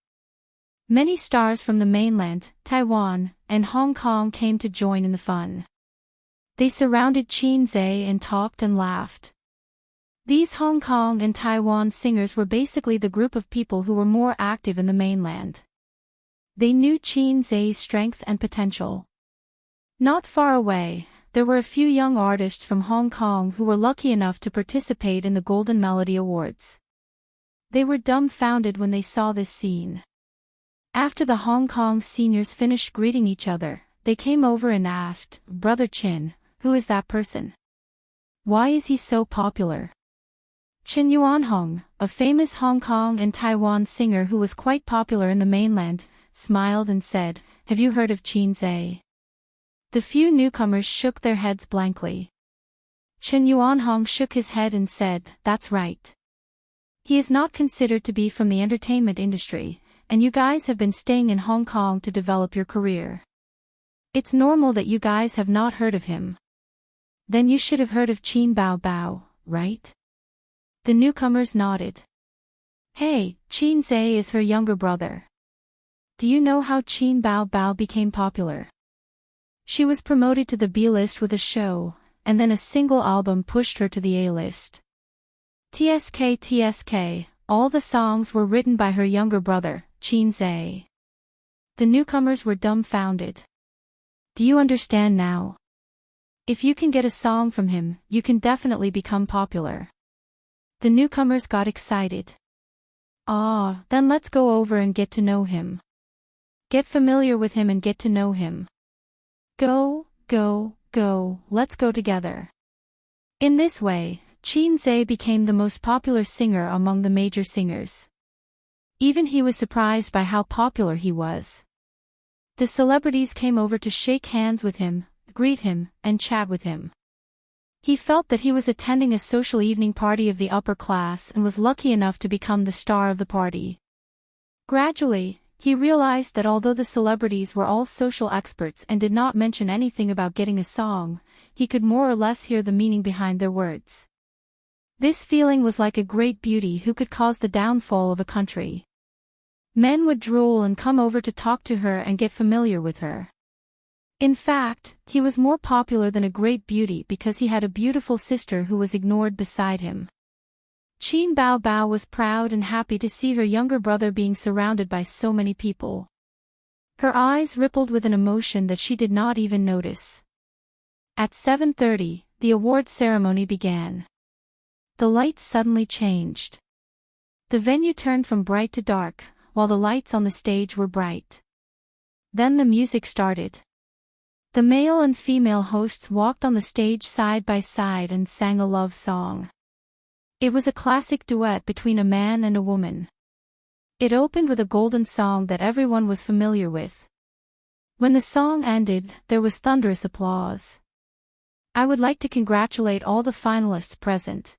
[SPEAKER 1] Many stars from the mainland, Taiwan, and Hong Kong came to join in the fun. They surrounded Qin Zhe and talked and laughed. These Hong Kong and Taiwan singers were basically the group of people who were more active in the mainland. They knew Qin Zhe's strength and potential. Not far away, there were a few young artists from Hong Kong who were lucky enough to participate in the Golden Melody Awards. They were dumbfounded when they saw this scene. After the Hong Kong seniors finished greeting each other, they came over and asked, "Brother Qin, who is that person? Why is he so popular?" Qin Yuanhong, a famous Hong Kong and Taiwan singer who was quite popular in the mainland, smiled and said, "Have you heard of Qin Zhe?" The few newcomers shook their heads blankly. Qin Yuanhong shook his head and said, "That's right. He is not considered to be from the entertainment industry, and you guys have been staying in Hong Kong to develop your career. It's normal that you guys have not heard of him. Then you should have heard of Qin Bao Bao, right?" The newcomers nodded. "Hey, Qin Zhe is her younger brother. Do you know how Qin Bao Bao became popular? She was promoted to the B-list with a show, and then a single album pushed her to the A-list. TSK, all the songs were written by her younger brother, Qin Zhe." The newcomers were dumbfounded. "Do you understand now? If you can get a song from him, you can definitely become popular." The newcomers got excited. "Ah, then let's go over and get to know him. Get familiar with him and get to know him. Go, let's go together." In this way, Qin Zhe became the most popular singer among the major singers. Even he was surprised by how popular he was. The celebrities came over to shake hands with him, greet him, and chat with him. He felt that he was attending a social evening party of the upper class and was lucky enough to become the star of the party. Gradually, he realized that although the celebrities were all social experts and did not mention anything about getting a song, he could more or less hear the meaning behind their words. This feeling was like a great beauty who could cause the downfall of a country. Men would drool and come over to talk to her and get familiar with her. In fact, he was more popular than a great beauty because he had a beautiful sister who was ignored beside him. Qin Bao Bao was proud and happy to see her younger brother being surrounded by so many people. Her eyes rippled with an emotion that she did not even notice. At 7:30, the awards ceremony began. The lights suddenly changed. The venue turned from bright to dark, while the lights on the stage were bright. Then the music started. The male and female hosts walked on the stage side by side and sang a love song. It was a classic duet between a man and a woman. It opened with a golden song that everyone was familiar with. When the song ended, there was thunderous applause. I would like to congratulate all the finalists present.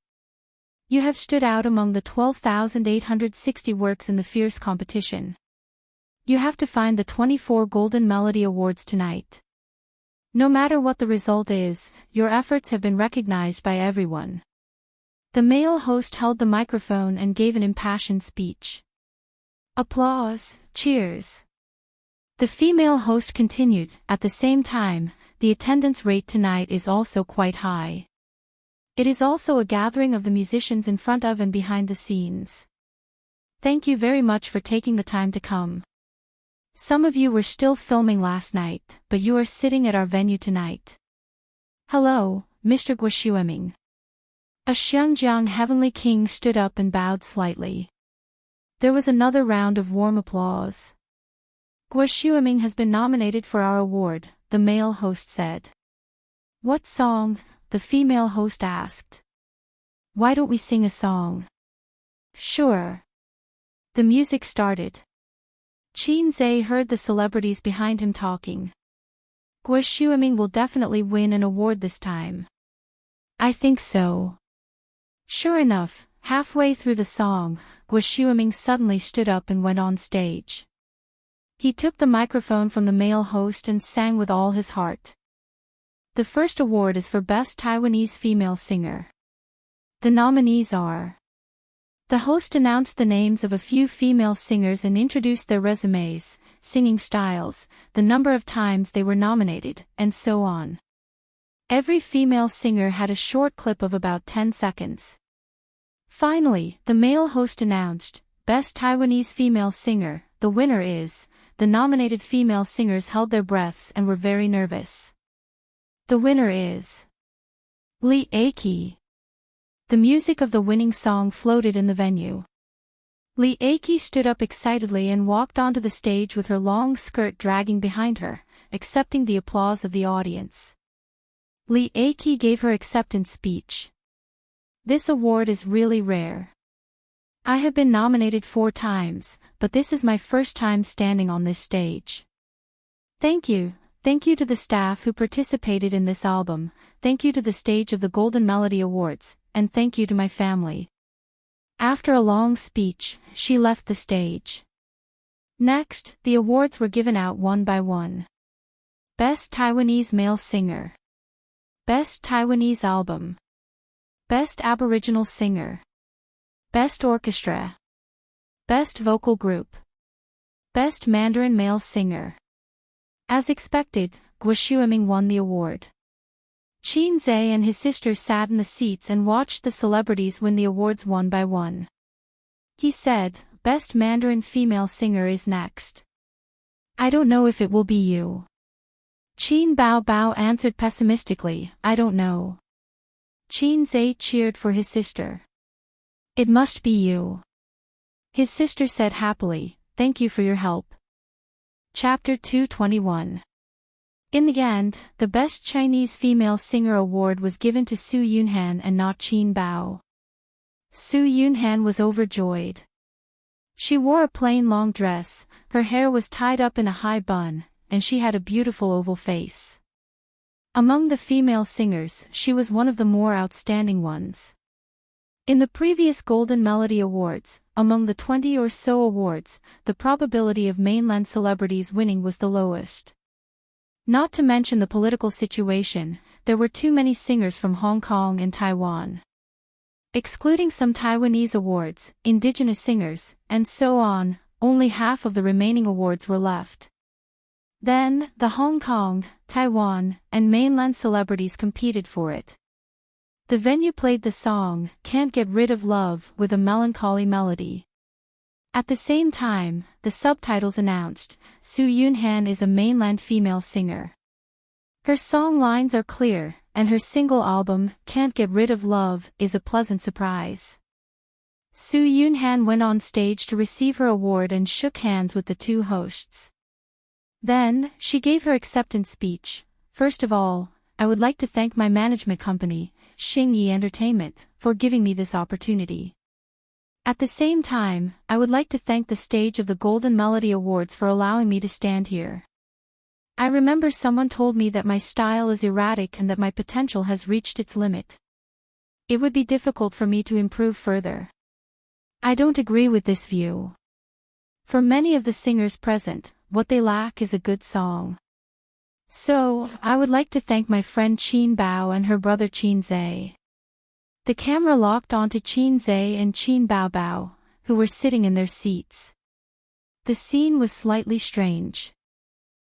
[SPEAKER 1] You have stood out among the 12,860 works in the fierce competition. You have to find the 24 Golden Melody Awards tonight. No matter what the result is, your efforts have been recognized by everyone. The male host held the microphone and gave an impassioned speech. Applause, cheers. The female host continued, at the same time, the attendance rate tonight is also quite high. It is also a gathering of the musicians in front of and behind the scenes. Thank you very much for taking the time to come. Some of you were still filming last night, but you are sitting at our venue tonight. Hello, Mr. Guoshueming. A Xianjiang heavenly king stood up and bowed slightly. There was another round of warm applause. Guoshueming has been nominated for our award, the male host said. What song? The female host asked. Why don't we sing a song? Sure. The music started. Qin Zhe heard the celebrities behind him talking. Guoshueming will definitely win an award this time. I think so. Sure enough, halfway through the song, Guoshueming suddenly stood up and went on stage. He took the microphone from the male host and sang with all his heart. The first award is for Best Taiwanese Female Singer. The nominees are. The host announced the names of a few female singers and introduced their resumes, singing styles, the number of times they were nominated, and so on. Every female singer had a short clip of about 10 seconds. Finally, the male host announced, Best Taiwanese Female Singer, the winner is. The nominated female singers held their breaths and were very nervous. The winner is Li Aki. The music of the winning song floated in the venue. Li Aki stood up excitedly and walked onto the stage with her long skirt dragging behind her, accepting the applause of the audience. Li Aki gave her acceptance speech. This award is really rare. I have been nominated 4 times, but this is my first time standing on this stage. Thank you to the staff who participated in this album, thank you to the stage of the Golden Melody Awards, and thank you to my family. After a long speech, she left the stage. Next, the awards were given out one by one. Best Taiwanese Male Singer. Best Taiwanese Album. Best Aboriginal Singer. Best Orchestra. Best Vocal Group. Best Mandarin Male Singer. As expected, Guoshueming won the award. Qin Zhe and his sister sat in the seats and watched the celebrities win the awards one by one. He said, Best Mandarin Female Singer is next. I don't know if it will be you. Qin Bao answered pessimistically, I don't know. Qin Zhe cheered for his sister. It must be you. His sister said happily, Thank you for your help. Chapter 221. In the end, the Best Chinese Female Singer Award was given to Su Yunhan and not Qin Bao. Su Yunhan was overjoyed. She wore a plain long dress, her hair was tied up in a high bun, and she had a beautiful oval face. Among the female singers, she was one of the more outstanding ones. In the previous Golden Melody Awards, among the 20 or so awards, the probability of mainland celebrities winning was the lowest. Not to mention the political situation, there were too many singers from Hong Kong and Taiwan. Excluding some Taiwanese awards, indigenous singers, and so on, only half of the remaining awards were left. Then, the Hong Kong, Taiwan, and mainland celebrities competed for it. The venue played the song, Can't Get Rid of Love, with a melancholy melody. At the same time, the subtitles announced, Su Yunhan is a mainland female singer. Her song lines are clear, and her single album, Can't Get Rid of Love, is a pleasant surprise. Su Yunhan went on stage to receive her award and shook hands with the two hosts. Then, she gave her acceptance speech. First of all, I would like to thank my management company, Xingyi Entertainment, for giving me this opportunity. At the same time, I would like to thank the stage of the Golden Melody Awards for allowing me to stand here. I remember someone told me that my style is erratic and that my potential has reached its limit. It would be difficult for me to improve further. I don't agree with this view. For many of the singers present, what they lack is a good song. So, I would like to thank my friend Qin Bao and her brother Qin Zhe. The camera locked onto Qin Zhe and Qin Bao Bao, who were sitting in their seats. The scene was slightly strange.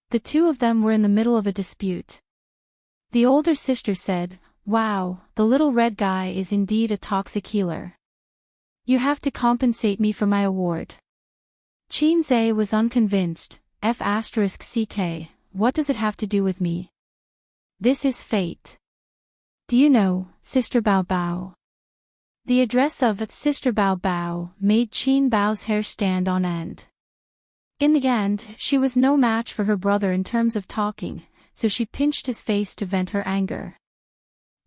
[SPEAKER 1] The two of them were in the middle of a dispute. The older sister said, "Wow, the little red guy is indeed a toxic healer. You have to compensate me for my award." Qin Zhe was unconvinced. F***ck, what does it have to do with me? This is fate. Do you know, Sister Bao Bao? The address of Sister Bao Bao made Qin Bao's hair stand on end. In the end, she was no match for her brother in terms of talking, so she pinched his face to vent her anger.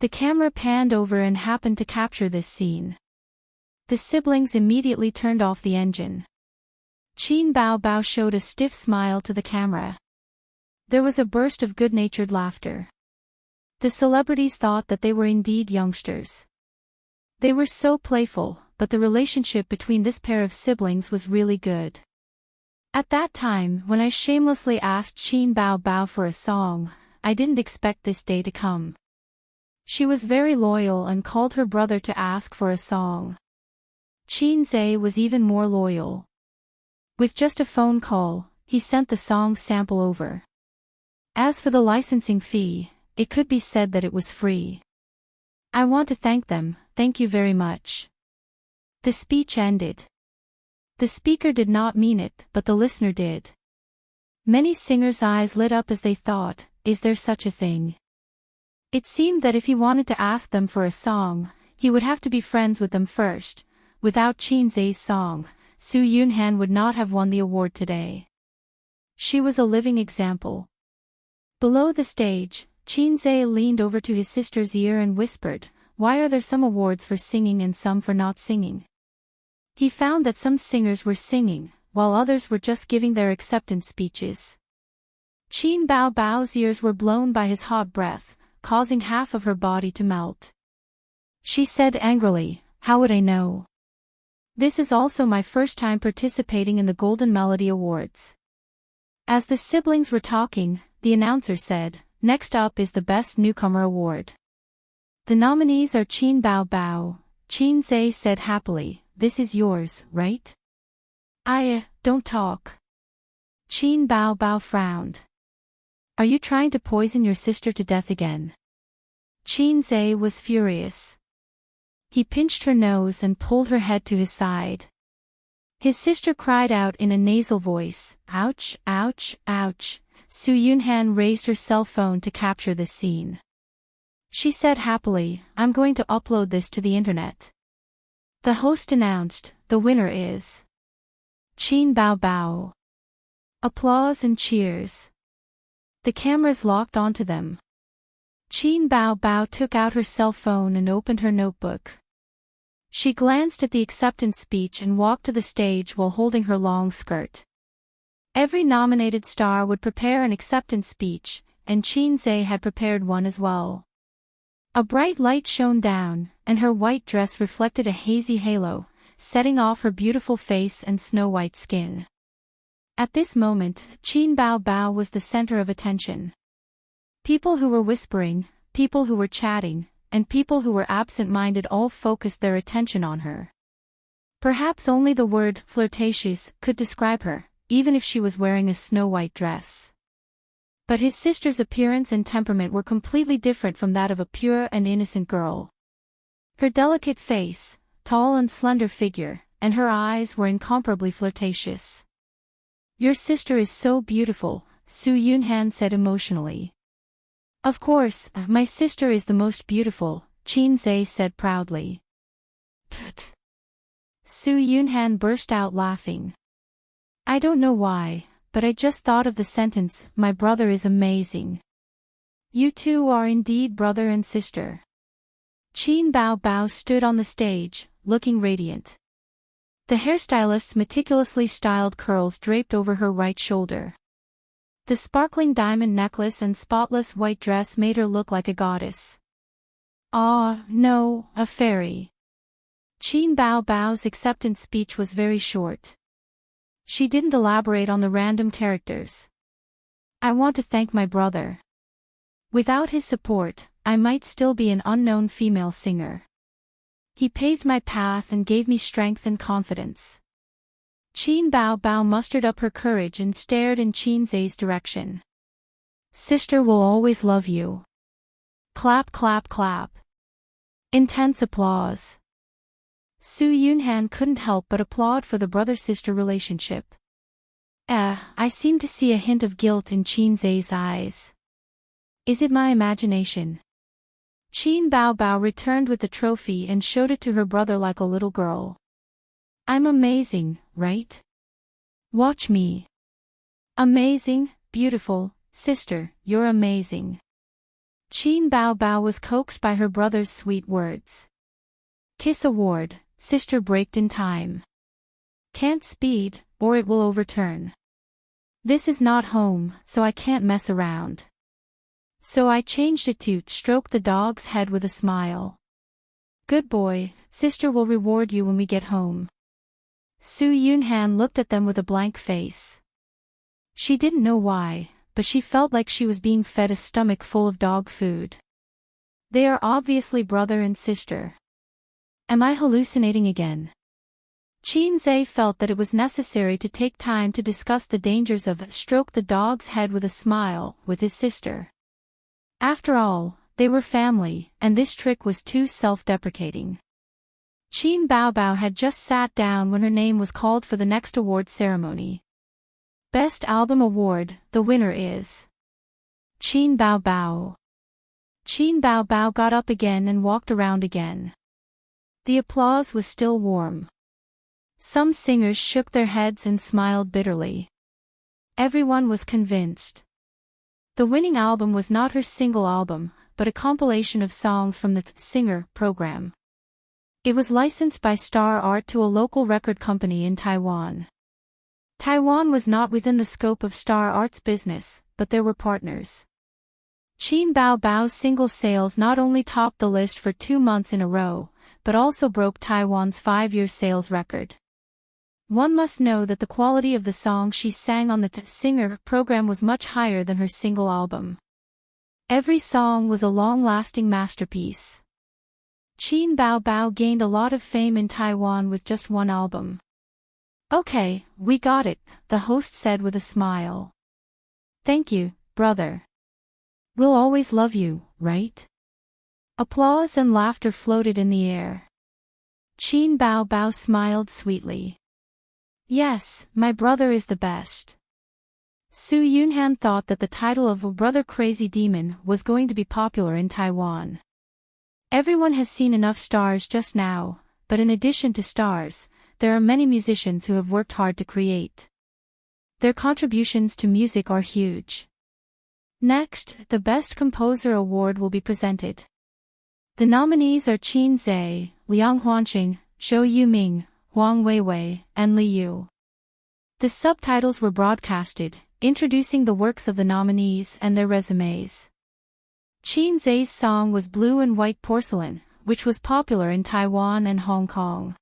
[SPEAKER 1] The camera panned over and happened to capture this scene. The siblings immediately turned off the engine. Qin Bao Bao showed a stiff smile to the camera. There was a burst of good-natured laughter. The celebrities thought that they were indeed youngsters. They were so playful, but the relationship between this pair of siblings was really good. At that time, when I shamelessly asked Qin Bao Bao for a song, I didn't expect this day to come. She was very loyal and called her brother to ask for a song. Qin Zhe was even more loyal. With just a phone call, he sent the song sample over. As for the licensing fee, it could be said that it was free. I want to thank them, thank you very much. The speech ended. The speaker did not mean it, but the listener did. Many singers' eyes lit up as they thought, is there such a thing? It seemed that if he wanted to ask them for a song, he would have to be friends with them first. Without Qin Zhe's song, Su Yunhan would not have won the award today. She was a living example. Below the stage, Qin Zhe leaned over to his sister's ear and whispered, "Why are there some awards for singing and some for not singing?" He found that some singers were singing, while others were just giving their acceptance speeches. Qin Bao Bao's ears were blown by his hot breath, causing half of her body to melt. She said angrily, "How would I know? This is also my first time participating in the Golden Melody Awards." As the siblings were talking, the announcer said, "Next up is the Best Newcomer Award. The nominees are Qin Bao Bao." Qin Zhe said happily, "This is yours, right?" Don't talk." Qin Bao Bao frowned. "Are you trying to poison your sister to death again?" Qin Zhe was furious. He pinched her nose and pulled her head to his side. His sister cried out in a nasal voice, "Ouch, ouch, ouch." Su Yunhan raised her cell phone to capture this scene. She said happily, "I'm going to upload this to the internet." The host announced, "The winner is Qin Bao Bao." Applause and cheers. The cameras locked onto them. Qin Bao Bao took out her cell phone and opened her notebook. She glanced at the acceptance speech and walked to the stage while holding her long skirt. Every nominated star would prepare an acceptance speech, and Qin Zhe had prepared one as well. A bright light shone down, and her white dress reflected a hazy halo, setting off her beautiful face and snow-white skin. At this moment, Qin Bao Bao was the center of attention. People who were whispering, people who were chatting, and people who were absent-minded all focused their attention on her. Perhaps only the word flirtatious could describe her, even if she was wearing a snow-white dress. But his sister's appearance and temperament were completely different from that of a pure and innocent girl. Her delicate face, tall and slender figure, and her eyes were incomparably flirtatious. "Your sister is so beautiful," Su Yunhan said emotionally. Of course, my sister is the most beautiful, Xianxia said proudly. Pfft. Su Yunhan burst out laughing. I don't know why, but I just thought of the sentence, my brother is amazing. You two are indeed brother and sister. Qin Bao Bao stood on the stage, looking radiant. The hairstylist's meticulously styled curls draped over her right shoulder. The sparkling diamond necklace and spotless white dress made her look like a goddess. Ah, no, a fairy. Qin Bao Bao's acceptance speech was very short. She didn't elaborate on the random characters. I want to thank my brother. Without his support, I might still be an unknown female singer. He paved my path and gave me strength and confidence. Qin Bao Bao mustered up her courage and stared in Xianxia's direction. Sister will always love you. Clap clap clap. Intense applause. Su Yunhan couldn't help but applaud for the brother-sister relationship. I seem to see a hint of guilt in Xianxia's eyes. Is it my imagination? Qin Bao Bao returned with the trophy and showed it to her brother like a little girl. I'm amazing, right? Watch me. Amazing, beautiful, sister, you're amazing. Qin Bao Bao was coaxed by her brother's sweet words. Kiss award, sister braked in time. Can't speed, or it will overturn. This is not home, so I can't mess around. So I changed it to stroke the dog's head with a smile. Good boy, sister will reward you when we get home. Su Yunhan looked at them with a blank face. She didn't know why, but she felt like she was being fed a stomach full of dog food. They are obviously brother and sister. Am I hallucinating again? Xianxia felt that it was necessary to take time to discuss the dangers of stroke the dog's head with a smile with his sister. After all, they were family, and this trick was too self-deprecating. Qin Bao Bao had just sat down when her name was called for the next award ceremony. Best Album Award, the winner is Qin Bao Bao. Qin Bao Bao got up again and walked around again. The applause was still warm. Some singers shook their heads and smiled bitterly. Everyone was convinced. The winning album was not her single album, but a compilation of songs from the Singer program. It was licensed by Star Art to a local record company in Taiwan. Taiwan was not within the scope of Star Art's business, but there were partners. Qin Bao Bao's single sales not only topped the list for 2 months in a row, but also broke Taiwan's 5-year sales record. One must know that the quality of the song she sang on the Singer program was much higher than her single album. Every song was a long-lasting masterpiece. Qin Bao Bao gained a lot of fame in Taiwan with just one album. Okay, we got it, the host said with a smile. Thank you, brother. We'll always love you, right? Applause and laughter floated in the air. Qin Bao Bao smiled sweetly. Yes, my brother is the best. Su Yunhan thought that the title of a brother crazy demon was going to be popular in Taiwan. Everyone has seen enough stars just now, but in addition to stars, there are many musicians who have worked hard to create. Their contributions to music are huge. Next, the Best Composer Award will be presented. The nominees are Xianxia, Liang Huanqing, Zhou Yuming, Wang Weiwei, and Li Yu. The subtitles were broadcasted, introducing the works of the nominees and their resumes. Xianxia's song was Blue and White Porcelain, which was popular in Taiwan and Hong Kong.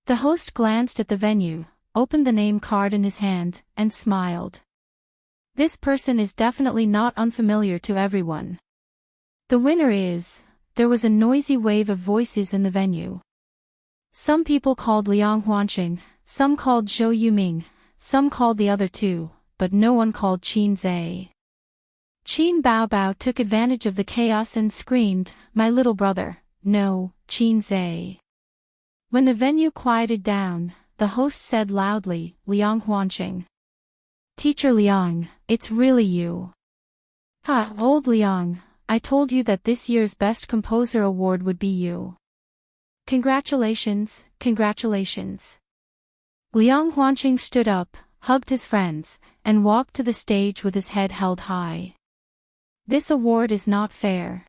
[SPEAKER 1] The host glanced at the venue, opened the name card in his hand, and smiled. This person is definitely not unfamiliar to everyone. The winner is... There was a noisy wave of voices in the venue. Some people called Liang Huanqing, some called Zhou Yuming, some called the other two, but no one called Xianxia. Qin Bao Bao took advantage of the chaos and screamed, "My little brother, no, Xianxia." When the venue quieted down, the host said loudly, "Liang Huanqing. Teacher Liang, it's really you." Ha, old Liang, I told you that this year's Best Composer award would be you. Congratulations, congratulations. Liang Huanqing stood up, hugged his friends, and walked to the stage with his head held high. This award is not fair.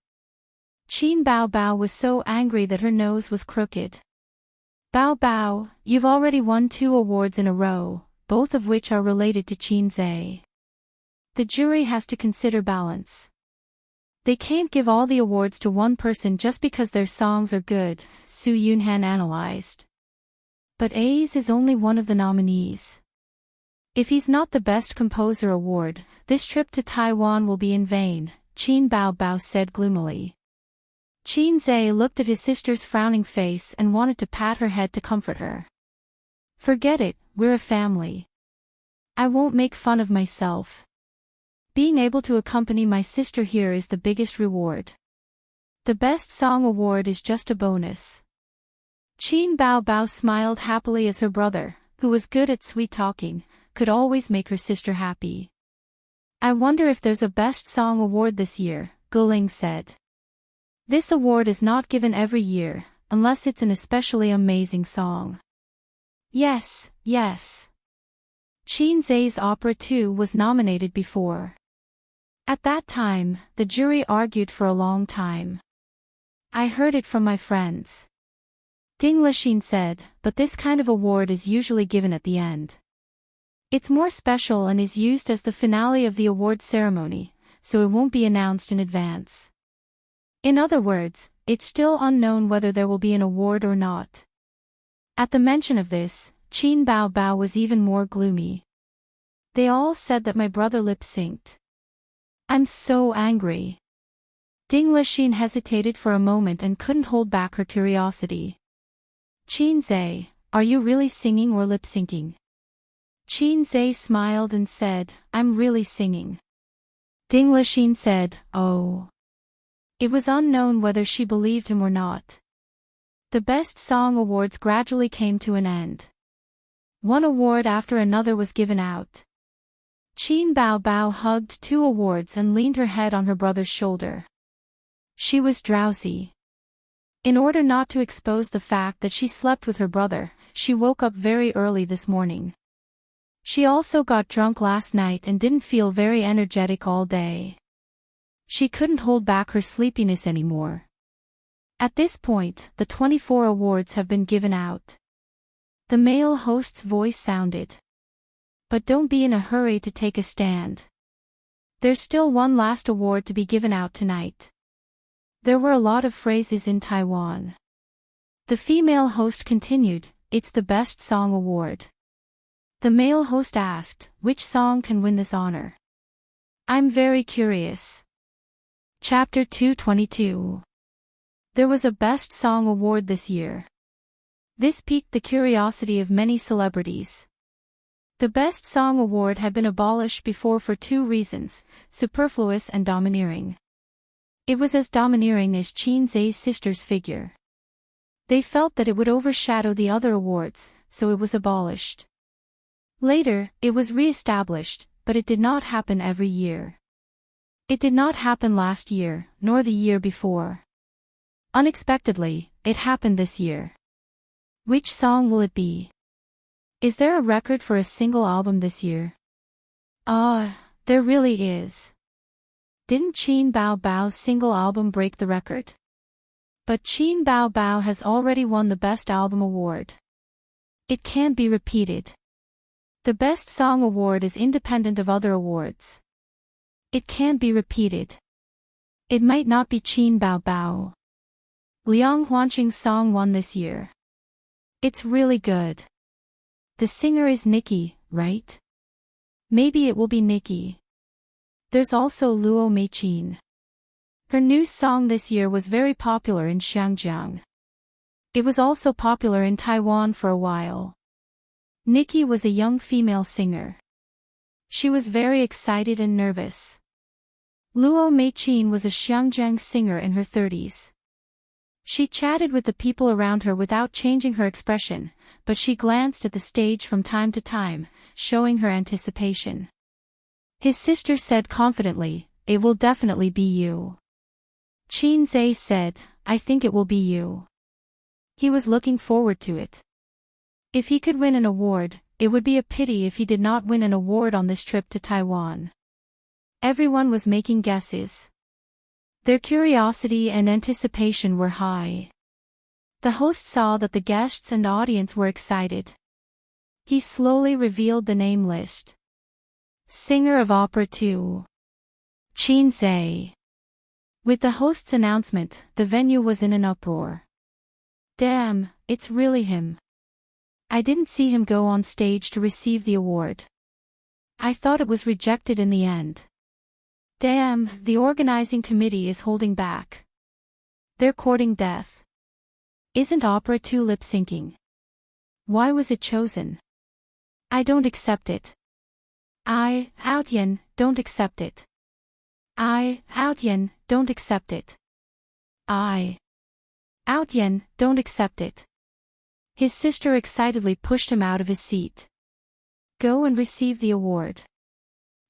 [SPEAKER 1] Qin Bao Bao was so angry that her nose was crooked. Bao Bao, you've already won 2 awards in a row, both of which are related to Qin Zhe. The jury has to consider balance. They can't give all the awards to one person just because their songs are good, Su Yunhan analyzed. But A's is only one of the nominees. If he's not the Best Composer award, this trip to Taiwan will be in vain, Qin Bao Bao said gloomily. Qin Zhe looked at his sister's frowning face and wanted to pat her head to comfort her. Forget it, we're a family. I won't make fun of myself. Being able to accompany my sister here is the biggest reward. The Best Song award is just a bonus. Qin Bao Bao smiled happily as her brother, who was good at sweet talking, could always make her sister happy. I wonder if there's a Best Song award this year, Guling said. This award is not given every year, unless it's an especially amazing song. Yes, yes. Qin Zhe's opera too was nominated before. At that time, the jury argued for a long time. I heard it from my friends. Ding Lixin said, but this kind of award is usually given at the end. It's more special and is used as the finale of the award ceremony, so it won't be announced in advance. In other words, it's still unknown whether there will be an award or not. At the mention of this, Qin Bao Bao was even more gloomy. They all said that my brother lip-synced. I'm so angry. Ding Lixin hesitated for a moment and couldn't hold back her curiosity. Qin Zhe, are you really singing or lip-syncing? Qin Zhe smiled and said, I'm really singing. Ding Lixin said, oh. It was unknown whether she believed him or not. The Best Song awards gradually came to an end. One award after another was given out. Qin Bao Bao hugged 2 awards and leaned her head on her brother's shoulder. She was drowsy. In order not to expose the fact that she slept with her brother, she woke up very early this morning. She also got drunk last night and didn't feel very energetic all day. She couldn't hold back her sleepiness anymore. At this point, the 24 awards have been given out. The male host's voice sounded. But don't be in a hurry to take a stand. There's still one last award to be given out tonight. There were a lot of phrases in Taiwan. The female host continued, it's the Best Song award. The male host asked, which song can win this honor? I'm very curious. Chapter 222. There was a Best Song award this year. This piqued the curiosity of many celebrities. The Best Song award had been abolished before for 2 reasons, superfluous and domineering. It was as domineering as Qin Zhe's sister's figure. They felt that it would overshadow the other awards, so it was abolished. Later, it was re-established, but it did not happen every year. It did not happen last year, nor the year before. Unexpectedly, it happened this year. Which song will it be? Is there a record for a single album this year? There really is. Didn't Qin Bao Bao's single album break the record? But Qin Bao Bao has already won the Best Album award. It can't be repeated. The Best Song award is independent of other awards. It can't be repeated. It might not be Qin Bao Bao. Liang Huanqing's song won this year. It's really good. The singer is Nikki, right? Maybe it will be Nikki. There's also Luo Meiqin. Her new song this year was very popular in Xianxia. It was also popular in Taiwan for a while. Nikki was a young female singer. She was very excited and nervous. Luo Meiqin was a Xianjiang singer in her 30s. She chatted with the people around her without changing her expression, but she glanced at the stage from time to time, showing her anticipation. His sister said confidently, it will definitely be you. Xianxia said, I think it will be you. He was looking forward to it. If he could win an award, it would be a pity if he did not win an award on this trip to Taiwan. Everyone was making guesses. Their curiosity and anticipation were high. The host saw that the guests and audience were excited. He slowly revealed the name list. Singer of Opera 2. Xianxia. With the host's announcement, the venue was in an uproar. Damn, it's really him. I didn't see him go on stage to receive the award. I thought it was rejected in the end. Damn, the organizing committee is holding back. They're courting death. Isn't Opera 2 lip-syncing? Why was it chosen? I don't accept it. I, Outyan, don't accept it. I, Outyan, don't accept it. I, Outyan, don't accept it. His sister excitedly pushed him out of his seat. Go and receive the award.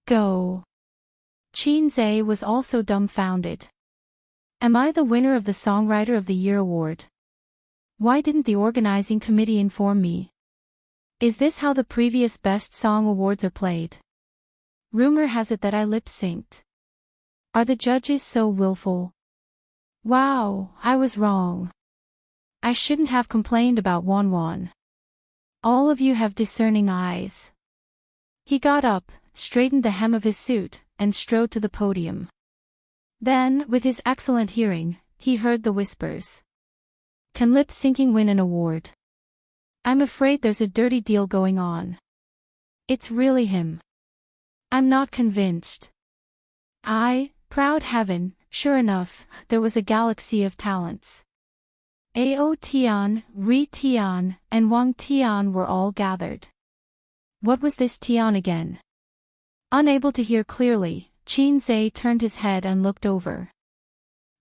[SPEAKER 1] Go. Xianxia was also dumbfounded. Am I the winner of the Songwriter of the Year award? Why didn't the organizing committee inform me? Is this how the previous Best Song Awards are played? Rumor has it that I lip-synced. Are the judges so willful? Wow, I was wrong. I shouldn't have complained about Wan. All of you have discerning eyes. He got up, straightened the hem of his suit, and strode to the podium. Then, with his excellent hearing, he heard the whispers. Can lip-syncing win an award? I'm afraid there's a dirty deal going on. It's really him. I'm not convinced. Proud heaven, sure enough, there was a galaxy of talents. Ao Tian, Ri Tian, and Wang Tian were all gathered. What was this Tian again? Unable to hear clearly, Xianxia turned his head and looked over.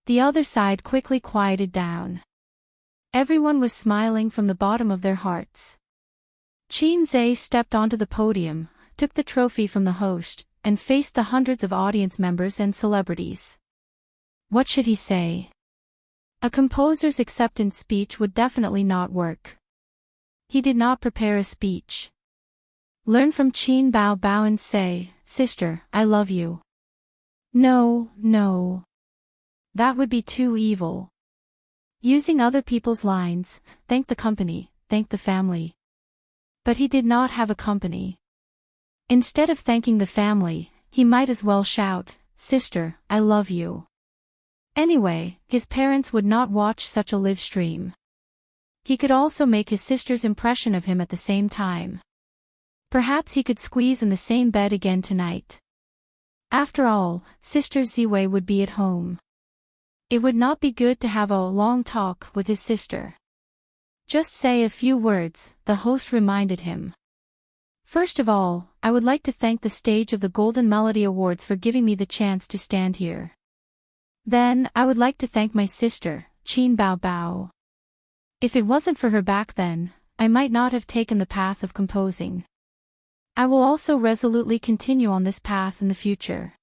[SPEAKER 1] The other side quickly quieted down. Everyone was smiling from the bottom of their hearts. Xianxia stepped onto the podium, took the trophy from the host, and faced the hundreds of audience members and celebrities. What should he say? A composer's acceptance speech would definitely not work. He did not prepare a speech. Learn from Qin Bao and say, Sister, I love you. No. That would be too evil. Using other people's lines, thank the company, thank the family. But he did not have a company. Instead of thanking the family, he might as well shout, Sister, I love you. Anyway, his parents would not watch such a live stream. He could also make his sister's impression of him at the same time. Perhaps he could squeeze in the same bed again tonight. After all, Sister Ziwei would be at home. It would not be good to have a long talk with his sister. Just say a few words, the host reminded him. First of all, I would like to thank the stage of the Golden Melody Awards for giving me the chance to stand here. Then, I would like to thank my sister, Qin Bao. If it wasn't for her back then, I might not have taken the path of composing. I will also resolutely continue on this path in the future.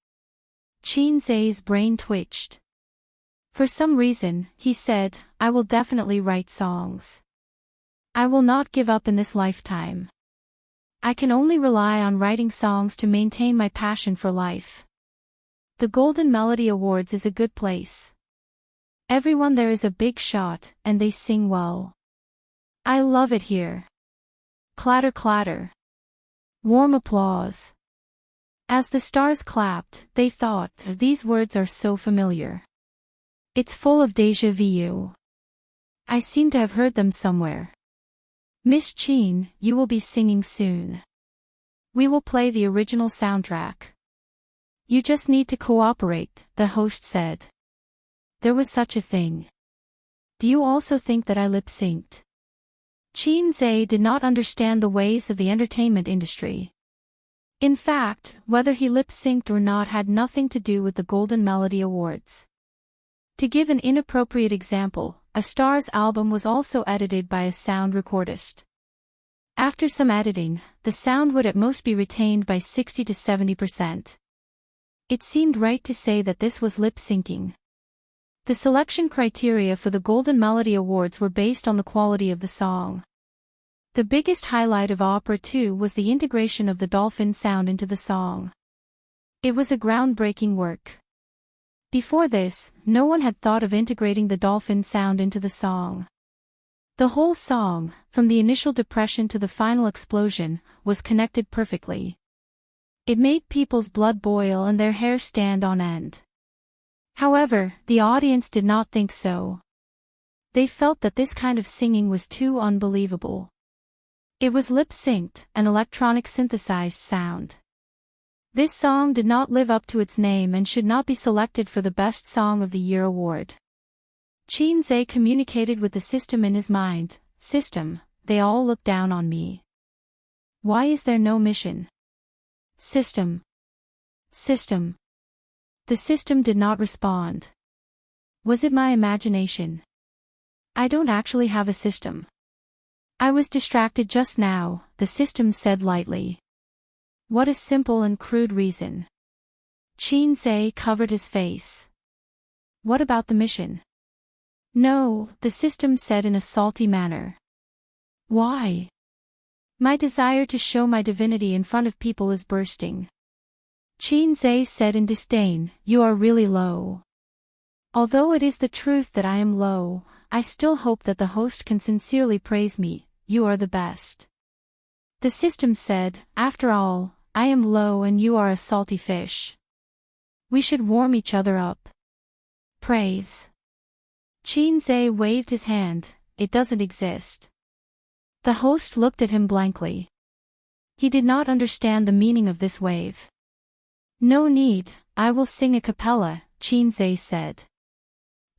[SPEAKER 1] Xianxia's brain twitched. For some reason, he said, I will definitely write songs. I will not give up in this lifetime. I can only rely on writing songs to maintain my passion for life. The Golden Melody Awards is a good place. Everyone there is a big shot, and they sing well. I love it here. Clatter clatter. Warm applause. As the stars clapped, they thought, these words are so familiar. It's full of déjà vu. I seem to have heard them somewhere. Miss Qin, you will be singing soon. We will play the original soundtrack. You just need to cooperate, the host said. There was such a thing. Do you also think that I lip-synced? Xianxia did not understand the ways of the entertainment industry. In fact, whether he lip-synced or not had nothing to do with the Golden Melody Awards. To give an inappropriate example, A Star's album was also edited by a sound recordist. After some editing, the sound would at most be retained by 60 to 70%. It seemed right to say that this was lip-syncing. The selection criteria for the Golden Melody Awards were based on the quality of the song. The biggest highlight of Opera 2 was the integration of the dolphin sound into the song. It was a groundbreaking work. Before this, no one had thought of integrating the dolphin sound into the song. The whole song, from the initial depression to the final explosion, was connected perfectly. It made people's blood boil and their hair stand on end. However, the audience did not think so. They felt that this kind of singing was too unbelievable. It was lip-synced, an electronic synthesized sound. This song did not live up to its name and should not be selected for the Best Song of the Year award. Xianxia communicated with the system in his mind. System, they all look down on me. Why is there no mission? System. System. The system did not respond. Was it my imagination? I don't actually have a system. I was distracted just now, the system said lightly. What a simple and crude reason. Xianxia covered his face. What about the mission? No, the system said in a salty manner. Why? My desire to show my divinity in front of people is bursting. Xianxia said in disdain, you are really low. Although it is the truth that I am low, I still hope that the host can sincerely praise me. You are the best. The system said, after all, I am low and you are a salty fish. We should warm each other up. Praise. Xianxia waved his hand, it doesn't exist. The host looked at him blankly. He did not understand the meaning of this wave. No need, I will sing a cappella, Xianxia said.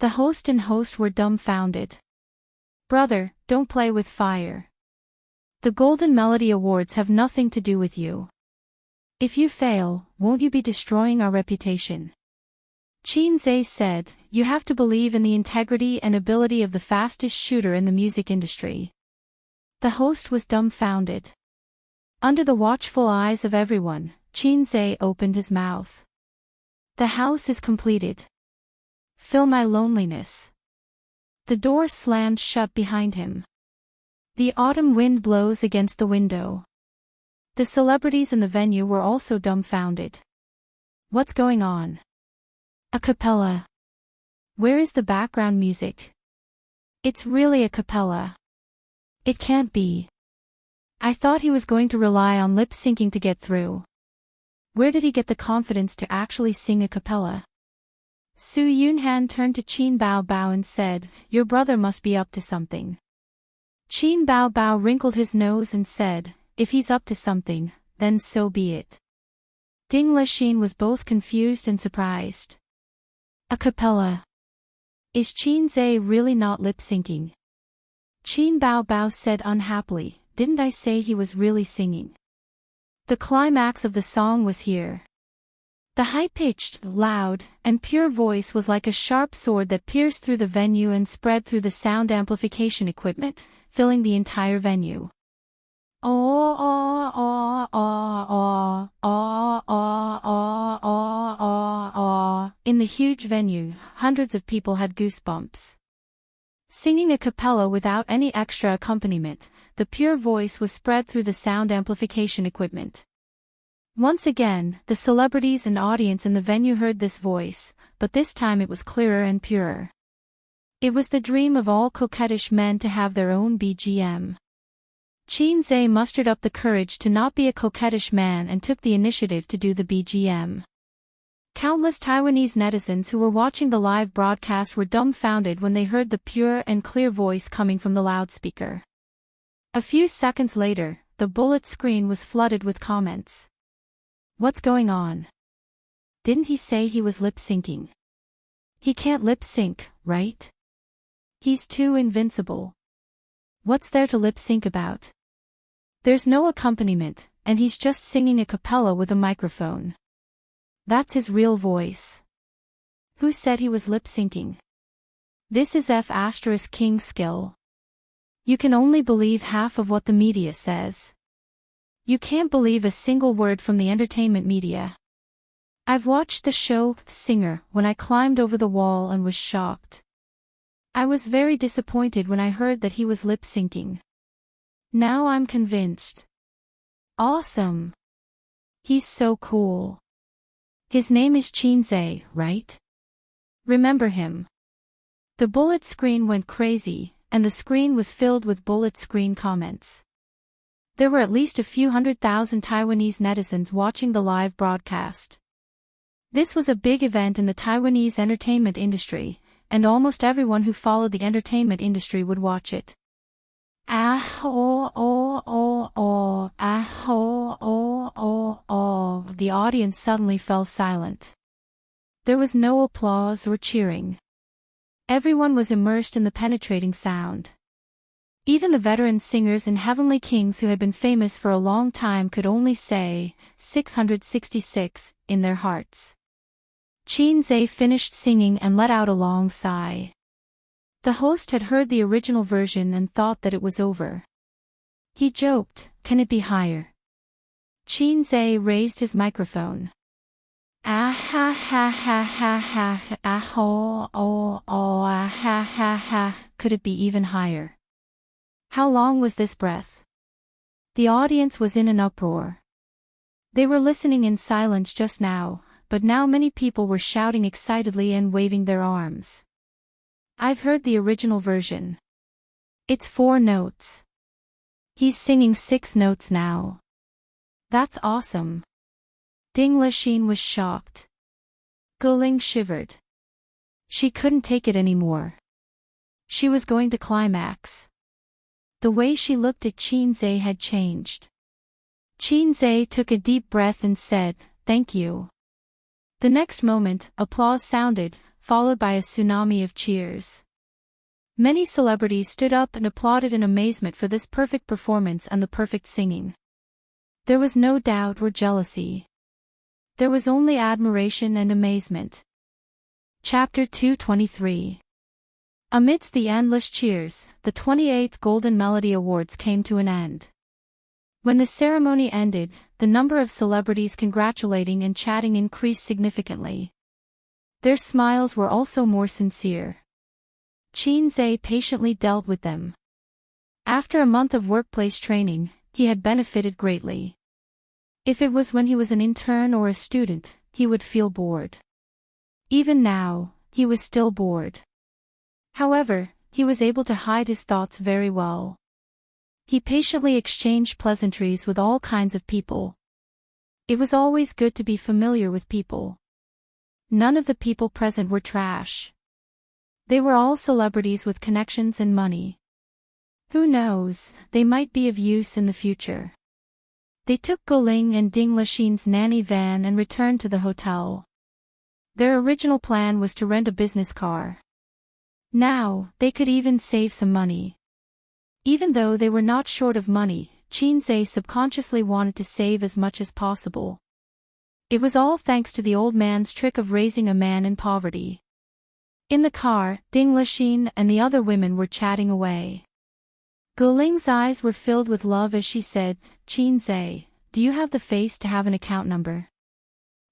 [SPEAKER 1] The host and host were dumbfounded. Brother, don't play with fire. The Golden Melody Awards have nothing to do with you. If you fail, won't you be destroying our reputation? Xianxia said, you have to believe in the integrity and ability of the fastest shooter in the music industry. The host was dumbfounded. Under the watchful eyes of everyone, Xianxia opened his mouth. The house is completed. Fill my loneliness. The door slammed shut behind him. The autumn wind blows against the window. The celebrities in the venue were also dumbfounded. What's going on? A cappella. Where is the background music? It's really a cappella. It can't be. I thought he was going to rely on lip-syncing to get through. Where did he get the confidence to actually sing a cappella? Su Yunhan turned to Qin Baobao and said, your brother must be up to something. Qin Baobao wrinkled his nose and said, if he's up to something, then so be it. Ding Lexin was both confused and surprised. A cappella. Is Xianxia really not lip-syncing? Qin Baobao said unhappily, didn't I say he was really singing? The climax of the song was here. The high-pitched, loud, and pure voice was like a sharp sword that pierced through the venue and spread through the sound amplification equipment, filling the entire venue. In the huge venue, hundreds of people had goosebumps. Singing a cappella without any extra accompaniment, the pure voice was spread through the sound amplification equipment. Once again, the celebrities and audience in the venue heard this voice, but this time it was clearer and purer. It was the dream of all coquettish men to have their own BGM. Xianxia mustered up the courage to not be a coquettish man and took the initiative to do the BGM. Countless Taiwanese netizens who were watching the live broadcast were dumbfounded when they heard the pure and clear voice coming from the loudspeaker. A few seconds later, the bullet screen was flooded with comments. What's going on? Didn't he say he was lip-syncing? He can't lip-sync, right? He's too invincible. What's there to lip-sync about? There's no accompaniment, and he's just singing a cappella with a microphone. That's his real voice. Who said he was lip-syncing? This is F*King's skill. You can only believe half of what the media says. You can't believe a single word from the entertainment media. I've watched the show, Singer, when I climbed over the wall and was shocked. I was very disappointed when I heard that he was lip-syncing. Now I'm convinced. Awesome. He's so cool. His name is Xianxia, right? Remember him. The bullet screen went crazy, and the screen was filled with bullet screen comments. There were at least a few 100,000 Taiwanese netizens watching the live broadcast. This was a big event in the Taiwanese entertainment industry, and almost everyone who followed the entertainment industry would watch it. The audience suddenly fell silent. There was no applause or cheering. Everyone was immersed in the penetrating sound. Even the veteran singers and heavenly kings who had been famous for a long time could only say, 666, in their hearts. Xianxia finished singing and let out a long sigh. The host had heard the original version and thought that it was over. He joked, "Can it be higher?" Xianxia raised his microphone. Could it be even higher? How long was this breath? The audience was in an uproar. They were listening in silence just now, but now many people were shouting excitedly and waving their arms. I've heard the original version. It's 4 notes. He's singing 6 notes now. That's awesome. Ding Lixin was shocked. Guling shivered. She couldn't take it anymore. She was going to climax. The way she looked at Xianxia had changed. Xianxia took a deep breath and said, "Thank you." The next moment, applause sounded, followed by a tsunami of cheers. Many celebrities stood up and applauded in amazement for this perfect performance and the perfect singing. There was no doubt or jealousy. There was only admiration and amazement. Chapter 223. Amidst the endless cheers, the 28th Golden Melody Awards came to an end. When the ceremony ended, the number of celebrities congratulating and chatting increased significantly. Their smiles were also more sincere. Xianxia patiently dealt with them. After a month of workplace training, he had benefited greatly. If it was when he was an intern or a student, he would feel bored. Even now, he was still bored. However, he was able to hide his thoughts very well. He patiently exchanged pleasantries with all kinds of people. It was always good to be familiar with people. None of the people present were trash. They were all celebrities with connections and money. Who knows, they might be of use in the future. They took Guling and Ding Lixin's nanny van and returned to the hotel. Their original plan was to rent a business car. Now, they could even save some money. Even though they were not short of money, Xianxia subconsciously wanted to save as much as possible. It was all thanks to the old man's trick of raising a man in poverty. In the car, Ding Lixin and the other women were chatting away. Guling's eyes were filled with love as she said, "Xianxia, do you have the face to have an account number?"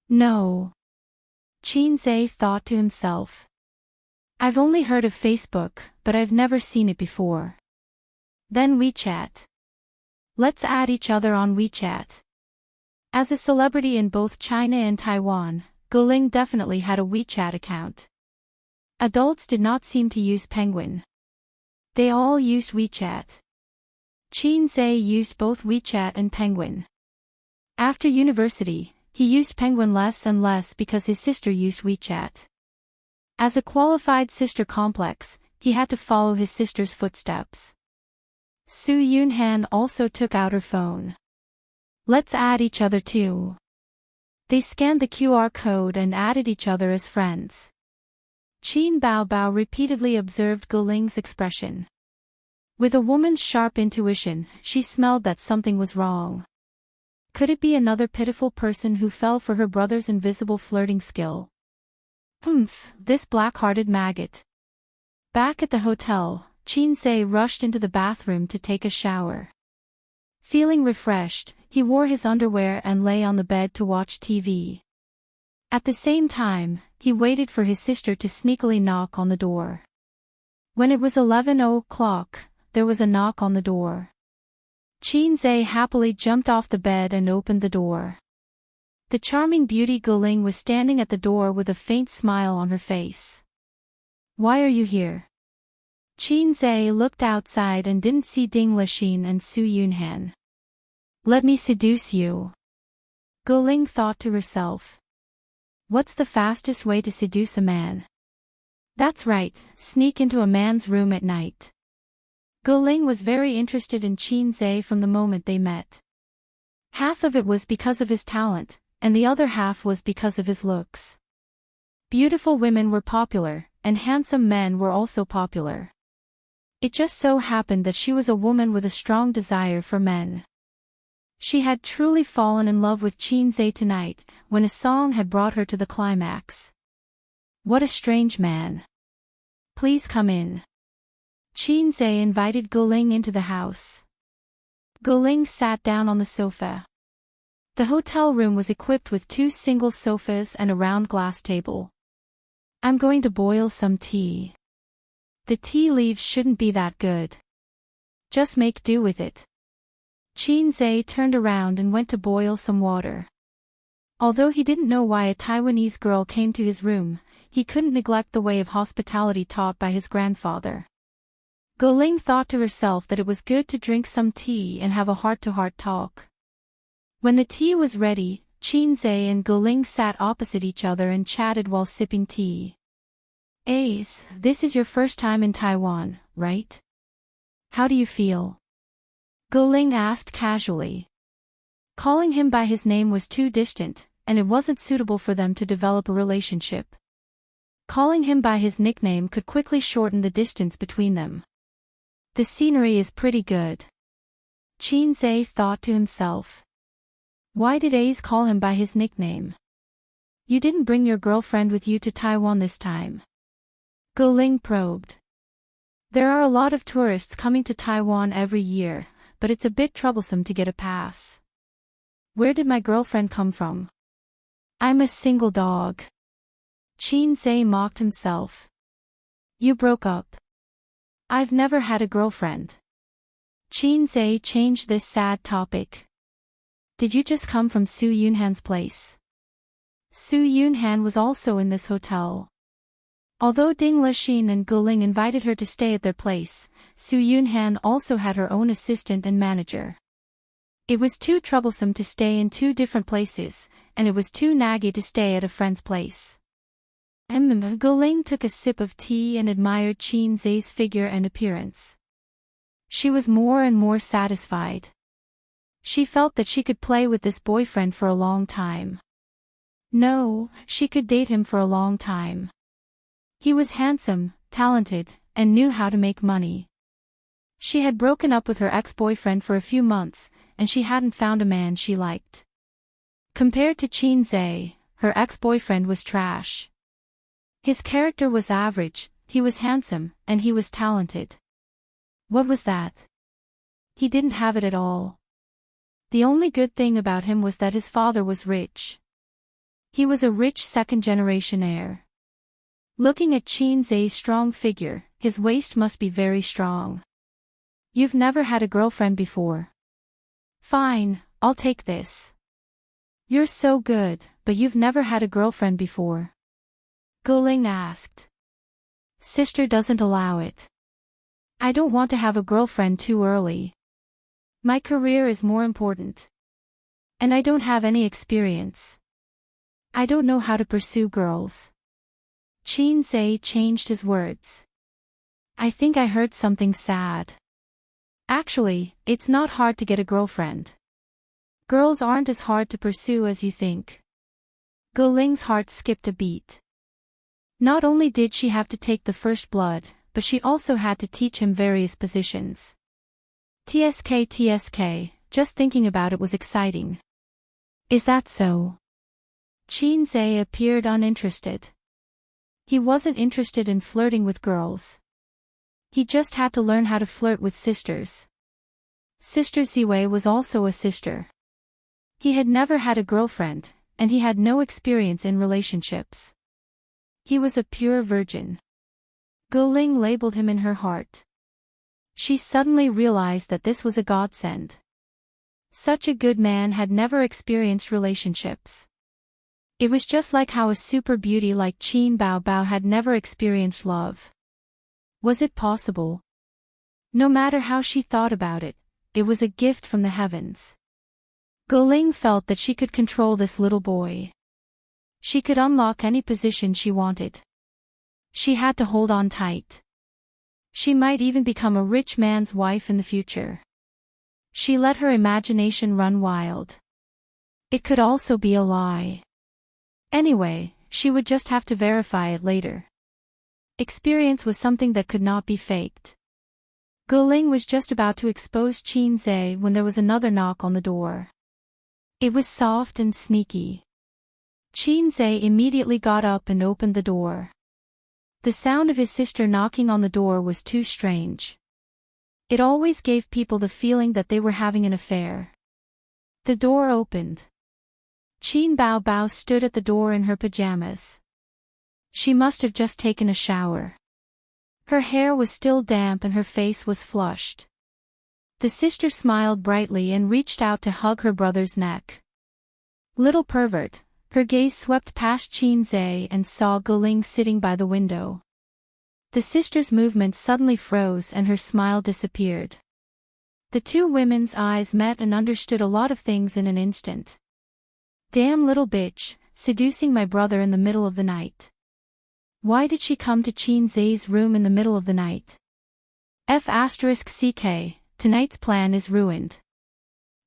[SPEAKER 1] "No." Xianxia thought to himself. "I've only heard of Facebook, but I've never seen it before." Then WeChat. Let's add each other on WeChat. As a celebrity in both China and Taiwan, Guling definitely had a WeChat account. Adults did not seem to use Penguin. They all used WeChat. Xianxia used both WeChat and Penguin. After university, he used Penguin less and less because his sister used WeChat. As a qualified sister complex, he had to follow his sister's footsteps. Su Yunhan also took out her phone. Let's add each other too. They scanned the QR code and added each other as friends. Qin Baobao repeatedly observed Guling's expression. With a woman's sharp intuition, she smelled that something was wrong. Could it be another pitiful person who fell for her brother's invisible flirting skill? This black-hearted maggot. Back at the hotel, Xianxia rushed into the bathroom to take a shower. Feeling refreshed, he wore his underwear and lay on the bed to watch TV. At the same time, he waited for his sister to sneakily knock on the door. When it was 11 o'clock, there was a knock on the door. Xianxia happily jumped off the bed and opened the door. The charming beauty Guling was standing at the door with a faint smile on her face. "Why are you here?" Xianxia looked outside and didn't see Ding Lixin and Su Yunhan. "Let me seduce you," Guling thought to herself. What's the fastest way to seduce a man? That's right, sneak into a man's room at night. Guling was very interested in Xianxia from the moment they met. Half of it was because of his talent, and the other half was because of his looks. Beautiful women were popular, and handsome men were also popular. It just so happened that she was a woman with a strong desire for men. She had truly fallen in love with Xianxia tonight, when a song had brought her to the climax. What a strange man. Please come in. Xianxia invited Guling into the house. Guling sat down on the sofa. The hotel room was equipped with 2 single sofas and a round glass table. I'm going to boil some tea. The tea leaves shouldn't be that good. Just make do with it. Xianxia turned around and went to boil some water. Although he didn't know why a Taiwanese girl came to his room, he couldn't neglect the way of hospitality taught by his grandfather. Guling thought to herself that it was good to drink some tea and have a heart-to-heart talk. When the tea was ready, Xianxia and Guling sat opposite each other and chatted while sipping tea. Ace, this is your first time in Taiwan, right? How do you feel? Guling asked casually. Calling him by his name was too distant, and it wasn't suitable for them to develop a relationship. Calling him by his nickname could quickly shorten the distance between them. The scenery is pretty good. Xianxia thought to himself. Why did Ace call him by his nickname? You didn't bring your girlfriend with you to Taiwan this time. Guling probed. There are a lot of tourists coming to Taiwan every year, but it's a bit troublesome to get a pass. Where did my girlfriend come from? I'm a single dog. Xianxia mocked himself. You broke up. I've never had a girlfriend. Xianxia changed this sad topic. Did you just come from Su Yunhan's place? Su Yunhan was also in this hotel. Although Ding Lixin and Guling invited her to stay at their place, Su Yunhan also had her own assistant and manager. It was too troublesome to stay in 2 different places, and it was too naggy to stay at a friend's place. Guling took a sip of tea and admired Xianxia's figure and appearance. She was more and more satisfied. She felt that she could play with this boyfriend for a long time. No, she could date him for a long time. He was handsome, talented, and knew how to make money. She had broken up with her ex-boyfriend for a few months, and she hadn't found a man she liked. Compared to Xianxia, her ex-boyfriend was trash. His character was average, he was handsome, and he was talented. What was that? He didn't have it at all. The only good thing about him was that his father was rich. He was a rich second-generation heir. Looking at Xianxia's strong figure, his waist must be very strong. You've never had a girlfriend before. Fine, I'll take this. You're so good, but you've never had a girlfriend before. Guling asked. Sister doesn't allow it. I don't want to have a girlfriend too early. My career is more important. And I don't have any experience. I don't know how to pursue girls. Xianxia changed his words. I think I heard something sad. Actually, it's not hard to get a girlfriend. Girls aren't as hard to pursue as you think. Guling's heart skipped a beat. Not only did she have to take the first blood, but she also had to teach him various positions. TSK, just thinking about it was exciting. Is that so? Xianxia appeared uninterested. He wasn't interested in flirting with girls. He just had to learn how to flirt with sisters. Sister Ziwei was also a sister. He had never had a girlfriend, and he had no experience in relationships. He was a pure virgin. Guling labeled him in her heart. She suddenly realized that this was a godsend. Such a good man had never experienced relationships. It was just like how a super beauty like Qin Bao Bao had never experienced love. Was it possible? No matter how she thought about it, it was a gift from the heavens. Guling felt that she could control this little boy. She could unlock any position she wanted. She had to hold on tight. She might even become a rich man's wife in the future. She let her imagination run wild. It could also be a lie. Anyway, she would just have to verify it later. Experience was something that could not be faked. Guling was just about to expose Qin Zhe when there was another knock on the door. It was soft and sneaky. Qin Zhe immediately got up and opened the door. The sound of his sister knocking on the door was too strange. It always gave people the feeling that they were having an affair. The door opened. Qin Bao Bao stood at the door in her pajamas. She must have just taken a shower. Her hair was still damp and her face was flushed. The sister smiled brightly and reached out to hug her brother's neck. Little pervert, her gaze swept past Qin Zhe and saw Guling sitting by the window. The sister's movement suddenly froze and her smile disappeared. The two women's eyes met and understood a lot of things in an instant. Damn little bitch, seducing my brother in the middle of the night. Why did she come to Qin Zhe's room in the middle of the night? F***ck, tonight's plan is ruined.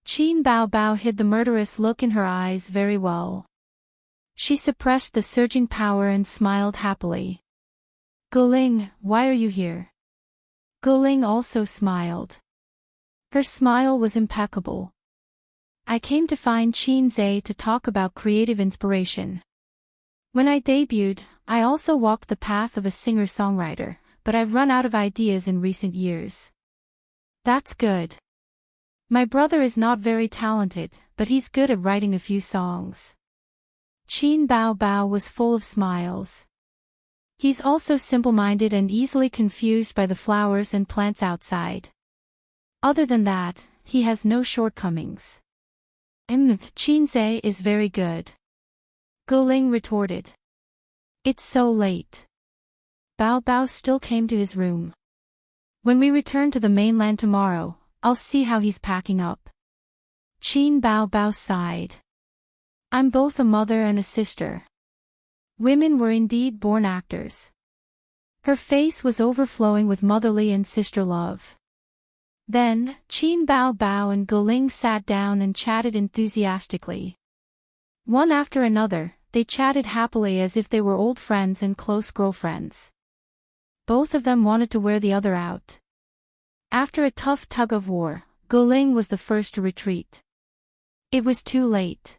[SPEAKER 1] Qin Bao Bao hid the murderous look in her eyes very well. She suppressed the surging power and smiled happily. Guling, why are you here? Guling also smiled. Her smile was impeccable. I came to find Qin Zhe to talk about creative inspiration. When I debuted, I also walked the path of a singer-songwriter, but I've run out of ideas in recent years. That's good. My brother is not very talented, but he's good at writing a few songs. Qin Bao Bao was full of smiles. He's also simple-minded and easily confused by the flowers and plants outside. Other than that, he has no shortcomings. Qin Zhe is very good. Guling retorted. It's so late. Bao Bao still came to his room. When we return to the mainland tomorrow, I'll see how he's packing up. Qin Bao Bao sighed. I'm both a mother and a sister. Women were indeed born actors. Her face was overflowing with motherly and sister love. Then, Qin Bao Bao and Guling sat down and chatted enthusiastically. One after another, they chatted happily as if they were old friends and close girlfriends. Both of them wanted to wear the other out. After a tough tug-of-war, Guling was the first to retreat. It was too late.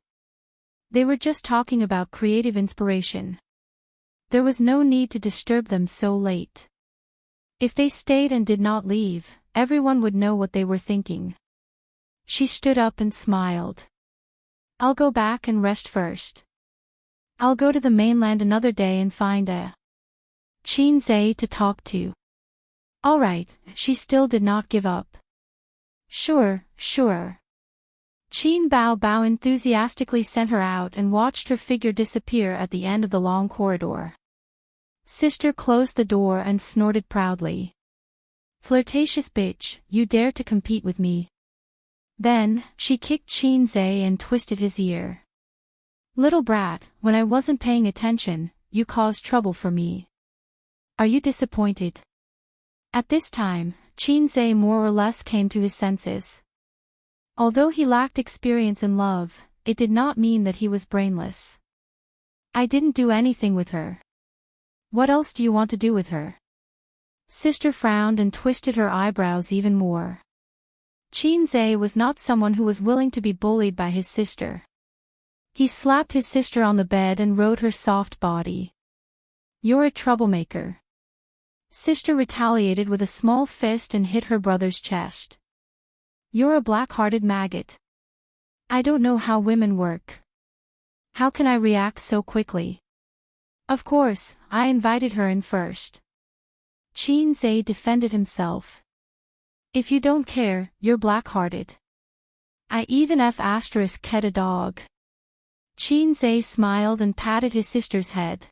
[SPEAKER 1] They were just talking about creative inspiration. There was no need to disturb them so late. If they stayed and did not leave, everyone would know what they were thinking. She stood up and smiled. I'll go back and rest first. I'll go to the mainland another day and find a Qin Zhe to talk to. All right, she still did not give up. Sure. Qin Bao Bao enthusiastically sent her out and watched her figure disappear at the end of the long corridor. Sister closed the door and snorted proudly. Flirtatious bitch, you dare to compete with me. Then, she kicked Qin Zhe and twisted his ear. Little brat, when I wasn't paying attention, you caused trouble for me. Are you disappointed? At this time, Qin Zhe more or less came to his senses. Although he lacked experience in love, it did not mean that he was brainless. I didn't do anything with her. What else do you want to do with her? Sister frowned and twisted her eyebrows even more. Qin Zhe was not someone who was willing to be bullied by his sister. He slapped his sister on the bed and rode her soft body. You're a troublemaker. Sister retaliated with a small fist and hit her brother's chest. You're a black-hearted maggot. I don't know how women work. How can I react so quickly? Of course, I invited her in first. Xianxia defended himself. If you don't care, you're black-hearted. I even *ket a dog. Xianxia smiled and patted his sister's head.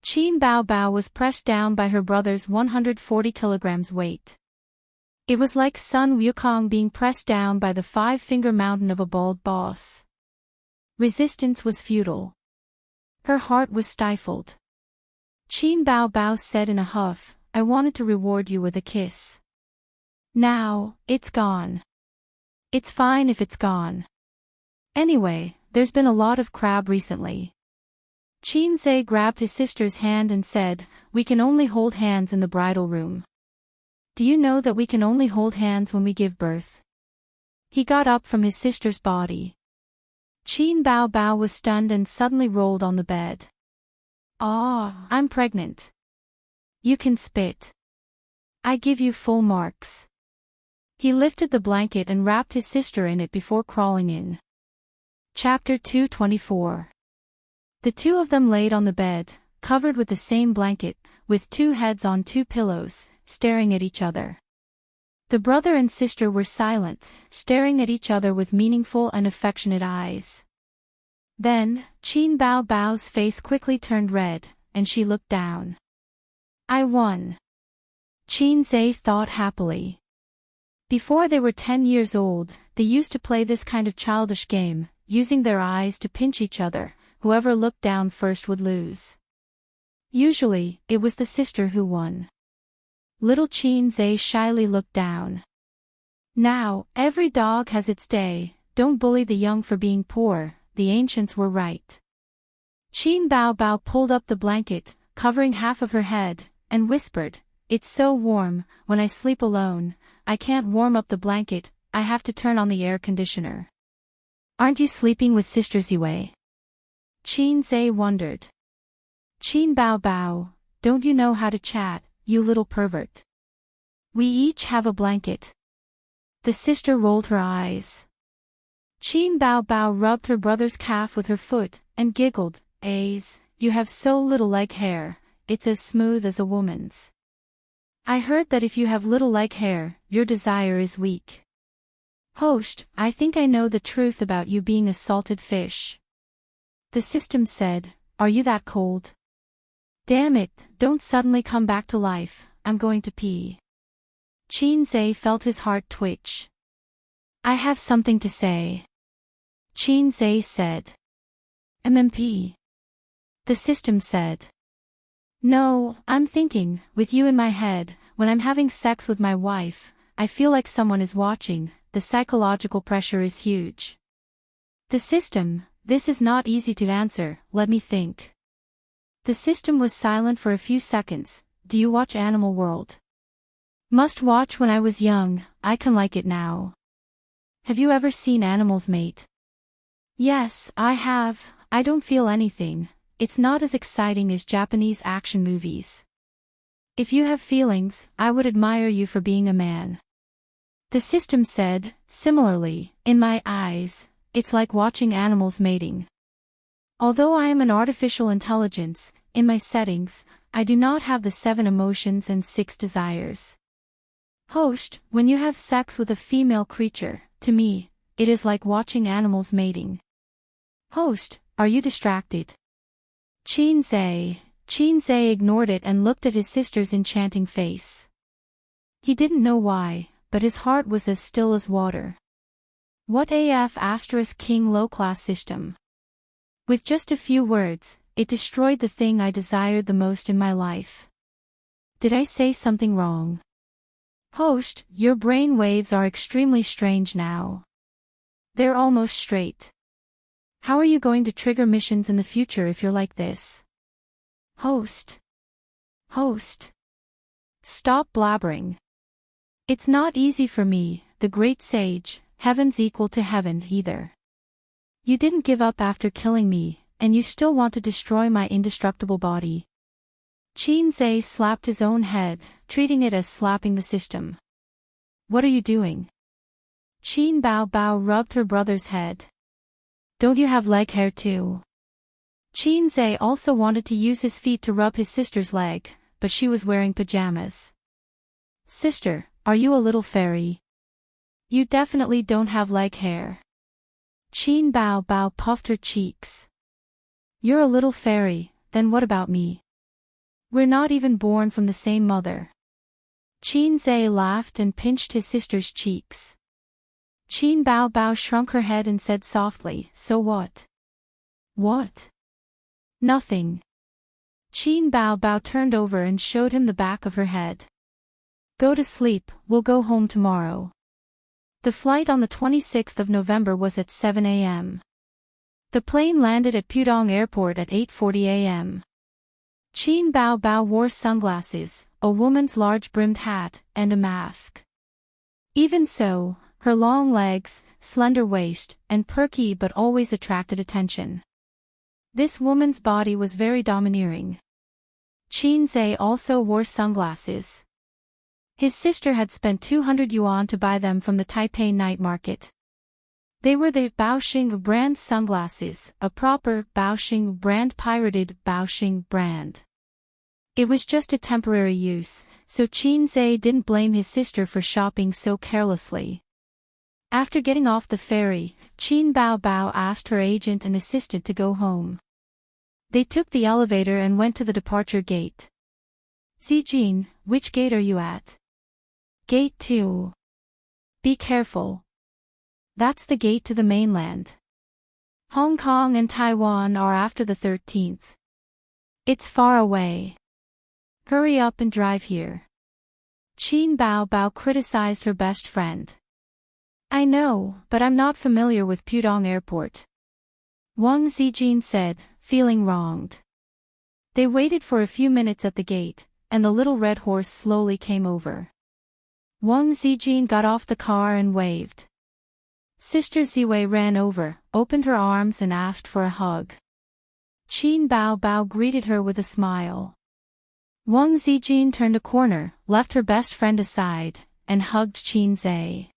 [SPEAKER 1] Qin Bao Bao was pressed down by her brother's 140 kilograms weight. It was like Sun Wukong being pressed down by the five-finger mountain of a bald boss. Resistance was futile. Her heart was stifled. Qin Bao Bao said in a huff, I wanted to reward you with a kiss. Now, it's gone. It's fine if it's gone. Anyway, there's been a lot of crab recently. Xianxia grabbed his sister's hand and said, we can only hold hands in the bridal room. Do you know that we can only hold hands when we give birth? He got up from his sister's body. Qin Bao Bao was stunned and suddenly rolled on the bed. Ah, I'm pregnant. You can spit. I give you full marks. He lifted the blanket and wrapped his sister in it before crawling in. Chapter 224. The two of them laid on the bed, covered with the same blanket, with two heads on two pillows, staring at each other. The brother and sister were silent, staring at each other with meaningful and affectionate eyes. Then, Qin Bao Bao's face quickly turned red, and she looked down. I won. Xianxia thought happily. Before they were 10 years old, they used to play this kind of childish game, using their eyes to pinch each other. Whoever looked down first would lose. Usually, it was the sister who won. Little Xianxia shyly looked down. Now, every dog has its day, don't bully the young for being poor, the ancients were right. Qin Bao Bao pulled up the blanket, covering half of her head, and whispered, it's so warm, when I sleep alone, I can't warm up the blanket, I have to turn on the air conditioner. Aren't you sleeping with Sister Ziwei? Xianxia wondered. Qin Bao Bao, don't you know how to chat, you little pervert? We each have a blanket. The sister rolled her eyes. Qin Bao Bao rubbed her brother's calf with her foot, and giggled, you have so little leg hair, it's as smooth as a woman's. I heard that if you have little leg hair, your desire is weak. Host, I think I know the truth about you being a salted fish. The system said, are you that cold? Damn it, don't suddenly come back to life, I'm going to pee. Xianxia felt his heart twitch. I have something to say. Xianxia said. MMP. The system said. No, I'm thinking, with you in my head, when I'm having sex with my wife, I feel like someone is watching, the psychological pressure is huge. The system, this is not easy to answer, let me think. The system was silent for a few seconds. Do you watch Animal World? Must watch when I was young, I can like it now. Have you ever seen animals mate? Yes, I have, I don't feel anything, it's not as exciting as Japanese action movies. If you have feelings, I would admire you for being a man. The system said, similarly, in my eyes, it's like watching animals mating. Although I am an artificial intelligence, in my settings, I do not have the 7 emotions and 6 desires. Host, when you have sex with a female creature, to me, it is like watching animals mating. Host, are you distracted? Xianxia ignored it and looked at his sister's enchanting face. He didn't know why, but his heart was as still as water. What AF * king low-class system? With just a few words, it destroyed the thing I desired the most in my life. Did I say something wrong? Host, your brain waves are extremely strange now. They're almost straight. How are you going to trigger missions in the future if you're like this? Host. Stop blabbering. It's not easy for me, the great sage, heaven's equal to heaven either. You didn't give up after killing me, and you still want to destroy my indestructible body. Xianxia slapped his own head, treating it as slapping the system. What are you doing? Qin Bao Bao rubbed her brother's head. Don't you have leg hair too? Qin Zhe also wanted to use his feet to rub his sister's leg, but she was wearing pajamas. Sister, are you a little fairy? You definitely don't have leg hair. Qin Bao Bao puffed her cheeks. You're a little fairy, then what about me? We're not even born from the same mother. Qin Zhe laughed and pinched his sister's cheeks. Qin Bao Bao shrunk her head and said softly, so what? What? Nothing. Qin Bao Bao turned over and showed him the back of her head. Go to sleep, we'll go home tomorrow. The flight on the 26th of November was at 7 a.m. The plane landed at Pudong Airport at 8:40 a.m. Qin Bao Bao wore sunglasses, a woman's large-brimmed hat, and a mask. Even so, her long legs, slender waist, and perky but always attracted attention. This woman's body was very domineering. Qin Zhe also wore sunglasses. His sister had spent 200 yuan to buy them from the Taipei night market. They were the Baoxing brand sunglasses, a proper Baoxing brand pirated Baoxing brand. It was just a temporary use, so Qin Zhe didn't blame his sister for shopping so carelessly. After getting off the ferry, Qin Bao Bao asked her agent and assistant to go home. They took the elevator and went to the departure gate. Zijin, which gate are you at? Gate 2. Be careful. That's the gate to the mainland. Hong Kong and Taiwan are after the 13th. It's far away. Hurry up and drive here. Qin Bao Bao criticized her best friend. I know, but I'm not familiar with Pudong Airport. Wang Zijin said, feeling wronged. They waited for a few minutes at the gate, and the little red horse slowly came over. Wang Zijin got off the car and waved. Sister Ziwei ran over, opened her arms and asked for a hug. Qin Bao Bao greeted her with a smile. Wang Zijin turned a corner, left her best friend aside, and hugged Qin Zhe.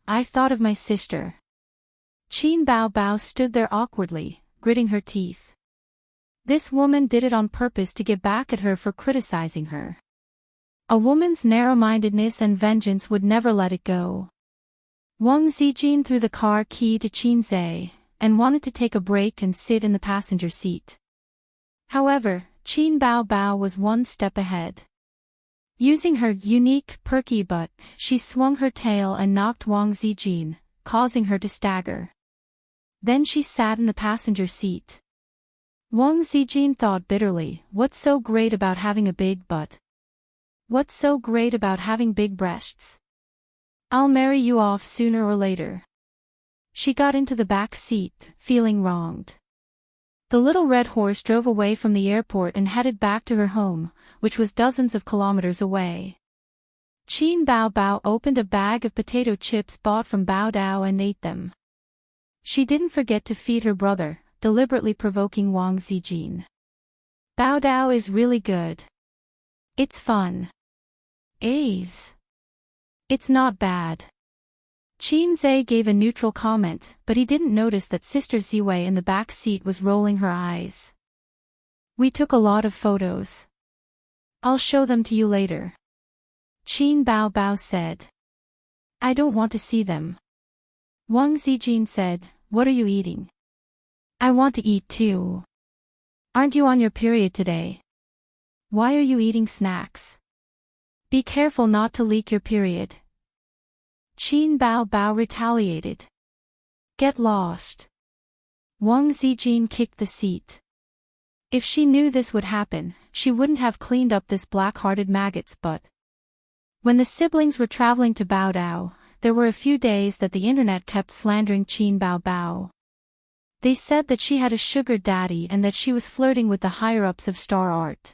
[SPEAKER 1] I've thought of my sister. Qin Bao Bao stood there awkwardly, gritting her teeth. This woman did it on purpose to get back at her for criticizing her. A woman's narrow-mindedness and vengeance would never let it go. Wang Zijin threw the car key to Qin Zhe, and wanted to take a break and sit in the passenger seat. However, Qin Bao Bao was one step ahead. Using her unique, perky butt, she swung her tail and knocked Wang Zijin, causing her to stagger. Then she sat in the passenger seat. Wang Zijin thought bitterly, what's so great about having a big butt? What's so great about having big breasts? I'll marry you off sooner or later. She got into the back seat, feeling wronged. The little red horse drove away from the airport and headed back to her home, which was dozens of kilometers away. Qin Bao Bao opened a bag of potato chips bought from Bao Dao and ate them. She didn't forget to feed her brother, deliberately provoking Wang Zijin. Bao Dao is really good. It's fun. It's not bad. Qin Zhe gave a neutral comment, but he didn't notice that Sister Ziwei in the back seat was rolling her eyes. We took a lot of photos. I'll show them to you later. Qin Bao Bao said. I don't want to see them. Wang Zijin said, what are you eating? I want to eat too. Aren't you on your period today? Why are you eating snacks? Be careful not to leak your period. Qin Bao Bao retaliated. Get lost. Wang Zijin kicked the seat. If she knew this would happen, she wouldn't have cleaned up this black-hearted maggot's butt. When the siblings were traveling to Bao Dao, there were a few days that the internet kept slandering Qin Bao Bao. They said that she had a sugar daddy and that she was flirting with the higher-ups of Star Art.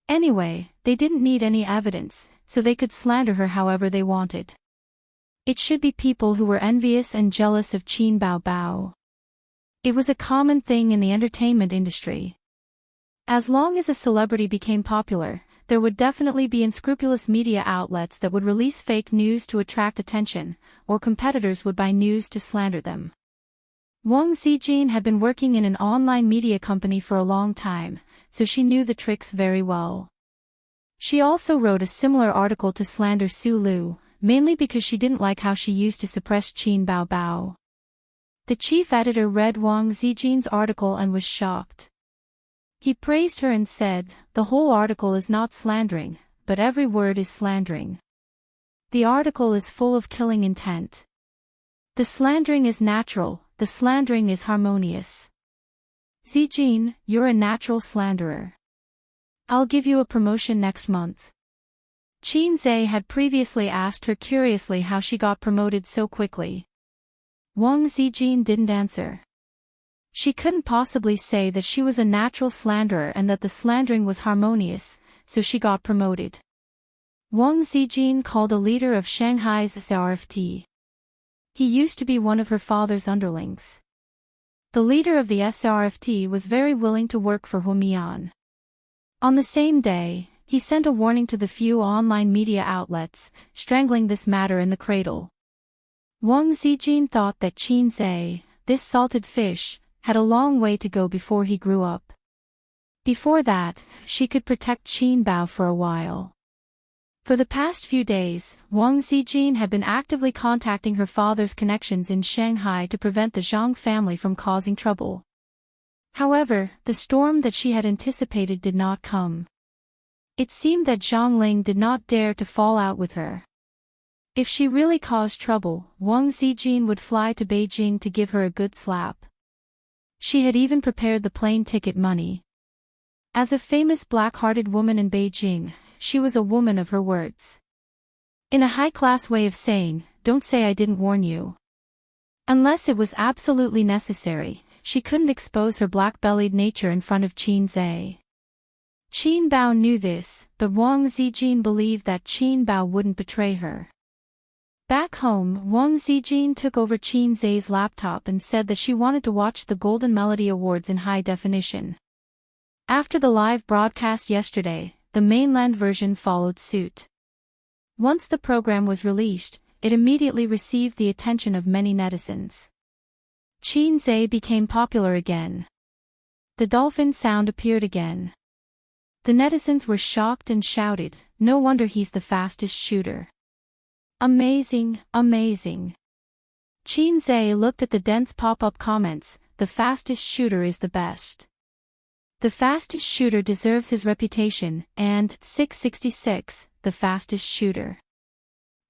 [SPEAKER 1] Anyway, they didn't need any evidence, so they could slander her however they wanted. It should be people who were envious and jealous of Qin Bao Bao. It was a common thing in the entertainment industry. As long as a celebrity became popular, there would definitely be unscrupulous media outlets that would release fake news to attract attention, or competitors would buy news to slander them. Wang Zijin had been working in an online media company for a long time, so she knew the tricks very well. She also wrote a similar article to slander Su Lu, mainly because she didn't like how she used to suppress Qin Bao Bao. The chief editor read Wang Zijin's article and was shocked. He praised her and said, "The whole article is not slandering, but every word is slandering. The article is full of killing intent. The slandering is natural, the slandering is harmonious. Zijin, you're a natural slanderer. I'll give you a promotion next month." Qin Zhe had previously asked her curiously how she got promoted so quickly. Wang Zijin didn't answer. She couldn't possibly say that she was a natural slanderer and that the slandering was harmonious, so she got promoted. Wang Zijin called a leader of Shanghai's SRFT. He used to be one of her father's underlings. The leader of the SRFT was very willing to work for Huamian. On the same day, he sent a warning to the few online media outlets, strangling this matter in the cradle. Wang Zijin thought that Qin Zhe, this salted fish, had a long way to go before he grew up. Before that, she could protect Qin Bao for a while. For the past few days, Wang Zijin had been actively contacting her father's connections in Shanghai to prevent the Zhang family from causing trouble. However, the storm that she had anticipated did not come. It seemed that Zhang Ling did not dare to fall out with her. If she really caused trouble, Wang Zijin would fly to Beijing to give her a good slap. She had even prepared the plane ticket money. As a famous black-hearted woman in Beijing, she was a woman of her words. In a high-class way of saying, "Don't say I didn't warn you." Unless it was absolutely necessary, she couldn't expose her black-bellied nature in front of Qin Zhe. Qin Bao knew this, but Wang Zijin believed that Qin Bao wouldn't betray her. Back home, Wang Zijin took over Qin Zhe's laptop and said that she wanted to watch the Golden Melody Awards in high definition. After the live broadcast yesterday, the mainland version followed suit. Once the program was released, it immediately received the attention of many netizens. Qin Zhe became popular again. The dolphin sound appeared again. The netizens were shocked and shouted, "No wonder he's the fastest shooter. Amazing, amazing." Qin Zhe looked at the dense pop-up comments, "The fastest shooter is the best. The fastest shooter deserves his reputation," and 666, the fastest shooter.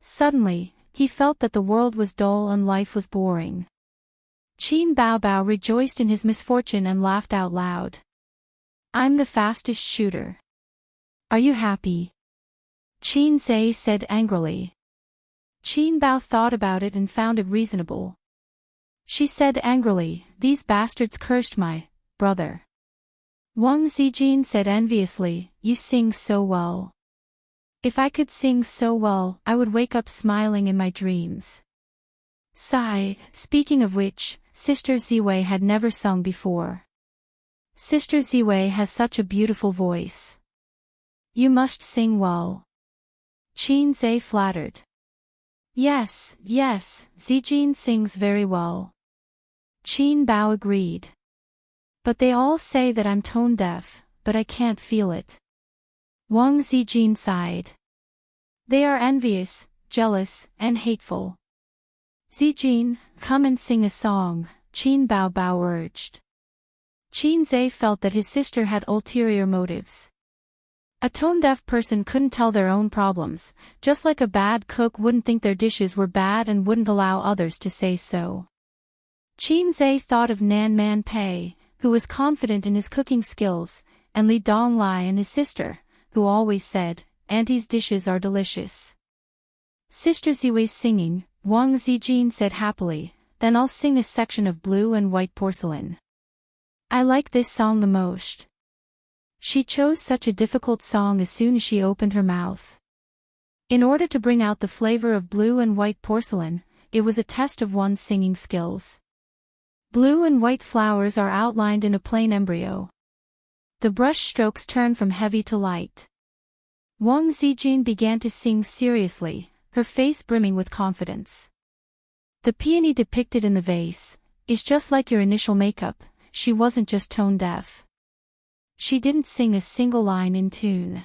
[SPEAKER 1] Suddenly, he felt that the world was dull and life was boring. Qin Bao Bao rejoiced in his misfortune and laughed out loud. "I'm the fastest shooter. Are you happy?" Qin Zhe said angrily. Qin Bao thought about it and found it reasonable. She said angrily, "These bastards cursed my brother." Wang Zijin said enviously, "You sing so well. If I could sing so well, I would wake up smiling in my dreams." Sigh, speaking of which, Sister Ziwei had never sung before. Sister Ziwei has such a beautiful voice. "You must sing well." Qin Zhe flattered. Yes, Zijin sings very well." Qin Bao agreed. "But they all say that I'm tone deaf, but I can't feel it." Wang Zijin sighed. "They are envious, jealous, and hateful." "Zijin, come and sing a song," Qin Bao Bao urged. Qin Zhe felt that his sister had ulterior motives. A tone-deaf person couldn't tell their own problems, just like a bad cook wouldn't think their dishes were bad and wouldn't allow others to say so. Qin Zhe thought of Nan Man Pei, who was confident in his cooking skills, and Li Donglai and his sister, who always said, "Auntie's dishes are delicious." Sister Ziwei's singing, Wang Zijin said happily, "Then I'll sing a section of Blue and White Porcelain. I like this song the most." She chose such a difficult song as soon as she opened her mouth. In order to bring out the flavor of Blue and White Porcelain, it was a test of one's singing skills. Blue and white flowers are outlined in a plain embryo. The brush strokes turn from heavy to light. Wang Zijin began to sing seriously, her face brimming with confidence. The peony depicted in the vase, is just like your initial makeup, she wasn't just tone deaf. She didn't sing a single line in tune.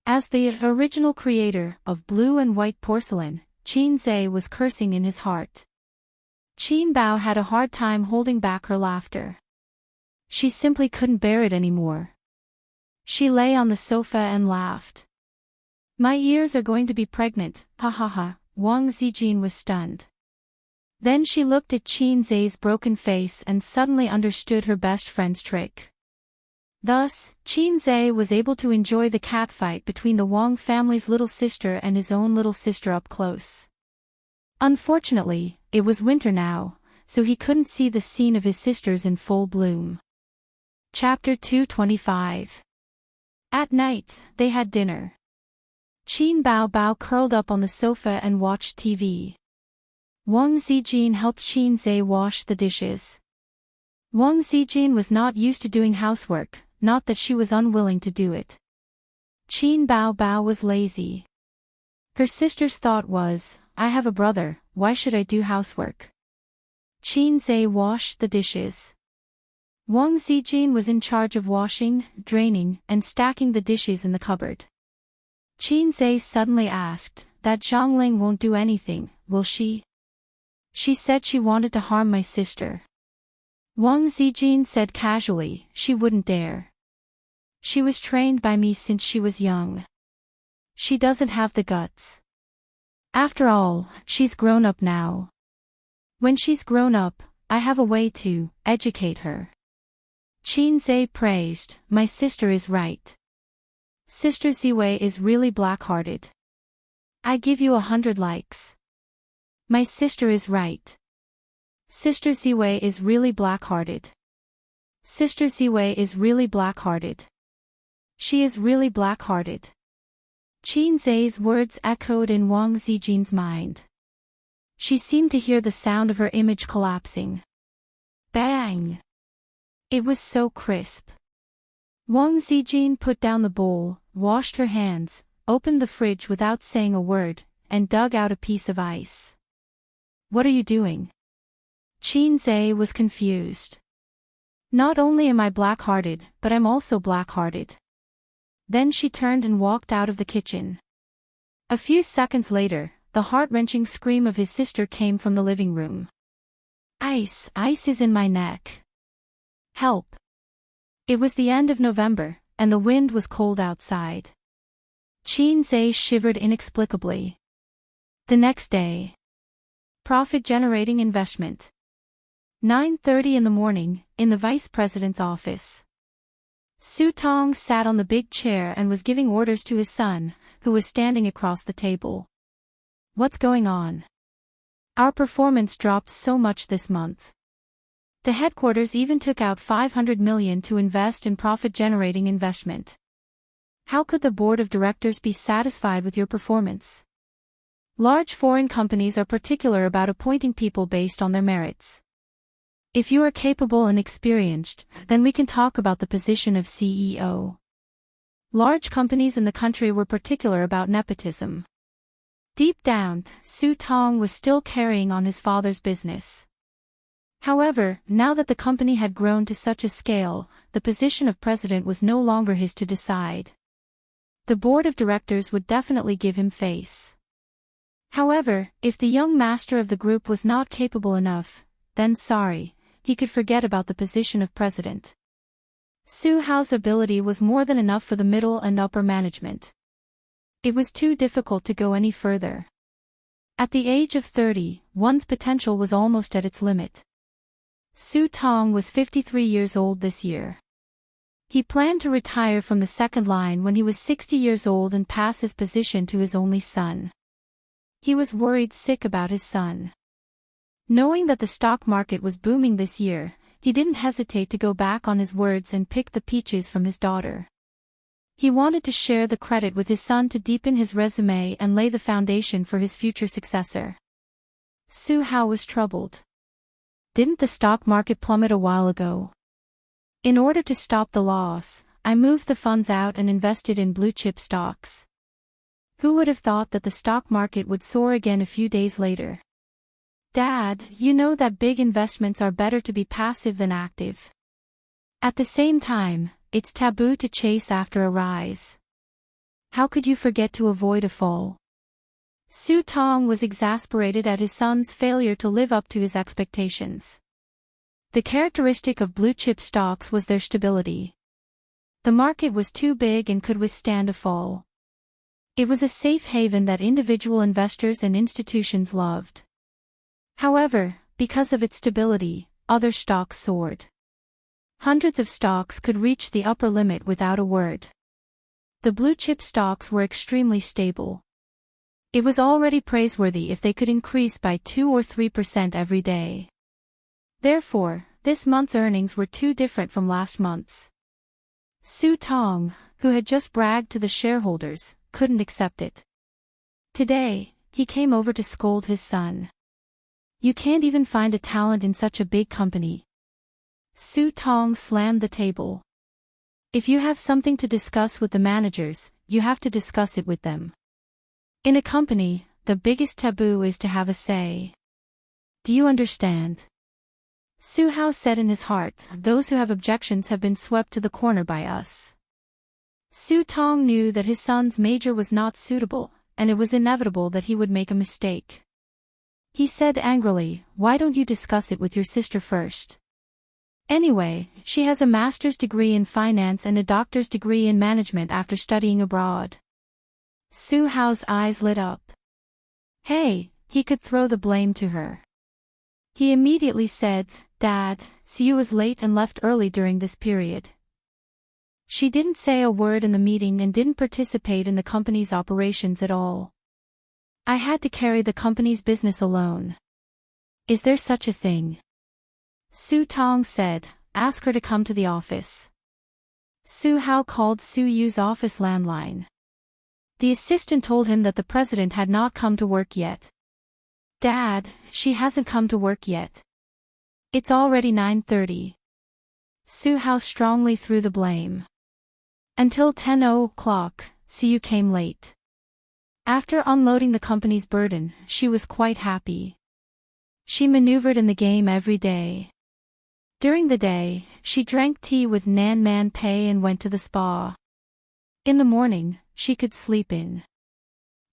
[SPEAKER 1] As the original creator of blue and white porcelain, Qin Zhe was cursing in his heart. Qin Bao had a hard time holding back her laughter. She simply couldn't bear it anymore. She lay on the sofa and laughed. My ears are going to be pregnant, ha ha ha. Wang Zijin was stunned. Then she looked at Qin Zhe's broken face and suddenly understood her best friend's trick. Thus, Qin Zhe was able to enjoy the catfight between the Wang family's little sister and his own little sister up close. Unfortunately, it was winter now, so he couldn't see the scene of his sisters in full bloom. Chapter 225. At night, they had dinner. Qin Bao curled up on the sofa and watched TV. Wang Zijin helped Qin Zhe wash the dishes. Wang Zijin was not used to doing housework, not that she was unwilling to do it. Qin Bao was lazy. Her sister's thought was, I have a brother, why should I do housework? Qin Zhe washed the dishes. Wang Zijin was in charge of washing, draining, and stacking the dishes in the cupboard. Qin Zhe suddenly asked, that Zhangling won't do anything, will she? She said she wanted to harm my sister. Wang Zijin said casually, she wouldn't dare. She was trained by me since she was young. She doesn't have the guts. After all, she's grown up now. When she's grown up, I have a way to educate her. Qin Zhe praised, my sister is right. Sister Ziwei is really black-hearted. I give you 100 likes. My sister is right. Sister Ziwei is really black-hearted. Sister Ziwei is really black-hearted. She is really black-hearted. Qin Zhe's words echoed in Wang Zijin's mind. She seemed to hear the sound of her image collapsing. Bang! It was so crisp. Wang Zijin put down the bowl, washed her hands, opened the fridge without saying a word, and dug out a piece of ice. What are you doing? Qin Zhe was confused. Not only am I black-hearted, but I'm also black-hearted. Then she turned and walked out of the kitchen. A few seconds later, the heart-wrenching scream of his sister came from the living room. Ice is in my neck. Help! It was the end of November, and the wind was cold outside. Qin Zhe shivered inexplicably. The next day. Profit-generating investment. 9:30 in the morning, in the vice president's office. Su Tong sat on the big chair and was giving orders to his son, who was standing across the table. What's going on? Our performance dropped so much this month. The headquarters even took out 500 million to invest in profit-generating investment. How could the board of directors be satisfied with your performance? Large foreign companies are particular about appointing people based on their merits. If you are capable and experienced, then we can talk about the position of CEO. Large companies in the country were particular about nepotism. Deep down, Su Tong was still carrying on his father's business. However, now that the company had grown to such a scale, the position of president was no longer his to decide. The board of directors would definitely give him face. However, if the young master of the group was not capable enough, then sorry, he could forget about the position of president. Su Hao's ability was more than enough for the middle and upper management. It was too difficult to go any further. At the age of 30, one's potential was almost at its limit. Su Tong was 53 years old this year. He planned to retire from the second line when he was 60 years old and pass his position to his only son. He was worried sick about his son. Knowing that the stock market was booming this year, he didn't hesitate to go back on his words and pick the peaches from his daughter. He wanted to share the credit with his son to deepen his resume and lay the foundation for his future successor. Su Hao was troubled. Didn't the stock market plummet a while ago? In order to stop the loss, I moved the funds out and invested in blue-chip stocks. Who would have thought that the stock market would soar again a few days later? Dad, you know that big investments are better to be passive than active. At the same time, it's taboo to chase after a rise. How could you forget to avoid a fall? Su Tong was exasperated at his son's failure to live up to his expectations. The characteristic of blue-chip stocks was their stability. The market was too big and could withstand a fall. It was a safe haven that individual investors and institutions loved. However, because of its stability, other stocks soared. Hundreds of stocks could reach the upper limit without a word. The blue-chip stocks were extremely stable. It was already praiseworthy if they could increase by 2 or 3% every day. Therefore, this month's earnings were too different from last month's. Su Tong, who had just bragged to the shareholders, couldn't accept it. Today, he came over to scold his son. You can't even find a talent in such a big company. Su Tong slammed the table. If you have something to discuss with the managers, you have to discuss it with them. In a company, the biggest taboo is to have a say. Do you understand? Su Hao said in his heart, those who have objections have been swept to the corner by us. Su Tong knew that his son's major was not suitable, and it was inevitable that he would make a mistake. He said angrily, why don't you discuss it with your sister first? Anyway, she has a master's degree in finance and a doctor's degree in management after studying abroad. Su Hao's eyes lit up. Hey, he could throw the blame to her. He immediately said, Dad, Su was late and left early during this period. She didn't say a word in the meeting and didn't participate in the company's operations at all. I had to carry the company's business alone. Is there such a thing? Su Tong said, ask her to come to the office. Su Hao called Su Yu's office landline. The assistant told him that the president had not come to work yet. Dad, she hasn't come to work yet. It's already 9:30. Su Hao strongly threw the blame. Until 10 o'clock, Su Yu came late. After unloading the company's burden, she was quite happy. She maneuvered in the game every day. During the day, she drank tea with Nan Man Pei and went to the spa. In the morning, she could sleep in.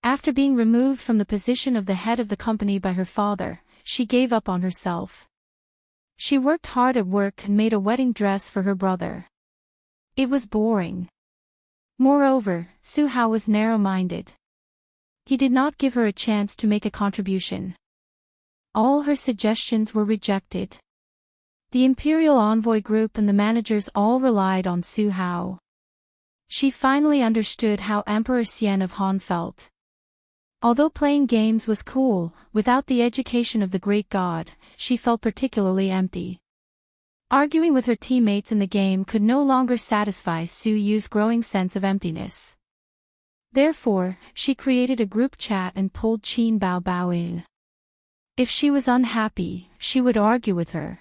[SPEAKER 1] After being removed from the position of the head of the company by her father, she gave up on herself. She worked hard at work and made a wedding dress for her brother. It was boring. Moreover, Su Hao was narrow-minded. He did not give her a chance to make a contribution. All her suggestions were rejected. The Imperial Envoy Group and the managers all relied on Su Hao. She finally understood how Emperor Xian of Han felt. Although playing games was cool, without the education of the great god, she felt particularly empty. Arguing with her teammates in the game could no longer satisfy Su Yu's growing sense of emptiness. Therefore, she created a group chat and pulled Qin Bao Bao in. If she was unhappy, she would argue with her.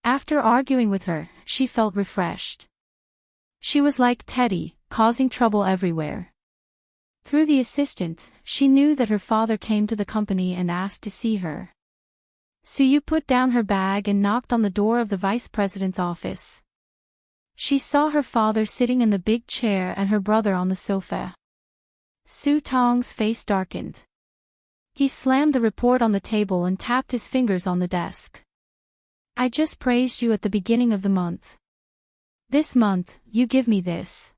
[SPEAKER 1] After arguing with her, she felt refreshed. She was like Teddy, causing trouble everywhere. Through the assistant, she knew that her father came to the company and asked to see her. Su Yu put down her bag and knocked on the door of the vice president's office. She saw her father sitting in the big chair and her brother on the sofa. Su Tong's face darkened. He slammed the report on the table and tapped his fingers on the desk. I just praised you at the beginning of the month. This month, you give me this.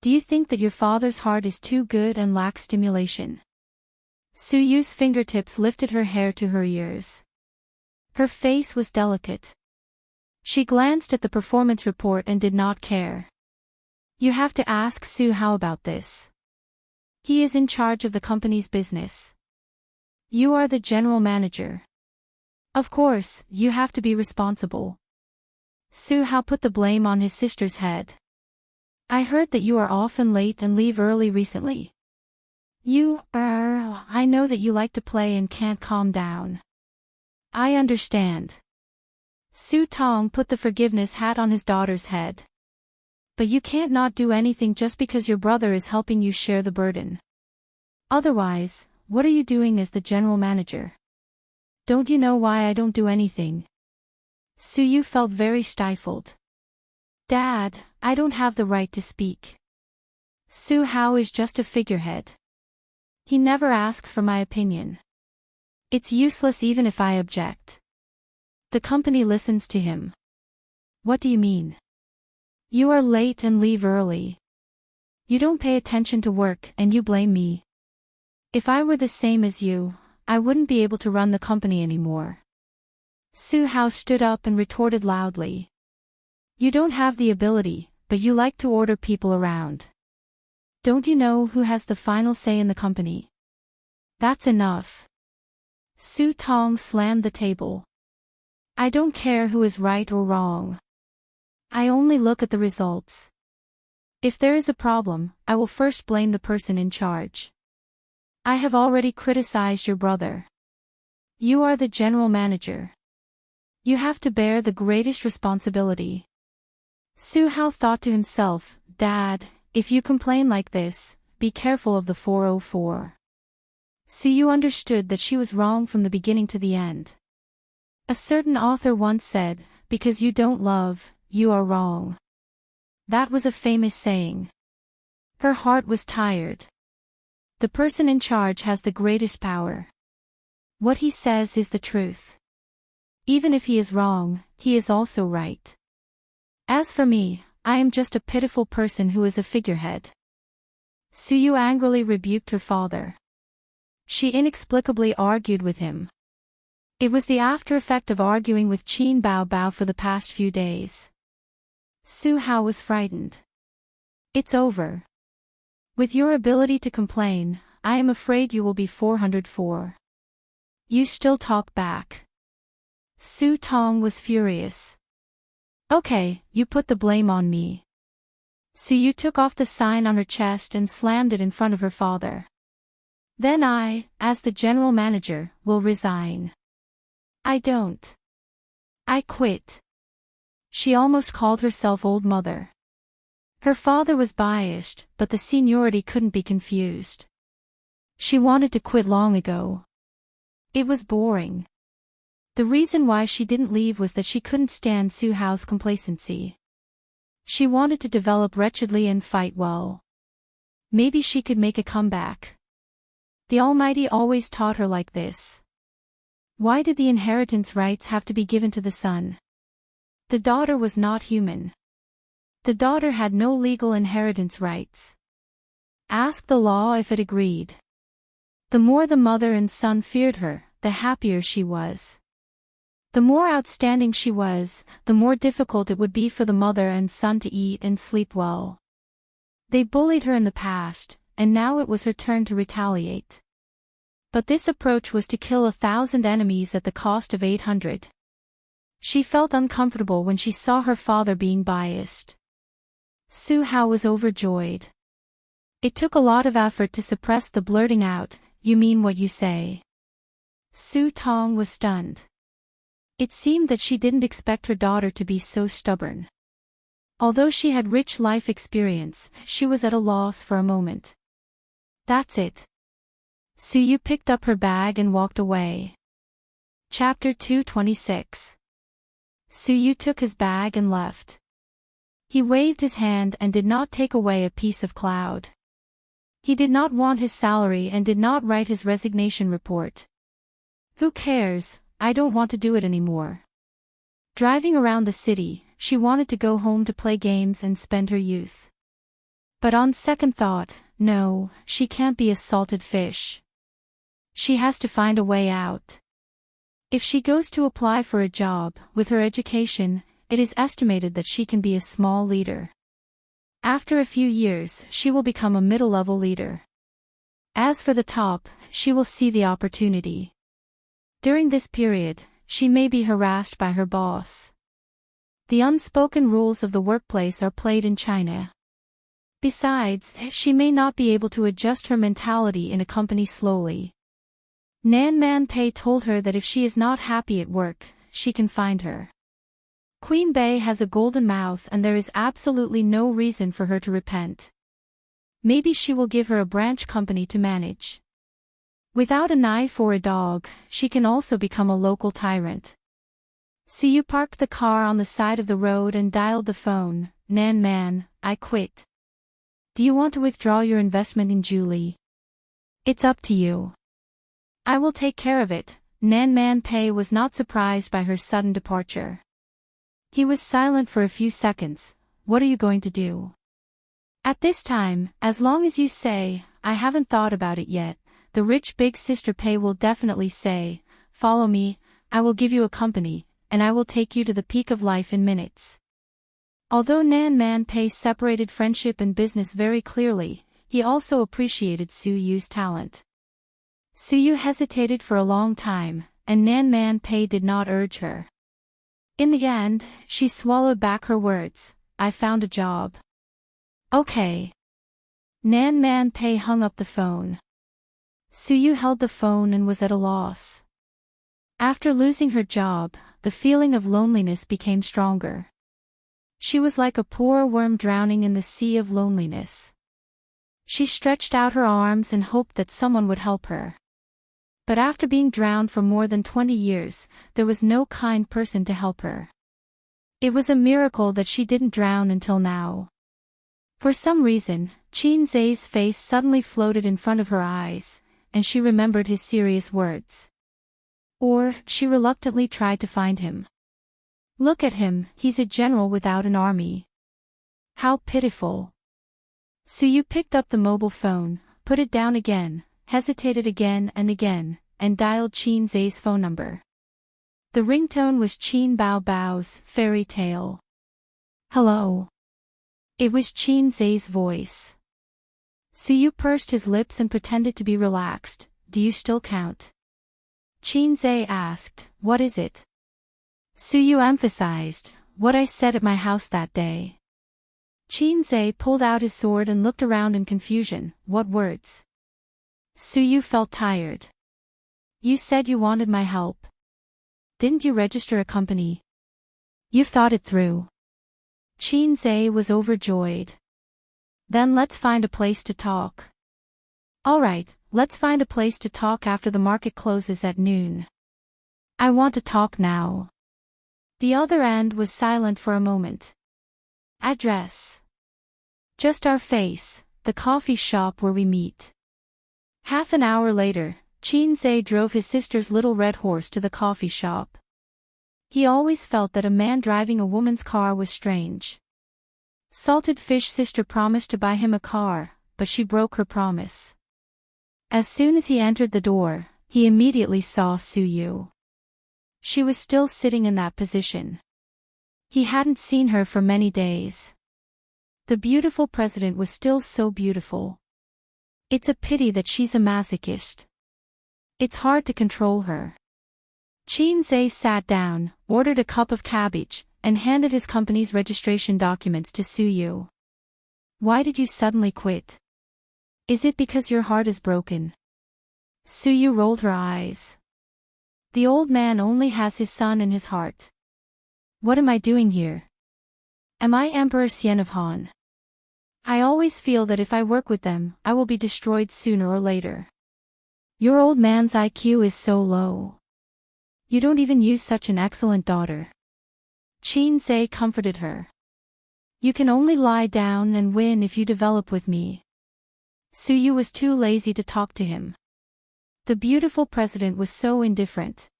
[SPEAKER 1] Do you think that your father's heart is too good and lacks stimulation? Su Yu's fingertips lifted her hair to her ears. Her face was delicate. She glanced at the performance report and did not care. You have to ask Su Hao about this. He is in charge of the company's business. You are the general manager. Of course, you have to be responsible. Su Hao put the blame on his sister's head. I heard that you are often late and leave early recently. I know that you like to play and can't calm down. I understand. Su Tong put the forgiveness hat on his daughter's head. But you can't not do anything just because your brother is helping you share the burden. Otherwise, what are you doing as the general manager? Don't you know why I don't do anything? Suyu felt very stifled. Dad, I don't have the right to speak. Su Hao is just a figurehead. He never asks for my opinion. It's useless even if I object. The company listens to him. What do you mean? You are late and leave early. You don't pay attention to work and you blame me. If I were the same as you, I wouldn't be able to run the company anymore. Su Hao stood up and retorted loudly. You don't have the ability, but you like to order people around. Don't you know who has the final say in the company? That's enough. Su Tong slammed the table. I don't care who is right or wrong. I only look at the results. If there is a problem, I will first blame the person in charge. I have already criticized your brother. You are the general manager. You have to bear the greatest responsibility. Su Hao thought to himself, Dad, if you complain like this, be careful of the 404. Suyu understood that she was wrong from the beginning to the end. A certain author once said, because you don't love, you are wrong. That was a famous saying. Her heart was tired. The person in charge has the greatest power. What he says is the truth. Even if he is wrong, he is also right. As for me, I am just a pitiful person who is a figurehead. Suyu angrily rebuked her father. She inexplicably argued with him. It was the after effect of arguing with Qin Bao Bao for the past few days. Su Hao was frightened. It's over. With your ability to complain, I am afraid you will be 404. You still talk back. Su Tong was furious. Okay, you put the blame on me. Suyu took off the sign on her chest and slammed it in front of her father. Then I, as the general manager, will resign. I don't. I quit. She almost called herself old mother. Her father was biased, but the seniority couldn't be confused. She wanted to quit long ago. It was boring. The reason why she didn't leave was that she couldn't stand Su Hao's complacency. She wanted to develop wretchedly and fight well. Maybe she could make a comeback. The Almighty always taught her like this. Why did the inheritance rights have to be given to the son? The daughter was not human. The daughter had no legal inheritance rights. Ask the law if it agreed. The more the mother and son feared her, the happier she was. The more outstanding she was, the more difficult it would be for the mother and son to eat and sleep well. They bullied her in the past, and now it was her turn to retaliate. But this approach was to kill 1,000 enemies at the cost of 800. She felt uncomfortable when she saw her father being biased. Su Hao was overjoyed. It took a lot of effort to suppress the blurting out, "You mean what you say?" Su Tong was stunned. It seemed that she didn't expect her daughter to be so stubborn. Although she had rich life experience, she was at a loss for a moment. That's it. Suyu picked up her bag and walked away. Chapter 226. Suyu took his bag and left. He waved his hand and did not take away a piece of cloud. He did not want his salary and did not write his resignation report. Who cares? I don't want to do it anymore. Driving around the city, she wanted to go home to play games and spend her youth. But on second thought, no, she can't be a salted fish. She has to find a way out. If she goes to apply for a job, with her education, it is estimated that she can be a small leader. After a few years, she will become a middle-level leader. As for the top, she will see the opportunity. During this period, she may be harassed by her boss. The unspoken rules of the workplace are played in China. Besides, she may not be able to adjust her mentality in a company slowly. Nan Man Pei told her that if she is not happy at work, she can find her. Queen Bey has a golden mouth and there is absolutely no reason for her to repent. Maybe she will give her a branch company to manage. Without a knife or a dog, she can also become a local tyrant. Suyu parked the car on the side of the road and dialed the phone. Nan man, I quit. Do you want to withdraw your investment in Julie? It's up to you. I will take care of it. Nan Man Pei was not surprised by her sudden departure. He was silent for a few seconds. What are you going to do? At this time, as long as you say, I haven't thought about it yet, the rich big sister Pei will definitely say, follow me, I will give you a company, and I will take you to the peak of life in minutes. Although Nan Man Pei separated friendship and business very clearly, he also appreciated Su Yu's talent. Su Yu hesitated for a long time, and Nan Man Pei did not urge her. In the end, she swallowed back her words, I found a job. Okay. Nan Man Pei hung up the phone. Su Yu held the phone and was at a loss. After losing her job, the feeling of loneliness became stronger. She was like a poor worm drowning in the sea of loneliness. She stretched out her arms and hoped that someone would help her. But after being drowned for more than 20 years, there was no kind person to help her. It was a miracle that she didn't drown until now. For some reason, Qin Zai's face suddenly floated in front of her eyes, and she remembered his serious words. Or, she reluctantly tried to find him. Look at him, he's a general without an army. How pitiful. Su Yu picked up the mobile phone, put it down again, hesitated again, and dialed Qin Zai's phone number. The ringtone was Qin Bao Bao's fairy tale. Hello. It was Qin Zai's voice. Su Yu pursed his lips and pretended to be relaxed. Do you still count? Qin Zai asked, what is it? Su Yu emphasized, what I said at my house that day. Qin Zai pulled out his sword and looked around in confusion. What words? Su Yu felt tired. You said you wanted my help. Didn't you register a company? You thought it through. Qin Zai was overjoyed. Then let's find a place to talk. All right, let's find a place to talk after the market closes at noon. I want to talk now. The other end was silent for a moment. Address. Just our face, the coffee shop where we meet. Half an hour later, Qin Zai drove his sister's little red horse to the coffee shop. He always felt that a man driving a woman's car was strange. Salted Fish sister promised to buy him a car, but she broke her promise. As soon as he entered the door, he immediately saw Su Yu. She was still sitting in that position. He hadn't seen her for many days. The beautiful president was still so beautiful. It's a pity that she's a masochist. It's hard to control her. Qin Zai sat down, ordered a cup of cabbage, and handed his company's registration documents to Su Yu. Why did you suddenly quit? Is it because your heart is broken? Su Yu rolled her eyes. The old man only has his son in his heart. What am I doing here? Am I Emperor Xian of Han? I always feel that if I work with them, I will be destroyed sooner or later. Your old man's IQ is so low. You don't even use such an excellent daughter. Qin Zai comforted her. You can only lie down and win if you develop with me. Su Yu was too lazy to talk to him. The beautiful president was so indifferent.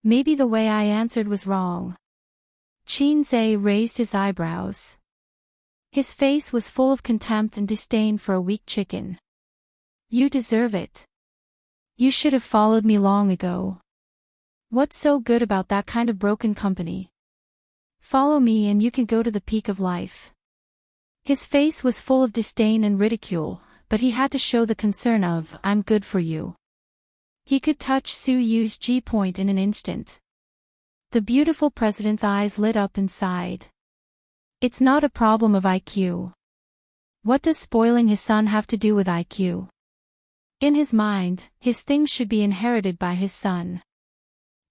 [SPEAKER 1] Maybe the way I answered was wrong. Qin Zai raised his eyebrows. His face was full of contempt and disdain for a weak chicken. You deserve it. You should have followed me long ago. What's so good about that kind of broken company? Follow me and you can go to the peak of life. His face was full of disdain and ridicule, but he had to show the concern of, I'm good for you. He could touch Su Yu's G-point in an instant. The beautiful president's eyes lit up and sighed. It's not a problem of IQ. What does spoiling his son have to do with IQ? In his mind, his things should be inherited by his son.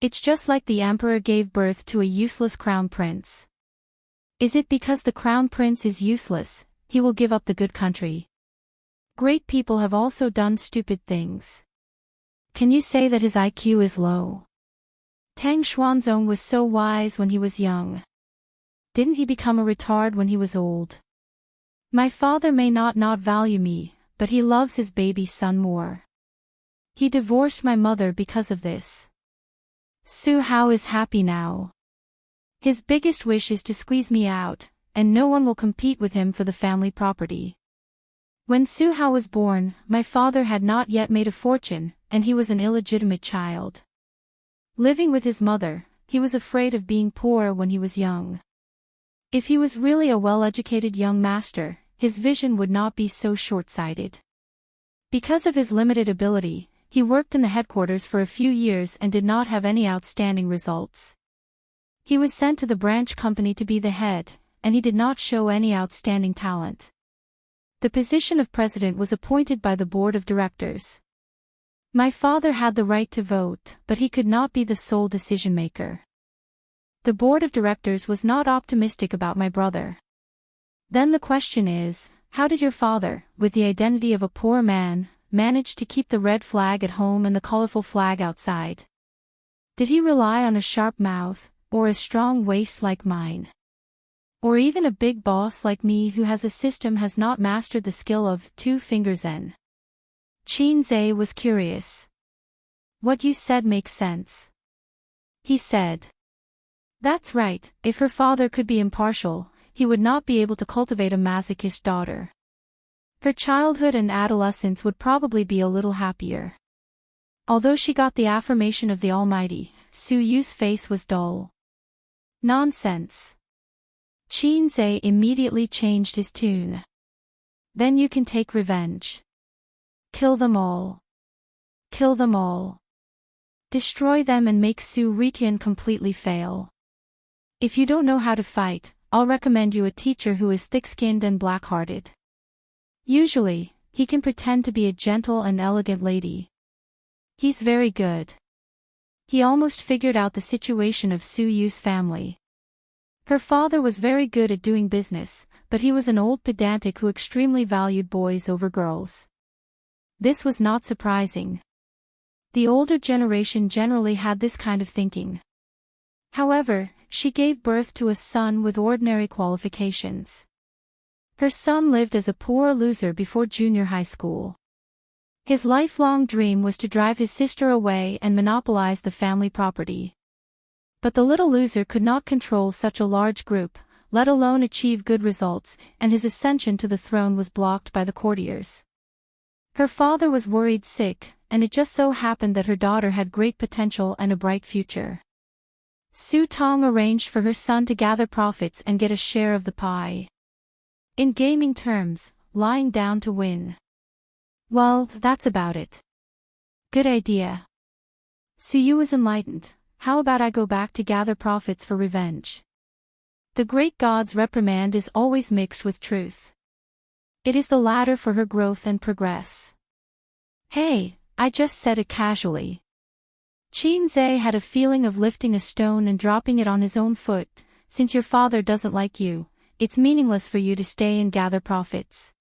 [SPEAKER 1] It's just like the emperor gave birth to a useless crown prince. Is it because the crown prince is useless, he will give up the good country? Great people have also done stupid things. Can you say that his IQ is low? Tang Xuanzong was so wise when he was young. Didn't he become a retard when he was old? My father may not value me, but he loves his baby son more. He divorced my mother because of this. Su Hao is happy now. His biggest wish is to squeeze me out, and no one will compete with him for the family property. When Su Hao was born, my father had not yet made a fortune, and he was an illegitimate child. Living with his mother, he was afraid of being poor when he was young. If he was really a well-educated young master, his vision would not be so short-sighted. Because of his limited ability, he worked in the headquarters for a few years and did not have any outstanding results. He was sent to the branch company to be the head, and he did not show any outstanding talent. The position of president was appointed by the board of directors. My father had the right to vote, but he could not be the sole decision-maker. The board of directors was not optimistic about my brother. Then the question is, how did your father, with the identity of a poor man, manage to keep the red flag at home and the colorful flag outside? Did he rely on a sharp mouth, or a strong waist like mine? Or even a big boss like me who has not mastered the skill of 2 fingers N? Qin Zhe was curious. What you said makes sense. He said. That's right, if her father could be impartial, he would not be able to cultivate a masochist daughter. Her childhood and adolescence would probably be a little happier. Although she got the affirmation of the Almighty, Su Yu's face was dull. Nonsense. Qin Zhe immediately changed his tune. Then you can take revenge. Kill them all. Kill them all. Destroy them and make Su Ritian completely fail. If you don't know how to fight, I'll recommend you a teacher who is thick-skinned and black-hearted. Usually, he can pretend to be a gentle and elegant lady. He's very good. He almost figured out the situation of Su Yu's family. Her father was very good at doing business, but he was an old pedantic who extremely valued boys over girls. This was not surprising. The older generation generally had this kind of thinking. However, she gave birth to a son with ordinary qualifications. Her son lived as a poor loser before junior high school. His lifelong dream was to drive his sister away and monopolize the family property. But the little loser could not control such a large group, let alone achieve good results, and his ascension to the throne was blocked by the courtiers. Her father was worried sick, and it just so happened that her daughter had great potential and a bright future. Su Tong arranged for her son to gather profits and get a share of the pie. In gaming terms, lying down to win. Well, that's about it. Good idea. Su Yu was enlightened. How about I go back to gather profits for revenge? The great god's reprimand is always mixed with truth. It is the ladder for her growth and progress. Hey, I just said it casually. Qin Zhe had a feeling of lifting a stone and dropping it on his own foot. Since your father doesn't like you, it's meaningless for you to stay and gather profits.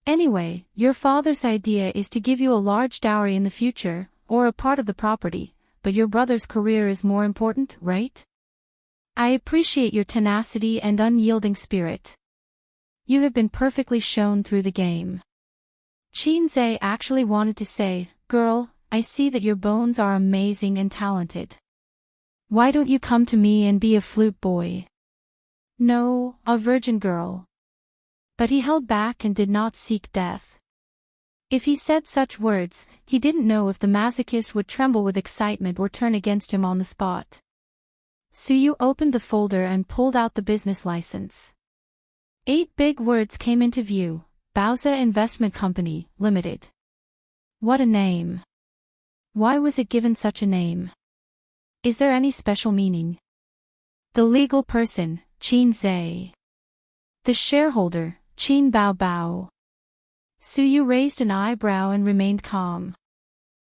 [SPEAKER 1] Anyway, your father's idea is to give you a large dowry in the future, or a part of the property, but your brother's career is more important, right? I appreciate your tenacity and unyielding spirit. You have been perfectly shown through the game. Qin Zhe actually wanted to say, girl, I see that your bones are amazing and talented. Why don't you come to me and be a flute boy? No, a virgin girl. But he held back and did not seek death. If he said such words, he didn't know if the masochist would tremble with excitement or turn against him on the spot. Su Yu opened the folder and pulled out the business license. 8 big words came into view: Baoza Investment Company, Limited. What a name. Why was it given such a name? Is there any special meaning? The legal person, Qin Zhe. The shareholder, Qin Bao Bao. Su Yu raised an eyebrow and remained calm.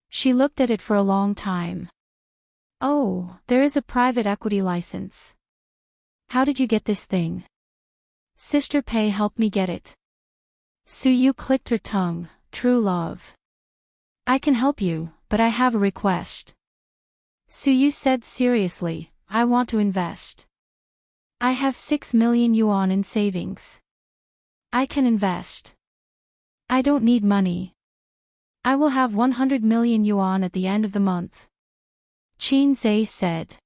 [SPEAKER 1] She looked at it for a long time. Oh, there is a private equity license. How did you get this thing? Sister Pei helped me get it. Su Yu clicked her tongue. True love. I can help you, but I have a request. Suyu said seriously, I want to invest. I have 6 million yuan in savings. I can invest. I don't need money. I will have 100 million yuan at the end of the month. Xianxia said.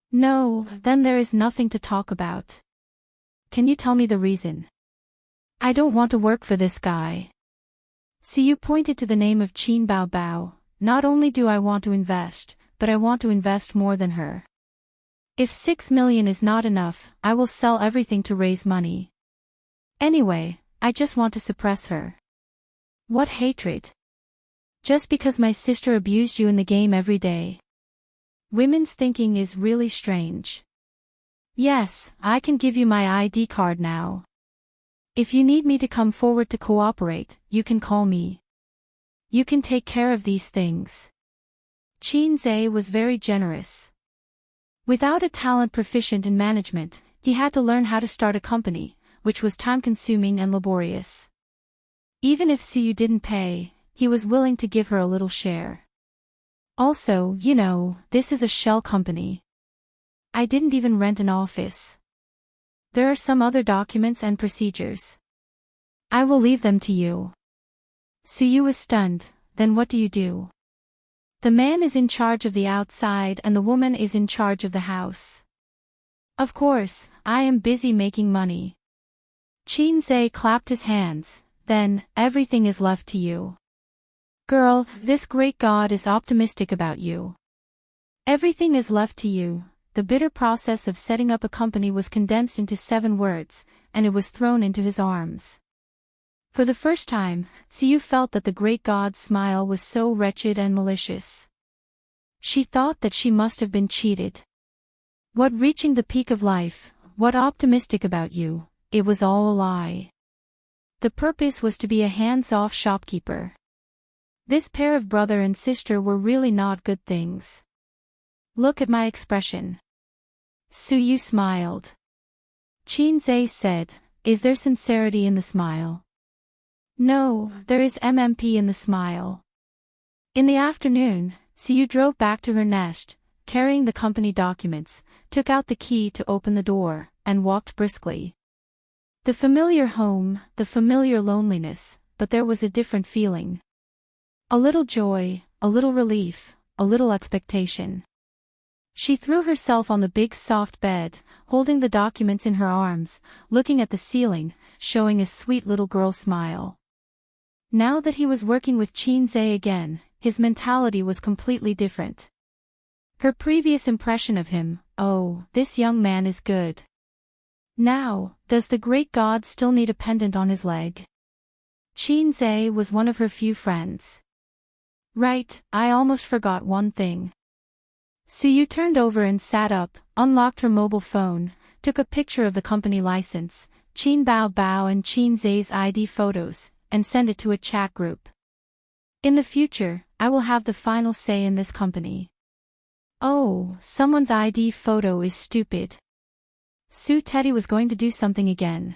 [SPEAKER 1] No, then there is nothing to talk about. Can you tell me the reason? I don't want to work for this guy. Suyu pointed to the name of Qin Bao Bao. Not only do I want to invest, but I want to invest more than her. If 6 million is not enough, I will sell everything to raise money. Anyway, I just want to suppress her. What hatred? Just because my sister abused you in the game every day. Women's thinking is really strange. Yes, I can give you my ID card now. If you need me to come forward to cooperate, you can call me. You can take care of these things. Xianxia was very generous. Without a talent proficient in management, he had to learn how to start a company, which was time-consuming and laborious. Even if Suyu didn't pay, he was willing to give her a little share. Also, this is a shell company. I didn't even rent an office. There are some other documents and procedures. I will leave them to you. Suyu was stunned. Then what do you do? The man is in charge of the outside and the woman is in charge of the house. Of course, I am busy making money. Xianxia clapped his hands. Then, everything is left to you. Girl, this great god is optimistic about you. Everything is left to you. The bitter process of setting up a company was condensed into 7 words, and it was thrown into his arms. For the first time, Suyu felt that the great god's smile was so wretched and malicious. She thought that she must have been cheated. What reaching the peak of life, what optimistic about you, it was all a lie. The purpose was to be a hands-off shopkeeper. This pair of brother and sister were really not good things. Look at my expression. Suyu smiled. Xianxia said, is there sincerity in the smile? No, there is MMP in the smile. In the afternoon, Suyu drove back to her nest, carrying the company documents, took out the key to open the door, and walked briskly. The familiar home, the familiar loneliness, but there was a different feeling. A little joy, a little relief, a little expectation. She threw herself on the big soft bed, holding the documents in her arms, looking at the ceiling, showing a sweet little girl smile. Now that he was working with Xianxia again, his mentality was completely different. Her previous impression of him, oh, this young man is good. Now, does the great god still need a pendant on his leg? Xianxia was one of her few friends. Right, I almost forgot one thing. Suyu turned over and sat up, unlocked her mobile phone, took a picture of the company license, Qin Bao Bao and Xianxia's ID photos, and sent it to a chat group. In the future, I will have the final say in this company. Oh, someone's ID photo is stupid. Su Teddy was going to do something again.